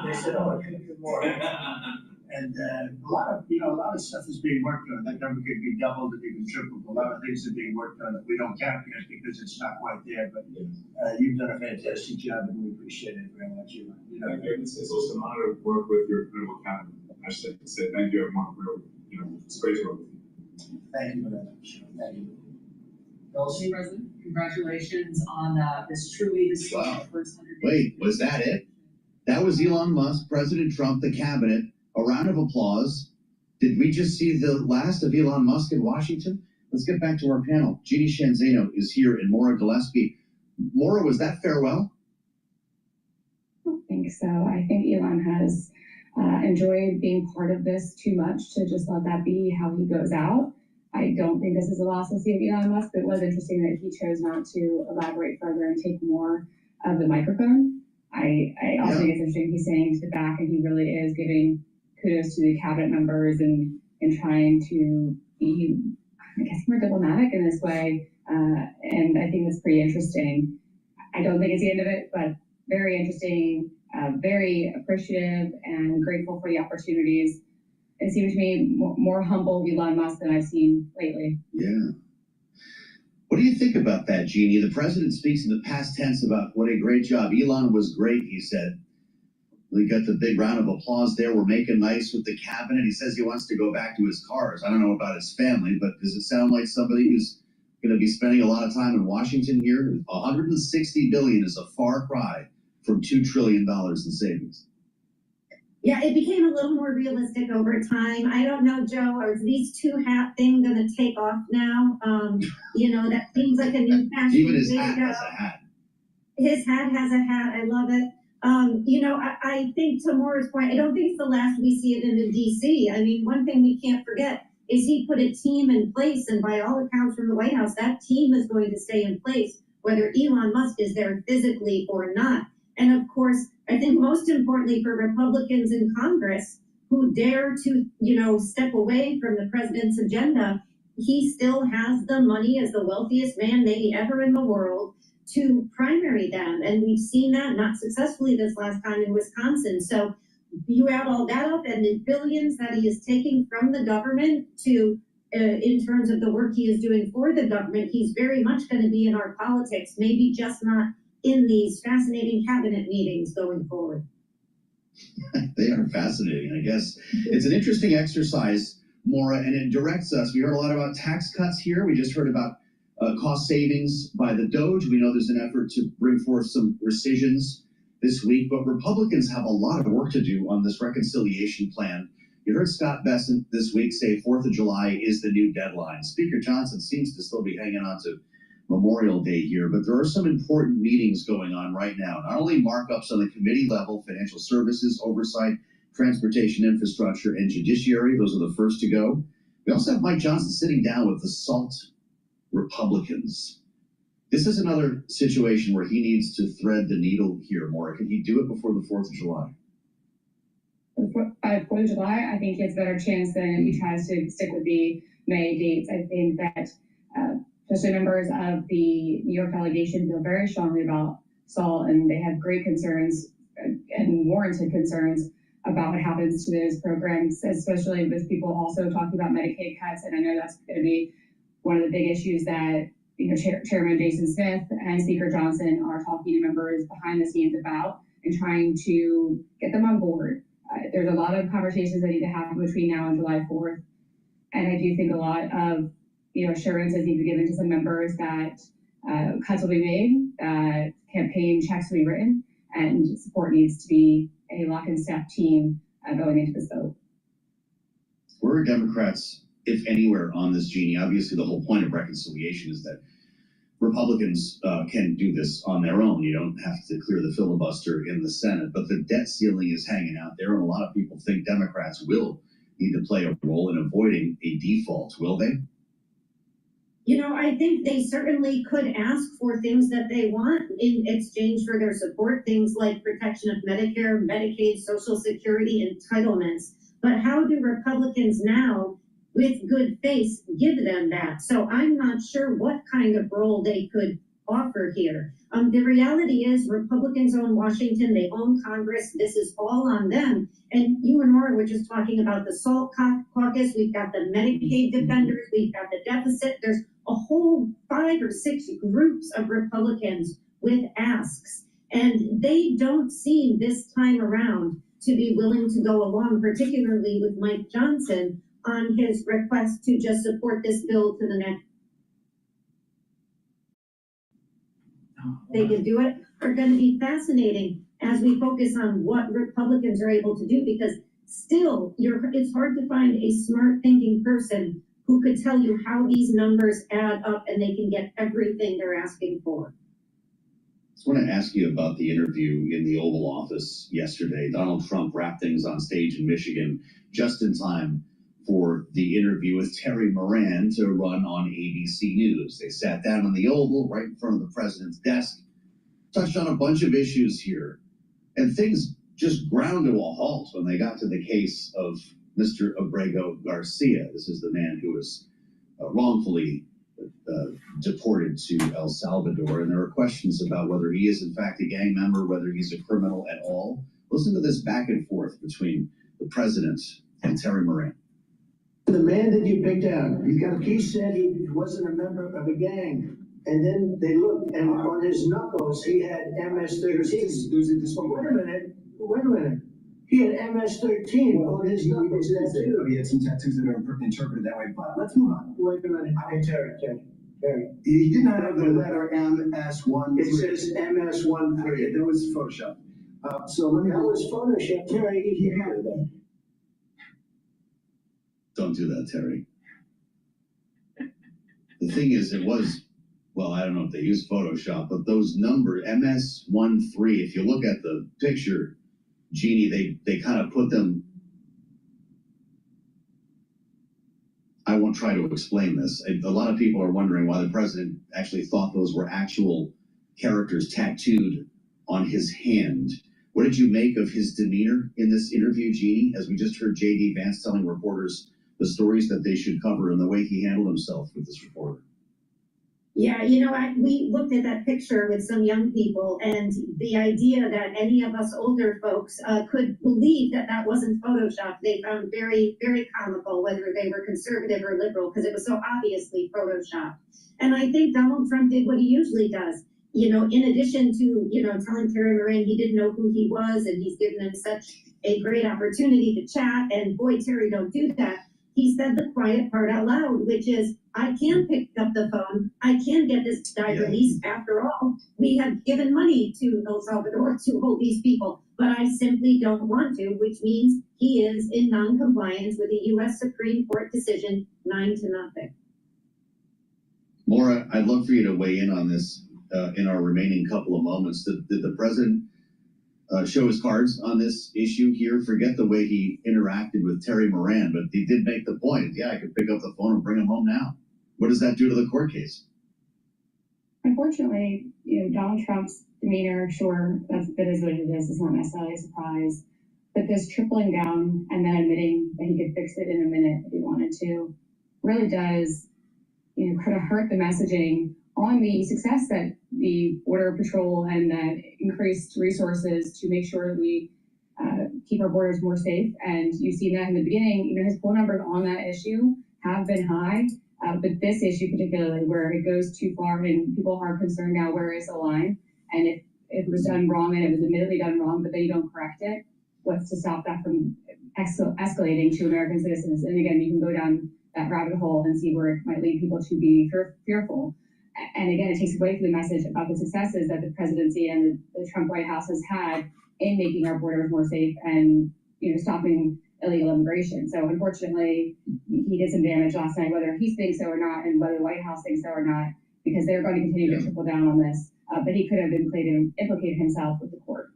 They said, oh, it could be more. And a lot of stuff is being worked on. That number could be doubled, it could be tripled. A lot of things are being worked on that we don't count yet because it's not quite there. But you've done a fantastic job, and we appreciate it very much. You know, It's also an honor to work with your incredible cabinet. I should say thank you, everyone. It's great to work with you. Thank you very much. Thank you. Mr. President, congratulations on this truly historic first 100 days. Wait, was that it? That was Elon Musk, President Trump, the cabinet. A round of applause. Did we just see the last of Elon Musk in Washington? Let's get back to our panel. Jeannie Shanzano is here and Maura Gillespie. Maura, was that farewell? I don't think so. I think Elon has enjoyed being part of this too much to just let that be how he goes out. I don't think this is the last we'll see of Elon Musk, but it was interesting that he chose not to elaborate further and take more of the microphone. I also think it's interesting he's saying to the back, and he really is giving kudos to the cabinet members and trying to be, I guess, more diplomatic in this way. And I think that's pretty interesting. I don't think it's the end of it, but very interesting, very appreciative and grateful for the opportunities. It seems to me more humble Elon Musk than I've seen lately. Yeah. What do you think about that, Jeannie? The president speaks in the past tense about what a great job. Elon was great, he said. We got the big round of applause there. We're making nice with the cabinet. He says he wants to go back to his cars. I don't know about his family, but does it sound like somebody who's going to be spending a lot of time in Washington here? $160 billion is a far cry from $2 trillion in savings. Yeah, it became a little more realistic over time. I don't know, Joe, are these two hat thing going to take off now? That seems like a new fashion. Even his hat has a hat. His hat has a hat. I love it. I think to Maura's point, I don't think it's the last we see it in DC. I mean, one thing we can't forget is he put a team in place, and by all accounts from the White House, that team is going to stay in place, whether Elon Musk is there physically or not. And of course, I think most importantly for Republicans in Congress who dare to, step away from the president's agenda, he still has the money as the wealthiest man maybe ever in the world to primary them. And we've seen that not successfully this last time in Wisconsin. So you add all that up and the billions that he is taking from the government to, in terms of the work he is doing for the government, he's very much going to be in our politics, maybe just not in these fascinating cabinet meetings going forward. They are fascinating, I guess. It's an interesting exercise, Maura, and it directs us. We heard a lot about tax cuts here. We just heard about cost savings by the Doge. We know there's an effort to bring forth some rescissions this week, but Republicans have a lot of work to do on this reconciliation plan. You heard Scott Bessent this week say 4th of July is the new deadline. Speaker Johnson seems to still be hanging on to Memorial Day here, but there are some important meetings going on right now. Not only markups on the committee level, financial services, oversight, transportation infrastructure, and judiciary. Those are the first to go. We also have Mike Johnson sitting down with the SALT Republicans. This is another situation where he needs to thread the needle here, Maura. Can he do it before the 4th of July? 4th of July, I think he has a better chance than if he tries to stick with the May dates. I think that especially members of the New York delegation feel very strongly about SALT, and they have great concerns and warranted concerns about what happens to those programs, especially with people also talking about Medicaid cuts. And I know that's going to be one of the big issues that Chairman Jason Smith and Speaker Johnson are talking to members behind the scenes about. and trying to get them on board. There's a lot of conversations that need to happen between now and July 4th. And I do think a lot of, assurances need to be given to some members that cuts will be made, that campaign checks will be written, and support needs to be a lock and step team going into this vote. Where are Democrats, if anywhere, on this, Jeannie? Obviously, the whole point of reconciliation is that Republicans can do this on their own. You don't have to clear the filibuster in the Senate, but the debt ceiling is hanging out there, and a lot of people think Democrats will need to play a role in avoiding a default, will they? I think they certainly could ask for things that they want in exchange for their support, things like protection of Medicare, Medicaid, Social Security entitlements. But how do Republicans now, with good faith, give them that? So I'm not sure what kind of role they could offer here. The reality is Republicans own Washington, they own Congress, this is all on them. And you and Maura were just talking about the SALT caucus, we've got the Medicaid defenders, we've got the deficit, there's a whole 5 or 6 groups of Republicans with asks. And they don't seem this time around to be willing to go along, particularly with Mike Johnson on his request to just support this bill to the next. They can do it, are going to be fascinating as we focus on what Republicans are able to do, because still it's hard to find a smart thinking person who could tell you how these numbers add up and they can get everything they're asking for. I just want to ask you about the interview in the Oval Office yesterday. Donald Trump wrapped things on stage in Michigan just in time for the interview with Terry Moran to run on ABC News. They sat down in the Oval right in front of the president's desk, touched on a bunch of issues here, and things just ground to a halt when they got to the case of Mr. Abrego Garcia. This is the man who was wrongfully deported to El Salvador, and there are questions about whether he is in fact a gang member, whether he's a criminal at all. Listen to this back and forth between the president and Terry Moran. The man that you picked out, he said he wasn't a member of a gang. And then they looked, and on his knuckles, he had MS-13. Wait a minute. He had MS-13 on his knuckles. He had some tattoos that are interpreted that way, but let's move on. Wait a minute. Hey, Terry. He did not have the letter MS-13. It says MS-13. That was Photoshop. That was Photoshop. Terry, he had that. Don't do that, Terry. The thing is, it was, well, I don't know if they used Photoshop, but those numbers, MS-13, if you look at the picture, Jeannie, they kind of put them, I won't try to explain this. A lot of people are wondering why the president actually thought those were actual characters tattooed on his hand. What did you make of his demeanor in this interview, Jeannie, as we just heard J.D. Vance telling reporters the stories that they should cover and the way he handled himself with this reporter? Yeah, we looked at that picture with some young people, and the idea that any of us older folks could believe that that wasn't Photoshop, they found very, very comical, whether they were conservative or liberal, because it was so obviously Photoshopped. And I think Donald Trump did what he usually does. In addition to, telling Terry Moran he didn't know who he was, and he's given him such a great opportunity to chat, and boy, Terry, don't do that. He said the quiet part out loud, which is, I can pick up the phone. I can get this guy released. After all, we have given money to El Salvador to hold these people, but I simply don't want to, which means he is in non-compliance with a U.S. Supreme Court decision, 9-0. Maura, I'd love for you to weigh in on this in our remaining couple of moments. Did the president show his cards on this issue here? Forget the way he interacted with Terry Moran, but he did make the point. Yeah, I could pick up the phone and bring him home now. What does that do to the court case? Unfortunately, Donald Trump's demeanor, sure, that is what it is. It's not necessarily a surprise. But this tripling down and then admitting that he could fix it in a minute if he wanted to really does, kind of hurt the messaging on the success that the Border Patrol and the increased resources to make sure that we keep our borders more safe. And you see that in the beginning, his phone numbers on that issue have been high, but this issue particularly, where it goes too far and people are concerned now, where is the line? And if if it was done wrong and it was admittedly done wrong, but then you don't correct it, what's to stop that from escalating to American citizens? And again, you can go down that rabbit hole and see where it might lead people to be fearful. And again, it takes away from the message about the successes that the presidency and the Trump White House has had in making our borders more safe and, you know, stopping illegal immigration. So unfortunately, he did some damage last night, whether he thinks so or not, and whether the White House thinks so or not, because they're going to continue to trickle down on this. But he could have implicated himself with the court.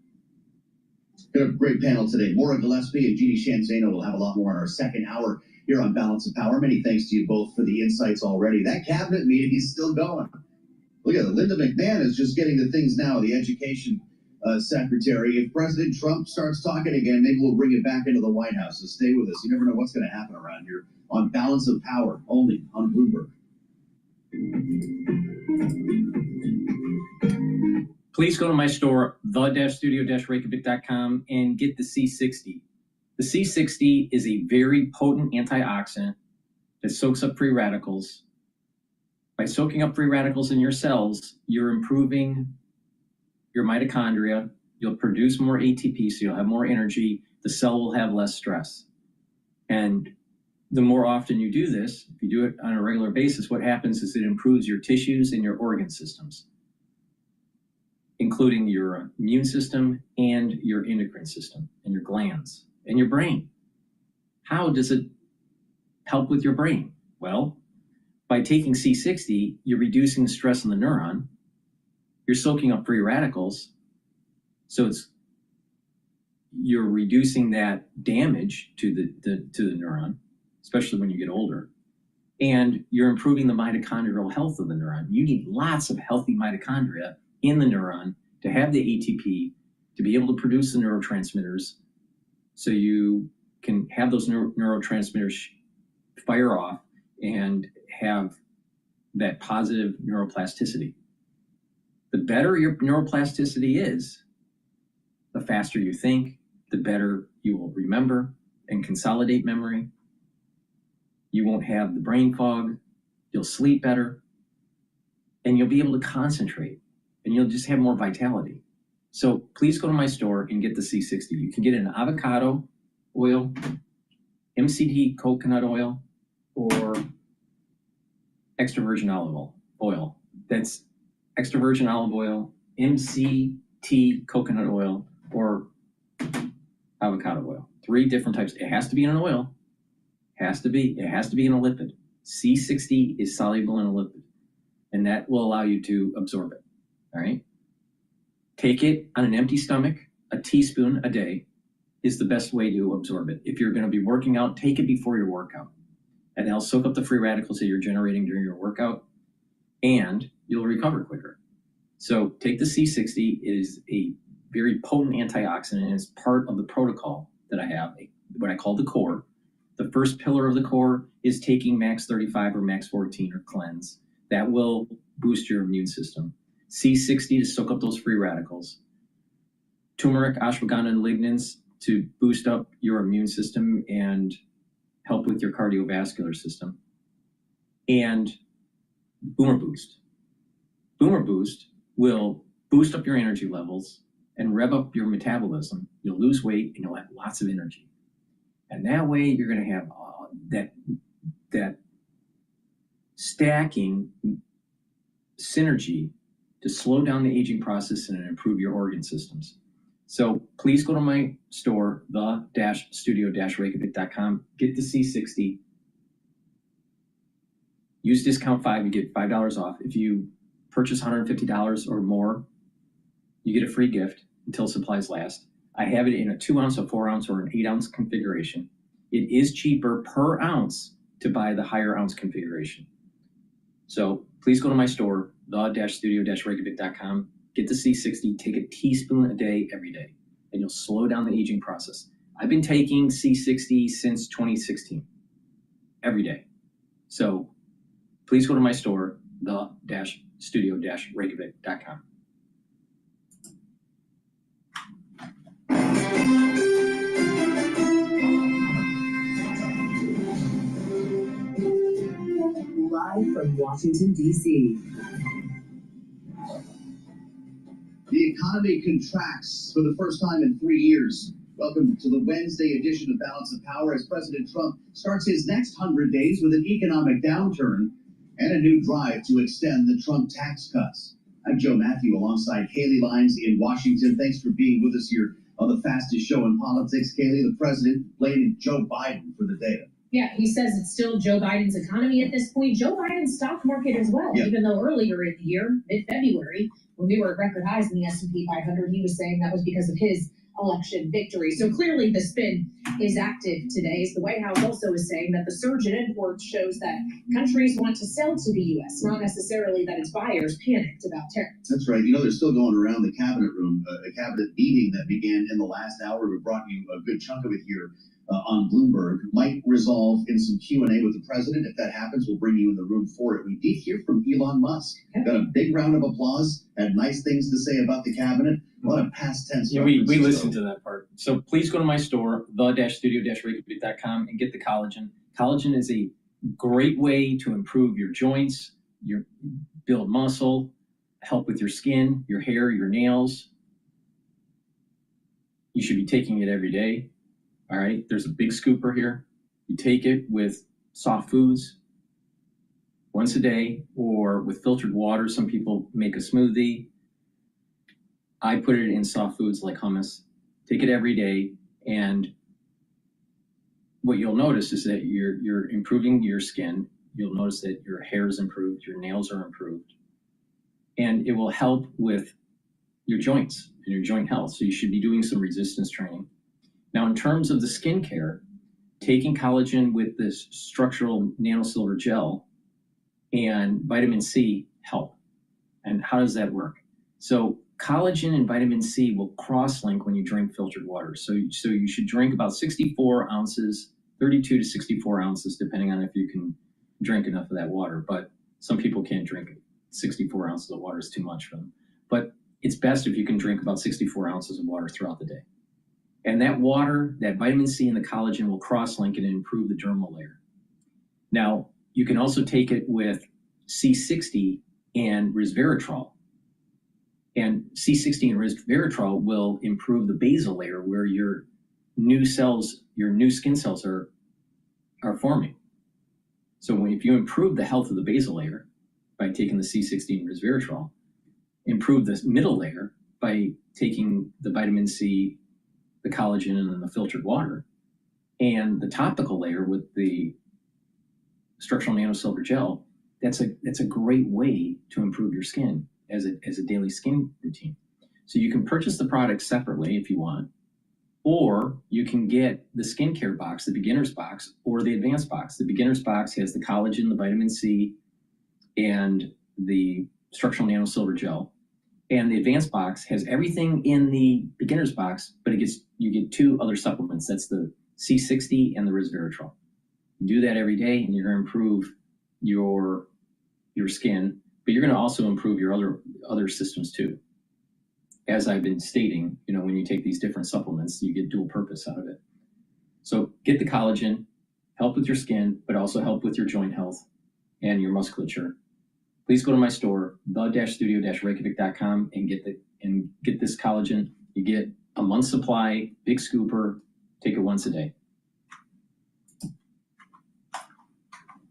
Got a great panel today. Maura Gillespie and Jeannie Shanzano will have a lot more in our second hour here on Balance of Power. Many thanks to you both for the insights already. That cabinet meeting is still going. Look at it. Linda McMahon is just getting to things now, the education secretary. If President Trump starts talking again, maybe we'll bring it back into the White House. So stay with us. You never know what's going to happen around here on Balance of Power, only on Bloomberg. Please go to my store, the-studio-reykjavik.com, and get the C60. The C60 is a very potent antioxidant that soaks up free radicals. By soaking up free radicals in your cells, you're improving your mitochondria. You'll produce more ATP, so you'll have more energy. The cell will have less stress. And the more often you do this, if you do it on a regular basis, what happens is it improves your tissues and your organ systems, including your immune system and your endocrine system and your glands and your brain. How does it help with your brain? Well, by taking C60, you're reducing the stress on the neuron. You're soaking up free radicals. So you're reducing that damage to the neuron, especially when you get older. And you're improving the mitochondrial health of the neuron. You need lots of healthy mitochondria in the neuron to have the ATP, to be able to produce the neurotransmitters, so you can have those neurotransmitters fire off and have that positive neuroplasticity. The better your neuroplasticity is, the faster you think, the better you will remember and consolidate memory. You won't have the brain fog, you'll sleep better, and you'll be able to concentrate, and you'll just have more vitality. So please go to my store and get the C60. You can get an avocado oil, MCT coconut oil, or extra virgin olive oil. That's extra virgin olive oil, MCT coconut oil, or avocado oil. 3 different types. It has to be in an oil. It has to be in a lipid. C60 is soluble in a lipid, and that will allow you to absorb it. All right. Take it on an empty stomach. A teaspoon a day is the best way to absorb it. If you're going to be working out, take it before your workout, and they'll soak up the free radicals that you're generating during your workout, and you'll recover quicker. So take the C60. It is a very potent antioxidant, and it's part of the protocol that I have, what I call the core. The first pillar of the core is taking max 35 or max 14 or cleanse. That will boost your immune system. C60 to soak up those free radicals. Turmeric, ashwagandha, and lignans to boost up your immune system and help with your cardiovascular system. And Boomer Boost. Boomer Boost will boost up your energy levels and rev up your metabolism. You'll lose weight and you'll have lots of energy. And that way you're going to have that stacking synergy to slow down the aging process and improve your organ systems. So please go to my store, the-studio-reykjavik.com, get the C60. Use discount 5, you get $5 off. If you purchase $150 or more, you get a free gift until supplies last. I have it in a 2-ounce, a 4-ounce, or an 8-ounce configuration. It is cheaper per ounce to buy the higher ounce configuration. So please go to my store, the-studio-reykjavik.com, get the C60, take a teaspoon a day every day, and you'll slow down the aging process. I've been taking C60 since 2016, every day. So please go to my store, the-studio-reykjavik.com. Live from Washington, D.C. The economy contracts for the first time in 3 years. Welcome to the Wednesday edition of Balance of Power as President Trump starts his next 100 days with an economic downturn and a new drive to extend the Trump tax cuts. I'm Joe Matthew alongside Kaylee Lines in Washington. Thanks for being with us here on the fastest show in politics. Kaylee, the president blaming Joe Biden for the data. Yeah, he says it's still Joe Biden's economy at this point. Joe Biden's stock market as well, even though earlier in the year, mid-February, when we were at record highs in the S&P 500, he was saying that was because of his election victory. So clearly the spin is active today. As the White House also is saying that the surge in imports shows that countries want to sell to the U.S., not necessarily that its buyers panicked about tariffs. That's right. You know, they're still going around the cabinet room, a cabinet meeting that began in the last hour. We brought you a good chunk of it here on Bloomberg. Might resolve in some Q&A with the president. If that happens, we'll bring you in the room for it. We did hear from Elon Musk. Got a big round of applause, had nice things to say about the cabinet. A lot of past tense. Yeah, we listened to that part. So please go to my store, the-studio-reykjavik.com, and get the collagen. Collagen is a great way to improve your joints, build muscle, help with your skin, your hair, your nails. You should be taking it every day. All right, there's a big scooper here. You take it with soft foods once a day or with filtered water. Some people make a smoothie. I put it in soft foods like hummus. Take it every day, and what you'll notice is that you're improving your skin. You'll notice that your hair is improved, your nails are improved, and it will help with your joints and your joint health. So you should be doing some resistance training. Now, in terms of the skincare, taking collagen with this structural nanosilver gel and vitamin C help. And how does that work? So collagen and vitamin C will cross-link when you drink filtered water. So you should drink about 64 ounces, 32 to 64 ounces, depending on if you can drink enough of that water. But some people can't drink 64 ounces of water. It's too much for them. But it's best if you can drink about 64 ounces of water throughout the day. And that water, that vitamin C and the collagen will cross-link and improve the dermal layer. Now, you can also take it with C60 and resveratrol. And C60 and resveratrol will improve the basal layer where your new cells, your new skin cells are forming. So if you improve the health of the basal layer by taking the C60 and resveratrol, improve the middle layer by taking the vitamin C, the collagen, and then the filtered water, and the topical layer with the structural nanosilver gel, that's a great way to improve your skin as a daily skin routine. So you can purchase the product separately if you want, or you can get the skincare box, the beginner's box, or the advanced box. The beginner's box has the collagen, the vitamin C, and the structural nanosilver gel. And the advanced box has everything in the beginner's box, but you get two other supplements. That's the C60 and the resveratrol. You do that every day, and you're going to improve your skin, but you're going to also improve your other systems too. As I've been stating, when you take these different supplements, you get dual purpose out of it. So get the collagen, help with your skin, but also help with your joint health and your musculature. Please go to my store, the-studio-reykjavik.com, and get this collagen. You get a month's supply, big scooper. Take it once a day.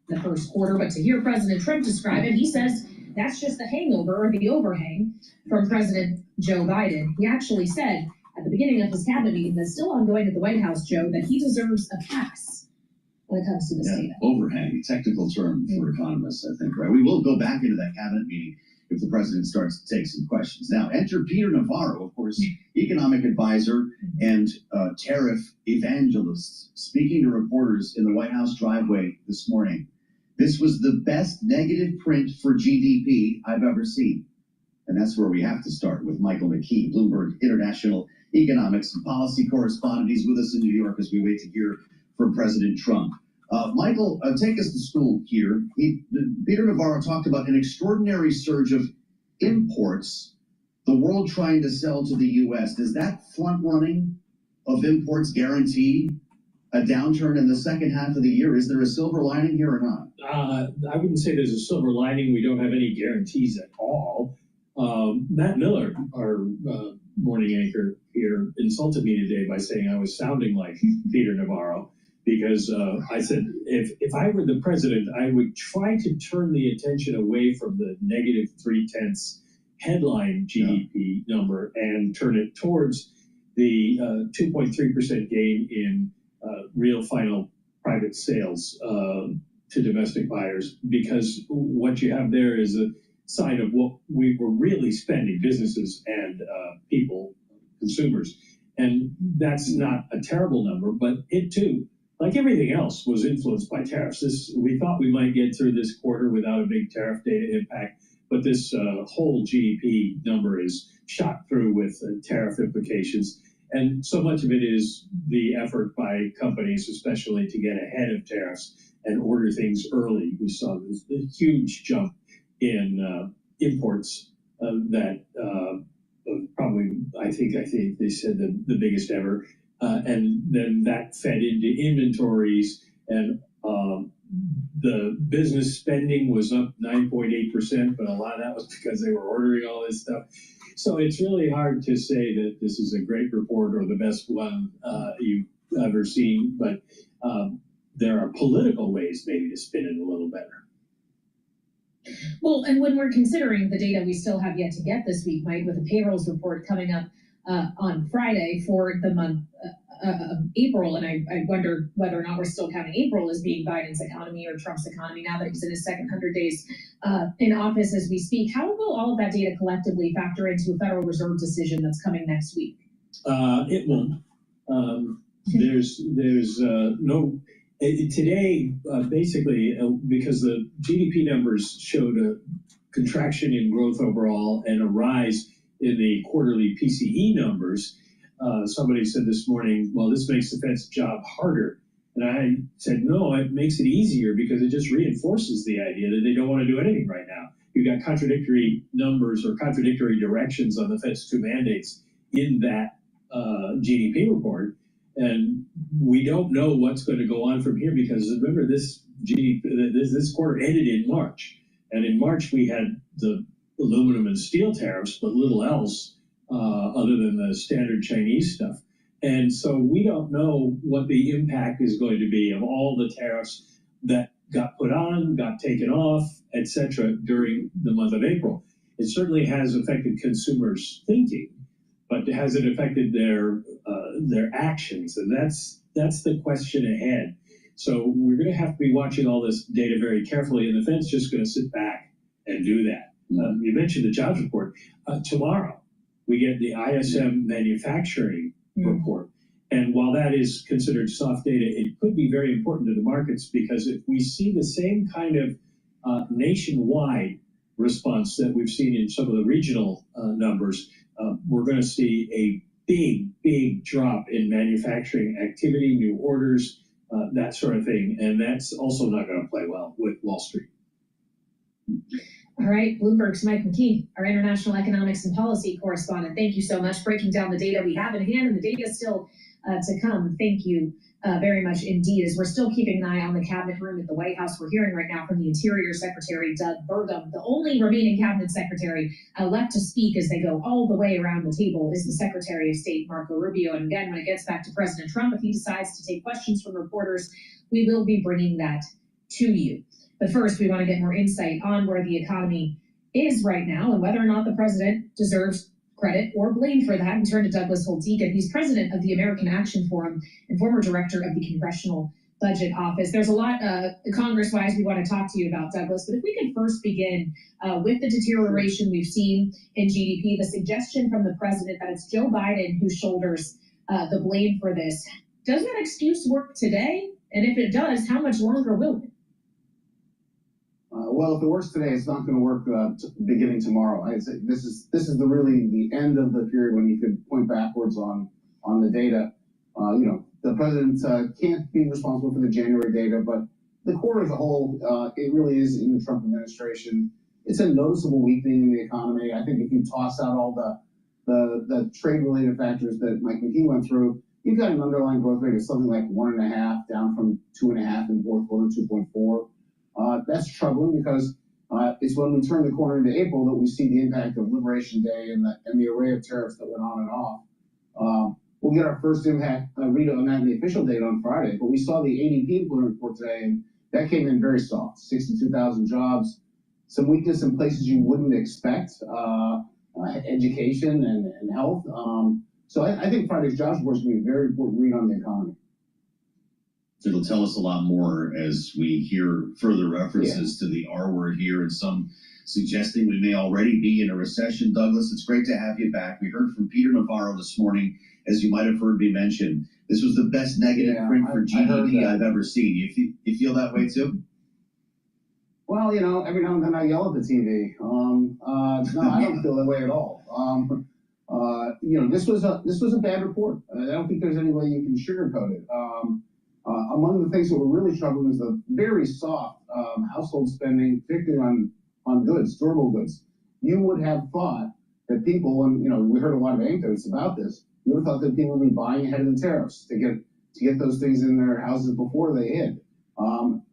The first quarter, but to hear President Trump describe it, he says that's just the hangover or the overhang from President Joe Biden. He actually said at the beginning of his cabinet meeting that's still ongoing at the White House, Joe, that he deserves a pass when it comes to this data. Overhang, technical term for economists, I think, right? We will go back into that cabinet meeting if the president starts to take some questions. Now, enter Peter Navarro, of course, economic advisor and tariff evangelist, speaking to reporters in the White House driveway this morning. This was the best negative print for GDP I've ever seen. And that's where we have to start with Michael McKee, Bloomberg International Economics and Policy Correspondent. He's with us in New York as we wait to hear from President Trump. Michael, take us to school here. Peter Navarro talked about an extraordinary surge of imports, the world trying to sell to the U.S. Does that front running of imports guarantee a downturn in the second half of the year? Is there a silver lining here or not? I wouldn't say there's a silver lining. We don't have any guarantees at all. Matt Miller, our morning anchor here, insulted me today by saying I was sounding like Peter Navarro, because I said if I were the president, I would try to turn the attention away from the -0.3 headline GDP number and turn it towards the 2.3% gain in real final private sales to domestic buyers, because what you have there is a sign of what we were really spending, businesses and people, consumers. And that's not a terrible number, but it too, like everything else, was influenced by tariffs. We thought we might get through this quarter without a big tariff data impact, but this whole GDP number is shot through with tariff implications. And so much of it is the effort by companies, especially to get ahead of tariffs and order things early. We saw this huge jump in imports that probably, I think they said the biggest ever. And then that fed into inventories, and the business spending was up 9.8%, but a lot of that was because they were ordering all this stuff. So it's really hard to say that this is a great report or the best one you've ever seen, but there are political ways maybe to spin it a little better. Well, and when we're considering the data we still have yet to get this week, Mike, with the payrolls report coming up on Friday for the month of April, and I wonder whether or not we're still counting April as being Biden's economy or Trump's economy now that he's in his second 100 days in office as we speak. How will all of that data collectively factor into a Federal Reserve decision that's coming next week? It won't. There's no... Today, basically, because the GDP numbers showed a contraction in growth overall and a rise in the quarterly PCE numbers, somebody said this morning, well, this makes the Fed's job harder. And I said, no, it makes it easier because it just reinforces the idea that they don't want to do anything right now. You've got contradictory numbers or contradictory directions on the Fed's two mandates in that GDP report. And we don't know what's going to go on from here, because remember, this quarter ended in March. And in March, we had the aluminum and steel tariffs, but little else other than the standard Chinese stuff. And so we don't know what the impact is going to be of all the tariffs that got put on, got taken off, etc. during the month of April. It certainly has affected consumers' thinking, but has it affected their actions? And that's the question ahead. So we're going to have to be watching all this data very carefully, and the Fed's just going to sit back and do that. You mentioned the jobs report. Tomorrow, we get the ISM manufacturing report. And while that is considered soft data, it could be very important to the markets, because if we see the same kind of nationwide response that we've seen in some of the regional numbers, we're going to see a big drop in manufacturing activity, new orders, that sort of thing. And that's also not going to play well with Wall Street. All right, Bloomberg's Mike McKee, our international economics and policy correspondent. Thank you so much, breaking down the data we have in hand and the data still to come. Thank you very much indeed. As we're still keeping an eye on the cabinet room at the White House, we're hearing right now from the Interior Secretary, Doug Burgum. The only remaining cabinet secretary left to speak as they go all the way around the table is the Secretary of State, Marco Rubio. And again, when it gets back to President Trump, if he decides to take questions from reporters, we will be bringing that to you. But first, we want to get more insight on where the economy is right now and whether or not the president deserves credit or blame for that, and turn to Douglas Holt-Eakin. He's president of the American Action Forum and former director of the Congressional Budget Office. There's a lot Congress-wise we want to talk to you about, Douglas, but if we could first begin with the deterioration we've seen in GDP, the suggestion from the president that it's Joe Biden who shoulders the blame for this. Does that excuse work today? And if it does, how much longer will it? Well, if it works today, it's not going to work beginning tomorrow. I'd say this is really the end of the period when you could point backwards on the data. The president can't be responsible for the January data, but the quarter as a whole, it really is in the Trump administration. It's a noticeable weakening in the economy. I think if you toss out all the trade-related factors that Mike McKee went through, you've got an underlying growth rate of something like 1.5, down from 2.5 in fourth quarter, 2.4. That's troubling because it's when we turn the corner into April that we see the impact of Liberation Day and the array of tariffs that went on and off. We'll get our first impact read on that in the official date on Friday, but we saw the ADP employment report today, and that came in very soft, 62,000 jobs, some weakness in places you wouldn't expect, education and health. So I think Friday's jobs report is going to be a very important read on the economy. It'll tell us a lot more as we hear further references to the R word here and some suggesting we may already be in a recession. Douglas, it's great to have you back. We heard from Peter Navarro this morning, as you might have heard me mention. This was the best negative print for GDP I've ever seen. You feel that way too? Well, you know, every now and then I yell at the TV. No, I don't feel that way at all. You know, this was a bad report. I don't think there's any way you can sugarcoat it. Among the things that were really troubling was the very soft household spending, particularly on goods, durable goods. You would have thought that people, and you know, we heard a lot of anecdotes about this. You would have thought that people would be buying ahead of the tariffs to get those things in their houses before they hit.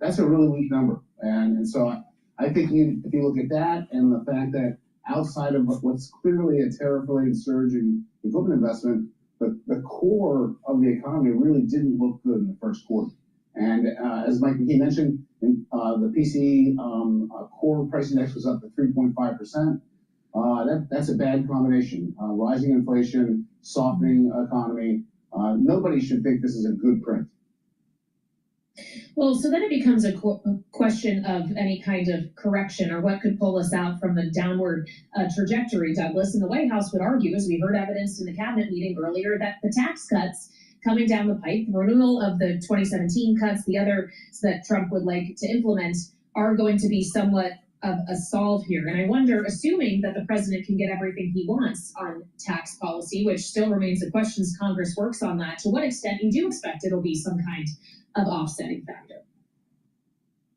That's a really weak number, and so I think if you look at that and the fact that outside of what's clearly a tariff-related surge in equipment investment, the core of the economy really didn't look good in the first quarter. And as Mike McKee mentioned, the PCE core price index was up to 3.5%. That's a bad combination. Rising inflation, softening economy. Nobody should think this is a good print. Well, so then it becomes a question of any kind of correction or what could pull us out from the downward trajectory, Douglas. And the White House would argue, as we heard evidenced in the cabinet meeting earlier, that the tax cuts coming down the pipe, the renewal of the 2017 cuts, the others that Trump would like to implement, are going to be somewhat of a solve here. And I wonder, assuming that the president can get everything he wants on tax policy, which still remains a question as Congress works on that, to what extent you do expect it'll be some kind of offsetting factor?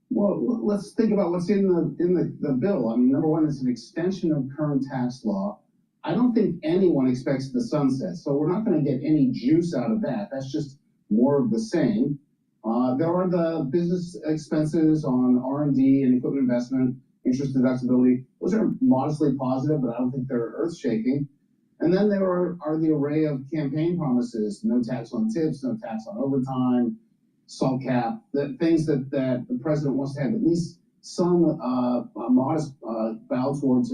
Well, let's think about what's in the bill. I mean, number one, it's an extension of current tax law. I don't think anyone expects the sunset, so we're not going to get any juice out of that. That's just more of the same. There are the business expenses on R&D and equipment investment, interest deductibility. Those are modestly positive, but I don't think they're earth-shaking. And then there are the array of campaign promises: no tax on tips, no tax on overtime, salt cap, the things that the president wants to have at least some modest bow towards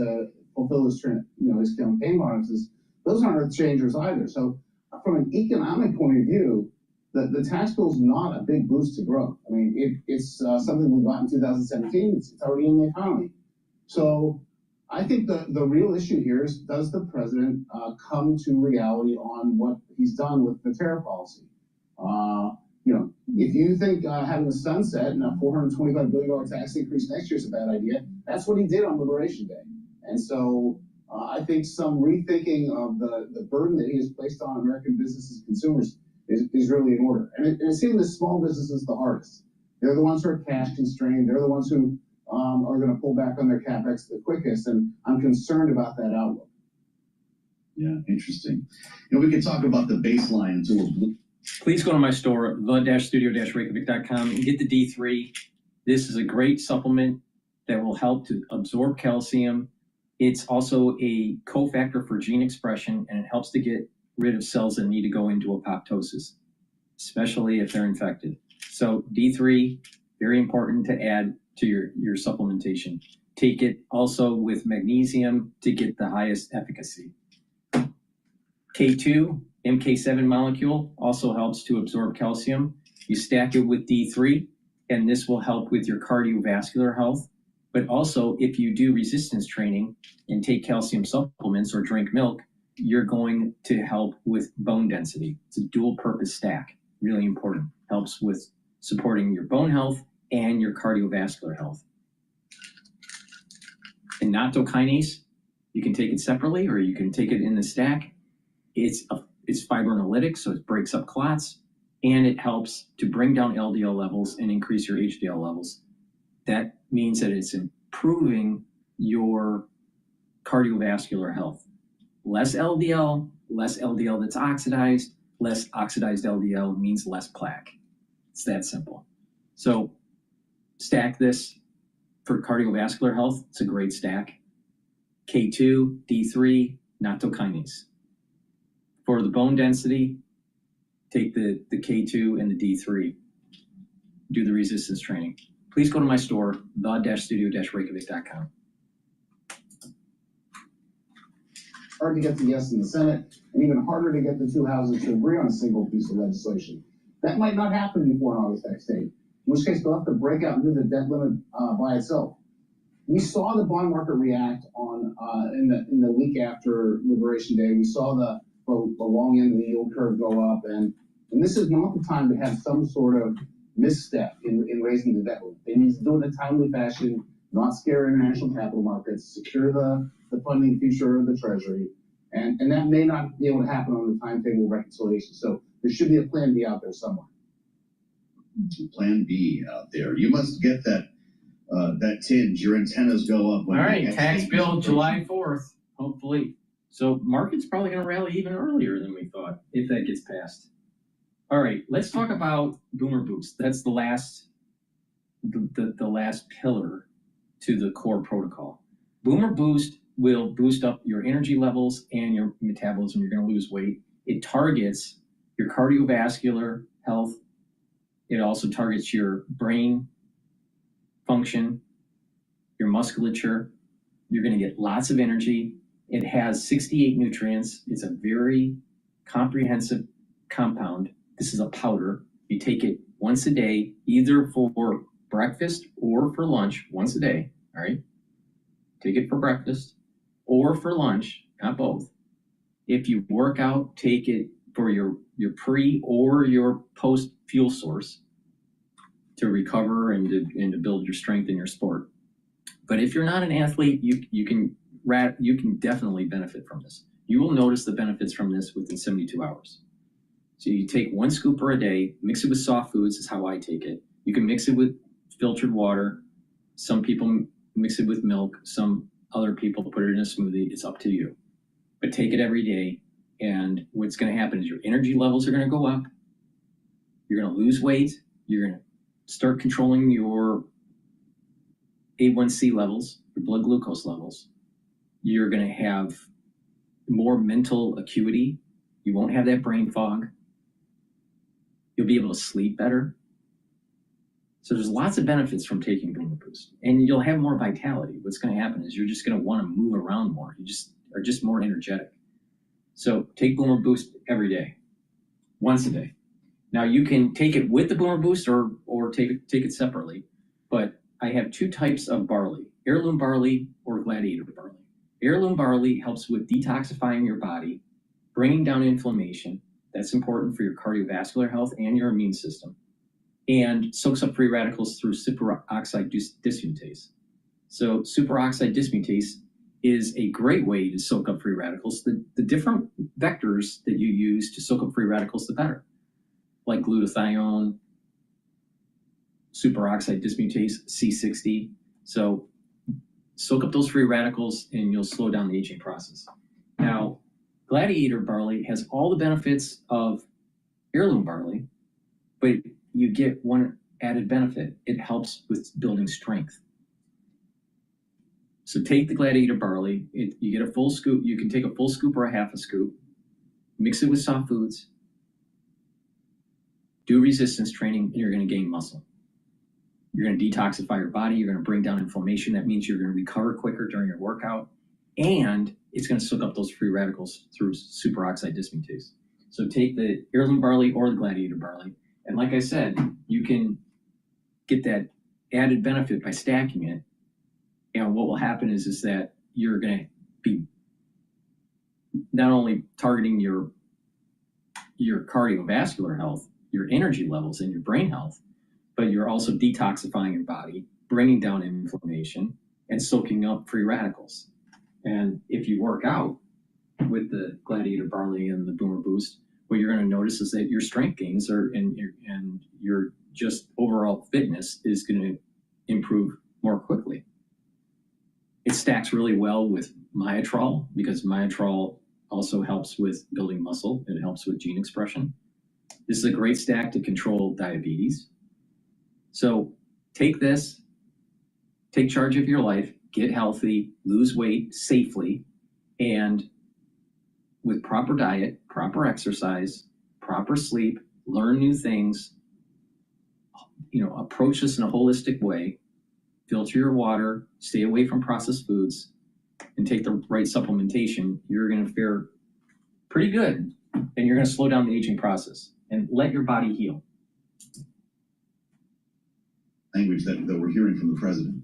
fulfill his campaign promises. Those aren't earth changers either. So from an economic point of view, the tax bill is not a big boost to growth. I mean, it's something we got in 2017. It's already in the economy. So I think the real issue here is, does the president come to reality on what he's done with the tariff policy? You know, if you think having a sunset and a $425 billion tax increase next year is a bad idea, that's what he did on Liberation Day. And so I think some rethinking of the burden that he has placed on American businesses and consumers is really in order. And it's hitting the small businesses the hardest. They're the ones who are cash constrained. They're the ones who are going to pull back on their CapEx the quickest. And I'm concerned about that outlook. Yeah, interesting. You know, we can talk about the baseline until we're... Please go to my store, the-studio-reykjavik.com, and get the D3. This is a great supplement that will help to absorb calcium. It's also a cofactor for gene expression, and it helps to get rid of cells that need to go into apoptosis, especially if they're infected. So D3, very important to add to your supplementation. Take it also with magnesium to get the highest efficacy. K2, MK7 molecule, also helps to absorb calcium. You stack it with D3, and this will help with your cardiovascular health. But also, if you do resistance training and take calcium supplements or drink milk, you're going to help with bone density. It's a dual purpose stack, really important. Helps with supporting your bone health and your cardiovascular health. And nattokinase, you can take it separately or you can take it in the stack. It's fibrinolytic, so it breaks up clots, and it helps to bring down LDL levels and increase your HDL levels. That means that it's improving your cardiovascular health. Less LDL that's oxidized, less oxidized LDL means less plaque. It's that simple. So stack this, for cardiovascular health, it's a great stack. K2, D3, nattokinase. For the bone density, take the K2 and the D3. Do the resistance training. Please go to my store, the-studio-reykjavik.com. Hard to get the yes in the Senate, and even harder to get the two houses to agree on a single piece of legislation. That might not happen before an August tax date, in which case they'll have to break out and do the debt limit by itself. We saw the bond market react on in the week after Liberation Day. We saw the long end of the yield curve go up, and this is not the time to have some sort of misstep in raising the debt limit. They need to do it in a timely fashion, not scare international capital markets, secure the funding future of the Treasury, and that may not be able to happen on the timetable of reconciliation. So there should be a plan B out there somewhere. Plan B out there. You must get that tinge. Your antennas go up. All right, tax bill July 4th, hopefully. So market's probably going to rally even earlier than we thought if that gets passed. All right, let's talk about Boomer Boost. That's the last pillar to the core protocol. Boomer Boost will boost up your energy levels and your metabolism. You're going to lose weight. It targets your cardiovascular health. It also targets your brain function, your musculature. You're going to get lots of energy. It has 68 nutrients. It's a very comprehensive compound. This is a powder. You take it once a day, either for breakfast or for lunch, once a day, all right? Take it for breakfast or for lunch, not both. If you work out, take it for your pre or your post fuel source to recover and to build your strength in your sport. But if you're not an athlete, you can definitely benefit from this. You will notice the benefits from this within 72 hours. So you take 1 scooper a day, mix it with soft foods is how I take it. You can mix it with filtered water. Some people mix it with milk. Some other people put it in a smoothie. It's up to you. But take it every day. And what's going to happen is your energy levels are going to go up. You're going to lose weight. You're going to start controlling your A1C levels, your blood glucose levels. You're going to have more mental acuity. You won't have that brain fog. You'll be able to sleep better. So there's lots of benefits from taking Boomer Boost. And you'll have more vitality. What's going to happen is you're just going to want to move around more. You just are just more energetic. So take Boomer Boost every day, once a day. Now you can take it with the Boomer Boost or take it separately. But I have 2 types of barley, heirloom barley or gladiator barley. Heirloom barley helps with detoxifying your body, bringing down inflammation. That's important for your cardiovascular health and your immune system, and soaks up free radicals through superoxide dismutase. So superoxide dismutase is a great way to soak up free radicals. The different vectors that you use to soak up free radicals, the better, like glutathione, superoxide dismutase, C60. So soak up those free radicals and you'll slow down the aging process. Now, gladiator barley has all the benefits of heirloom barley, but you get one added benefit. It helps with building strength. So take the gladiator barley, you get a full scoop. You can take a full scoop or a half a scoop, mix it with soft foods, do resistance training, and you're going to gain muscle. You're going to detoxify your body. You're going to bring down inflammation. That means you're going to recover quicker during your workout. And it's going to soak up those free radicals through superoxide dismutase. So take the heirloom barley or the gladiator barley. And like I said, you can get that added benefit by stacking it. And what will happen is that you're going to be not only targeting your cardiovascular health, your energy levels, and your brain health, but you're also detoxifying your body, bringing down inflammation, and soaking up free radicals. And if you work out with the gladiator barley and the Boomer Boost, what you're going to notice is that your strength gains and your just overall fitness is going to improve more quickly. It stacks really well with myotrol because myotrol also helps with building muscle. It helps with gene expression. This is a great stack to control diabetes. So take this take charge of your life, get healthy, lose weight safely, and with proper diet, proper exercise, proper sleep, learn new things, approach this in a holistic way, filter your water, stay away from processed foods, and take the right supplementation, you're going to fare pretty good, and you're going to slow down the aging process and let your body heal. Language that we're hearing from the president.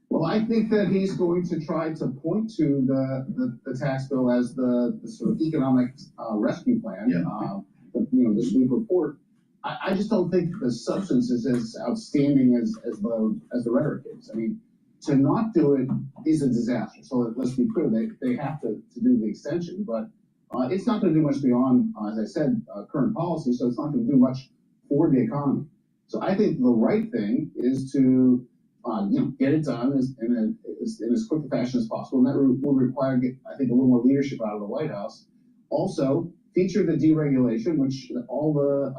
Well, I think that he's going to try to point to the tax bill as the sort of economic rescue plan. Yeah. This week report. I just don't think the substance is as outstanding as the rhetoric is. I mean, to not do it is a disaster. So let's be clear, they have to do the extension, but it's not going to do much beyond, as I said, current policy. So it's not going to do much for the economy. So I think the right thing is to get it done in as quick a fashion as possible, and that will require, I think, a little more leadership out of the White House. Also, feature the deregulation, which all the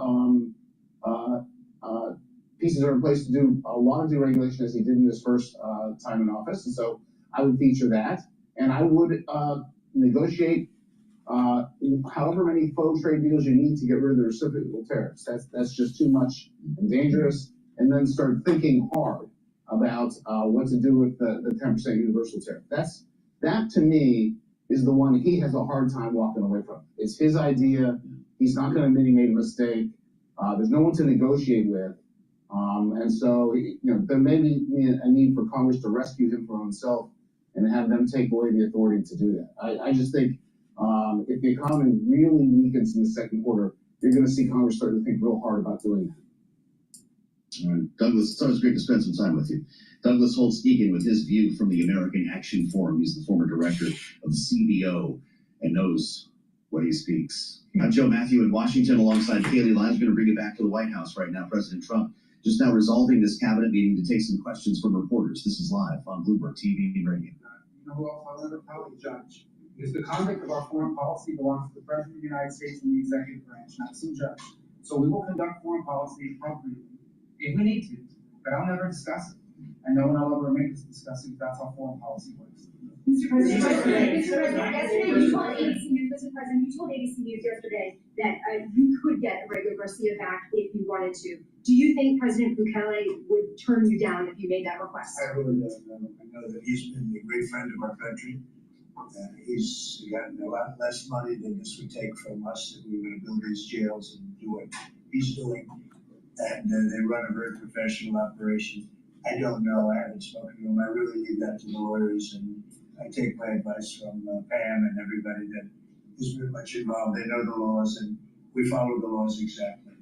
pieces are in place to do a lot of deregulation as he did in his first time in office, and so I would feature that, and I would negotiate however many faux trade deals you need to get rid of the reciprocal tariffs. That's just too much and dangerous, and then start thinking hard about what to do with the 10% universal tariff. That to me is the one he has a hard time walking away from. It's his idea. He's not going to admit he made a mistake. There's no one to negotiate with. And so, there may be a need for Congress to rescue him from himself and have them take away the authority to do that. I just think if the economy really weakens in the second quarter, you're going to see Congress start to think real hard about doing that. All right. Douglas, it's always great to spend some time with you. Douglas Holtz-Eakin with his view from the American Action Forum. He's the former director of the CBO and knows what he speaks. I'm Joe Matthew in Washington alongside Kaylee Lyons. We're going to bring it back to the White House right now. President Trump just now resolving this cabinet meeting to take some questions from reporters. This is live on Bloomberg TV and radio. I'll never tell the judge. Because the conduct of our foreign policy belongs to the President of the United States and the executive branch, not some judge. So we will conduct foreign policy appropriately if we need to, but I'll never discuss it. And no one will ever make us discuss it. That's how foreign policy works. Mr. President, yesterday you told ABC News, Mr. President, you told ABC News yesterday that you could get Aurelio Garcia back if you wanted to. Do you think President Bukele would turn you down if you made that request? I really don't know. I know that he's been a great friend of our country. He's gotten a lot less money than this would take from us if we were going to build these jails and do what he's doing. And they run a very professional operation. I don't know. I haven't spoken to him. I really leave that to the lawyers, and I take my advice from Pam and everybody that is very much involved. They know the laws, and we follow the laws exactly.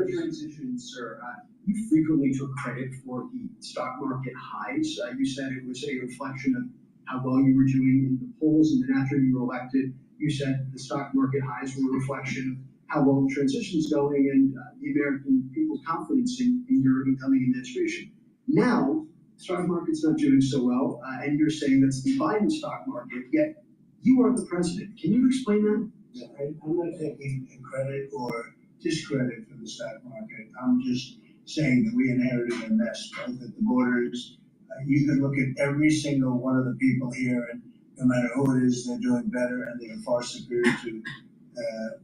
Transition, sir. You frequently took credit for the stock market highs. You said it was a reflection of how well you were doing in the polls, and then after you were elected, you said the stock market highs were a reflection of how well the transition is going and the American people's confidence in your incoming administration. Now, the stock market's not doing so well, and you're saying that's the Biden stock market, yet you are the president. Can you explain that? Yeah, I'm not taking credit or discredit for the stock market. I'm just saying that we inherited a mess, both at the borders. You can look at every single one of the people here, and no matter who it is, they're doing better, and they're far superior to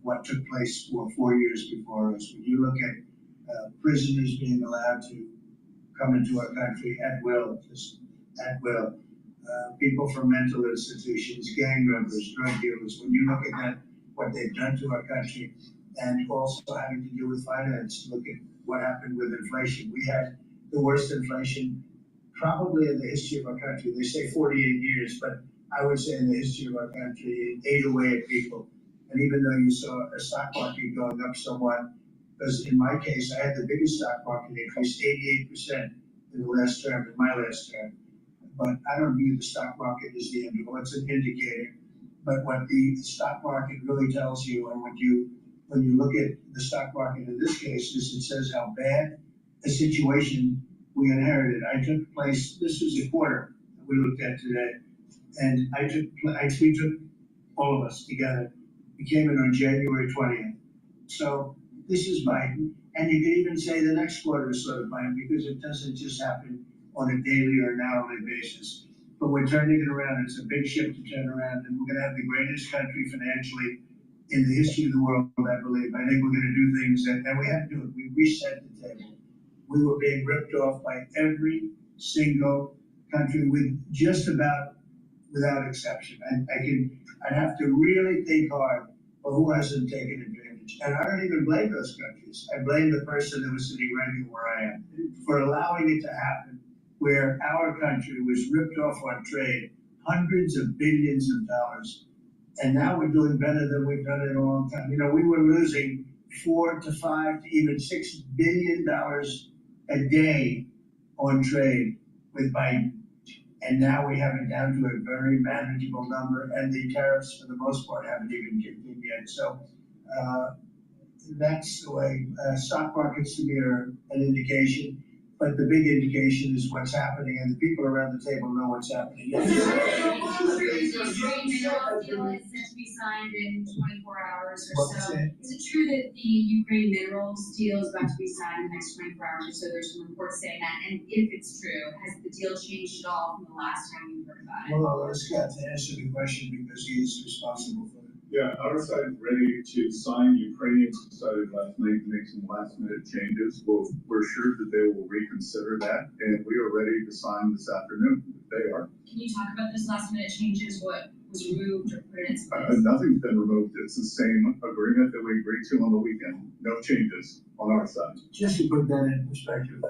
what took place 4 years before us. When you look at prisoners being allowed to come into our country at will, just at will, people from mental institutions, gang members, drug dealers, when you look at that, what they've done to our country, and also having to do with finance, look at what happened with inflation. We had the worst inflation probably in the history of our country. They say 48 years, but I would say in the history of our country, it ate away at people. And even though you saw a stock market going up somewhat, because in my case, I had the biggest stock market increase, 88% in the last term, in my last term. But I don't view the stock market as the end of it. It's an indicator. But what the stock market really tells you, and when you look at the stock market in this case, is it says how bad a situation we inherited. This was a quarter that we looked at today. And we took all of us together. We came in on January 20th. So this is Biden. And you could even say the next quarter is sort of planned, because it doesn't just happen on a daily or an hourly basis. But we're turning it around. It's a big ship to turn around, and we're gonna have the greatest country financially in the history of the world, I believe. I think we're gonna do things and we have to do it. We reset the table. We were being ripped off by every single country without exception. I'd have to really think hard for who hasn't taken advantage. And I don't even blame those countries. I blame the person that was sitting right here where I am for allowing it to happen, where our country was ripped off on trade, hundreds of billions of dollars. And now we're doing better than we've done in a long time. You know, we were losing $4 to $5 to even $6 billion a day on trade with Biden. And now we have it down to a very manageable number, and the tariffs, for the most part, haven't even kicked in yet. So that's the way. Stock markets to me are an indication, but the big indication is what's happening, and the people around the table know what's happening. The Ukraine mineral deal is set to be signed in 24 hours or so. Is it true that the Ukraine minerals deal is about to be signed in the next 24 hours or so? There's some reports saying that. And if it's true, has the deal changed at all from the last time you heard about it? Well, let's get to answer the question because he is responsible for it. Yeah, our side is ready to sign. Ukrainians decided last night to make some last minute changes. We're sure that they will reconsider that, and we are ready to sign this afternoon. They are. Can you talk about those last minute changes? What was removed or put in its place? Nothing's been removed. It's the same agreement that we agreed to on the weekend. No changes on our side. Just to put that in perspective,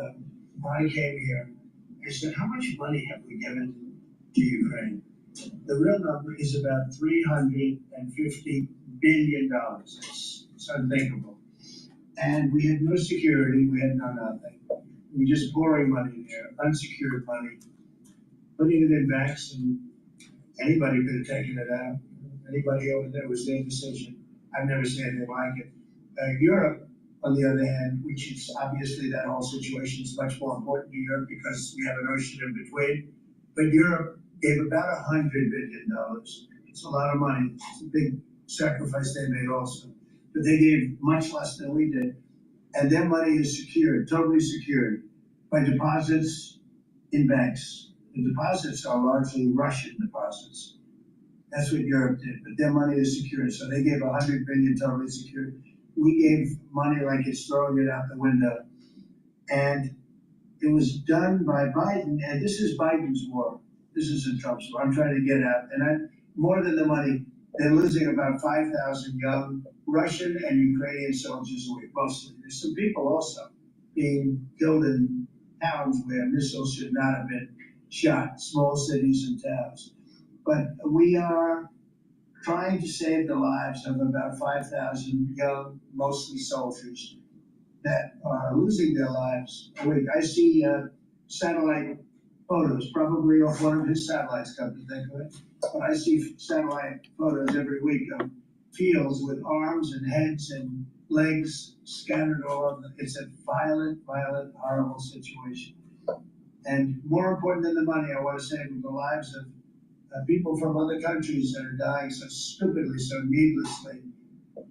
when I came here, I said, how much money have we given to Ukraine? The real number is about $350 billion. It's unthinkable. And we had no security, we had no nothing. We were just pouring money there, unsecured money, putting it in banks, and anybody could have taken it out. Anybody over there, was their decision. I've never seen anything like it. Europe, on the other hand, which is obviously that whole situation is much more important to Europe because we have an ocean in between. But Europe gave about $100 billion. It's a lot of money. It's a big sacrifice they made also. But they gave much less than we did. And their money is secured, totally secured, by deposits in banks. The deposits are largely Russian deposits. That's what Europe did, but their money is secured. So they gave $100 billion totally secured. We gave money like it's throwing it out the window. And it was done by Biden, and this is Biden's war. This isn't Trump's war. I'm trying to get out. And more than the money, they're losing about 5,000 young Russian and Ukrainian soldiers a week, mostly. There's some people also being killed in towns where missiles should not have been shot, small cities and towns. But we are trying to save the lives of about 5,000 young, mostly soldiers, that are losing their lives a week. I see satellite photos, probably off one of his satellites, come to think of it. But I see satellite photos every week of fields with arms and heads and legs scattered all over. It's a violent, horrible situation. And more important than the money, I want to save the lives of people from other countries that are dying so stupidly, so needlessly,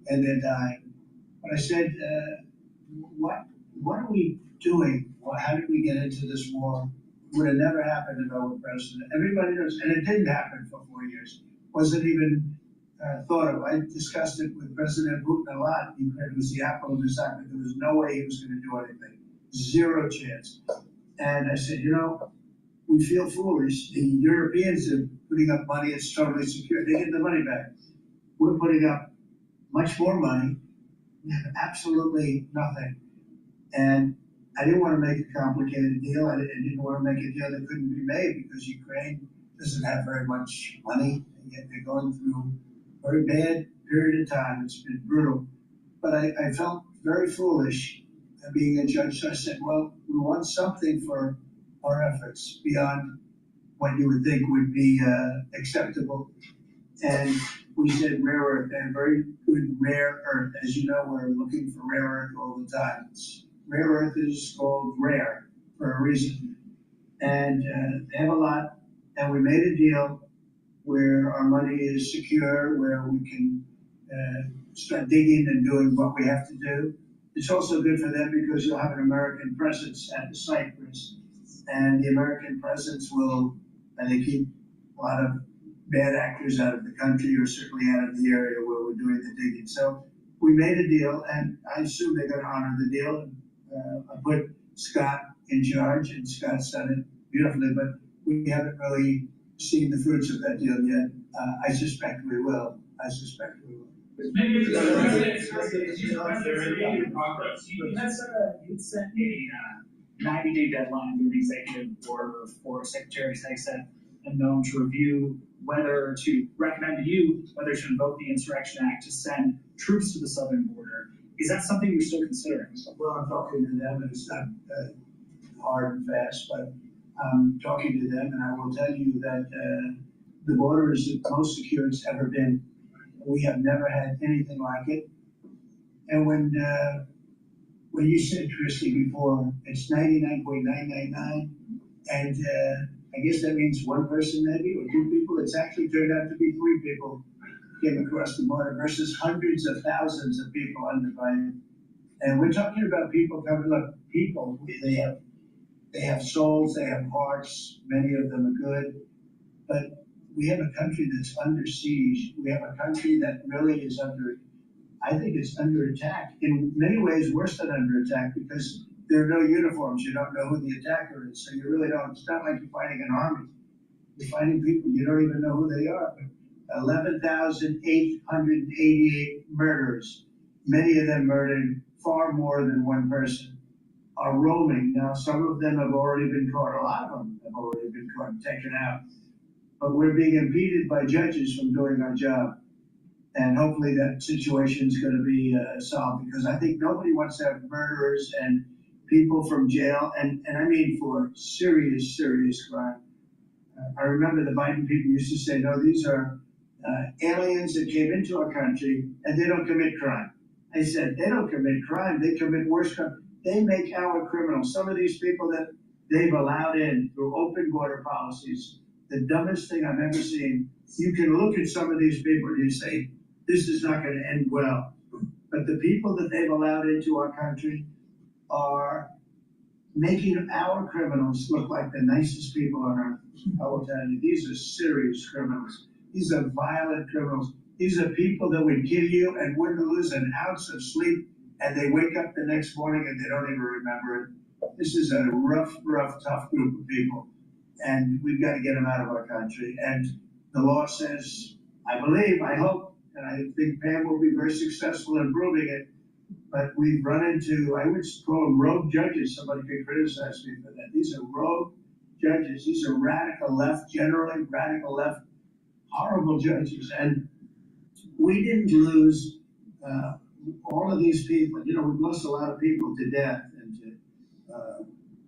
and they're dying. But I said, what are we doing? How did we get into this war? Would have never happened if I were president. Everybody knows, and it didn't happen for 4 years. Wasn't even thought of. I discussed it with President Putin a lot. It was the apple of his eye, but there was no way he was going to do anything. Zero chance. And I said, we feel foolish. The Europeans are putting up money. It's totally secure. They get the money back. We're putting up much more money. We have absolutely nothing. And I didn't want to make a complicated deal. I didn't want to make a deal that couldn't be made because Ukraine doesn't have very much money, and yet they're going through a very bad period of time. It's been brutal. But I felt very foolish being a judge. So I said, well, we want something for our efforts beyond what you would think would be acceptable. And we said rare earth, and very good rare earth. As you know, we're looking for rare earth all the time. Rare earth is called rare for a reason. And they have a lot. And we made a deal where our money is secure, where we can start digging and doing what we have to do. It's also good for them because you'll have an American presence at the site, Chris. And the American presence will, and they keep a lot of bad actors out of the country, or certainly out of the area where we're doing the digging. So we made a deal, and I assume they're gonna honor the deal. I put Scott in charge, and Scott's done it beautifully, but we haven't really seen the fruits of that deal yet. I suspect we will. I suspect we will. Maybe it's progress. You sent a 90-day deadline to an executive order for Secretary of State and known to review whether to recommend to you whether to invoke the Insurrection Act to send troops to the southern border. Is that something you're still considering? Well, I'm talking to them, and it's not hard and fast, but I'm talking to them, and I will tell you that the border is the most secure it's ever been. We have never had anything like it. And when you said, Christy, before, it's 99.999, and I guess that means one person maybe, or two people. It's actually turned out to be 3 people came across the border versus hundreds of thousands of people undivided. And we're talking about people coming, look, people, they have souls, they have hearts, many of them are good, but we have a country that's under siege. We have a country that really is I think it's under attack. In many ways, worse than under attack, because there are no uniforms. You don't know who the attacker is, so you really don't. It's not like you're fighting an army. You're fighting people, you don't even know who they are. 11,888 murderers, many of them murdered, far more than one person, are roaming. Now, some of them have already been caught. A lot of them have already been caught and taken out. But we're being impeded by judges from doing our job. And hopefully that situation is going to be solved, because I think nobody wants to have murderers and people from jail, and I mean for serious, serious crime. I remember the Biden people used to say, no, these are aliens that came into our country and they don't commit crime. I said, they don't commit crime, they commit worse crime. They make our criminals. Some of these people that they've allowed in through open border policies, the dumbest thing I've ever seen. You can look at some of these people and you say, this is not going to end well. But the people that they've allowed into our country are making our criminals look like the nicest people on earth. I will tell you, these are serious criminals. These are violent criminals. These are people that would kill you and wouldn't lose an ounce of sleep, and they wake up the next morning and they don't even remember it. This is a rough, tough group of people, and we've got to get them out of our country. And the law says, I believe, I hope, and I think Pam will be very successful in proving it, but we've run into, I would call them rogue judges. Somebody could criticize me for that. These are rogue judges. These are radical left, generally radical left, horrible judges. And we didn't lose all of these people. You know, we've lost a lot of people to death and to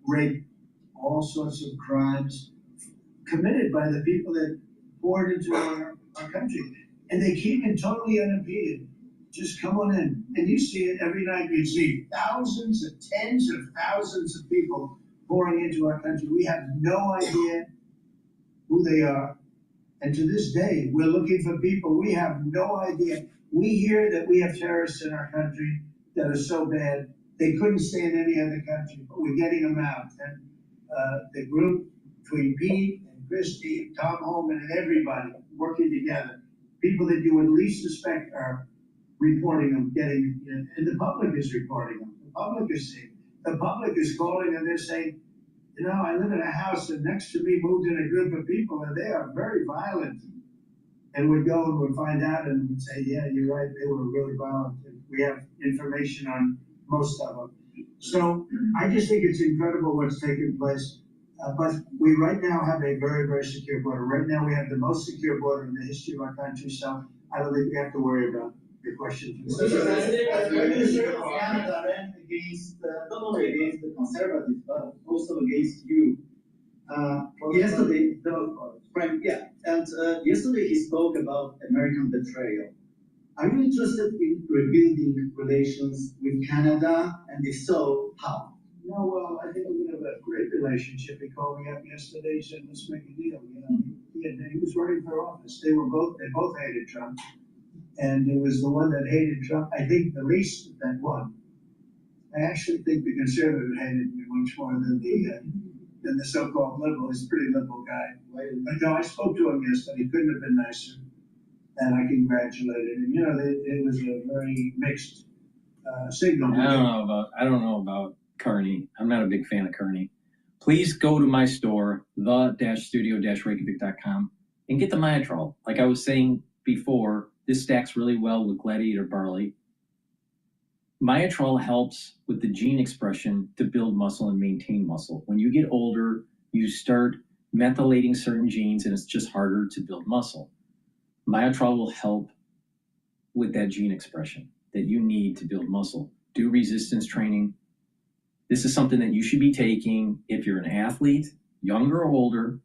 rape, all sorts of crimes committed by the people that poured into our country. And they came in totally unimpeded. Just come on in. And you see it every night. You see thousands and tens of thousands of people pouring into our country. We have no idea who they are. And to this day, we're looking for people. We have no idea. We hear that we have terrorists in our country that are so bad, they couldn't stay in any other country, but we're getting them out. And the group between Pete and Christy and Tom Holman and everybody working together, people that you would least suspect are reporting them, getting, and the public is reporting them. The public is seeing. The public is calling and they're saying, you know, I live in a house and next to me moved in a group of people and they are very violent. And we'd go and we'd find out and we'd say, yeah, you're right, they were really violent. And we have information on most of them. So I just think it's incredible what's taking place. But we right now have a very, very secure border. Right now we have the most secure border in the history of our country. So I don't think we have to worry about your question. Canada ran against, not only against the conservatives, but also against you. Yesterday, yesterday he spoke about American betrayal. Are you interested in rebuilding relations with Canada, and if so, how? No, well, I think we're gonna have a great relationship. He called me up yesterday, he said, let's make a deal. You know, he was running for office. They both hated Trump. And it was the one that hated Trump, I think the least that won. I actually think the conservative hated me much more than the so-called liberal. He's a pretty liberal guy. But no, I spoke to him yesterday. He couldn't have been nicer. And I congratulated him. You know, it was a very mixed signal. I don't know about Kearney. I'm not a big fan of Kearney. Please go to my store, the-studio-reykjavik.com, and get the Myotrol. Like I was saying before, this stacks really well with gladiator barley. Myotrol helps with the gene expression to build muscle and maintain muscle. When you get older, you start methylating certain genes and it's just harder to build muscle. Myotrol will help with that gene expression that you need to build muscle. Do resistance training. This is something that you should be taking if you're an athlete, younger or older,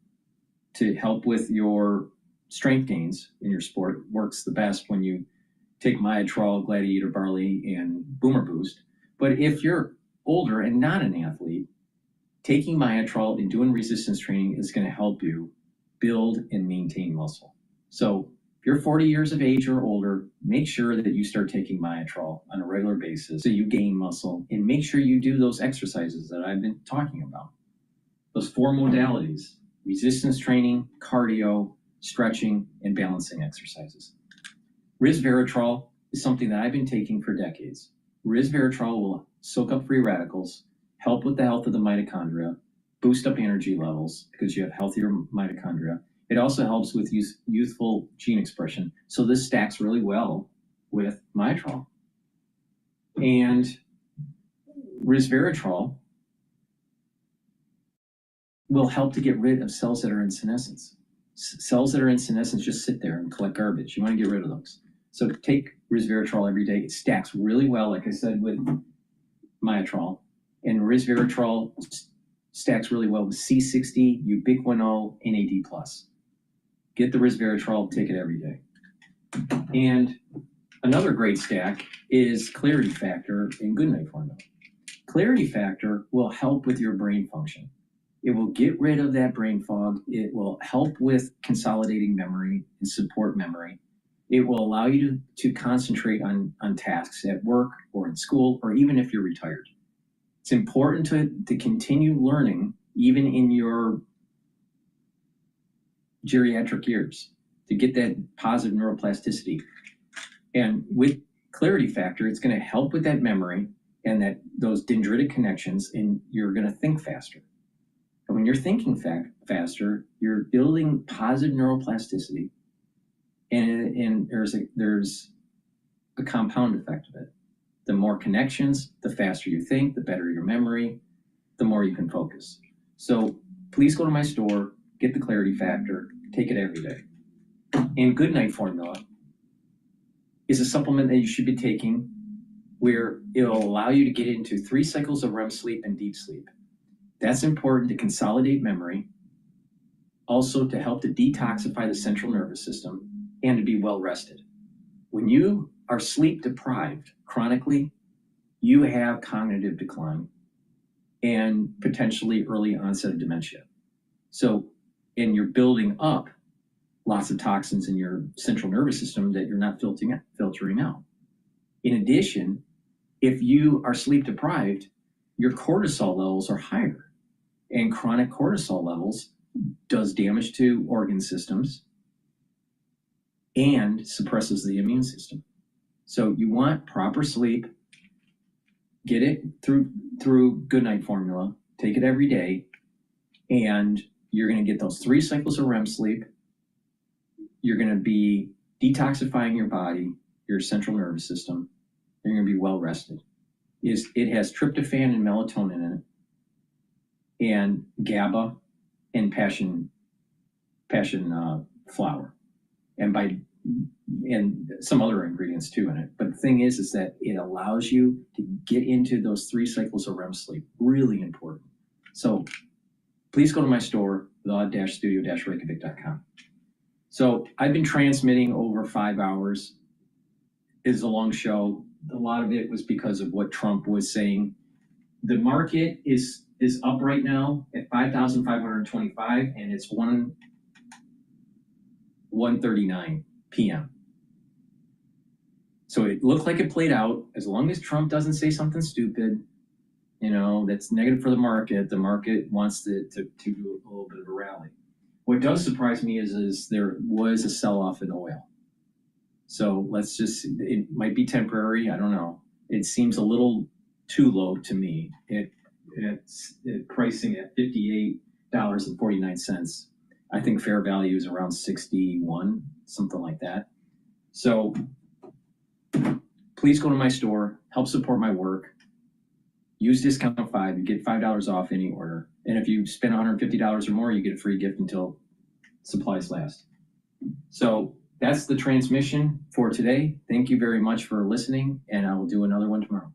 to help with your strength gains in your sport. Works the best when you take Myotrol, gladiator barley, and boomer boost. But if you're older and not an athlete, taking Myotrol and doing resistance training is going to help you build and maintain muscle. So if you're 40 years of age or older, make sure that you start taking Myotrol on a regular basis so you gain muscle, and make sure you do those exercises that I've been talking about. Those 4 modalities: resistance training, cardio, stretching, and balancing exercises. Resveratrol is something that I've been taking for decades. Resveratrol will soak up free radicals, help with the health of the mitochondria, boost up energy levels because you have healthier mitochondria. It also helps with youthful gene expression. So this stacks really well with Myotrol. And resveratrol will help to get rid of cells that are in senescence. Cells that are in senescence just sit there and collect garbage. You want to get rid of those. So take resveratrol every day. It stacks really well, like I said, with Myotrol. And resveratrol stacks really well with C60, ubiquinol, NAD+. Get the resveratrol, take it every day. And another great stack is Clarity Factor in Goodnight formula. Clarity Factor will help with your brain function. It will get rid of that brain fog. It will help with consolidating memory and support memory. It will allow you to concentrate on tasks at work or in school, or even if you're retired. It's important to continue learning even in your geriatric years to get that positive neuroplasticity. And with Clarity Factor, it's going to help with that memory and those dendritic connections, and you're going to think faster. And when you're thinking faster, you're building positive neuroplasticity, and there's a compound effect of it. The more connections, the faster you think, the better your memory, the more you can focus. So please go to my store, get the Clarity Factor, take it every day. And Goodnight formula is a supplement that you should be taking where it'll allow you to get into 3 cycles of REM sleep and deep sleep. That's important to consolidate memory, also to help to detoxify the central nervous system, and to be well rested. When you are sleep deprived chronically, you have cognitive decline and potentially early onset of dementia. So, and you're building up lots of toxins in your central nervous system that you're not filtering out. In addition, if you are sleep deprived, your cortisol levels are higher. And chronic cortisol levels does damage to organ systems and suppresses the immune system. So you want proper sleep, get it through Goodnight formula, take it every day, and you're going to get those 3 cycles of REM sleep. You're going to be detoxifying your body, your central nervous system. You're going to be well rested. It has tryptophan and melatonin in it, and GABA and passion flower, and some other ingredients too in it. But the thing is that it allows you to get into those 3 cycles of REM sleep. Really important. So please go to my store, the-studio-reykjavik.com. So I've been transmitting over 5 hours. It's a long show. A lot of it was because of what Trump was saying. The market is up right now at 5,525, and it's 1:39 p.m. So it looked like it played out. As long as Trump doesn't say something stupid, You know, that's negative for the market. The market wants to do a little bit of a rally. What does surprise me is there was a sell-off in oil. So let's just, it might be temporary, I don't know. It seems a little too low to me. It's pricing at $58.49. I think fair value is around 61, something like that. So please go to my store, help support my work. Use discount 5, you get $5 off any order. And if you spend $150 or more, you get a free gift until supplies last. So that's the transmission for today. Thank you very much for listening, and I will do another one tomorrow.